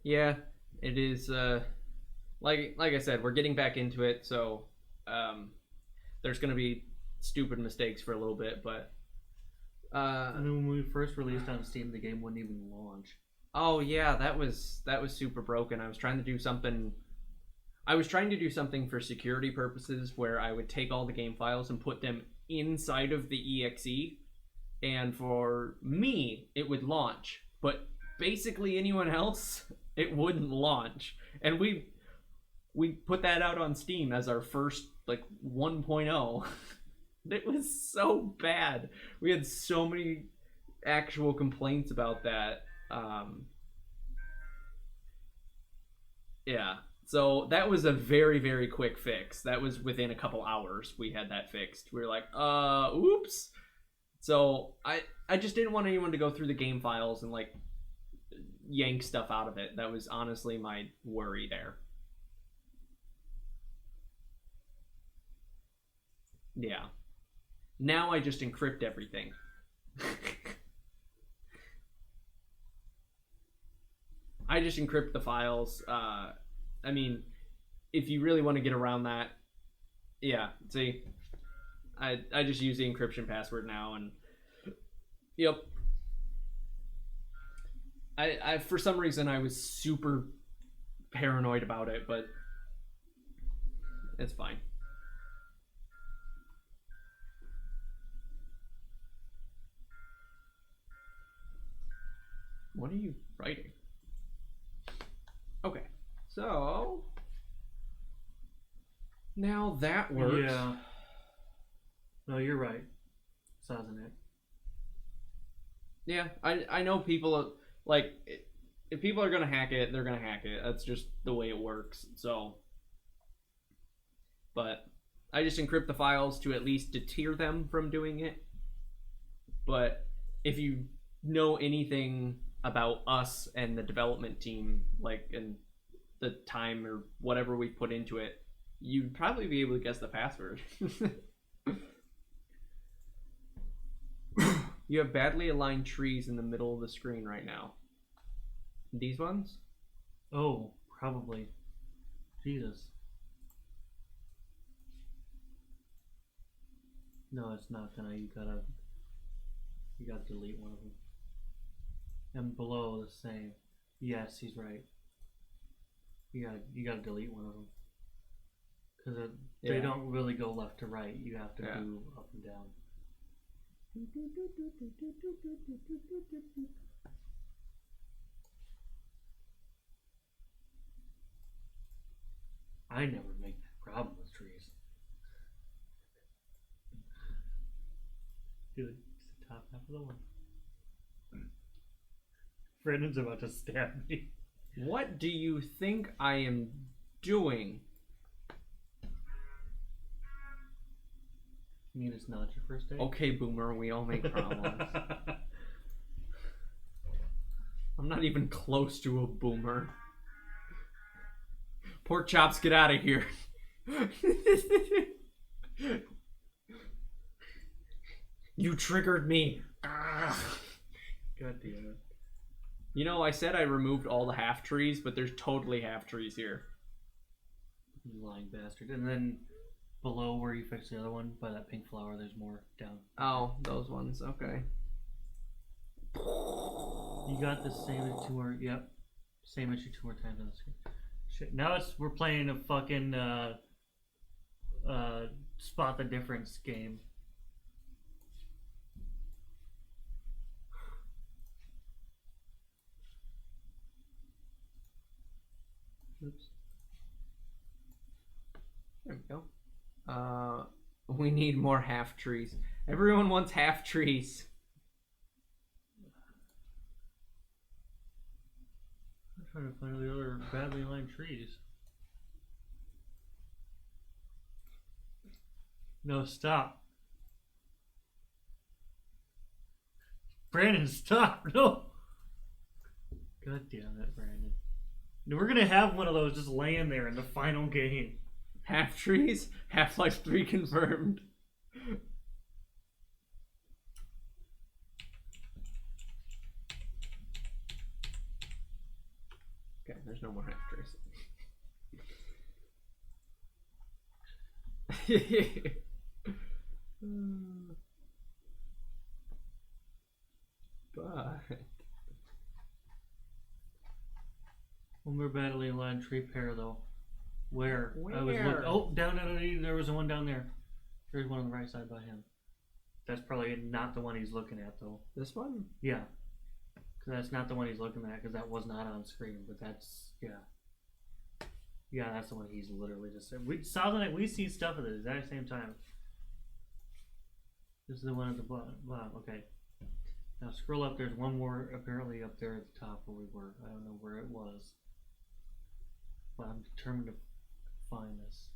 Yeah, it is. Like I said, we're getting back into it, so there's gonna be stupid mistakes for a little bit, but. I mean, when we first released on Steam, the game wouldn't even launch. Oh yeah, that was super broken. I was trying to do something. I was trying to do something for security purposes, where I would take all the game files and put them inside of the exe, and for me, it would launch, but basically anyone else, it wouldn't launch. And we put that out on Steam as our first like 1.0. It was so bad. We had so many actual complaints about that. Yeah. So that was a very, very quick fix. That was within a couple hours we had that fixed. We were like, oops. So I just didn't want anyone to go through the game files and like yank stuff out of it. That was honestly my worry there. Yeah. Now I just encrypt everything. I just encrypt the files. I mean, if you really want to get around that, yeah, see, I just use the encryption password now, and yep. I for some reason I was super paranoid about it, but it's fine. What are you writing? Okay, so now that works. Yeah. No, you're right, Sazanek. Yeah, I know people like if people are gonna hack it, they're gonna hack it. That's just the way it works. So, but I just encrypt the files to at least deter them from doing it. But if you know anything about us and the development team, like, and the time or whatever we put into it, you'd probably be able to guess the password. You have badly aligned trees in the middle of the screen right now. These ones? Oh, probably. Jesus. No, it's not gonna. You gotta delete one of them. And below the same. Yes, he's right. You gotta delete one of them. Because they don't really go left to right. You have to do up and down. I never make that problem with trees. Dude, it's the top half of the one. Brandon's about to stab me. What do you think I am doing? You mean it's not your first day? Okay, Boomer, we all make problems. I'm not even close to a boomer. Pork chops, get out of here. You triggered me. God damn it. You know, I said I removed all the half trees, but there's totally half trees here. You lying bastard. And then below where you fixed the other one, by that pink flower, there's more down. Oh, those ones. Okay. You got the same as 2 more. Yep. Same issue 2 more times on the screen. Shit. Now we're playing a fucking spot the difference game. Oops. There we go. We need more half trees. Everyone wants half trees. I'm trying to find the other badly aligned trees. No, stop. Brandon, stop. No. God damn it, Brandon. We're going to have one of those just laying there in the final game. Half trees? Half-Life 3 confirmed. Okay, there's no more half trees. But One more badly aligned tree pair, though. Where? I was Where? oh, down underneath. There was one down there. There's one on the right side by him. That's probably not the one he's looking at, though. this one? Yeah. Because that's not the one he's looking at, because that was not on screen. But that's, yeah. Yeah, that's the one he's literally just said. We saw the night. We see stuff at the exact same time. This is the one at the bottom. Wow, okay. Now scroll up. There's one more apparently up there at the top where we were. I don't know where it was. But I'm determined to find this.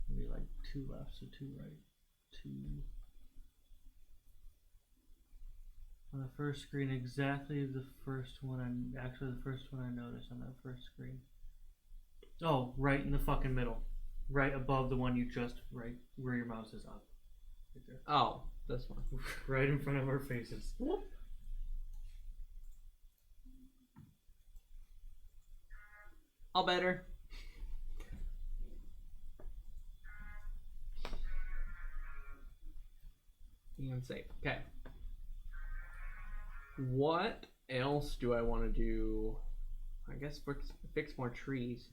Maybe like 2 left, so 2 right. 2. On the first screen, exactly the first one the first one I noticed on that first screen. Oh, right in the fucking middle. Right above the one you just, right where your mouse is up. Right there. Oh, this one. Right in front of our faces. Whoop. All better. You can say, okay. What else do I want to do? I guess fix more trees.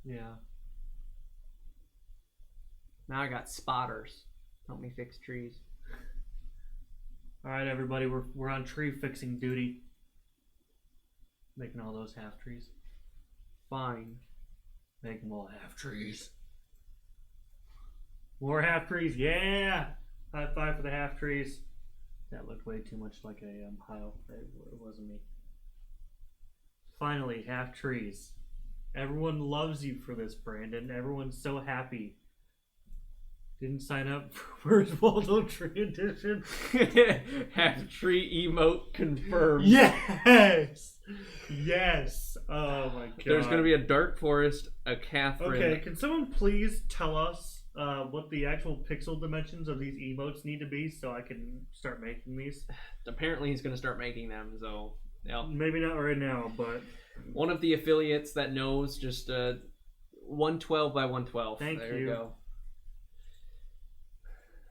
Yeah. Now I got spotters. Help me fix trees. All right, everybody, we're on tree fixing duty. Making all those half trees. Fine. Make them all half trees. More half trees, yeah! High five for the half trees. That looked way too much like a pile. It wasn't me. Finally, half trees. Everyone loves you for this, Brandon. Everyone's so happy. Didn't sign up for Where's Waldo Tree Edition. Half tree emote confirmed. Yes! Yes! Oh my god. There's going to be a Dark Forest, a Catherine. Okay, can someone please tell us what the actual pixel dimensions of these emotes need to be so I can start making these? Apparently he's going to start making them, so... Yep. Maybe not right now, but... One of the affiliates that knows, just 112 by 112. Thank there you. You go.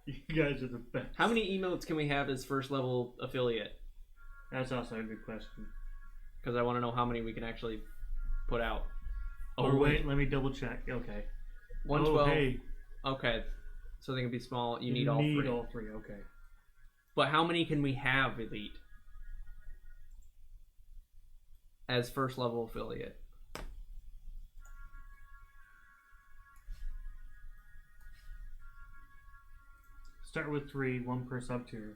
You guys are the best. How many emotes can we have as first level affiliate? That's also a good question. Because I want to know how many we can actually put out. Oh, wait, let me double check. Okay. 112. Oh, hey. Okay. So they can be small. You need all three. All three, okay. But how many can we have, Elite? As first level affiliate. Start with 3, 1 per sub tier.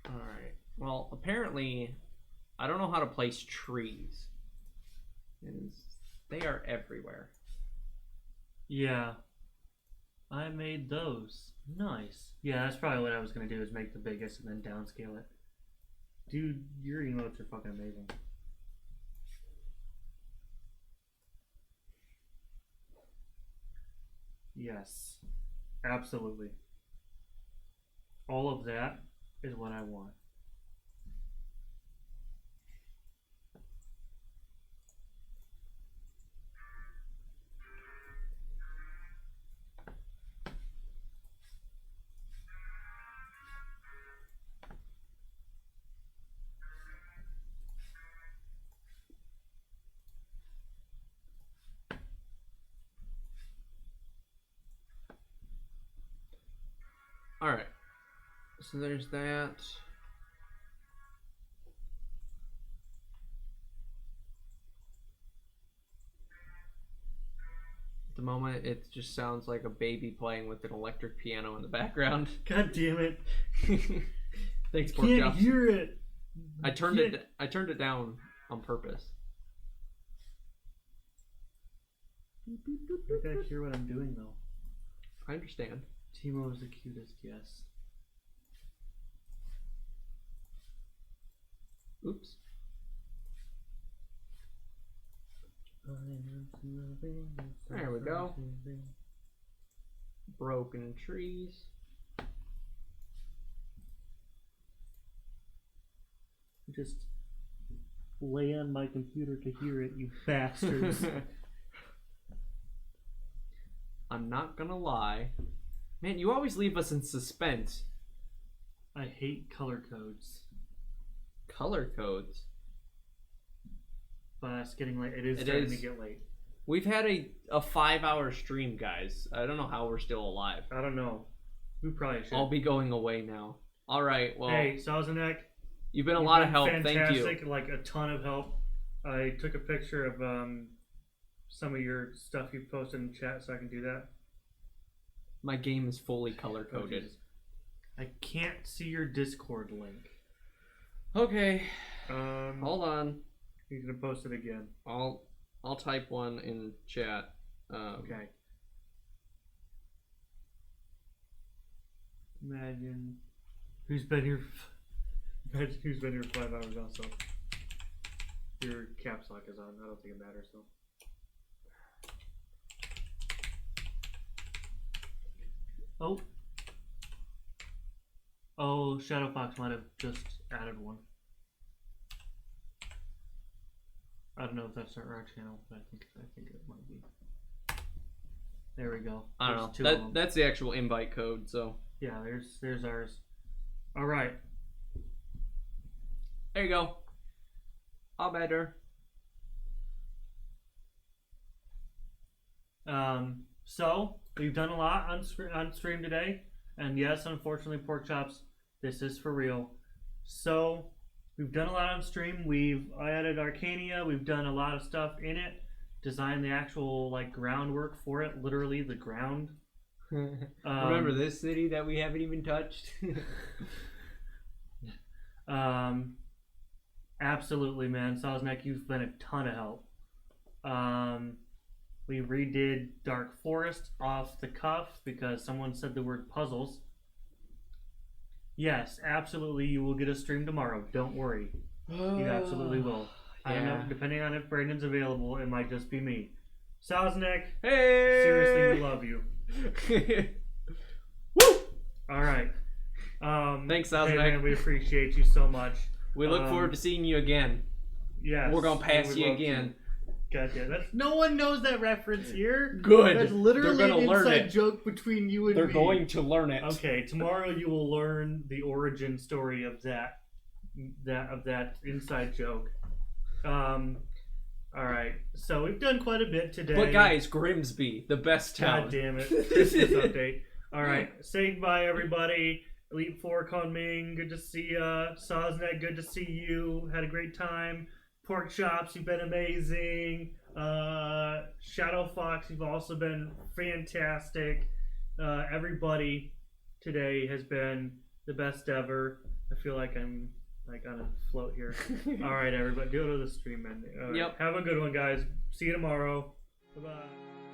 Alright. Well, apparently, I don't know how to place trees. They are everywhere. Yeah. I made those. Nice. Yeah, that's probably what I was going to do, is make the biggest and then downscale it. Dude, your emotes are fucking amazing. Yes. Absolutely. All of that is what I want. Alright. So there's that. At the moment, it just sounds like a baby playing with an electric piano in the background. God damn it. Thanks, I Pork can't Chops. hear it. I turned it down on purpose. You gotta hear what I'm doing, though. I understand. Timo is the cutest, yes. Oops. There we go. Broken trees. Just lay on my computer to hear it, you bastards. I'm not gonna lie. Man, you always leave us in suspense. I hate color codes. Color codes? But it's getting late. It is starting to get late. We've had a 5-hour stream, guys. I don't know how we're still alive. I don't know. We probably should. I'll be going away now. Alright, well... Hey, Sazanek. You've been a lot of help. Fantastic, Thank you. Like a ton of help. I took a picture of some of your stuff you posted in chat so I can do that. My game is fully color-coded. I can't see your Discord link. Okay. Hold on. You're gonna post it again. I'll type one in chat. Okay. Imagine who's been here. Imagine who's been here 5 hours also. Your caps lock is on. I don't think it matters though. Oh. Oh, Shadow Fox might have just added one. I don't know if that's our channel, but I think it might be. There we go. I don't know. That's the actual invite code, so. Yeah, there's ours. Alright. There you go. All better. So we've done a lot on stream today, and yes, unfortunately, Pork Chops, this is for real. So we've done a lot on stream. We've added Arcania. We've done a lot of stuff in it. Designed the actual like groundwork for it. Literally the ground. Remember this city that we haven't even touched? Absolutely, man. Sosnek, you've been a ton of help. We redid Dark Forest off the cuff because someone said the word puzzles. Yes, absolutely, you will get a stream tomorrow. Don't worry. You absolutely will. I don't know, depending on if Brandon's available, it might just be me. Sosnek, hey! Seriously, we love you. Woo! Alright. Thanks, Hey, Sosnek. man, we appreciate you so much. We look forward to seeing you again. Yes. We're gonna pass we you love again. Gotcha. That's, no one knows that reference here. Good. That's literally They're gonna an learn inside it. joke between you and They're me. going to learn it. Okay, tomorrow you will learn the origin story of that inside joke. All right. So we've done quite a bit today. But guys, Grimsby, the best town. God damn it. Christmas update. All right. Say goodbye, everybody. Elite 4 Kunming, good to see ya. Sosnek, good to see you. Had a great time. Pork Chops, you've been amazing. Shadow Fox, you've also been fantastic. Everybody today has been the best ever. I feel like I'm like on a float here. All right, everybody, go to the stream, man. Right. Yep. Have a good one, guys. See you tomorrow. Bye-bye.